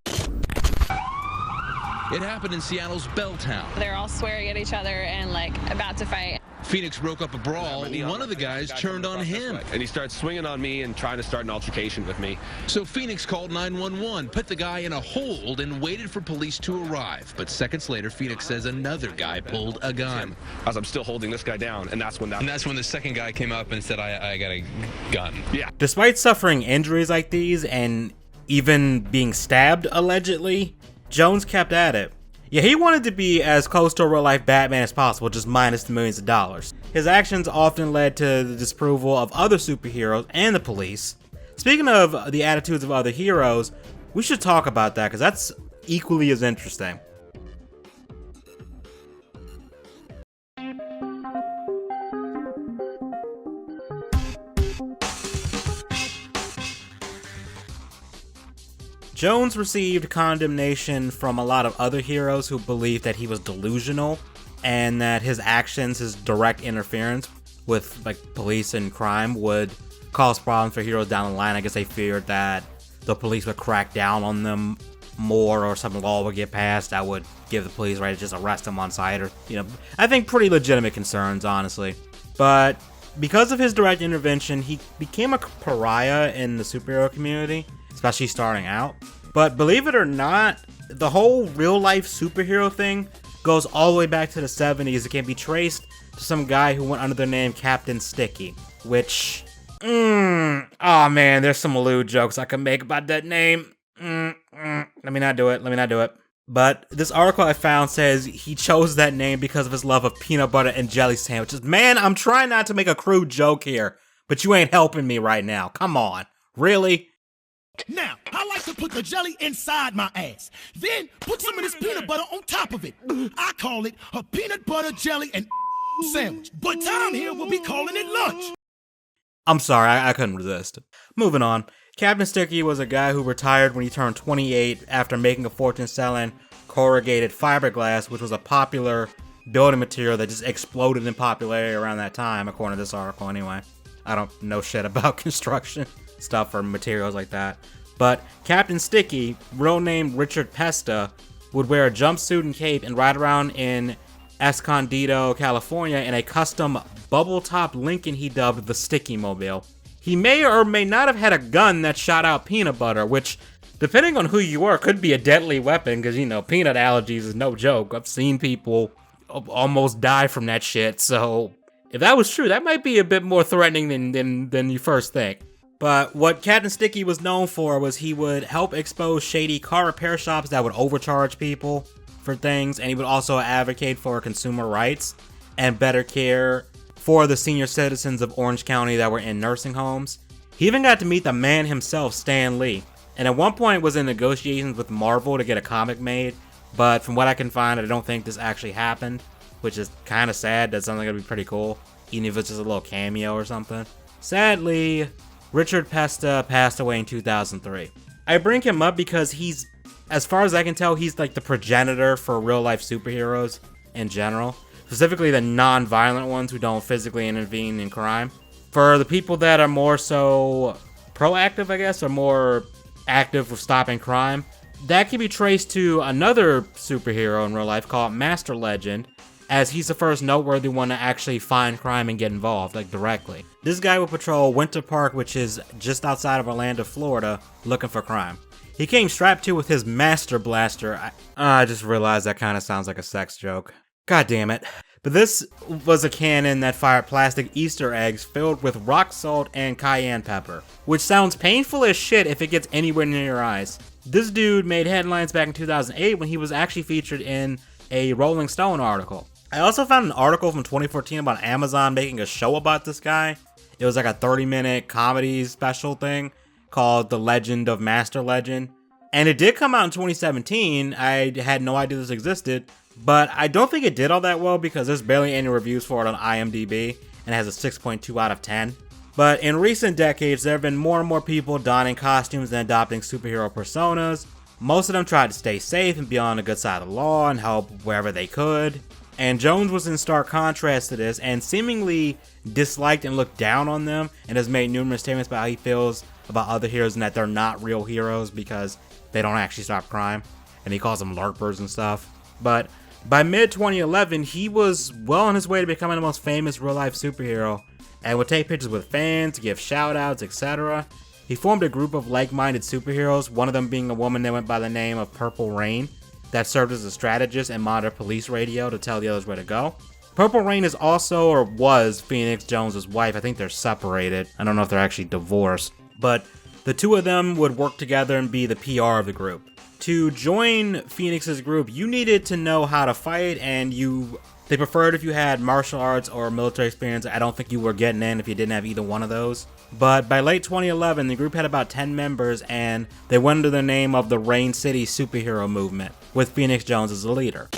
It happened in Seattle's Belltown. They're all swearing at each other and like about to fight. Phoenix broke up a brawl. One of the guys turned on him. And he starts swinging on me and trying to start an altercation with me. So Phoenix called 911, put the guy in a hold, and waited for police to arrive. But seconds later, Phoenix says another guy pulled a gun. As I'm still holding this guy down, and that's when the second guy came up and said, I got a gun. Yeah. Despite suffering injuries like these and even being stabbed, allegedly, Jones kept at it. Yeah, he wanted to be as close to a real-life Batman as possible, just minus the millions of dollars. His actions often led to the disapproval of other superheroes and the police. Speaking of the attitudes of other heroes, we should talk about that, because that's equally as interesting. Jones received condemnation from a lot of other heroes who believed that he was delusional and that his actions, his direct interference with like police and crime would cause problems for heroes down the line. I guess they feared that the police would crack down on them more or some law would get passed that would give the police right to just arrest them on sight, or, you know, I think pretty legitimate concerns, honestly. But because of his direct intervention, he became a pariah in the superhero community, especially starting out. But believe it or not, the whole real-life superhero thing goes all the way back to the 70s. It can be traced to some guy who went under the name Captain Sticky, which, oh man, there's some lewd jokes I can make about that name. Let me not do it. But this article I found says he chose that name because of his love of peanut butter and jelly sandwiches. Man, I'm trying not to make a crude joke here, but you ain't helping me right now. Come on. Really? Now, I like to put the jelly inside my ass. Then put some of this peanut butter on top of it. I call it a peanut butter jelly and sandwich. But Tom here will be calling it lunch. I'm sorry, I couldn't resist. Moving on. Captain Sticky was a guy who retired when he turned 28 after making a fortune selling corrugated fiberglass, which was a popular building material that just exploded in popularity around that time, according to this article anyway. I don't know shit about construction stuff or materials like that. But Captain Sticky, real name Richard Pesta, would wear a jumpsuit and cape and ride around in Escondido, California in a custom bubble-top Lincoln he dubbed the Sticky Mobile. He may or may not have had a gun that shot out peanut butter, which, depending on who you are, could be a deadly weapon, because, you know, peanut allergies is no joke. I've seen people almost die from that shit, so if that was true, that might be a bit more threatening than you first think. But what Captain Sticky was known for was he would help expose shady car repair shops that would overcharge people for things, and he would also advocate for consumer rights and better care for the senior citizens of Orange County that were in nursing homes. He even got to meet the man himself, Stan Lee, and at one point was in negotiations with Marvel to get a comic made, but from what I can find, I don't think this actually happened, which is kind of sad. That sounds like it'd be pretty cool, even if it's just a little cameo or something. Sadly, Richard Pesta passed away in 2003. I bring him up because he's, as far as I can tell, he's like the progenitor for real-life superheroes in general. specifically the non-violent ones who don't physically intervene in crime. For the people that are more so proactive, I guess, or more active with stopping crime, that can be traced to another superhero in real life called Master Legend, as he's the first noteworthy one to actually find crime and get involved, like directly. This guy will patrol Winter Park, which is just outside of Orlando, Florida, looking for crime. He came strapped to with his Master Blaster. I just realized that kind of sounds like a sex joke. God damn it. But this was a cannon that fired plastic Easter eggs filled with rock salt and cayenne pepper, which sounds painful as shit if it gets anywhere near your eyes. This dude made headlines back in 2008 when he was actually featured in a Rolling Stone article. I also found an article from 2014 about Amazon making a show about this guy. It was like a 30-minute comedy special thing called The Legend of Master Legend. And it did come out in 2017. I had no idea this existed, but I don't think it did all that well because there's barely any reviews for it on IMDb and it has a 6.2 out of 10. But in recent decades, there have been more and more people donning costumes and adopting superhero personas. Most of them tried to stay safe and be on the good side of the law and help wherever they could. And Jones was in stark contrast to this and seemingly disliked and looked down on them, and has made numerous statements about how he feels about other heroes and that they're not real heroes because they don't actually stop crime. And he calls them LARPers and stuff. But by mid-2011, he was well on his way to becoming the most famous real-life superhero and would take pictures with fans, give shout-outs, etc. He formed a group of like-minded superheroes, one of them being a woman that went by the name of Purple Rain, that served as a strategist and monitored police radio to tell the others where to go. Purple Rain is also, or was, Phoenix Jones' wife. I think they're separated. I don't know if they're actually divorced. But the two of them would work together and be the PR of the group. To join Phoenix's group, you needed to know how to fight, and they preferred if you had martial arts or military experience. I don't think you were getting in if you didn't have either one of those. But by late 2011, the group had about 10 members, and they went under the name of the Rain City Superhero Movement, with Phoenix Jones as the leader.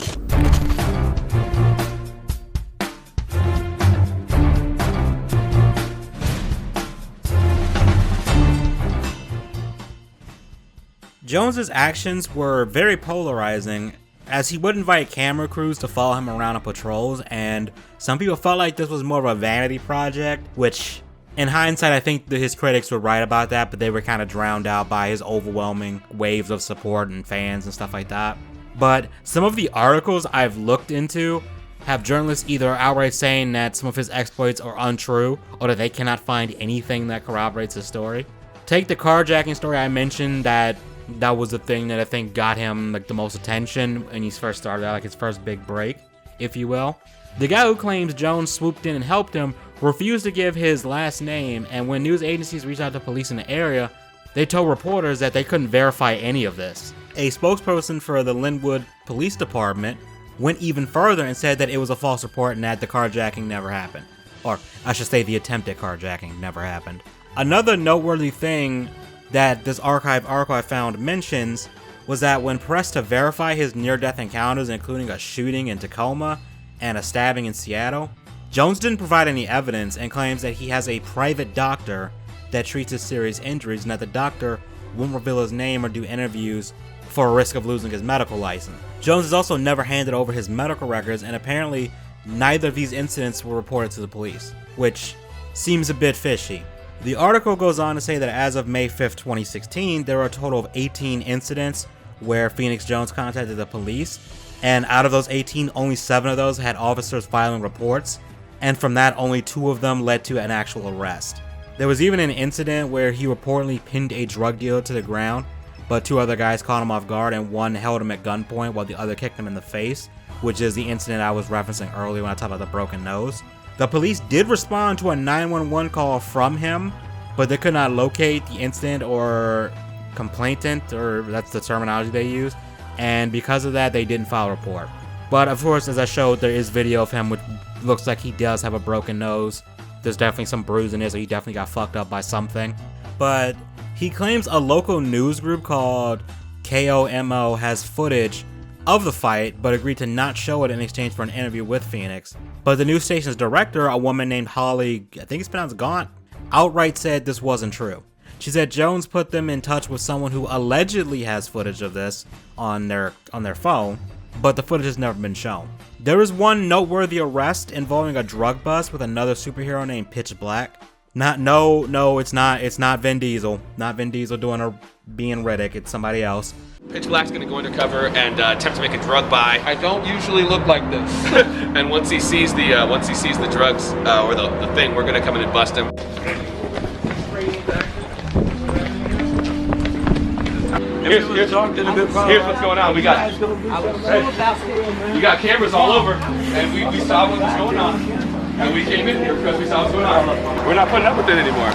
Jones's actions were very polarizing, as he would invite camera crews to follow him around on patrols, and some people felt like this was more of a vanity project, which in hindsight I think that his critics were right about that, but they were kind of drowned out by his overwhelming waves of support and fans and stuff like that. But some of the articles I've looked into have journalists either outright saying that some of his exploits are untrue, or that they cannot find anything that corroborates his story. Take the carjacking story I mentioned, that was the thing that I think got him like the most attention when he first started out, like his first big break, if you will. The guy who claims Jones swooped in and helped him refused to give his last name, and when news agencies reached out to police in the area, they told reporters that they couldn't verify any of this. A spokesperson for the Linwood Police Department went even further and said that it was a false report and that the carjacking never happened. Or I should say the attempted carjacking never happened. Another noteworthy thing that this archive article I found mentions was that when pressed to verify his near-death encounters, including a shooting in Tacoma and a stabbing in Seattle, Jones didn't provide any evidence and claims that he has a private doctor that treats his serious injuries and that the doctor won't reveal his name or do interviews for a risk of losing his medical license. Jones has also never handed over his medical records, and apparently neither of these incidents were reported to the police, which seems a bit fishy. The article goes on to say that as of May 5th, 2016, there were a total of 18 incidents where Phoenix Jones contacted the police, and out of those 18, only 7 of those had officers filing reports, and from that, only 2 of them led to an actual arrest. There was even an incident where he reportedly pinned a drug dealer to the ground, but 2 other guys caught him off guard and one held him at gunpoint while the other kicked him in the face, which is the incident I was referencing earlier when I talked about the broken nose. The police did respond to a 911 call from him, but they could not locate the incident or complainant, or that's the terminology they use, and because of that, they didn't file a report. But of course, as I showed, there is video of him which looks like he does have a broken nose. There's definitely some bruise in it, so he definitely got fucked up by something. But he claims a local news group called KOMO has footage of the fight, but agreed to not show it in exchange for an interview with Phoenix. But the news station's director, a woman named Holly, I think it's pronounced Gaunt, outright said this wasn't true. She said Jones put them in touch with someone who allegedly has footage of this on their phone, but the footage has never been shown. There was one noteworthy arrest involving a drug bust with another superhero named Pitch Black. It's not Vin Diesel. Not Vin Diesel being Riddick, it's somebody else. Pitch Black's gonna go undercover and attempt to make a drug buy. I don't usually look like this. And once he sees the drugs or the thing, we're gonna come in and bust him. Here's what's going on. We got cameras all over, and we saw what was going on, and we came in here because we saw what's going on. We're not putting up with it anymore.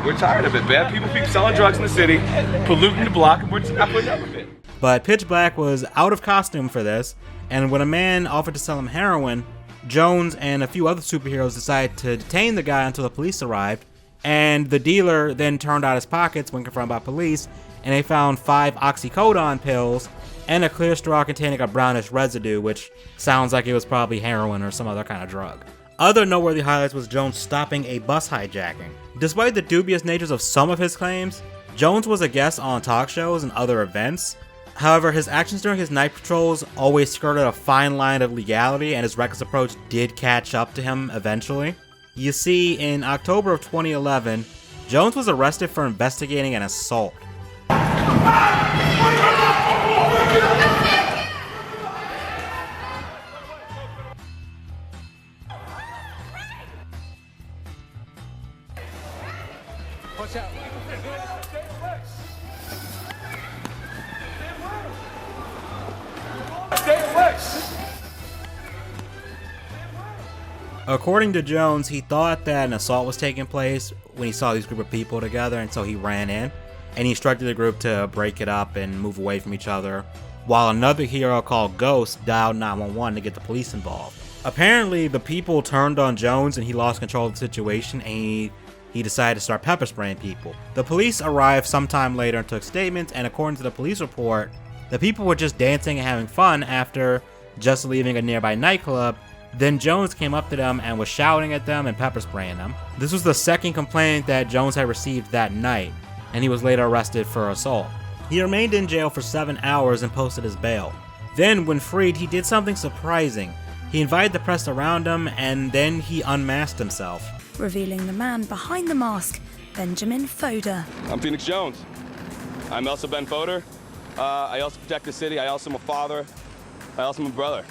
We're tired of it. Bad people keep selling drugs in the city, polluting the block, and we're just not putting up with it. But Pitch Black was out of costume for this, and when a man offered to sell him heroin, Jones and a few other superheroes decided to detain the guy until the police arrived, and the dealer then turned out his pockets when confronted by police, and they found 5 oxycodone pills and a clear straw containing a brownish residue, which sounds like it was probably heroin or some other kind of drug. Other noteworthy highlights was Jones stopping a bus hijacking. Despite the dubious natures of some of his claims, Jones was a guest on talk shows and other events. However, his actions during his night patrols always skirted a fine line of legality, and his reckless approach did catch up to him eventually. You see, in October of 2011, Jones was arrested for investigating an assault. Watch out. Stay away. According to Jones, he thought that an assault was taking place when he saw these group of people together, and so he ran in, and he instructed the group to break it up and move away from each other, while another hero called Ghost dialed 911 to get the police involved. Apparently, the people turned on Jones and he lost control of the situation, and he decided to start pepper spraying people. The police arrived sometime later and took statements, and according to the police report, the people were just dancing and having fun after just leaving a nearby nightclub. Then Jones came up to them and was shouting at them and pepper spraying them. This was the second complaint that Jones had received that night, and he was later arrested for assault. He remained in jail for 7 hours and posted his bail. Then, when freed, he did something surprising. He invited the press around him, and then he unmasked himself, revealing the man behind the mask, Benjamin Fodor. I'm Phoenix Jones. I'm also Ben Fodor. I also protect the city. I also am a father. I also am a brother.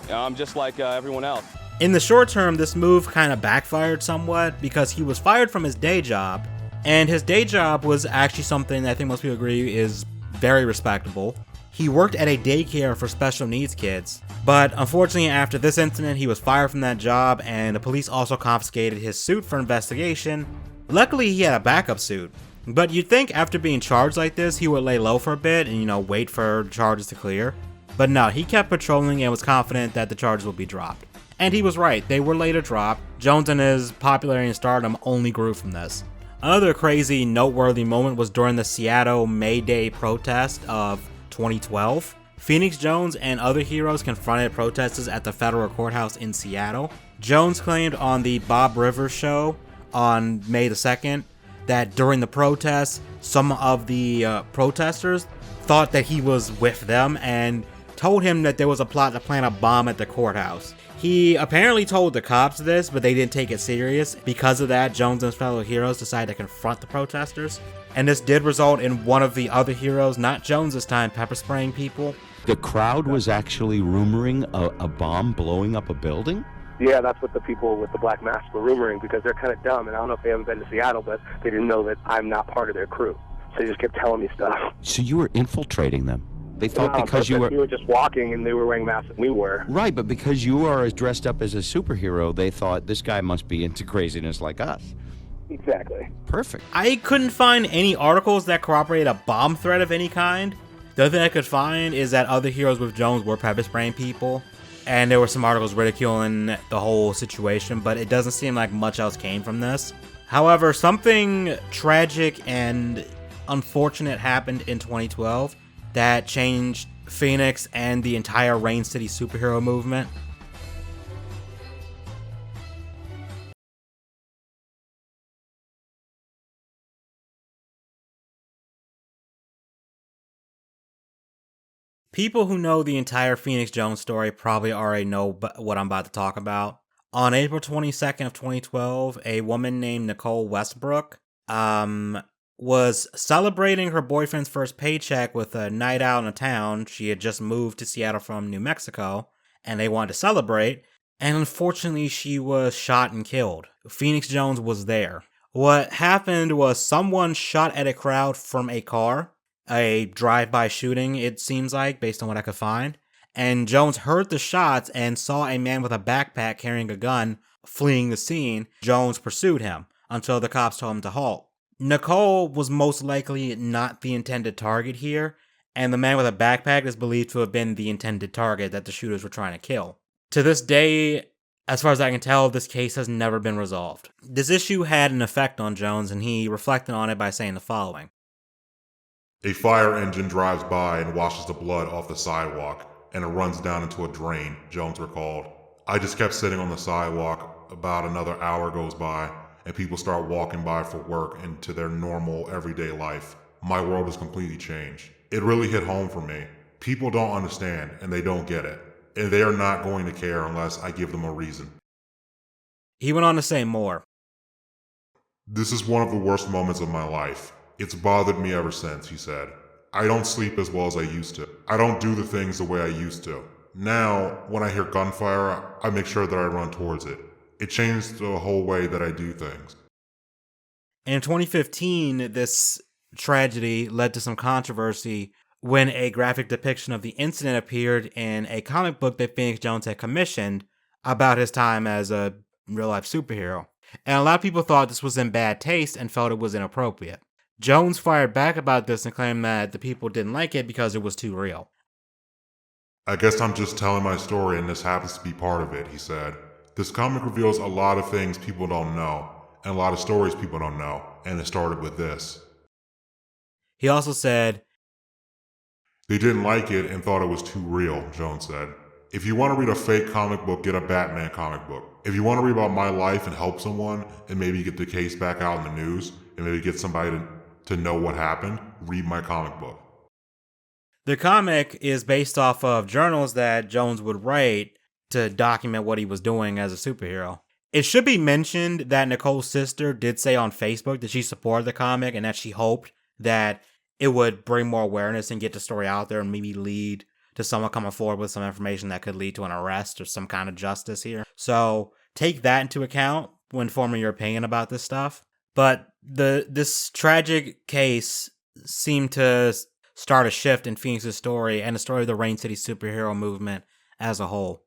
I'm just like everyone else. In the short term, this move kind of backfired somewhat because he was fired from his day job, and his day job was actually something that I think most people agree is very respectable. He worked at a daycare for special needs kids, but unfortunately after this incident he was fired from that job, and the police also confiscated his suit for investigation. Luckily he had a backup suit, but you'd think after being charged like this he would lay low for a bit and wait for charges to clear. But no, he kept patrolling and was confident that the charges would be dropped. And he was right, they were later dropped. Jones and his popularity and stardom only grew from this. Another crazy, noteworthy moment was during the Seattle May Day protest of 2012. Phoenix Jones and other heroes confronted protesters at the federal courthouse in Seattle. Jones claimed on the Bob Rivers show on May the 2nd that during the protests, some of the protesters thought that he was with them and told him that there was a plot to plant a bomb at the courthouse. He apparently told the cops this, but they didn't take it serious. Because of that, Jones and his fellow heroes decided to confront the protesters. And this did result in one of the other heroes, not Jones this time, pepper spraying people. The crowd was actually rumoring a bomb blowing up a building? Yeah, that's what the people with the black masks were rumoring, because they're kind of dumb, and I don't know if they haven't been to Seattle, but they didn't know that I'm not part of their crew. So they just kept telling me stuff. So you were infiltrating them? They thought No, because you were... We were just walking, and they were wearing masks, and we were. Right, but because you are as dressed up as a superhero, they thought this guy must be into craziness like us. Exactly. Perfect. I couldn't find any articles that corroborate a bomb threat of any kind. The other thing I could find is that other heroes with Jones were pepper spraying people, and there were some articles ridiculing the whole situation, but it doesn't seem like much else came from this. However, something tragic and unfortunate happened in 2012 that changed Phoenix and the entire Rain City superhero movement. People who know the entire Phoenix Jones story probably already know what I'm about to talk about. On April 22nd of 2012, a woman named Nicole Westbrook was celebrating her boyfriend's first paycheck with a night out in the town. She had just moved to Seattle from New Mexico, and they wanted to celebrate, and unfortunately she was shot and killed. Phoenix Jones was there. What happened was someone shot at a crowd from a car, a drive-by shooting, it seems like, based on what I could find, and Jones heard the shots and saw a man with a backpack carrying a gun fleeing the scene. Jones pursued him until the cops told him to halt. Nicole was most likely not the intended target here, and the man with a backpack is believed to have been the intended target that the shooters were trying to kill. To this day, as far as I can tell, this case has never been resolved. This issue had an effect on Jones, and he reflected on it by saying the following. A fire engine drives by and washes the blood off the sidewalk, and it runs down into a drain, Jones recalled. I just kept sitting on the sidewalk. About another hour goes by, and people start walking by for work and to their normal, everyday life. My world has completely changed. It really hit home for me. People don't understand, and they don't get it. And they are not going to care unless I give them a reason. He went on to say more. This is one of the worst moments of my life. It's bothered me ever since, he said. I don't sleep as well as I used to. I don't do the things the way I used to. Now, when I hear gunfire, I make sure that I run towards it. It changed the whole way that I do things. In 2015, this tragedy led to some controversy when a graphic depiction of the incident appeared in a comic book that Phoenix Jones had commissioned about his time as a real-life superhero. And a lot of people thought this was in bad taste and felt it was inappropriate. Jones fired back about this and claimed that the people didn't like it because it was too real. I guess I'm just telling my story and this happens to be part of it, he said. This comic reveals a lot of things people don't know, and a lot of stories people don't know, and it started with this. He also said, They didn't like it and thought it was too real, Jones said. If you want to read a fake comic book, get a Batman comic book. If you want to read about my life and help someone, and maybe get the case back out in the news, and maybe get somebody to know what happened, read my comic book. The comic is based off of journals that Jones would write to document what he was doing as a superhero. It should be mentioned that Nicole's sister did say on Facebook that she supported the comic and that she hoped that it would bring more awareness and get the story out there and maybe lead to someone coming forward with some information that could lead to an arrest or some kind of justice here. So take that into account when forming your opinion about this stuff. But this tragic case seemed to start a shift in Phoenix's story and the story of the Rain City superhero movement as a whole.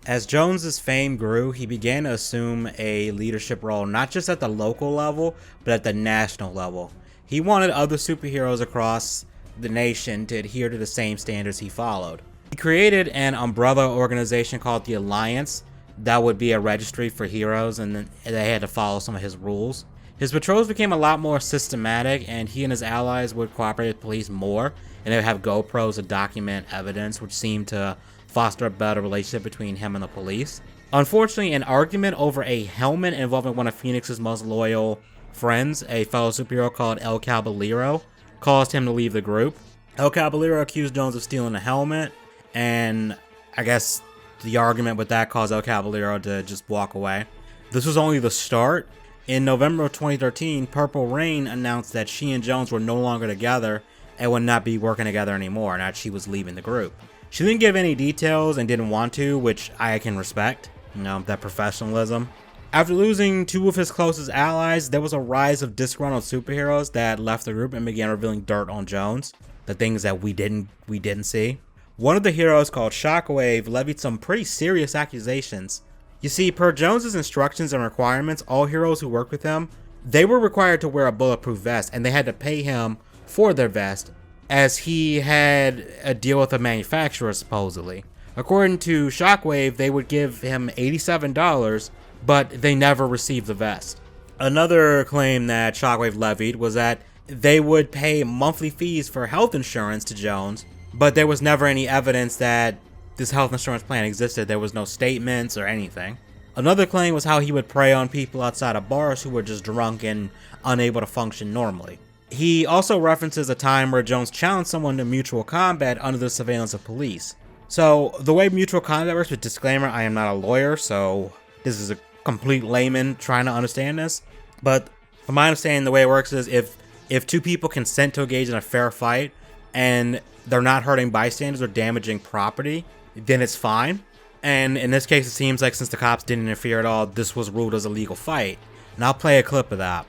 As Jones's fame grew, he began to assume a leadership role not just at the local level, but at the national level. He wanted other superheroes across the nation to adhere to the same standards he followed. He created an umbrella organization called the Alliance that would be a registry for heroes, and then they had to follow some of his rules. His patrols became a lot more systematic, and he and his allies would cooperate with police more, and they would have GoPros to document evidence, which seemed to foster a better relationship between him and the police. Unfortunately, an argument over a helmet involving one of Phoenix's most loyal friends, a fellow superhero called El Caballero, caused him to leave the group. El Caballero accused Jones of stealing a helmet, and I guess the argument with that caused El Caballero to just walk away. This was only the start. In November of 2013, Purple Rain announced that she and Jones were no longer together and would not be working together anymore, and that she was leaving the group. She didn't give any details and didn't want to, which I can respect, that professionalism. After losing two of his closest allies, there was a rise of disgruntled superheroes that left the group and began revealing dirt on Jones, the things that we didn't see. One of the heroes, called Shockwave, levied some pretty serious accusations. You see, per Jones's instructions and requirements, all heroes who worked with him, they were required to wear a bulletproof vest, and they had to pay him for their vest, as he had a deal with a manufacturer, supposedly. According to Shockwave, they would give him $87, but they never received the vest. Another claim that Shockwave levied was that they would pay monthly fees for health insurance to Jones, but there was never any evidence that this health insurance plan existed. There was no statements or anything. Another claim was how he would prey on people outside of bars who were just drunk and unable to function normally. He also references a time where Jones challenged someone to mutual combat under the surveillance of police. So the way mutual combat works, with disclaimer, I am not a lawyer, so this is a complete layman trying to understand this. But from my understanding, the way it works is if two people consent to engage in a fair fight and they're not hurting bystanders or damaging property, then it's fine. And in this case, it seems like since the cops didn't interfere at all, this was ruled as a legal fight. And I'll play a clip of that.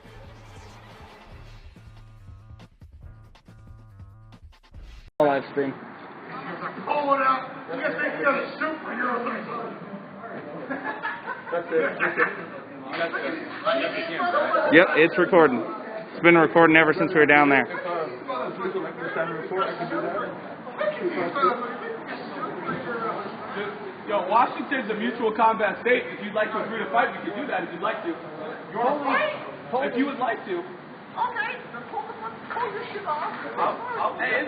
Live stream. Pull it out. You guys think you're a superhero thing. That's it. Yep, it's recording. It's been recording ever since we were down there. Yo, Washington's a mutual combat state. If you'd like to agree to fight, we can do that if you'd like to. If you would like to.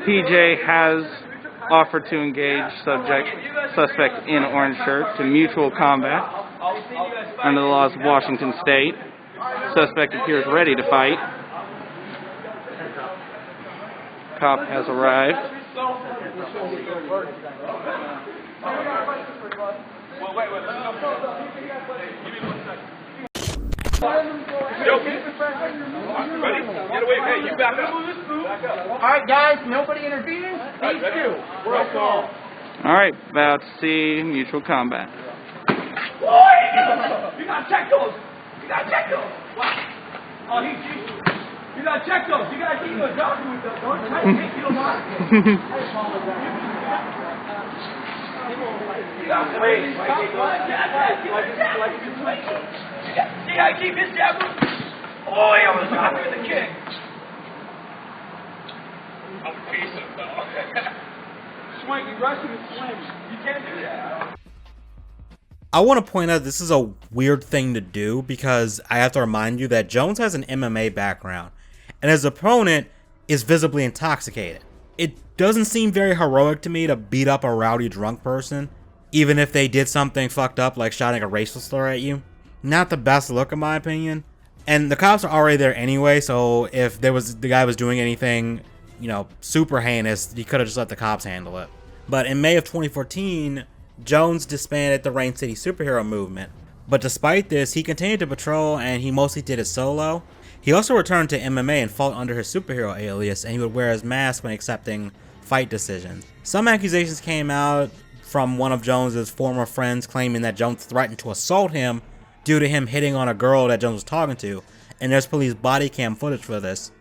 PJ has offered to engage suspect in orange shirt to mutual combat under the laws of Washington State. Suspect appears ready to fight. Cop has arrived. Ready? Get away. Hey, you back up. Alright, guys, nobody intervenes. These two. We're all call. Alright, about to see mutual combat. You gotta check those. You gotta check those. Wow. Oh, you gotta check those. You gotta keep those down with them. Don't try to take you alive. You gotta wait. You gotta keep his jab. Oh, he almost got me with the kick. I'm a piece of though. Swing, you rushing and swing. You can't do that. I want to point out this is a weird thing to do because I have to remind you that Jones has an MMA background and his opponent is visibly intoxicated. It doesn't seem very heroic to me to beat up a rowdy drunk person, even if they did something fucked up like shouting a racial slur at you. Not the best look in my opinion. And the cops are already there anyway, so if the guy was doing anything, you know, super heinous, he could have just let the cops handle it. But in May of 2014, Jones disbanded the Rain City superhero movement. But despite this, he continued to patrol and he mostly did it solo. He also returned to MMA and fought under his superhero alias, and he would wear his mask when accepting fight decisions. Some accusations came out from one of Jones's former friends claiming that Jones threatened to assault him due to him hitting on a girl that Jones was talking to, and there's police body cam footage for this.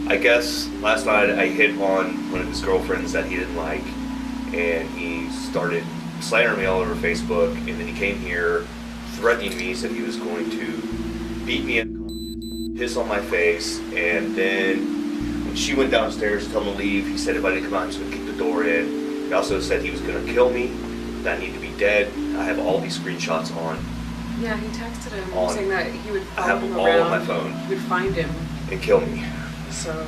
I guess last night I hit on one of his girlfriends that he didn't like, and he started slandering me all over Facebook, and then he came here threatening me, said he was going to beat me and piss on my face, and then when she went downstairs to tell him to leave, he said if I didn't come out, he was going to kick the door in. He also said he was going to kill me, that I need to be dead. I have all these screenshots on. Yeah, he texted him saying that he would follow him all around, on my phone. would find him. And kill me. So...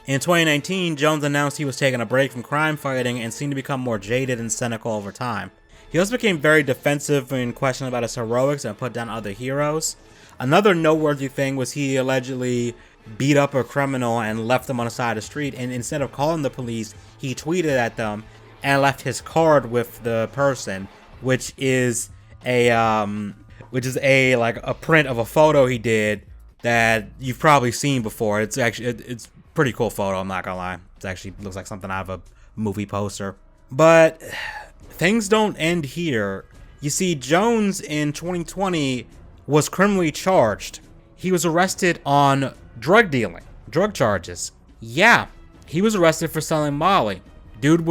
In 2019, Jones announced he was taking a break from crime fighting and seemed to become more jaded and cynical over time. He also became very defensive in questioning about his heroics and put down other heroes. Another noteworthy thing was he allegedly beat up a criminal and left them on the side of the street, and instead of calling the police, he tweeted at them and left his card with the person, which is a print of a photo he did that you've probably seen before. It's actually it's a pretty cool photo, I'm not gonna lie. It actually looks like something out of a movie poster. But things don't end here. You see, Jones in 2020 was criminally charged. He was arrested on drug dealing, drug charges. Yeah, he was arrested for selling Molly. Dude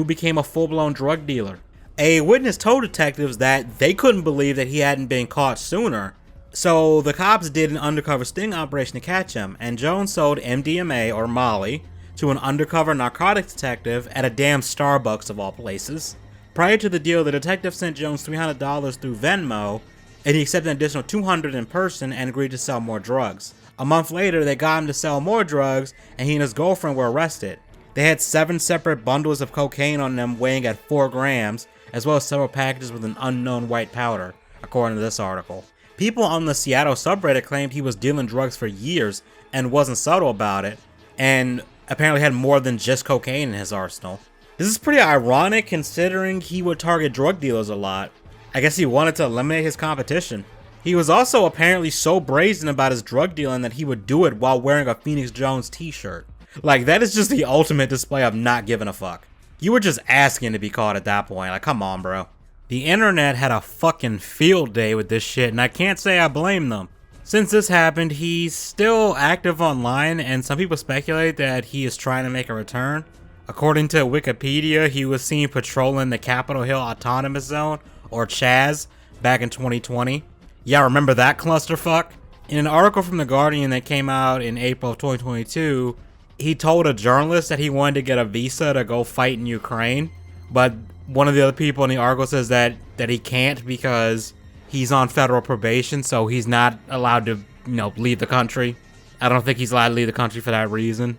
became a full-blown drug dealer. A witness told detectives that they couldn't believe that he hadn't been caught sooner. So the cops did an undercover sting operation to catch him, and Jones sold MDMA, or Molly, to an undercover narcotics detective at a damn Starbucks of all places. Prior to the deal, the detective sent Jones $300 through Venmo, and he accepted an additional 200 in person and agreed to sell more drugs. A month later, they got him to sell more drugs, and he and his girlfriend were arrested. They had 7 separate bundles of cocaine on them weighing at 4 grams, as well as several packages with an unknown white powder, according to this article. People on the Seattle subreddit claimed he was dealing drugs for years and wasn't subtle about it, and apparently had more than just cocaine in his arsenal. This is pretty ironic considering he would target drug dealers a lot. I guess he wanted to eliminate his competition. He was also apparently so brazen about his drug dealing that he would do it while wearing a Phoenix Jones t-shirt. Like, that is just the ultimate display of not giving a fuck. You were just asking to be caught at that point. Like, come on, bro. The internet had a fucking field day with this shit, and I can't say I blame them. Since this happened, he's still active online, and some people speculate that he is trying to make a return. According to Wikipedia, he was seen patrolling the Capitol Hill Autonomous Zone, or CHAZ, back in 2020. Yeah, remember that clusterfuck? In an article from The Guardian that came out in April of 2022, he told a journalist that he wanted to get a visa to go fight in Ukraine, but one of the other people in the article says that he can't because he's on federal probation, so he's not allowed to, leave the country. I don't think he's allowed to leave the country for that reason.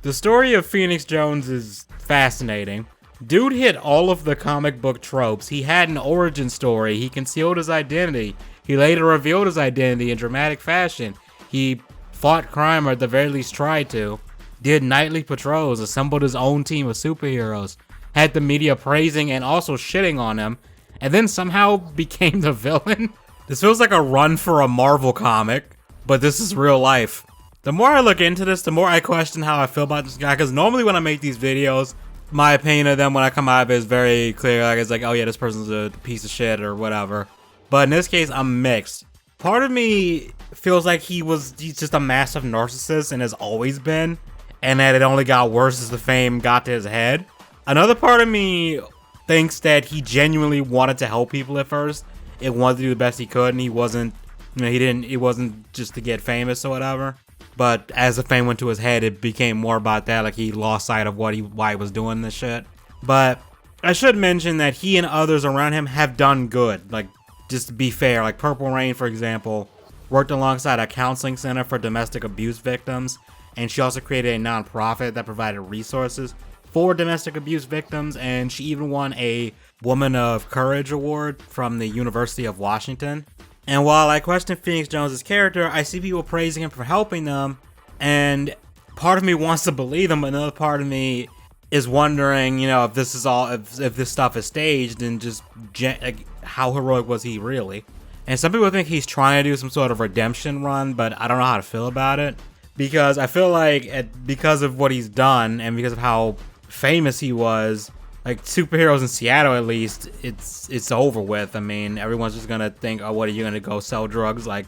The story of Phoenix Jones is fascinating. Dude hit all of the comic book tropes. He had an origin story. He concealed his identity. He later revealed his identity in dramatic fashion. He fought crime, or at the very least tried to. Did nightly patrols, assembled his own team of superheroes, had the media praising and also shitting on him, and then somehow became the villain. This feels like a run for a Marvel comic, but this is real life. The more I look into this, the more I question how I feel about this guy, because normally when I make these videos, my opinion of them when I come out of it is very clear. Like, it's like, oh yeah, this person's a piece of shit or whatever. But in this case, I'm mixed. Part of me feels like he's just a massive narcissist and has always been, and that it only got worse as the fame got to his head. Another part of me thinks that he genuinely wanted to help people at first. It wanted to do the best he could, and he wasn't, it wasn't just to get famous or whatever. But as the fame went to his head, it became more about that. Like, he lost sight of why he was doing this shit. But I should mention that he and others around him have done good. Like, just to be fair, like Purple Rain, for example, worked alongside a counseling center for domestic abuse victims, and she also created a non-profit that provided resources for domestic abuse victims, and she even won a Woman of Courage award from the University of Washington. And while I question Phoenix Jones' character, I see people praising him for helping them, and part of me wants to believe him, but another part of me is wondering, if this is all, if this stuff is staged, and just like, how heroic was he really? And some people think he's trying to do some sort of redemption run, but I don't know how to feel about it, because I feel like because of what he's done and because of how famous he was, like superheroes in Seattle at least, it's over with. I mean, everyone's just gonna think, oh, what are you gonna go sell drugs like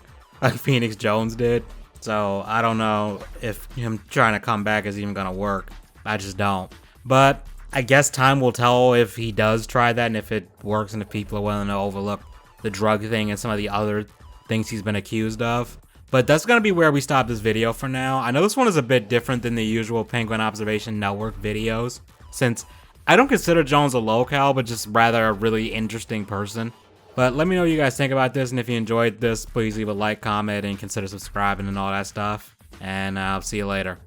Phoenix Jones did? So I don't know if him trying to come back is even gonna work. I just don't. But I guess time will tell if he does try that and if it works and if people are willing to overlook the drug thing and some of the other things he's been accused of. But that's going to be where we stop this video for now. I know this one is a bit different than the usual Penguin Observation Network videos, since I don't consider Jones a locale, but just rather a really interesting person. But let me know what you guys think about this, and if you enjoyed this, please leave a like, comment, and consider subscribing and all that stuff. And I'll see you later.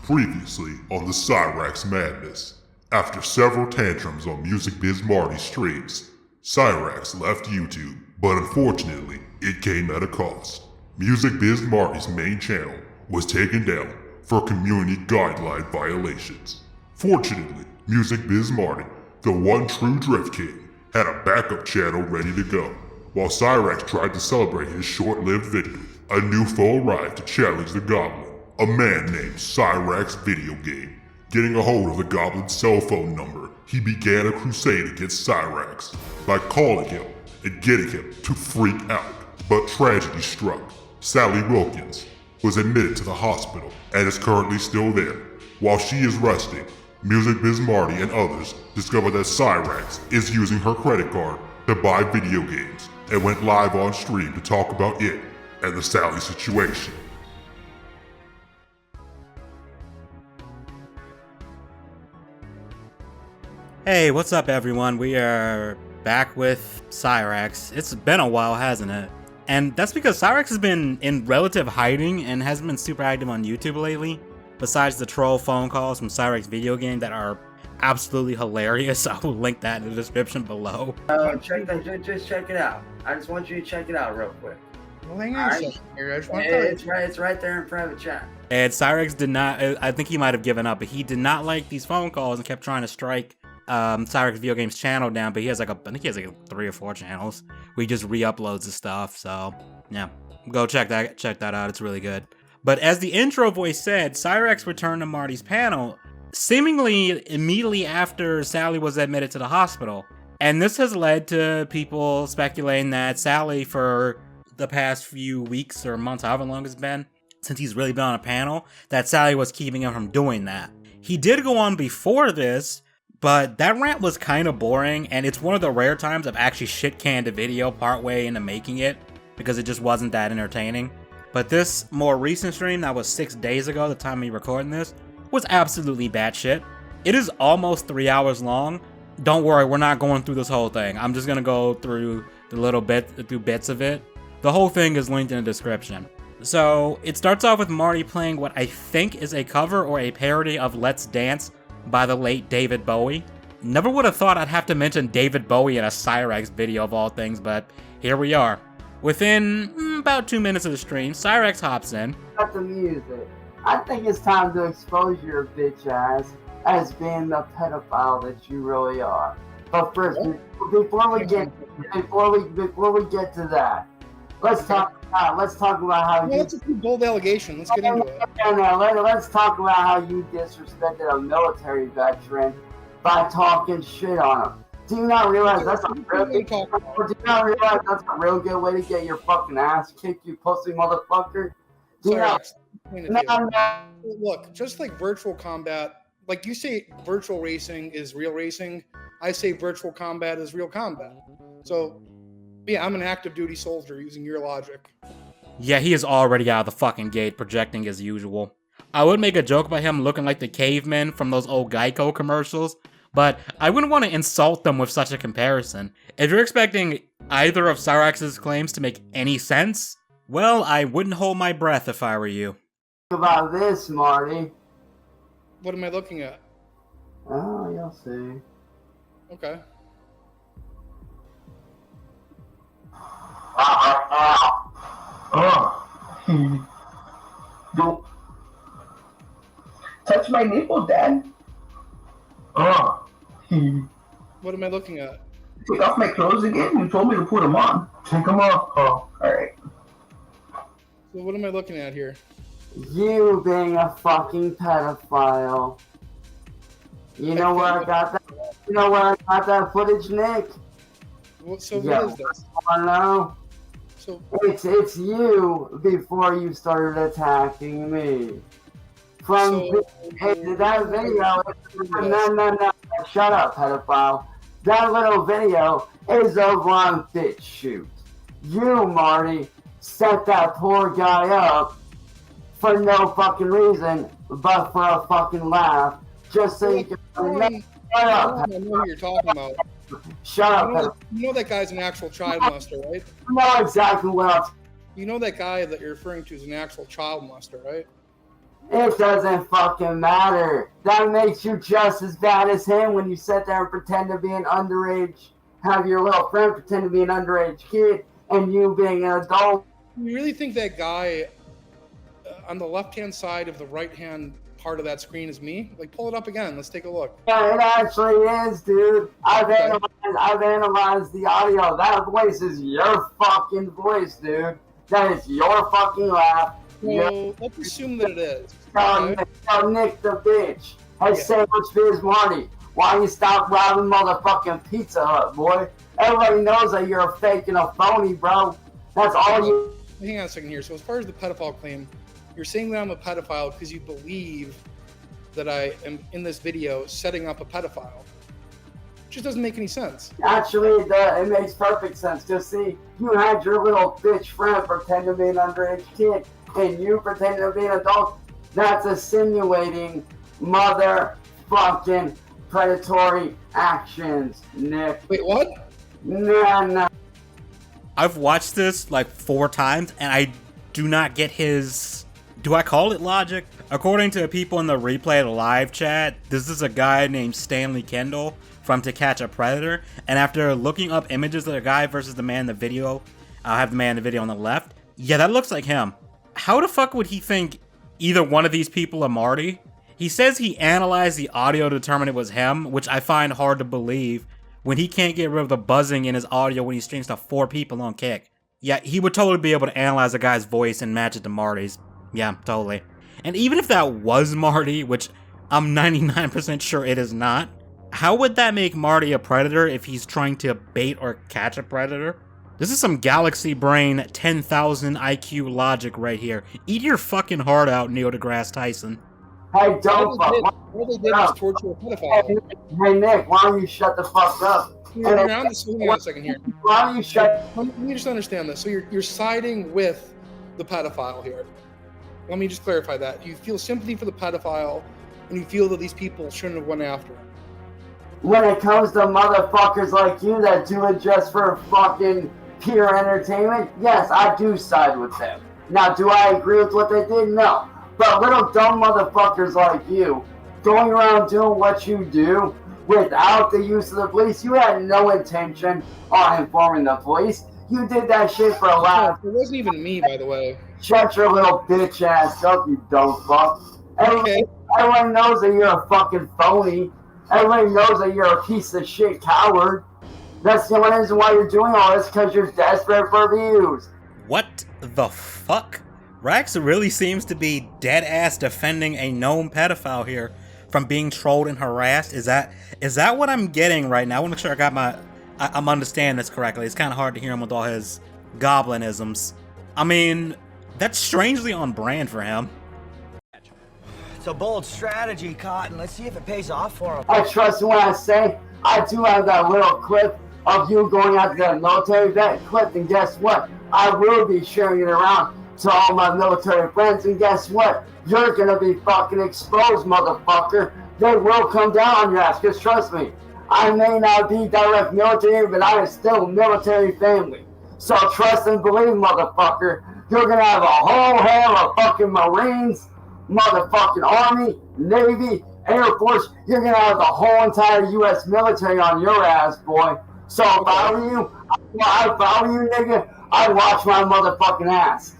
Previously on the Cyrax Madness. After several tantrums on Music Biz Marty's streams, Cyrax left YouTube, but unfortunately, it came at a cost. Music Biz Marty's main channel was taken down for community guideline violations. Fortunately, Music Biz Marty, the one true Drift King, had a backup channel ready to go. While Cyrax tried to celebrate his short-lived victory, a new foe arrived to challenge the Goblin, a man named CYRAXX Video Game. Getting a hold of the Goblin's cell phone number, he began a crusade against Cyrax by calling him and getting him to freak out. But tragedy struck. Sally Wilkins was admitted to the hospital and is currently still there. While she is resting, Music Biz Marty and others discover that Cyrax is using her credit card to buy video games and went live on stream to talk about it and the Sally situation. Hey, what's up everyone? We are back with Cyrax. It's been a while, hasn't it? And that's because Cyrax has been in relative hiding and hasn't been super active on YouTube lately, besides the troll phone calls from Cyrax video game that are absolutely hilarious. I will link that in the description below. Just check it out. I just want you to check it out real quick. Well, hang on a second here. I just want It's right there in private chat. And Cyrax did not, I think he might have given up, but he did not like these phone calls and kept trying to strike Cyrax Video Games channel down, but he has like I think he has like 3 or 4 channels where he just re-uploads the stuff. So yeah, go check that out. It's really good. But as the intro voice said, Cyrax returned to Marty's panel seemingly immediately after Sally was admitted to the hospital. And this has led to people speculating that Sally, for the past few weeks or months, however long it's been, since he's really been on a panel, that Sally was keeping him from doing that. He did go on before this, but that rant was kind of boring, and it's one of the rare times I've actually shit-canned a video partway into making it, because it just wasn't that entertaining. But this more recent stream, that was 6 days ago, the time of me recording this, was absolutely batshit. It is almost 3 hours long. Don't worry, we're not going through this whole thing. I'm just gonna go through bits of it. The whole thing is linked in the description. So, it starts off with Marty playing what I think is a cover or a parody of Let's Dance by the late David Bowie. Never would have thought I'd have to mention David Bowie in a Cyrax video of all things, but here we are. Within about 2 minutes of the stream, Cyrax hops in. Cut the music. I think it's time to expose your bitch ass as being the pedophile that you really are. But first, before we get to that, let's talk about how that's a pretty bold allegation. Let's get into it. Let's talk about how you disrespected a military veteran by talking shit on him. Do you not realize that's a real good way to get your fucking ass kicked, you pussy motherfucker? Look, just like virtual combat, like you say virtual racing is real racing, I say virtual combat is real combat. So, yeah, I'm an active duty soldier using your logic. Yeah, he is already out of the fucking gate, projecting as usual. I would make a joke about him looking like the caveman from those old Geico commercials, but I wouldn't want to insult them with such a comparison. If you're expecting either of Cyrax's claims to make any sense, well, I wouldn't hold my breath if I were you. About this, Marty. What am I looking at? Oh, you'll see. Okay. Don't touch my nipple, Dad. What am I looking at? Take off my clothes again? You told me to put them on. Take them off. Oh, alright. So what am I looking at here? You being a fucking pedophile. You know where I got that? You know where I got that footage, Nick? What is this? I don't know. So it's you before you started attacking me. That video. No. Shut up, pedophile. That little video is a one bitch shoot. You, Marty, set that poor guy up for no fucking reason, but for a fucking laugh, just so you can. Shut up. I know what you're talking about. Shut up. You know that guy's an actual child molester, right? You know exactly what I'm. You know that guy that you're referring to is an actual child molester, right? It doesn't fucking matter. That makes you just as bad as him when you sit there and pretend to be an underage, have your little friend pretend to be an underage kid, and you being an adult. You really think that guy on the left-hand side of the right-hand part of that screen is me? Like, pull it up again. Let's take a look. Yeah, it actually is, dude. I've analyzed the audio. That voice is your fucking voice, dude. That is your fucking laugh. Well, let's assume that it is. Nick the bitch has so much biz Marty. Why you stop robbing motherfucking Pizza Hut, boy? Everybody knows that you're a fake and a phony, bro. That's all you. Hang on a second here. So as far as the pedophile claim, you're saying that I'm a pedophile because you believe that I am in this video setting up a pedophile. just doesn't make any sense. Actually, it makes perfect sense. Just see, you had your little bitch friend pretend to be an underage kid, and you pretend to be an adult. That's a simulating motherfucking predatory actions, Nick. Wait, what? Nah. I've watched this like 4 times, and I do not get his... Do I call it logic? According to people in the replay of the live chat, this is a guy named Stanley Kendall from To Catch a Predator, and after looking up images of the guy versus the man in the video, I'll have the man in the video on the left. Yeah, that looks like him. How the fuck would he think either one of these people are Marty? He says he analyzed the audio to determine it was him, which I find hard to believe when he can't get rid of the buzzing in his audio when he streams to 4 people on Kick. Yeah, he would totally be able to analyze a guy's voice and match it to Marty's. Yeah, totally. And even if that was Marty, which I'm 99% sure it is not, how would that make Marty a predator if he's trying to bait or catch a predator? This is some galaxy brain 10,000 IQ logic right here. Eat your fucking heart out, Neil deGrasse Tyson. Hey, don't All they did was torture a pedophile. Hey, Nick, why don't you shut the fuck up? Hang on a second here. Why don't you shut... Let me just understand this. So you're siding with the pedophile here. Let me just clarify that. You feel sympathy for the pedophile, and you feel that these people shouldn't have went after him. When it comes to motherfuckers like you that do it just for fucking pure entertainment, yes, I do side with them. Now, do I agree with what they did? No. But little dumb motherfuckers like you, going around doing what you do without the use of the police, you had no intention on informing the police. You did that shit for a laugh. It wasn't even me, by the way. Shut your little bitch ass up, you dumb fuck. Everyone knows that you're a fucking phony. Everybody knows that you're a piece of shit coward. That's the only reason why you're doing all this, because you're desperate for views. What the fuck? Rax really seems to be dead-ass defending a known pedophile here from being trolled and harassed. Is that what I'm getting right now? I want to make sure I'm understanding this correctly. It's kind of hard to hear him with all his goblinisms. I mean, that's strangely on brand for him. It's a bold strategy, Cotton. Let's see if it pays off for him. I trust you when I say I do have that little clip of you going out to that military vet clip, and guess what? I will be sharing it around to all my military friends, and guess what? You're gonna be fucking exposed, motherfucker. They will come down on your ass, because trust me, I may not be direct military, but I am still military family. So trust and believe, motherfucker. You're gonna have a whole hell of fucking Marines, motherfucking Army, Navy, Air Force. You're gonna have the whole entire U.S. military on your ass, boy. So if I were you, nigga, I'd watch my motherfucking ass.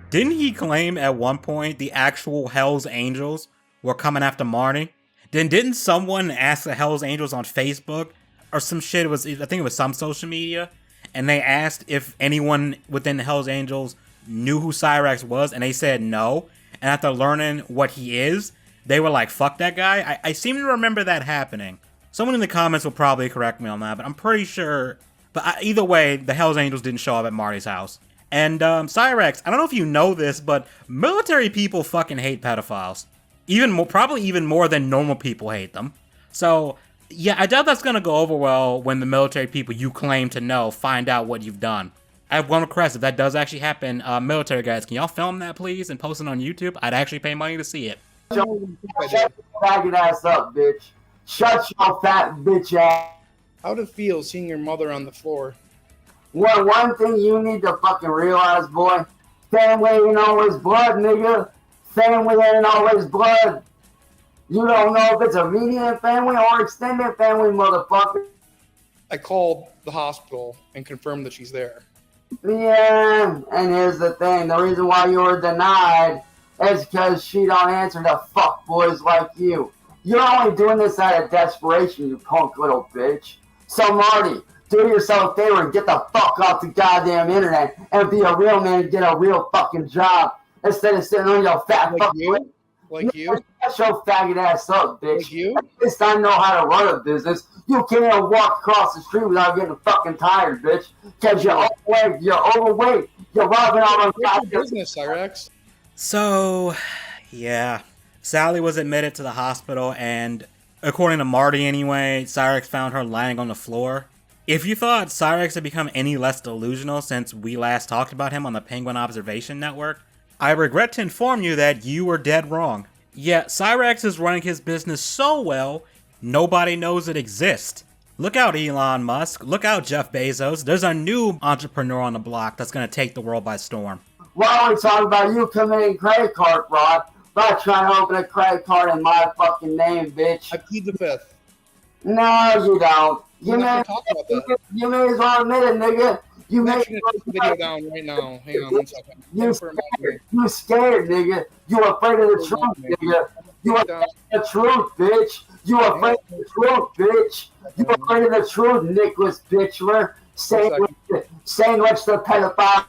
Didn't he claim at one point the actual Hell's Angels were coming after Marty? Didn't someone ask the Hell's Angels on Facebook or some shit? I think it was some social media, and they asked if anyone within the Hell's Angels knew who Cyrax was, and they said no. And after learning what he is, they were like, fuck that guy. I seem to remember that happening. Someone in the comments will probably correct me on that, but I'm pretty sure. But either way, the Hell's Angels didn't show up at Marty's house. And Cyrax, I don't know if you know this, but military people fucking hate pedophiles. Probably even more than normal people hate them. So, yeah, I doubt that's going to go over well when the military people you claim to know find out what you've done. I have one request. If that does actually happen, military guys, can y'all film that, please, and post it on YouTube? I'd actually pay money to see it. Shut your faggot ass up, bitch. Shut your fat bitch ass. How'd it feel seeing your mother on the floor? Well, one thing you need to fucking realize, boy, family ain't always blood, nigga. Family ain't always blood. You don't know if it's immediate family or extended family, motherfucker. I called the hospital and confirmed that she's there. Yeah, and here's the thing. The reason why you were denied is because she don't answer to fuckboys like you. You're only doing this out of desperation, you punk little bitch. So, Marty, do yourself a favor and get the fuck off the goddamn internet and be a real man and get a real fucking job instead of sitting on your fat like you? Like you? Shut your faggot ass up, bitch. Like you? At least I know how to run a business. You can't even walk across the street without getting fucking tired, bitch. Because you're overweight. You're robbing all the goddamn business, Cyrax. So, yeah. Sally was admitted to the hospital, and According to Marty anyway, Cyrax found her lying on the floor. If you thought Cyrax had become any less delusional since we last talked about him on the Penguin Observation Network, I regret to inform you that you were dead wrong. Yeah, Cyrax is running his business so well, nobody knows it exists. Look out, Elon Musk. Look out, Jeff Bezos. There's a new entrepreneur on the block that's going to take the world by storm. Why are we talking about you committing credit card fraud by trying to open a credit card in my fucking name, bitch? I plead the fifth. No, you don't. You may as well admit it, nigga. You may this video down right now. Hang on 1 second. You scared, nigga. You afraid of the truth, nigga. You afraid of the truth, bitch. You afraid of the truth, bitch. You afraid of the truth, Nicholas Bitchler. Saying what's the pedophile.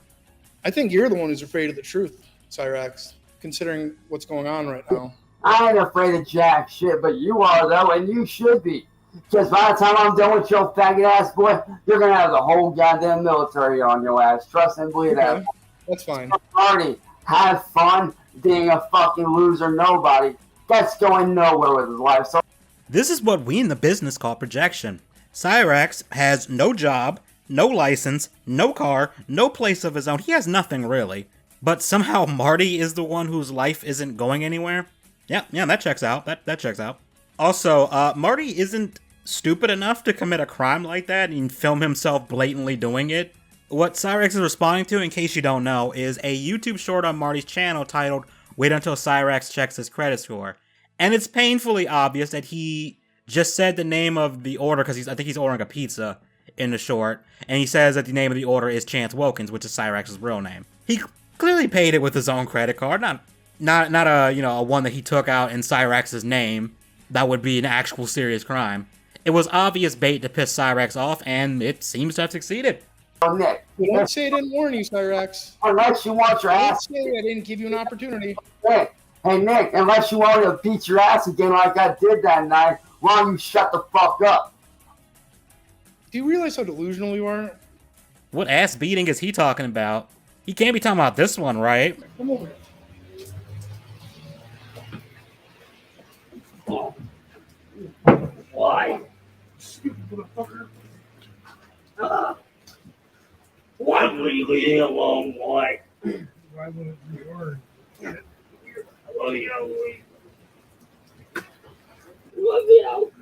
I think you're the one who's afraid of the truth, Cyrax, considering what's going on right now. I ain't afraid of jack shit, but you are, though, and you should be. Because by the time I'm done with your faggot ass boy, you're going to have the whole goddamn military on your ass. Trust and believe that. That's fine. Party. Have fun being a fucking loser nobody. That's going nowhere with his life. So this is what we in the business call projection. Cyrax has no job, no license, no car, no place of his own. He has nothing really. But somehow Marty is the one whose life isn't going anywhere. Yeah, that checks out. That checks out. Also, Marty isn't stupid enough to commit a crime like that and film himself blatantly doing it. What Cyrax is responding to, in case you don't know, is a YouTube short on Marty's channel titled "Wait Until Cyrax Checks His Credit Score." And it's painfully obvious that he just said the name of the order because I think he's ordering a pizza in the short, and he says that the name of the order is Chance Wilkins, which is Cyrax's real name. He clearly paid it with his own credit card, not a one that he took out in Cyrax's name. That would be an actual serious crime. It was obvious bait to piss Cyrax off, and it seems to have succeeded. Nick, don't say I didn't warn you, Cyrax. Unless you want your ass. Don't say I didn't give you an opportunity. Hey, Nick, unless you want to beat your ass again like I did that night, why don't you shut the fuck up? Do you realize how delusional you are? What ass beating is he talking about? He can't be talking about this one, right? Come over. Why? Stupid motherfucker. Why were you leaving alone? Why? Why wouldn't you learn? I love you. Love you.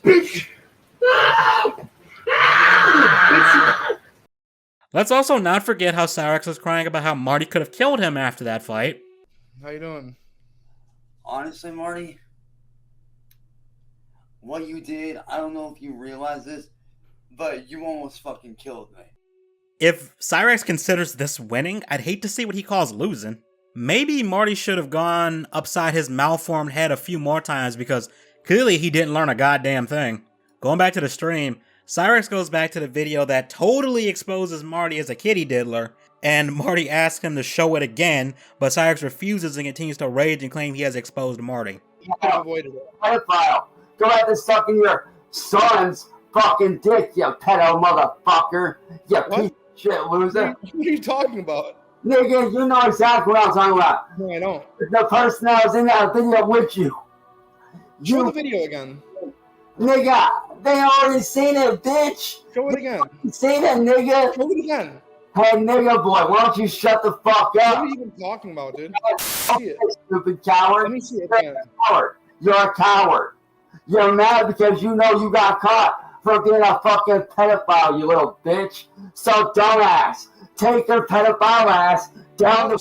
Bitch. Let's also not forget how Cyrax was crying about how Marty could have killed him after that fight. How you doing? Honestly, Marty, what you did, I don't know if you realize this, but you almost fucking killed me. If Cyrax considers this winning, I'd hate to see what he calls losing. Maybe Marty should have gone upside his malformed head a few more times because clearly he didn't learn a goddamn thing. Going back to the stream, Cyrax goes back to the video that totally exposes Marty as a kitty diddler, and Marty asks him to show it again, but Cyrax refuses and continues to rage and claim he has exposed Marty. Pedophile. Go ahead and suck in your son's fucking dick, you pedo motherfucker. You piece of shit loser. What are you talking about? Nigga, you know exactly what I'm talking about. No, I don't. The person that was in that video with you. Show the video again. Nigga, they already seen it, bitch. Show it again. Seen it, nigga. Show it again. Hey, nigga boy, why don't you shut the fuck up? What are you even talking about, dude? See it. Stupid coward. Let me see it You're a coward. You're a coward. You're mad because you know you got caught for being a fucking pedophile, you little bitch. So dumbass, take your pedophile ass down the...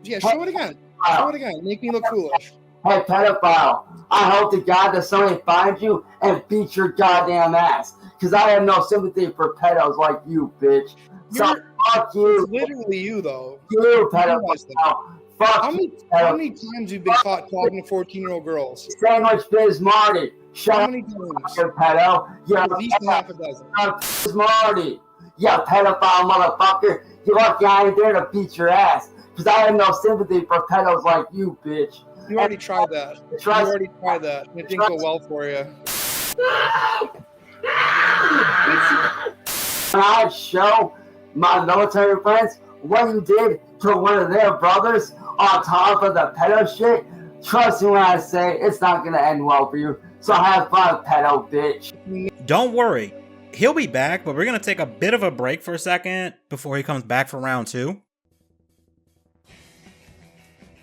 Yeah, show it again. Show it again. Make me look foolish. Hey, pedophile, I hope to God that somebody finds you and beats your goddamn ass. Because I have no sympathy for pedos like you, bitch. So fuck you. It's literally you, though. You, pedophile. Fuck how many times you've been caught talking to 14-year-old girls? Sandwich Biz Marty. Shut up, you pedo. You're at least half a dozen. Biz Marty. You pedophile motherfucker. You're lucky I ain't there to beat your ass. Because I have no sympathy for pedos like you, bitch. You already tried that. You already tried that. It didn't go well for you. When I show my military friends what you did to one of their brothers on top of the pedo shit, Trust me when I say it's not gonna end well for you. So have fun, pedo bitch. Don't worry, he'll be back, but we're gonna take a bit of a break for a second before he comes back for round 2.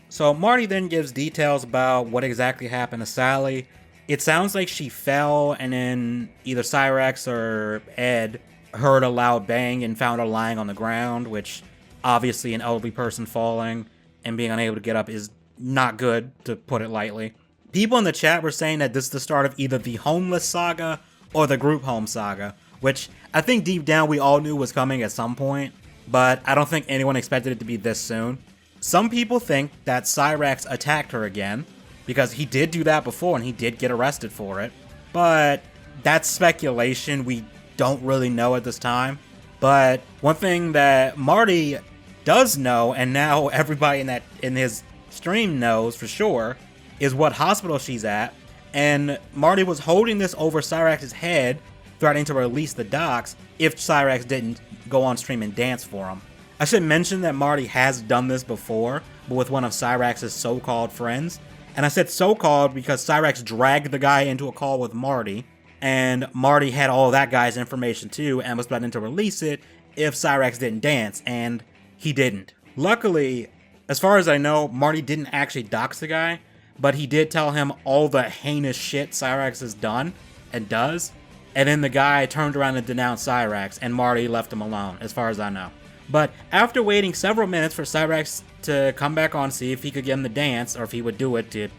So Marty then gives details about what exactly happened to Sally. It sounds like she fell and then either Cyrax or Ed heard a loud bang and found her lying on the ground, which obviously an elderly person falling and being unable to get up is not good, to put it lightly. People in the chat were saying that this is the start of either the homeless saga or the group home saga, which I think deep down we all knew was coming at some point, but I don't think anyone expected it to be this soon. Some people think that Cyrax attacked her again, because he did do that before and he did get arrested for it, but that's speculation. We don't really know at this time. But one thing that Marty does know, and now everybody in his stream knows for sure, is what hospital she's at. And Marty was holding this over Cyrax's head, threatening to release the docs if Cyrax didn't go on stream and dance for him. I should mention that Marty has done this before, but with one of Cyrax's so-called friends. And I said so-called because Cyrax dragged the guy into a call with Marty, and Marty had all that guy's information too and was threatening to release it if Cyrax didn't dance, and he didn't. Luckily, as far as I know, Marty didn't actually dox the guy, but he did tell him all the heinous shit Cyrax has done and does, and then the guy turned around and denounced Cyrax, and Marty left him alone, as far as I know. But after waiting several minutes for Cyrax to come back on, see if he could get him to dance, or if he would do it to,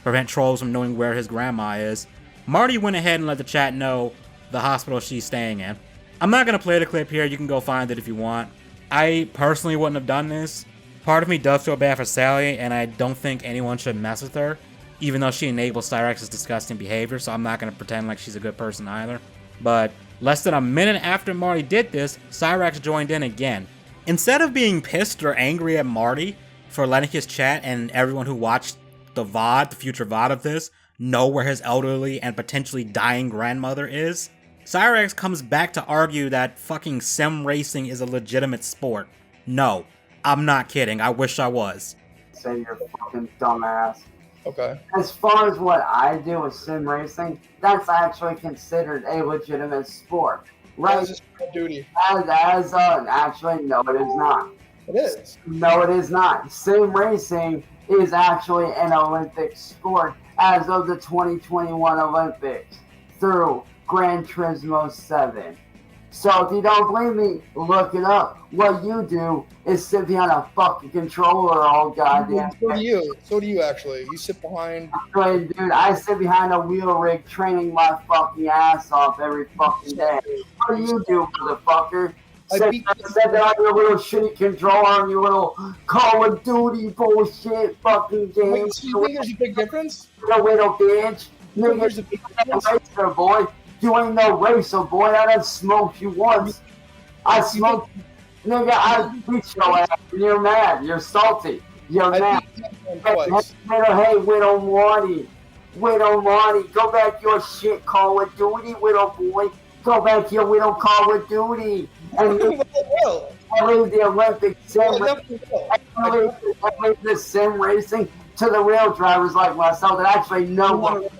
prevent trolls from knowing where his grandma is, Marty went ahead and let the chat know the hospital she's staying in. I'm not going to play the clip here, you can go find it if you want. I personally wouldn't have done this. Part of me does feel bad for Sally, and I don't think anyone should mess with her, even though she enables Cyrax's disgusting behavior, so I'm not going to pretend like she's a good person either. But less than a minute after Marty did this, Cyrax joined in again. Instead of being pissed or angry at Marty for letting his chat and everyone who watched the VOD, the future VOD of this, know where his elderly and potentially dying grandmother is, Cyrax comes back to argue that fucking sim racing is a legitimate sport. No, I'm not kidding. I wish I was. Say you're fucking dumbass. Okay. As far as what I do with sim racing, that's actually considered a legitimate sport, right? It's just Call of Duty. Actually, no, it is not. It is. No, it is not. Sim racing is actually an Olympic sport as of the 2021 Olympics through Gran Turismo 7. So if you don't believe me, look it up. What you do is sit behind a fucking controller all goddamn day. So do you actually. You sit behind... Dude, I sit behind a wheel rig training my fucking ass off every fucking day. What do you do, motherfucker? Sit there on your little shitty controller and your little Call of Duty bullshit fucking game. Wait, so you think there's a big difference? You little bitch. Nigga, racer, boy. You ain't no racer, boy. I done smoked you once. I smoked... Nigga, I beat your ass. You're mad. You're salty. You're mad. Hey, Widow Marty. Widow Marty. Go back your shit Call of Duty, Widow boy. Go back your Widow Call of Duty. And leave the Olympic sim racing. Leave the sim racing to the real drivers like myself that actually know what.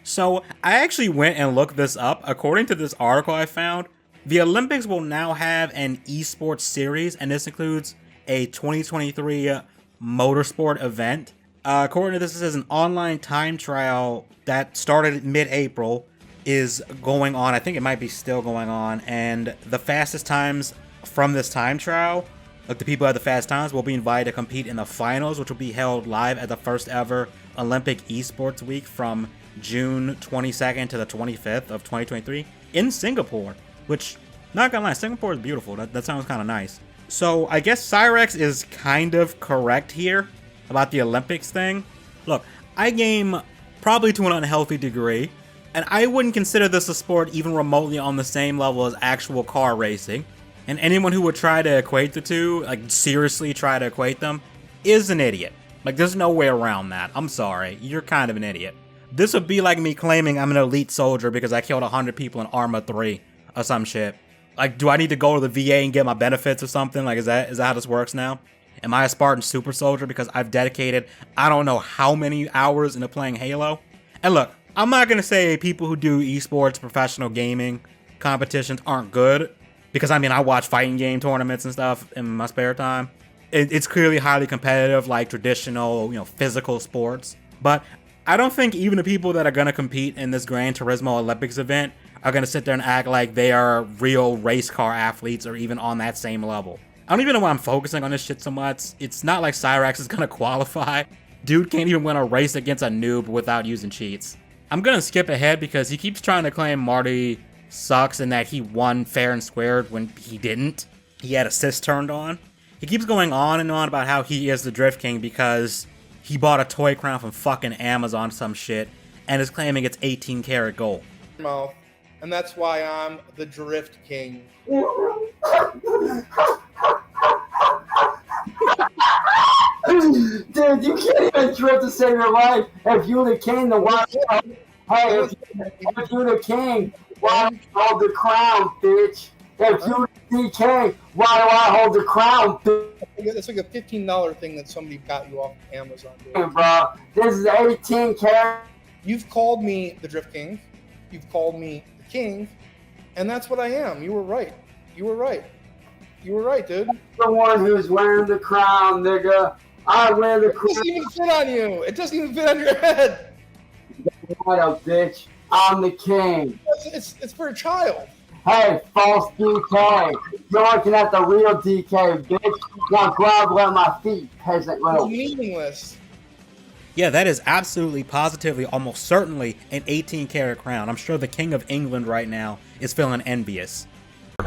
So I actually went and looked this up. According to this article I found, the Olympics will now have an esports series, and this includes a 2023 motorsport event. According to this, it says an online time trial that started mid-April is going on. I think it might be still going on, and the fastest times from this time trial, like the people at the fast times, will be invited to compete in the finals, which will be held live at the first ever Olympic Esports Week from June 22nd to the 25th of 2023 in Singapore, which, not gonna lie, Singapore is beautiful. That sounds kind of nice. So I guess Cyrax is kind of correct here about the Olympics thing. Look, I game probably to an unhealthy degree, and I wouldn't consider this a sport even remotely on the same level as actual car racing. And anyone who would try to equate the two, like seriously try to equate them, is an idiot. Like, there's no way around that. I'm sorry, you're kind of an idiot. This would be like me claiming I'm an elite soldier because I killed 100 people in Arma 3 or some shit. Like, do I need to go to the VA and get my benefits or something? Like, is that how this works now? Am I a Spartan super soldier because I've dedicated I don't know how many hours into playing Halo? And look, I'm not going to say people who do esports, professional gaming competitions aren't good, because I mean, I watch fighting game tournaments and stuff in my spare time. It's clearly highly competitive, like traditional, physical sports. But I don't think even the people that are going to compete in this Gran Turismo Olympics event are going to sit there and act like they are real race car athletes or even on that same level. I don't even know why I'm focusing on this shit so much. It's not like Cyrax is going to qualify. Dude can't even win a race against a noob without using cheats. I'm going to skip ahead because he keeps trying to claim Marty sucks and that he won fair and squared when he didn't. He had assists turned on. He keeps going on and on about how he is the Drift King because he bought a toy crown from fucking Amazon or some shit and is claiming it's 18 karat gold. And that's why I'm the Drift King. Dude, you can't even drift to save your life. If you're the king, then why? Hey, if you're the king, why hold the crown, bitch? If you're the DK, why do I hold the crown, bitch? It's like a $15 thing that somebody got you off Amazon. Dude. Hey, bro, this is 18 karat. You've called me the Drift King. You've called me the King, and that's what I am. You were right. You were right. You were right, dude. The one who's wearing the crown, nigga. I wear the crown. It doesn't even fit on you. It doesn't even fit on your head. What up, bitch? I'm the king. It's for a child. Hey, false DK. You're looking at the real DK, bitch. Now grovel at my feet, peasant little. It's meaningless. Yeah, that is absolutely, positively, almost certainly an 18 karat crown. I'm sure the King of England right now is feeling envious.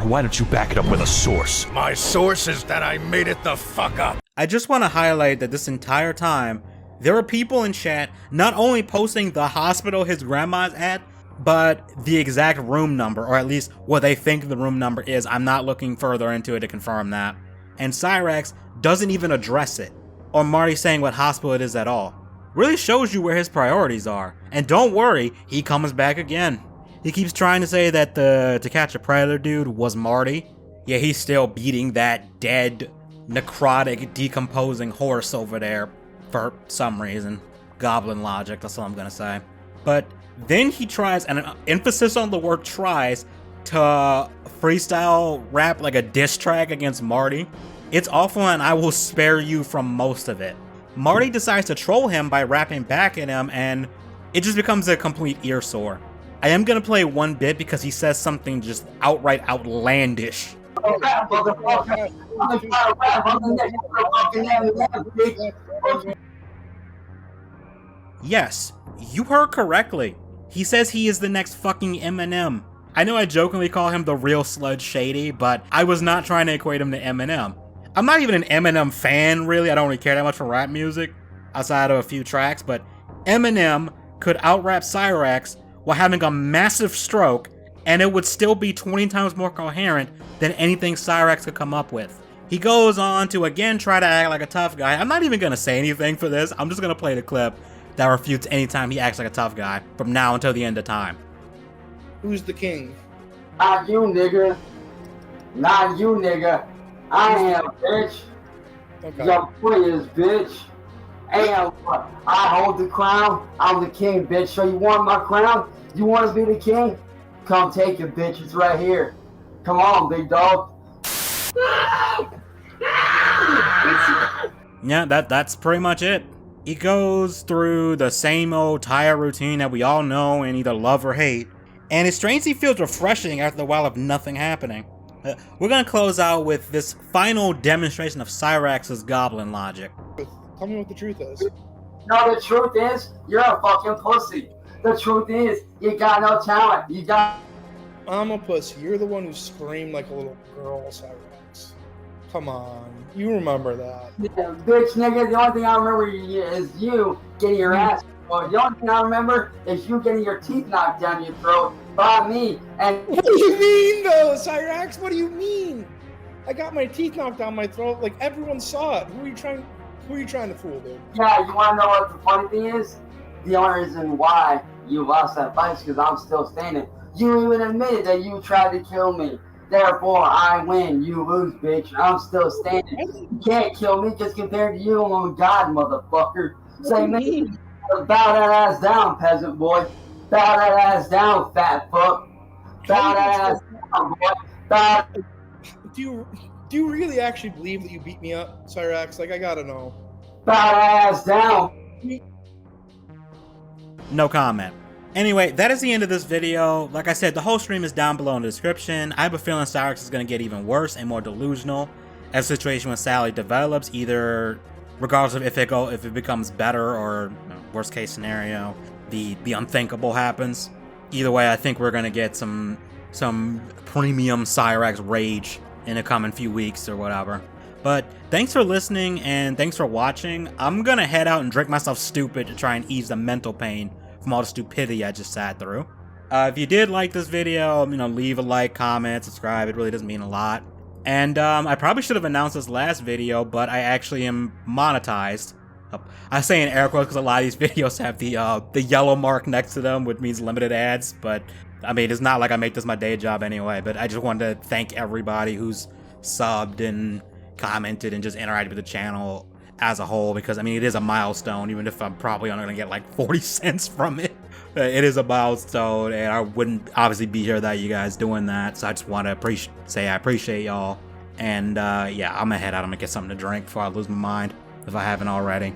Why don't you back it up with a source? My source is that I made it the fuck up. I just want to highlight that this entire time, there are people in chat not only posting the hospital his grandma's at, but the exact room number, or at least what they think the room number is. I'm not looking further into it to confirm that. And Cyrax doesn't even address it, or Marty saying what hospital it is at all. Really shows you where his priorities are. And don't worry, he comes back again. He keeps trying to say that the To Catch a Predator dude was Marty. Yeah, he's still beating that dead, necrotic, decomposing horse over there for some reason. Goblin logic, that's all I'm gonna say. But then he tries, and an emphasis on the word tries, to freestyle rap like a diss track against Marty. It's awful, and I will spare you from most of it. Marty decides to troll him by rapping back at him, and it just becomes a complete ear sore. I am gonna play one bit because he says something just outright outlandish. Yes, you heard correctly. He says he is the next fucking Eminem. I know I jokingly call him the real Sludge Shady, but I was not trying to equate him to Eminem. I'm not even an Eminem fan, really. I don't really care that much for rap music, outside of a few tracks, but Eminem could out-rap Cyrax while having a massive stroke, and it would still be 20 times more coherent than anything Cyrax could come up with. He goes on to again try to act like a tough guy. I'm not even gonna say anything for this. I'm just gonna play the clip that refutes any time he acts like a tough guy from now until the end of time. Who's the king? Not you, nigga. Not you, nigga. I am, bitch. Okay. Your point is, bitch. And I hold the crown. I'm the king, bitch. So you want my crown? You want to be the king? Come take it, bitch. It's right here. Come on, big dog. Yeah, that's pretty much it. He goes through the same old tired routine that we all know and either love or hate, and it strangely feels refreshing after a while of nothing happening. We're gonna close out with this final demonstration of Cyrax's goblin logic. Tell me what the truth is. No, the truth is, you're a fucking pussy. The truth is, you got no talent. You got... I'm a pussy. You're the one who screamed like a little girl, Cyrax. Come on. You remember that. Yeah, bitch, nigga, the only thing I remember is you getting your ass. Well, the only thing I remember is you getting your teeth knocked down your throat by me. And what do you mean, though, Cyrax? What do you mean? I got my teeth knocked down my throat. Like, everyone saw it. Who are you trying to fool, dude? Yeah, you want to know what the funny thing is? The only reason why you lost that fight is because I'm still standing. You even admitted that you tried to kill me. Therefore, I win, you lose, bitch. I'm still standing. You can't kill me just compared to you on God, motherfucker. Say me, bow that ass down, peasant boy. Bow that ass down, fat fuck. Bow that ass down, boy. Bow. Do you really actually believe that you beat me up, CYRAXX? Like, I gotta know. Bow that ass down. No comment. Anyway, that is the end of this video. Like I said, the whole stream is down below in the description. I have a feeling Cyrax is going to get even worse and more delusional as the situation with Sally develops, either regardless of if it becomes better or, worst case scenario, the unthinkable happens. Either way, I think we're going to get some premium Cyrax rage in the coming few weeks or whatever. But thanks for listening and thanks for watching. I'm going to head out and drink myself stupid to try and ease the mental pain from all the stupidity I just sat through. If you did like this video, leave a like, comment, subscribe. It really doesn't mean a lot. And I probably should have announced this last video, but I actually am monetized. I say in air quotes because a lot of these videos have the yellow mark next to them, which means limited ads. But I mean, it's not like I make this my day job anyway. But I just wanted to thank everybody who's subbed and commented and just interacted with the channel as a whole, because I mean, it is a milestone, even if I'm probably only gonna get like 40 cents from it. It is a milestone, and I wouldn't obviously be here without you guys doing that. So I just want to say I appreciate y'all. And yeah, I'm gonna head out. I'm gonna get something to drink before I lose my mind, if I haven't already.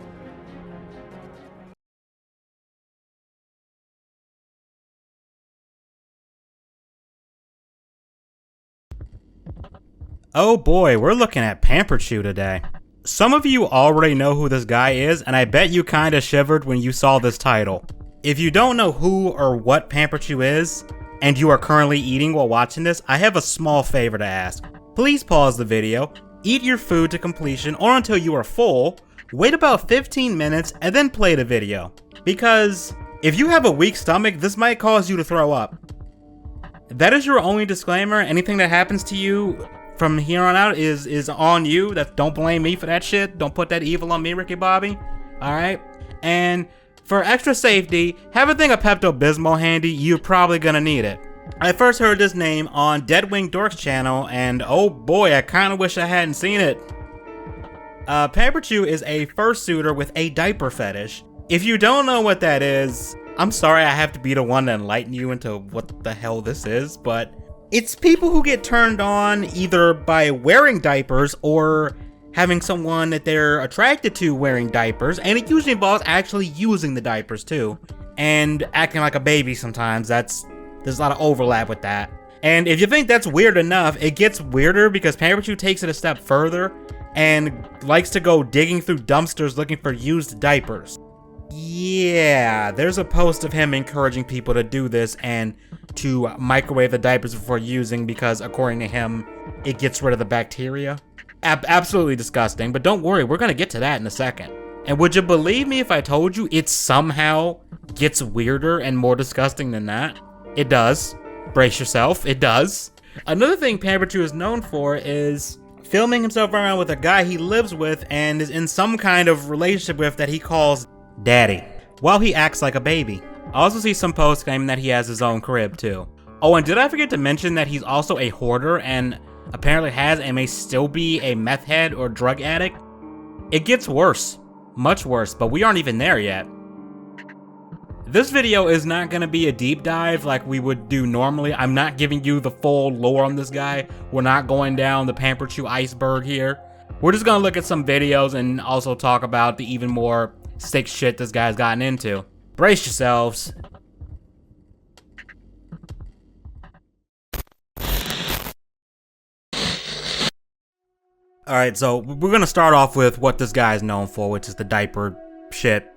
Oh boy, we're looking at PAMPERCHU today. Some of you already know who this guy is, and I bet you kinda shivered when you saw this title. If you don't know who or what PAMPERCHU is, and you are currently eating while watching this, I have a small favor to ask. Please pause the video, eat your food to completion or until you are full, wait about 15 minutes, and then play the video. Because if you have a weak stomach, this might cause you to throw up. That is your only disclaimer. Anything that happens to you from here on out is on you. Don't blame me for that shit. Don't put that evil on me, Ricky Bobby. Alright? And for extra safety, have a thing of Pepto-Bismol handy. You're probably gonna need it. I first heard this name on Deadwing Dork's channel, and oh boy, I kinda wish I hadn't seen it. PAMPERCHU is a fursuiter with a diaper fetish. If you don't know what that is, I'm sorry I have to be the one to enlighten you into what the hell this is, but it's people who get turned on either by wearing diapers or having someone that they're attracted to wearing diapers, and it usually involves actually using the diapers too, and acting like a baby sometimes. There's a lot of overlap with that. And if you think that's weird enough, it gets weirder because PAMPERCHU takes it a step further and likes to go digging through dumpsters looking for used diapers. Yeah, there's a post of him encouraging people to do this and to microwave the diapers before using because, according to him, it gets rid of the bacteria. Absolutely disgusting, but don't worry, we're gonna get to that in a second. And would you believe me if I told you it somehow gets weirder and more disgusting than that? It does. Brace yourself, it does. Another thing PAMPERCHU is known for is filming himself around with a guy he lives with and is in some kind of relationship with that he calls Daddy, while he acts like a baby. I also see some posts claiming that he has his own crib too. Oh, and did I forget to mention that he's also a hoarder and apparently has and may still be a meth head or drug addict? It gets worse, much worse, but we aren't even there yet. This video is not going to be a deep dive like we would do normally. I'm not giving you the full lore on this guy. We're not going down the PAMPERCHU iceberg here. We're just going to look at some videos and also talk about the even more sick shit this guy's gotten into. Brace yourselves. Alright, so we're gonna start off with what this guy is known for, which is the diaper shit,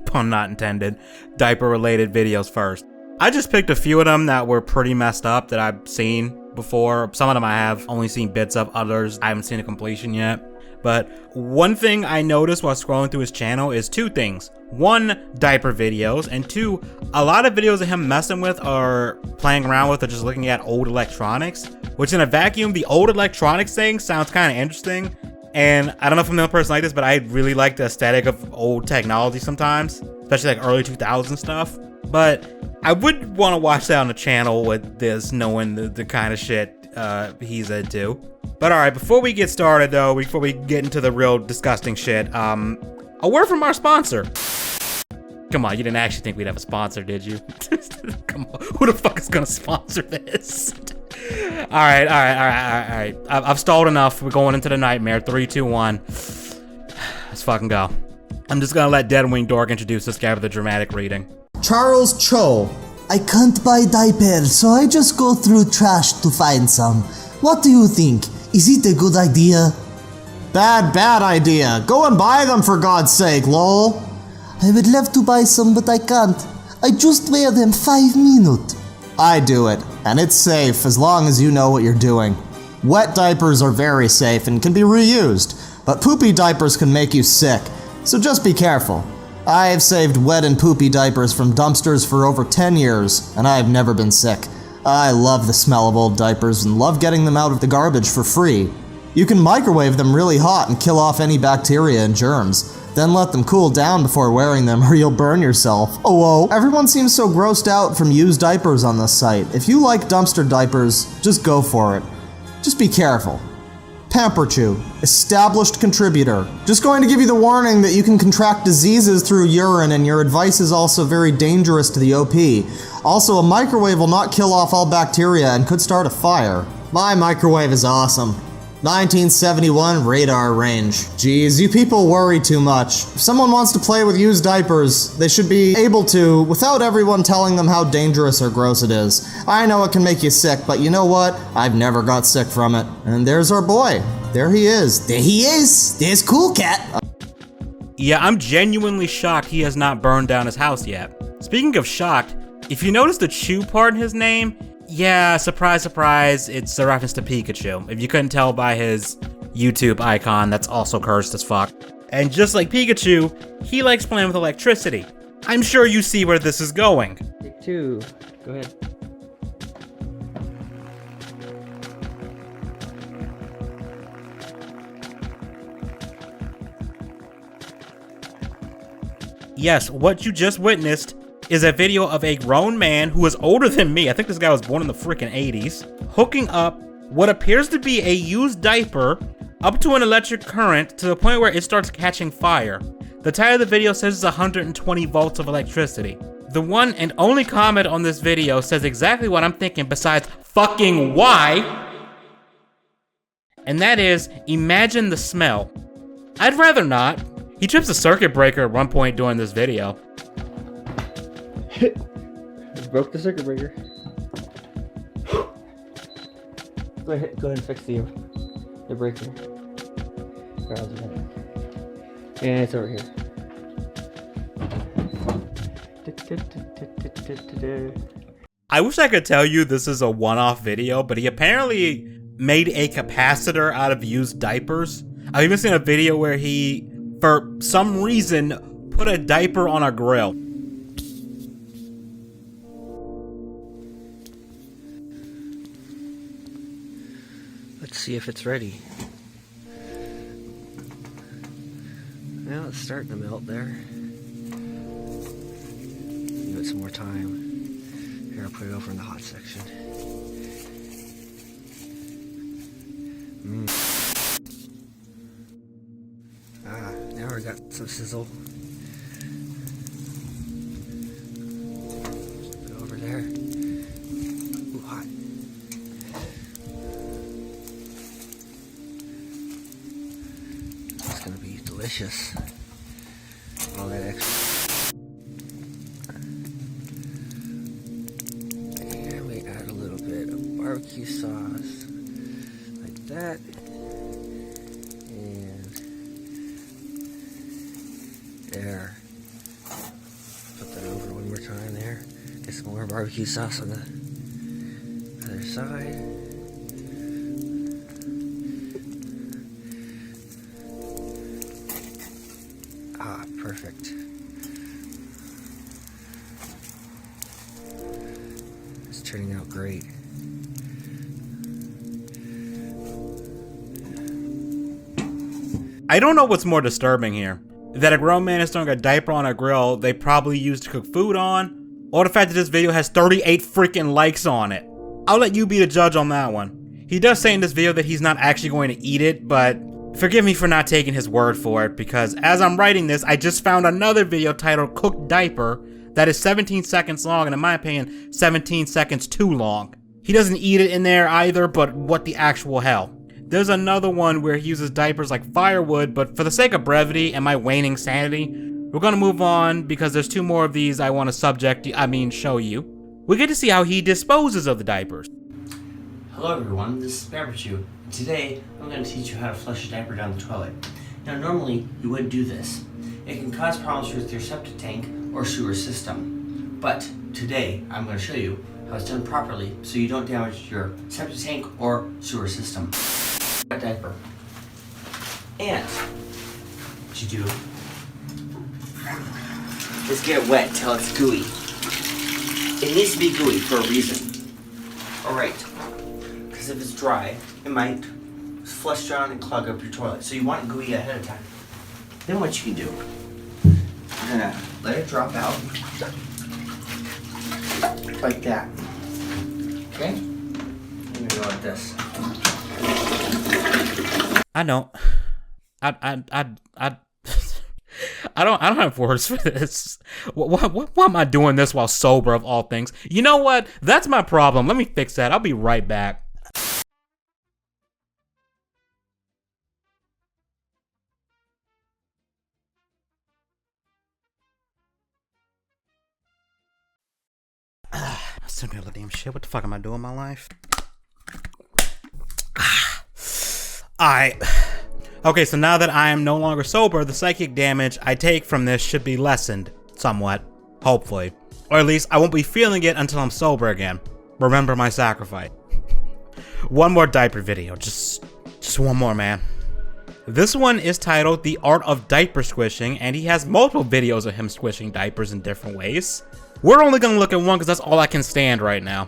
pun not intended, diaper related videos first. I just picked a few of them that were pretty messed up that I've seen before. Some of them I have only seen bits of, others I haven't seen a completion yet. But one thing I noticed while scrolling through his channel is two things. One, diaper videos, and two, a lot of videos of him messing with or playing around with or just looking at old electronics, which in a vacuum, the old electronics thing sounds kind of interesting. And I don't know if I'm the only person like this, but I really like the aesthetic of old technology sometimes, especially like early 2000s stuff. But I would want to watch that on the channel with this, knowing the kind of shit he's into. But alright, before we get started though, before we get into the real disgusting shit, a word from our sponsor. Come on, you didn't actually think we'd have a sponsor, did you? Come on, who the fuck is gonna sponsor this? Alright. I've stalled enough. We're going into the nightmare. 3, 2, 1. Let's fucking go. I'm just gonna let Deadwing Dork introduce this guy with a dramatic reading. Charles Cho. I can't buy diapers, so I just go through trash to find some. What do you think? Is it a good idea? Bad idea. Go and buy them for God's sake, lol. I would love to buy some, but I can't. I just wear them 5 minutes. I do it, and it's safe as long as you know what you're doing. Wet diapers are very safe and can be reused, but poopy diapers can make you sick, so just be careful. I have saved wet and poopy diapers from dumpsters for over 10 years, and I have never been sick. I love the smell of old diapers and love getting them out of the garbage for free. You can microwave them really hot and kill off any bacteria and germs. Then let them cool down before wearing them or you'll burn yourself. Oh, whoa. Everyone seems so grossed out from used diapers on this site. If you like dumpster diapers, just go for it. Just be careful. PAMPERCHU, established contributor. Just going to give you the warning that you can contract diseases through urine, and your advice is also very dangerous to the OP. Also, a microwave will not kill off all bacteria and could start a fire. My microwave is awesome. 1971 radar range. Geez, you people worry too much. If someone wants to play with used diapers, they should be able to without everyone telling them how dangerous or gross it is. I know it can make you sick, but you know what? I've never got sick from it. And there's our boy. There he is. There he is. There's Cool Cat. Yeah, I'm genuinely shocked he has not burned down his house yet. Speaking of shocked, if you notice the Chew part in his name, yeah, surprise, surprise, it's a reference to Pikachu. If you couldn't tell by his YouTube icon, that's also cursed as fuck. And just like Pikachu, he likes playing with electricity. I'm sure you see where this is going. Take 2. Go ahead. Yes, what you just witnessed is a video of a grown man who is older than me, I think this guy was born in the freaking 80s, hooking up what appears to be a used diaper up to an electric current to the point where it starts catching fire. The title of the video says it's 120 volts of electricity. The one and only comment on this video says exactly what I'm thinking besides fucking why, and that is, imagine the smell. I'd rather not. He trips a circuit breaker at one point during this video. Broke the circuit breaker. Go ahead and fix the breaker. Yeah, it's over here. I wish I could tell you this is a one-off video, but he apparently made a capacitor out of used diapers. I've even seen a video where he, for some reason, put a diaper on a grill. Let's see if it's ready. Well, it's starting to melt there. Give it some more time. Here, I'll put it over in the hot section. Now we got some sizzle. Put it over there. Ooh, hot. It's gonna be delicious. All that extra. And we add a little bit of barbecue sauce, like that. And there. Put that over one more time there. Get some more barbecue sauce on the other side. Ah, perfect. It's turning out great. I don't know what's more disturbing here. That a grown man is throwing a diaper on a grill they probably used to cook food on, or the fact that this video has 38 freaking likes on it. I'll let you be the judge on that one. He does say in this video that he's not actually going to eat it, but forgive me for not taking his word for it, because as I'm writing this, I just found another video titled Cooked Diaper that is 17 seconds long, and in my opinion, 17 seconds too long. He doesn't eat it in there either, but what the actual hell. There's another one where he uses diapers like firewood, but for the sake of brevity and my waning sanity, we're gonna move on because there's 2 more of these I want to show you. We get to see how he disposes of the diapers. Hello everyone, this is PAMPERCHU. Today, I'm going to teach you how to flush a diaper down the toilet. Now normally, you would do this. It can cause problems with your septic tank or sewer system. But today, I'm going to show you how it's done properly so you don't damage your septic tank or sewer system. Diaper. And what you do is get it wet till it's gooey. It needs to be gooey for a reason. Alright. Because if it's dry, it might flush down and clog up your toilet. So you want it gooey ahead of time. Then what you can do, you're gonna let it drop out like that. Okay? I'm gonna go like this. I don't have words for this. Why am I doing this while sober of all things? You know what? That's my problem. Let me fix that. I'll be right back. I'm still doing the damn shit. What the fuck am I doing in my life? Alright. Okay, so now that I am no longer sober, the psychic damage I take from this should be lessened somewhat, hopefully. Or at least I won't be feeling it until I'm sober again. Remember my sacrifice. One more diaper video, just one more, man. This one is titled The Art of Diaper Squishing, and he has multiple videos of him squishing diapers in different ways. We're only gonna look at one because that's all I can stand right now.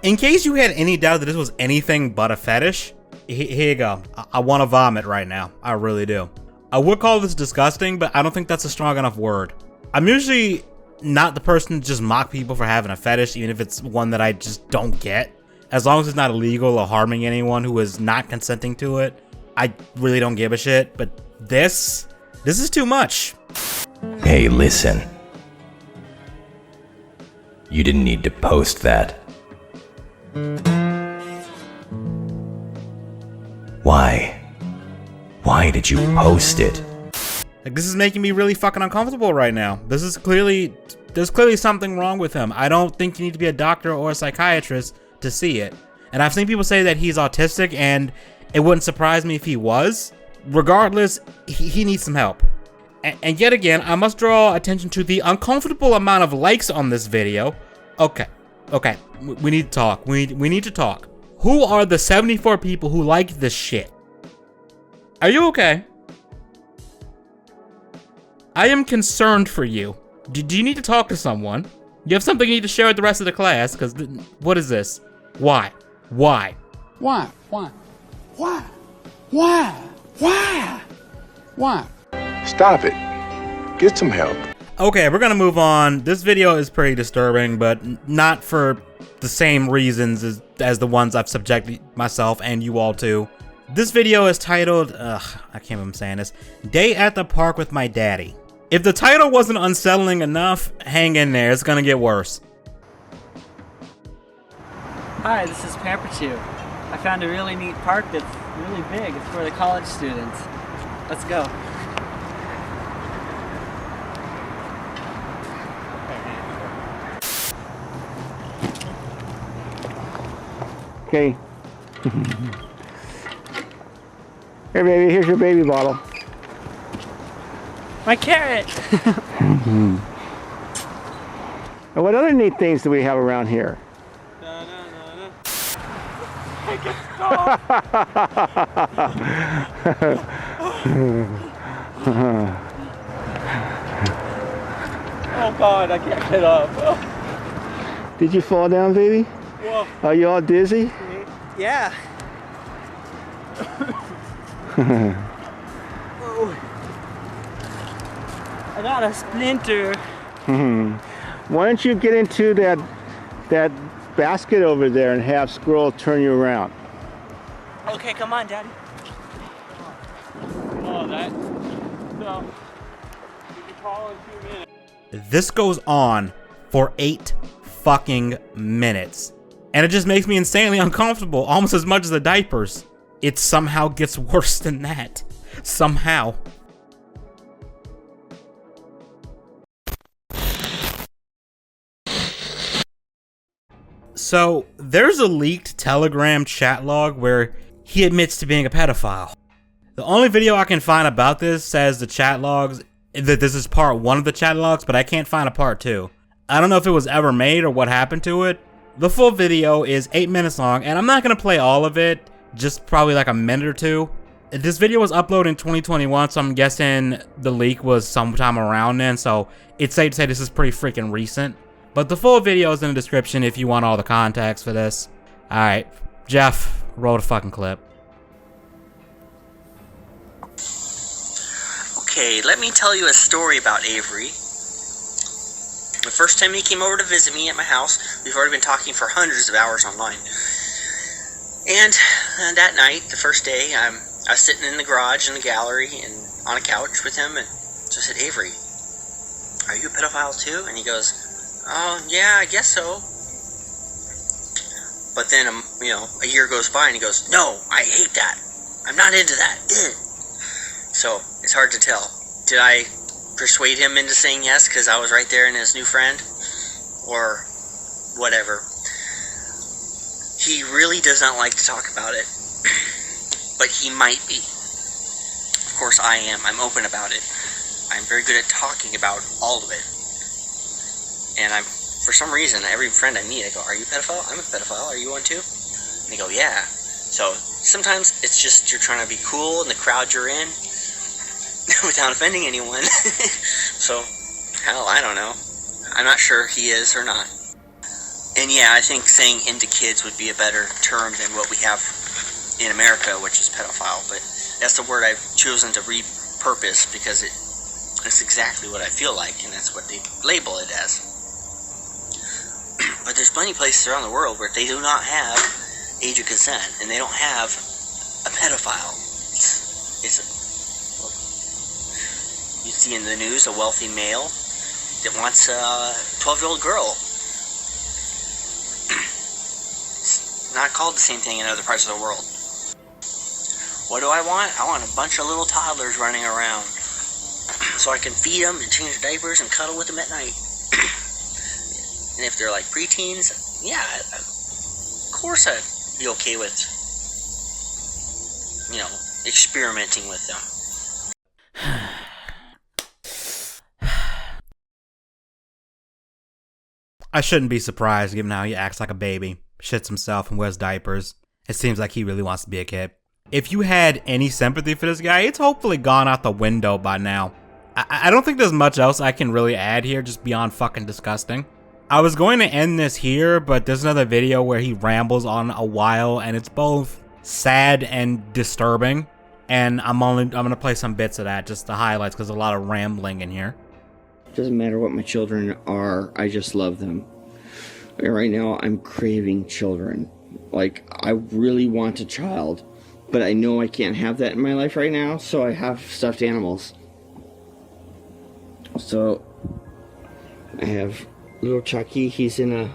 In case you had any doubt that this was anything but a fetish, here you go. I want to vomit right now. I really do. I would call this disgusting, but I don't think that's a strong enough word. I'm usually not the person to just mock people for having a fetish, even if it's one that I just don't get. As long as it's not illegal or harming anyone who is not consenting to it, I really don't give a shit. But this is too much. Hey, listen. You didn't need to post that. Why? Why did you post it? Like, this is making me really fucking uncomfortable right now. There's clearly something wrong with him. I don't think you need to be a doctor or a psychiatrist to see it. And I've seen people say that he's autistic, and it wouldn't surprise me if he was. Regardless, he needs some help. And yet again, I must draw attention to the uncomfortable amount of likes on this video. Okay, we need to talk. We need to talk. Who are the 74 people who like this shit? Are you okay? I am concerned for you. Do you need to talk to someone? You have something you need to share with the rest of the class? Because what is this? Why? Why? Why? Why? Why? Why? Why? Why? Stop it. Get some help. Okay, we're gonna move on. This video is pretty disturbing, but not for the same reasons as the ones I've subjected myself and you all to. This video is titled, I can't remember saying this, Day at the Park with My Daddy. If the title wasn't unsettling enough, hang in there, it's gonna get worse. Hi, this is PAMPERCHU. I found a really neat park that's really big. It's for the college students. Let's go. Okay. Here, baby, here's your baby bottle. My carrot! And what other neat things do we have around here? Oh God, I can't get up. Did you fall down, baby? Whoa. Are you all dizzy? Yeah. Oh. I got a splinter. Why don't you get into that basket over there and have Squirrel turn you around? Okay, come on, Daddy. Oh, that. So, you can call in 2 minutes. This goes on for 8 fucking minutes. And it just makes me insanely uncomfortable, almost as much as the diapers. It somehow gets worse than that. Somehow. So, there's a leaked Telegram chat log where he admits to being a pedophile. The only video I can find about this says the chat logs, that this is part 1 of the chat logs, but I can't find a part 2. I don't know if it was ever made or what happened to it. The full video is 8 minutes long, and I'm not going to play all of it, just probably like a minute or 2. This video was uploaded in 2021, so I'm guessing the leak was sometime around then, so it's safe to say this is pretty freaking recent. But the full video is in the description if you want all the context for this. Alright, Jeff, roll the fucking clip. Okay, let me tell you a story about Avery. The first time he came over to visit me at my house, we've already been talking for hundreds of hours online. And that night, the first day, I was sitting in the garage in the gallery and on a couch with him, and so I said, Avery, are you a pedophile too? And he goes, oh, yeah, I guess so. But then, a year goes by and he goes, no, I hate that. I'm not into that. Ugh. So, it's hard to tell. Did I persuade him into saying yes because I was right there and his new friend? Or whatever. He really does not like to talk about it. But he might be. Of course I am. I'm open about it. I'm very good at talking about all of it. And for some reason, every friend I meet, I go, are you a pedophile? I'm a pedophile. Are you one too? And they go, yeah. So sometimes it's just you're trying to be cool in the crowd you're in without offending anyone. So, hell, I don't know. I'm not sure he is or not. And yeah, I think saying into kids would be a better term than what we have in America, which is pedophile. But that's the word I've chosen to repurpose because it's exactly what I feel like, and that's what they label it as. But there's plenty of places around the world where they do not have age of consent, and they don't have a pedophile. You see in the news a wealthy male that wants a 12-year-old girl. It's not called the same thing in other parts of the world. What do I want? I want a bunch of little toddlers running around so I can feed them and change their diapers and cuddle with them at night. And if they're like preteens, yeah, of course I'd be okay with, experimenting with them. I shouldn't be surprised given how he acts like a baby, shits himself and wears diapers. It seems like he really wants to be a kid. If you had any sympathy for this guy, it's hopefully gone out the window by now. I don't think there's much else I can really add here, just beyond fucking disgusting. I was going to end this here, but there's another video where he rambles on a while, and it's both sad and disturbing. And I'm gonna play some bits of that, just the highlights, because there's a lot of rambling in here. Doesn't matter what my children are, I just love them. Right now, I'm craving children. Like, I really want a child, but I know I can't have that in my life right now, so I have stuffed animals. So, I have little Chucky. He's in a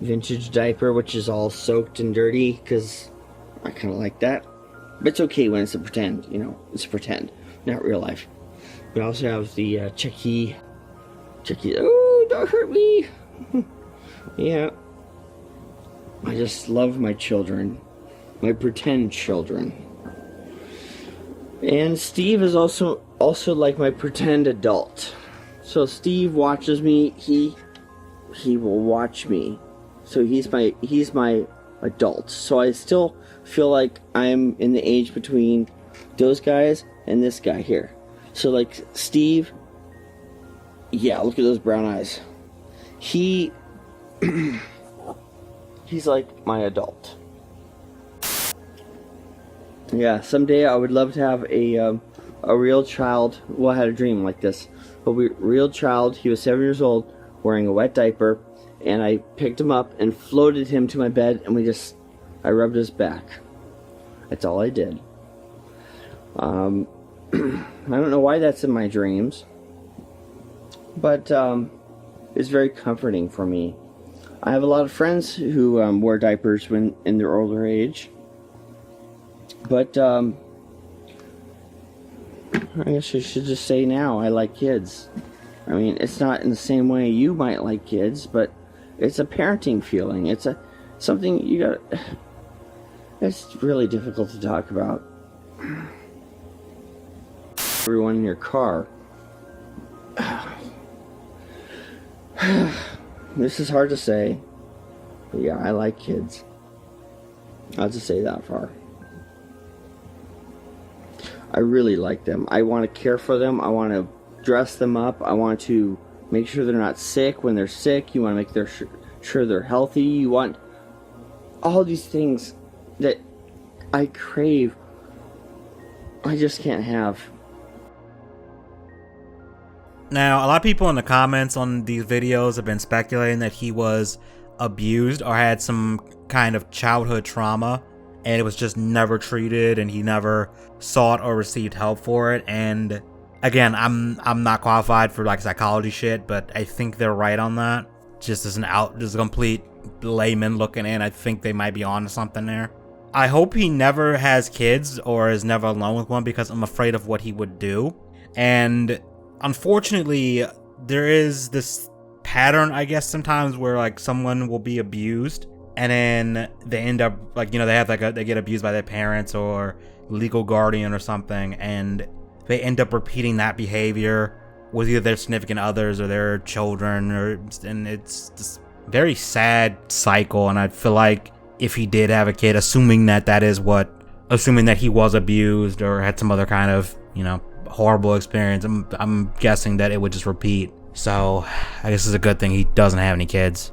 vintage diaper, which is all soaked and dirty, because I kind of like that. But it's okay when it's a pretend, it's a pretend, not real life. We also have the Chucky, oh, don't hurt me. Yeah. I just love my children, my pretend children. And Steve is also like my pretend adult. So Steve watches me, he he will watch me. So he's my adult. So I still feel like I'm in the age between those guys and this guy here. So like Steve, yeah, look at those brown eyes. He's like my adult. Yeah, someday I would love to have a real child. Well, I had a dream like this. A real child, he was 7 years old, wearing a wet diaper, and I picked him up and floated him to my bed, and I rubbed his back. That's all I did. I don't know why that's in my dreams, but it's very comforting for me. I have a lot of friends who wear diapers when in their older age, but I guess I should just say now I like kids. I mean, it's not in the same way you might like kids, but it's a parenting feeling. It's something you got. It's really difficult to talk about. Everyone in your car. This is hard to say, but yeah, I like kids. I'll just say that far. I really like them. I want to care for them. I want to dress them up. I want to make sure they're not sick when they're sick. You want to make sure they're healthy. You want all these things that I crave. I just can't have. Now, a lot of people in the comments on these videos have been speculating that he was abused or had some kind of childhood trauma, and it was just never treated, and he never sought or received help for it. And again, I'm not qualified for like psychology shit, but I think they're right on that. Just as a complete layman looking in, I think they might be on to something there. I hope he never has kids or is never alone with one, because I'm afraid of what he would do. And unfortunately, there is this pattern, I guess, sometimes where like someone will be abused and then they end up like, they get abused by their parents or legal guardian or something, and they end up repeating that behavior with either their significant others or their children, and it's this very sad cycle. And I feel like if he did have a kid, assuming that he was abused or had some other kind of, horrible experience, I'm guessing that it would just repeat. So I guess it's a good thing he doesn't have any kids.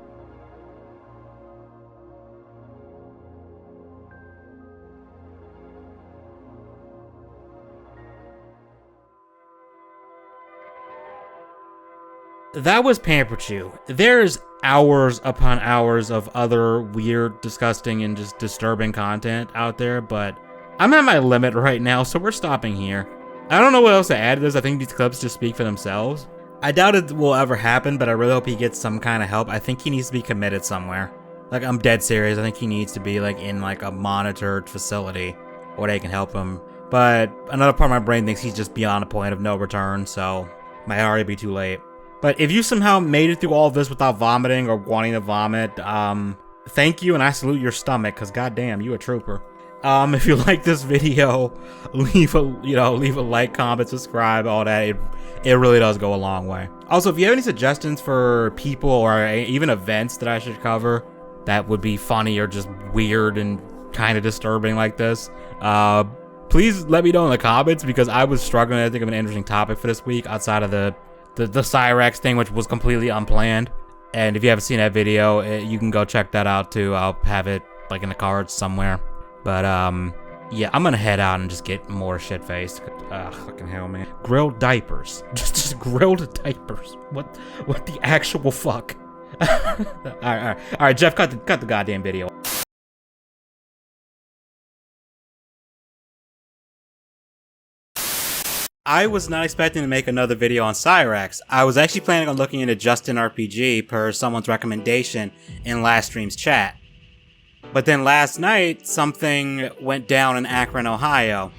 That was PAMPERCHU. There's hours upon hours of other weird, disgusting, and just disturbing content out there, but I'm at my limit right now, so we're stopping here. I don't know what else to add to this. I think these clips just speak for themselves. I doubt it will ever happen, but I really hope he gets some kind of help. I think he needs to be committed somewhere. Like, I'm dead serious. I think he needs to be like in like a monitored facility where they can help him. But another part of my brain thinks he's just beyond a point of no return, so might already be too late. But if you somehow made it through all of this without vomiting or wanting to vomit, thank you, and I salute your stomach, because goddamn, you a trooper. If you like this video, leave a like, comment, subscribe, all that. It really does go a long way. Also, if you have any suggestions for people or even events that I should cover that would be funny or just weird and kind of disturbing like this, please let me know in the comments, because I was struggling to think of an interesting topic for this week outside of the CYRAXX thing, which was completely unplanned. And if you haven't seen that video, you can go check that out too. I'll have it like in the cards somewhere. But yeah, I'm gonna head out and just get more shit-faced. Fucking hell, man. Grilled diapers. Just grilled diapers. What the actual fuck? All right, Jeff, cut the goddamn video. I was not expecting to make another video on CYRAXX. I was actually planning on looking into Justin RPG per someone's recommendation in last stream's chat. But then last night, something went down in Akron, Ohio.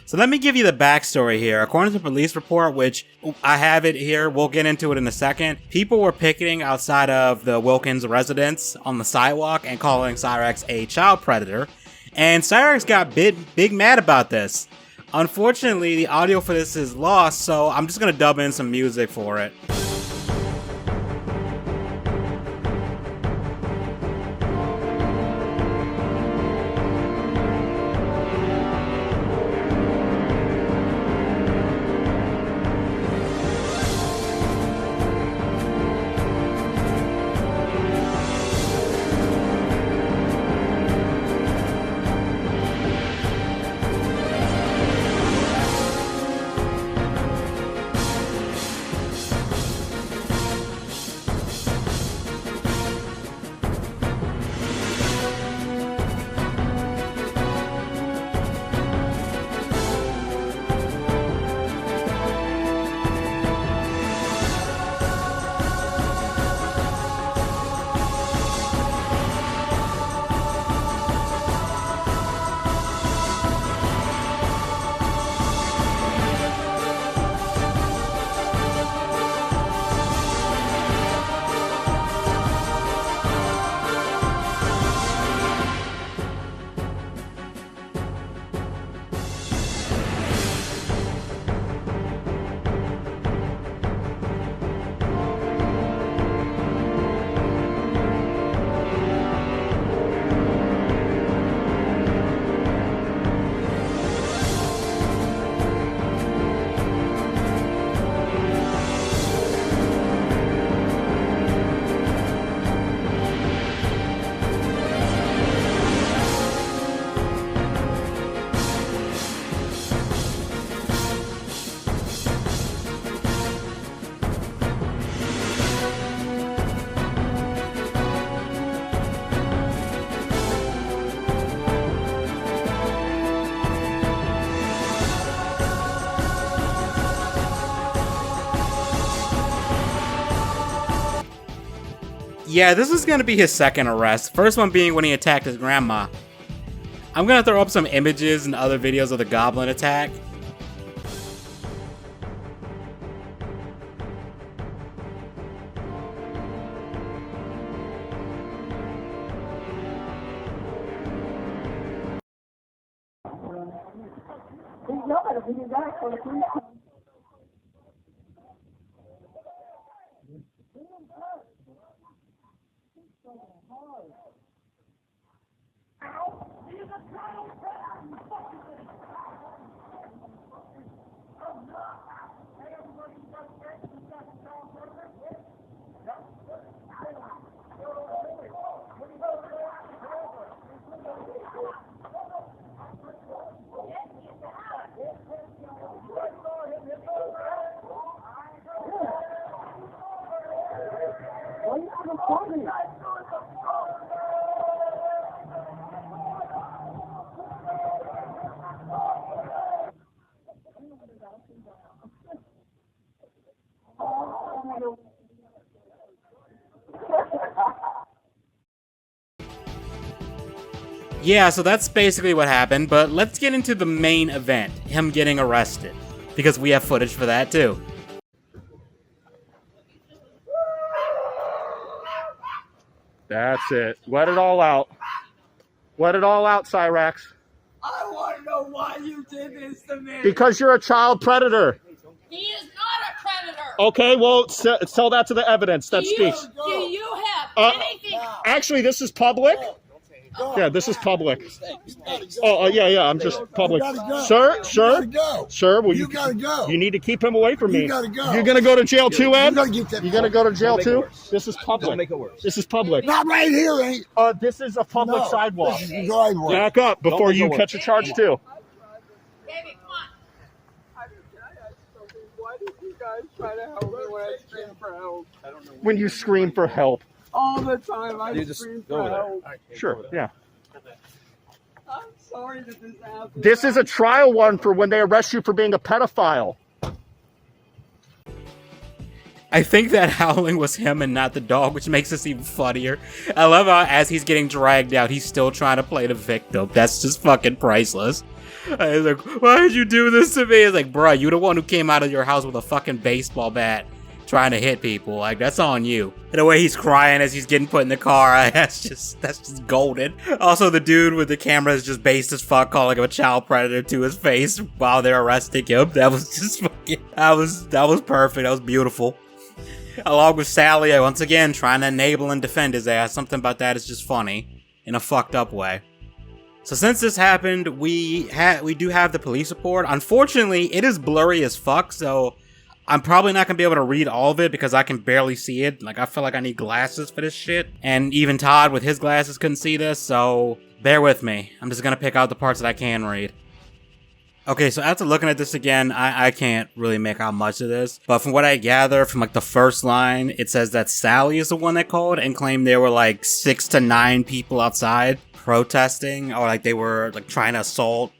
So let me give you the backstory here. According to the police report, which I have it here, we'll get into it in a second, people were picketing outside of the Wilkins residence on the sidewalk and calling CYRAXX a child predator. And CYRAXX got big mad about this. Unfortunately, the audio for this is lost, so I'm just gonna dub in some music for it. Yeah, this is gonna be his second arrest. First one being when he attacked his grandma. I'm gonna throw up some images and other videos of the goblin attack. Yeah, so that's basically what happened, but let's get into the main event, him getting arrested, because we have footage for that too. That's it. Let it all out. Let it all out, Cyrax. I want to know why you did this to me. Because you're a child predator. He is not a predator. Okay, well, tell that to the evidence that speaks. Do you have anything? Actually, this is public. Yeah, this is public. Oh, yeah, I'm just public. Sir, will you gotta go. You need to keep him away from me. You gotta go. You're gonna go to jail too, Ed? You're gonna go to jail too? This is public. Don't make it worse. This is public. Not right here, ain't. This is a public sidewalk. This is the driveway. Back up before you catch a charge too. Baby, come on. Why did you guys try to help me when I screamed for help? I don't know. When you scream for help. All the time I scream for help. Sure, yeah. I'm sorry that this happened. This is a trial one for when they arrest you for being a pedophile. I think that howling was him and not the dog, which makes this even funnier. I love how as he's getting dragged out, he's still trying to play the victim. That's just fucking priceless. He's like, why did you do this to me? It's like, bruh, you the one who came out of your house with a fucking baseball bat trying to hit people. Like, that's on you. And the way he's crying as he's getting put in the car, that's just golden. Also, the dude with the camera is just based as fuck, calling him a child predator to his face while they're arresting him. That was just fucking, that was perfect. That was beautiful. Along with Sally, once again, trying to enable and defend his ass. Something about that is just funny in a fucked up way. So since this happened, we do have the police report. Unfortunately, it is blurry as fuck, so I'm probably not going to be able to read all of it because I can barely see it. Like, I feel like I need glasses for this shit. And even Todd with his glasses couldn't see this, so bear with me. I'm just going to pick out the parts that I can read. Okay, so after looking at this again, I can't really make out much of this. But from what I gather from, like, the first line, it says that Sally is the one that called and claimed there were, like, 6 to 9 people outside protesting. Or, like, they were, like, trying to assault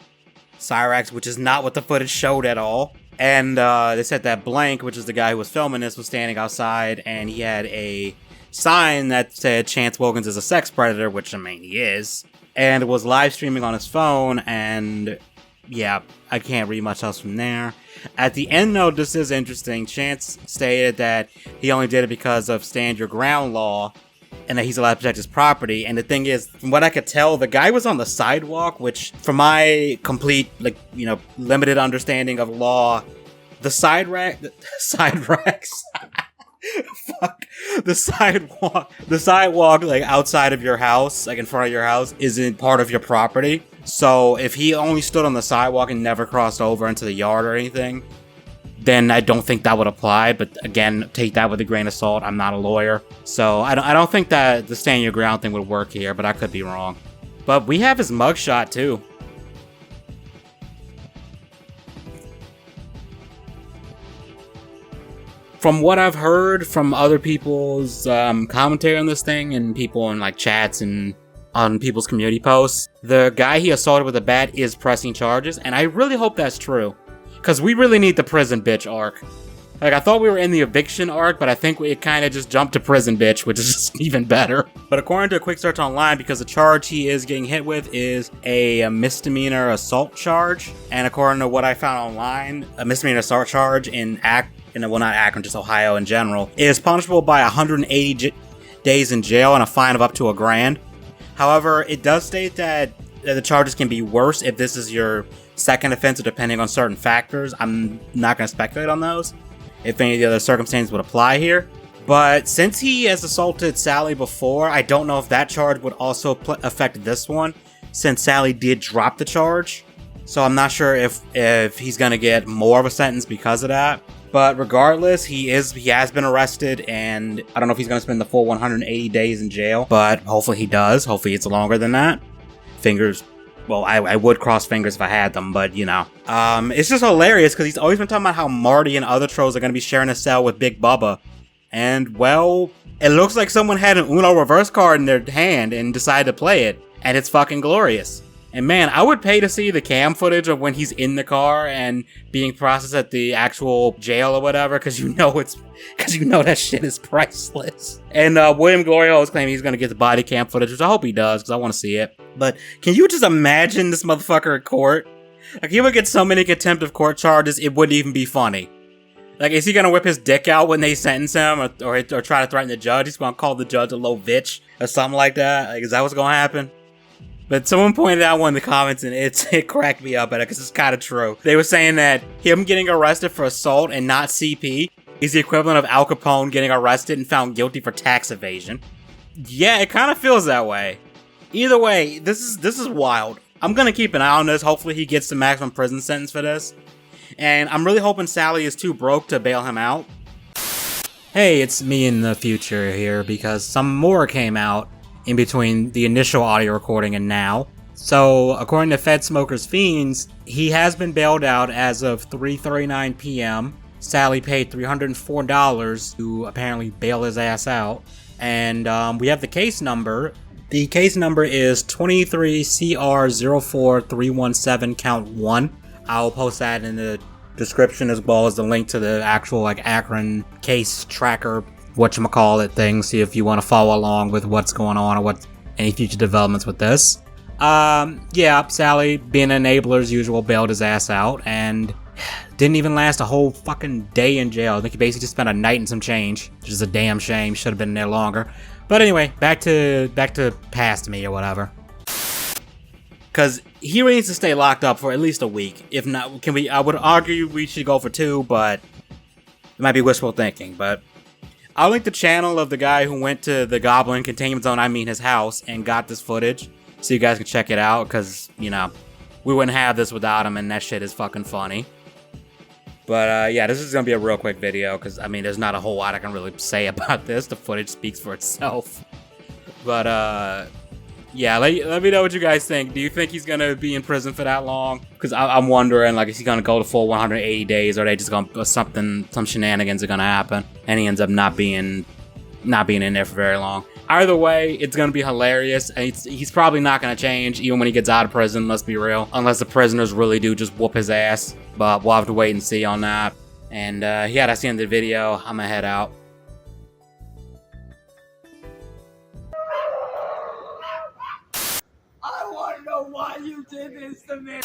Cyrax, which is not what the footage showed at all. And they said that Blank, which is the guy who was filming this, was standing outside and he had a sign that said Chance Wilkins is a sex predator, which I mean he is, and was live streaming on his phone. And yeah, I can't read much else from there. At the end though, this is interesting. Chance stated that he only did it because of stand your ground law and that he's allowed to protect his property. And the thing is, from what I could tell, the guy was on the sidewalk, which, from my complete, like, you know, limited understanding of law, the sidewalk, like, outside of your house, like, in front of your house, isn't part of your property. So, if he only stood on the sidewalk and never crossed over into the yard or anything, then I don't think that would apply. But again, take that with a grain of salt. I'm not a lawyer. So I don't think that the stand your ground thing would work here, but I could be wrong. But we have his mugshot too. From what I've heard from other people's commentary on this thing and people in like chats and on people's community posts, the guy he assaulted with a bat is pressing charges, and I really hope that's true. Because we really need the prison bitch arc. Like, I thought we were in the eviction arc, but I think it kind of just jumped to prison, bitch, which is just even better. But according to a quick search online, because the charge he is getting hit with is a misdemeanor assault charge. And according to what I found online, a misdemeanor assault charge in well, not Akron, just Ohio in general, is punishable by 180 days in jail and a fine of up to $1,000. However, it does state that the charges can be worse if this is your second offense, or depending on certain factors. I'm not going to speculate on those, if any of the other circumstances would apply here. But since he has assaulted Sally before, I don't know if that charge would also affect this one, since Sally did drop the charge. So I'm not sure if he's going to get more of a sentence because of that. But regardless, he has been arrested, and I don't know if he's going to spend the full 180 days in jail, but hopefully he does. Hopefully it's longer than that. Fingers, well, I would cross fingers if I had them, but you know. It's just hilarious because he's always been talking about how Marty and other trolls are going to be sharing a cell with Big Bubba. And, well, it looks like someone had an Uno reverse card in their hand and decided to play it, and it's fucking glorious. And man, I would pay to see the cam footage of when he's in the car and being processed at the actual jail or whatever, because you know that shit is priceless. And William Glorioso is claiming he's gonna get the body cam footage, which I hope he does, because I want to see it. But can you just imagine this motherfucker in court? Like, he would get so many contempt of court charges, it wouldn't even be funny. Like, is he gonna whip his dick out when they sentence him, or try to threaten the judge? He's gonna call the judge a low bitch or something like that. Like, is that what's gonna happen? But someone pointed out one in the comments, and it cracked me up at it, because it's kind of true. They were saying that him getting arrested for assault and not CP is the equivalent of Al Capone getting arrested and found guilty for tax evasion. Yeah, it kind of feels that way. Either way, this is wild. I'm gonna keep an eye on this. Hopefully he gets the maximum prison sentence for this. And I'm really hoping Sally is too broke to bail him out. Hey, it's me in the future here, because some more came out in between the initial audio recording and now. So, according to Fed Smokers Fiends, he has been bailed out as of 3:39 p.m. Sally paid $304 to apparently bail his ass out. And we have the case number. The case number is 23CR04317 count 1. I'll post that in the description, as well as the link to the actual Akron case tracker, whatchamacallit thing, see if you want to follow along with what's going on or what any future developments with this. Yeah, Sally, being an enabler as usual, bailed his ass out and didn't even last a whole fucking day in jail. I think he basically just spent a night and some change, which is a damn shame. Should have been there longer. But anyway, back to past me or whatever. Because he needs to stay locked up for at least a week. If not, I would argue we should go for 2, but it might be wishful thinking. But I'll link the channel of the guy who went to the Goblin Containment Zone, his house, and got this footage, so you guys can check it out, because, you know, we wouldn't have this without him, and that shit is fucking funny. But, yeah, this is gonna be a real quick video, because, there's not a whole lot I can really say about this. The footage speaks for itself. But, yeah, let me know what you guys think. Do you think he's gonna be in prison for that long? Because I'm wondering, is he gonna go the full 180 days, or are they just gonna some shenanigans are gonna happen, and he ends up not being in there for very long? Either way, it's gonna be hilarious, and he's probably not gonna change even when he gets out of prison. Let's be real, unless the prisoners really do just whoop his ass. But we'll have to wait and see on that. And yeah, that's the end of the video. I'm gonna head out. I want to know why you did this to me.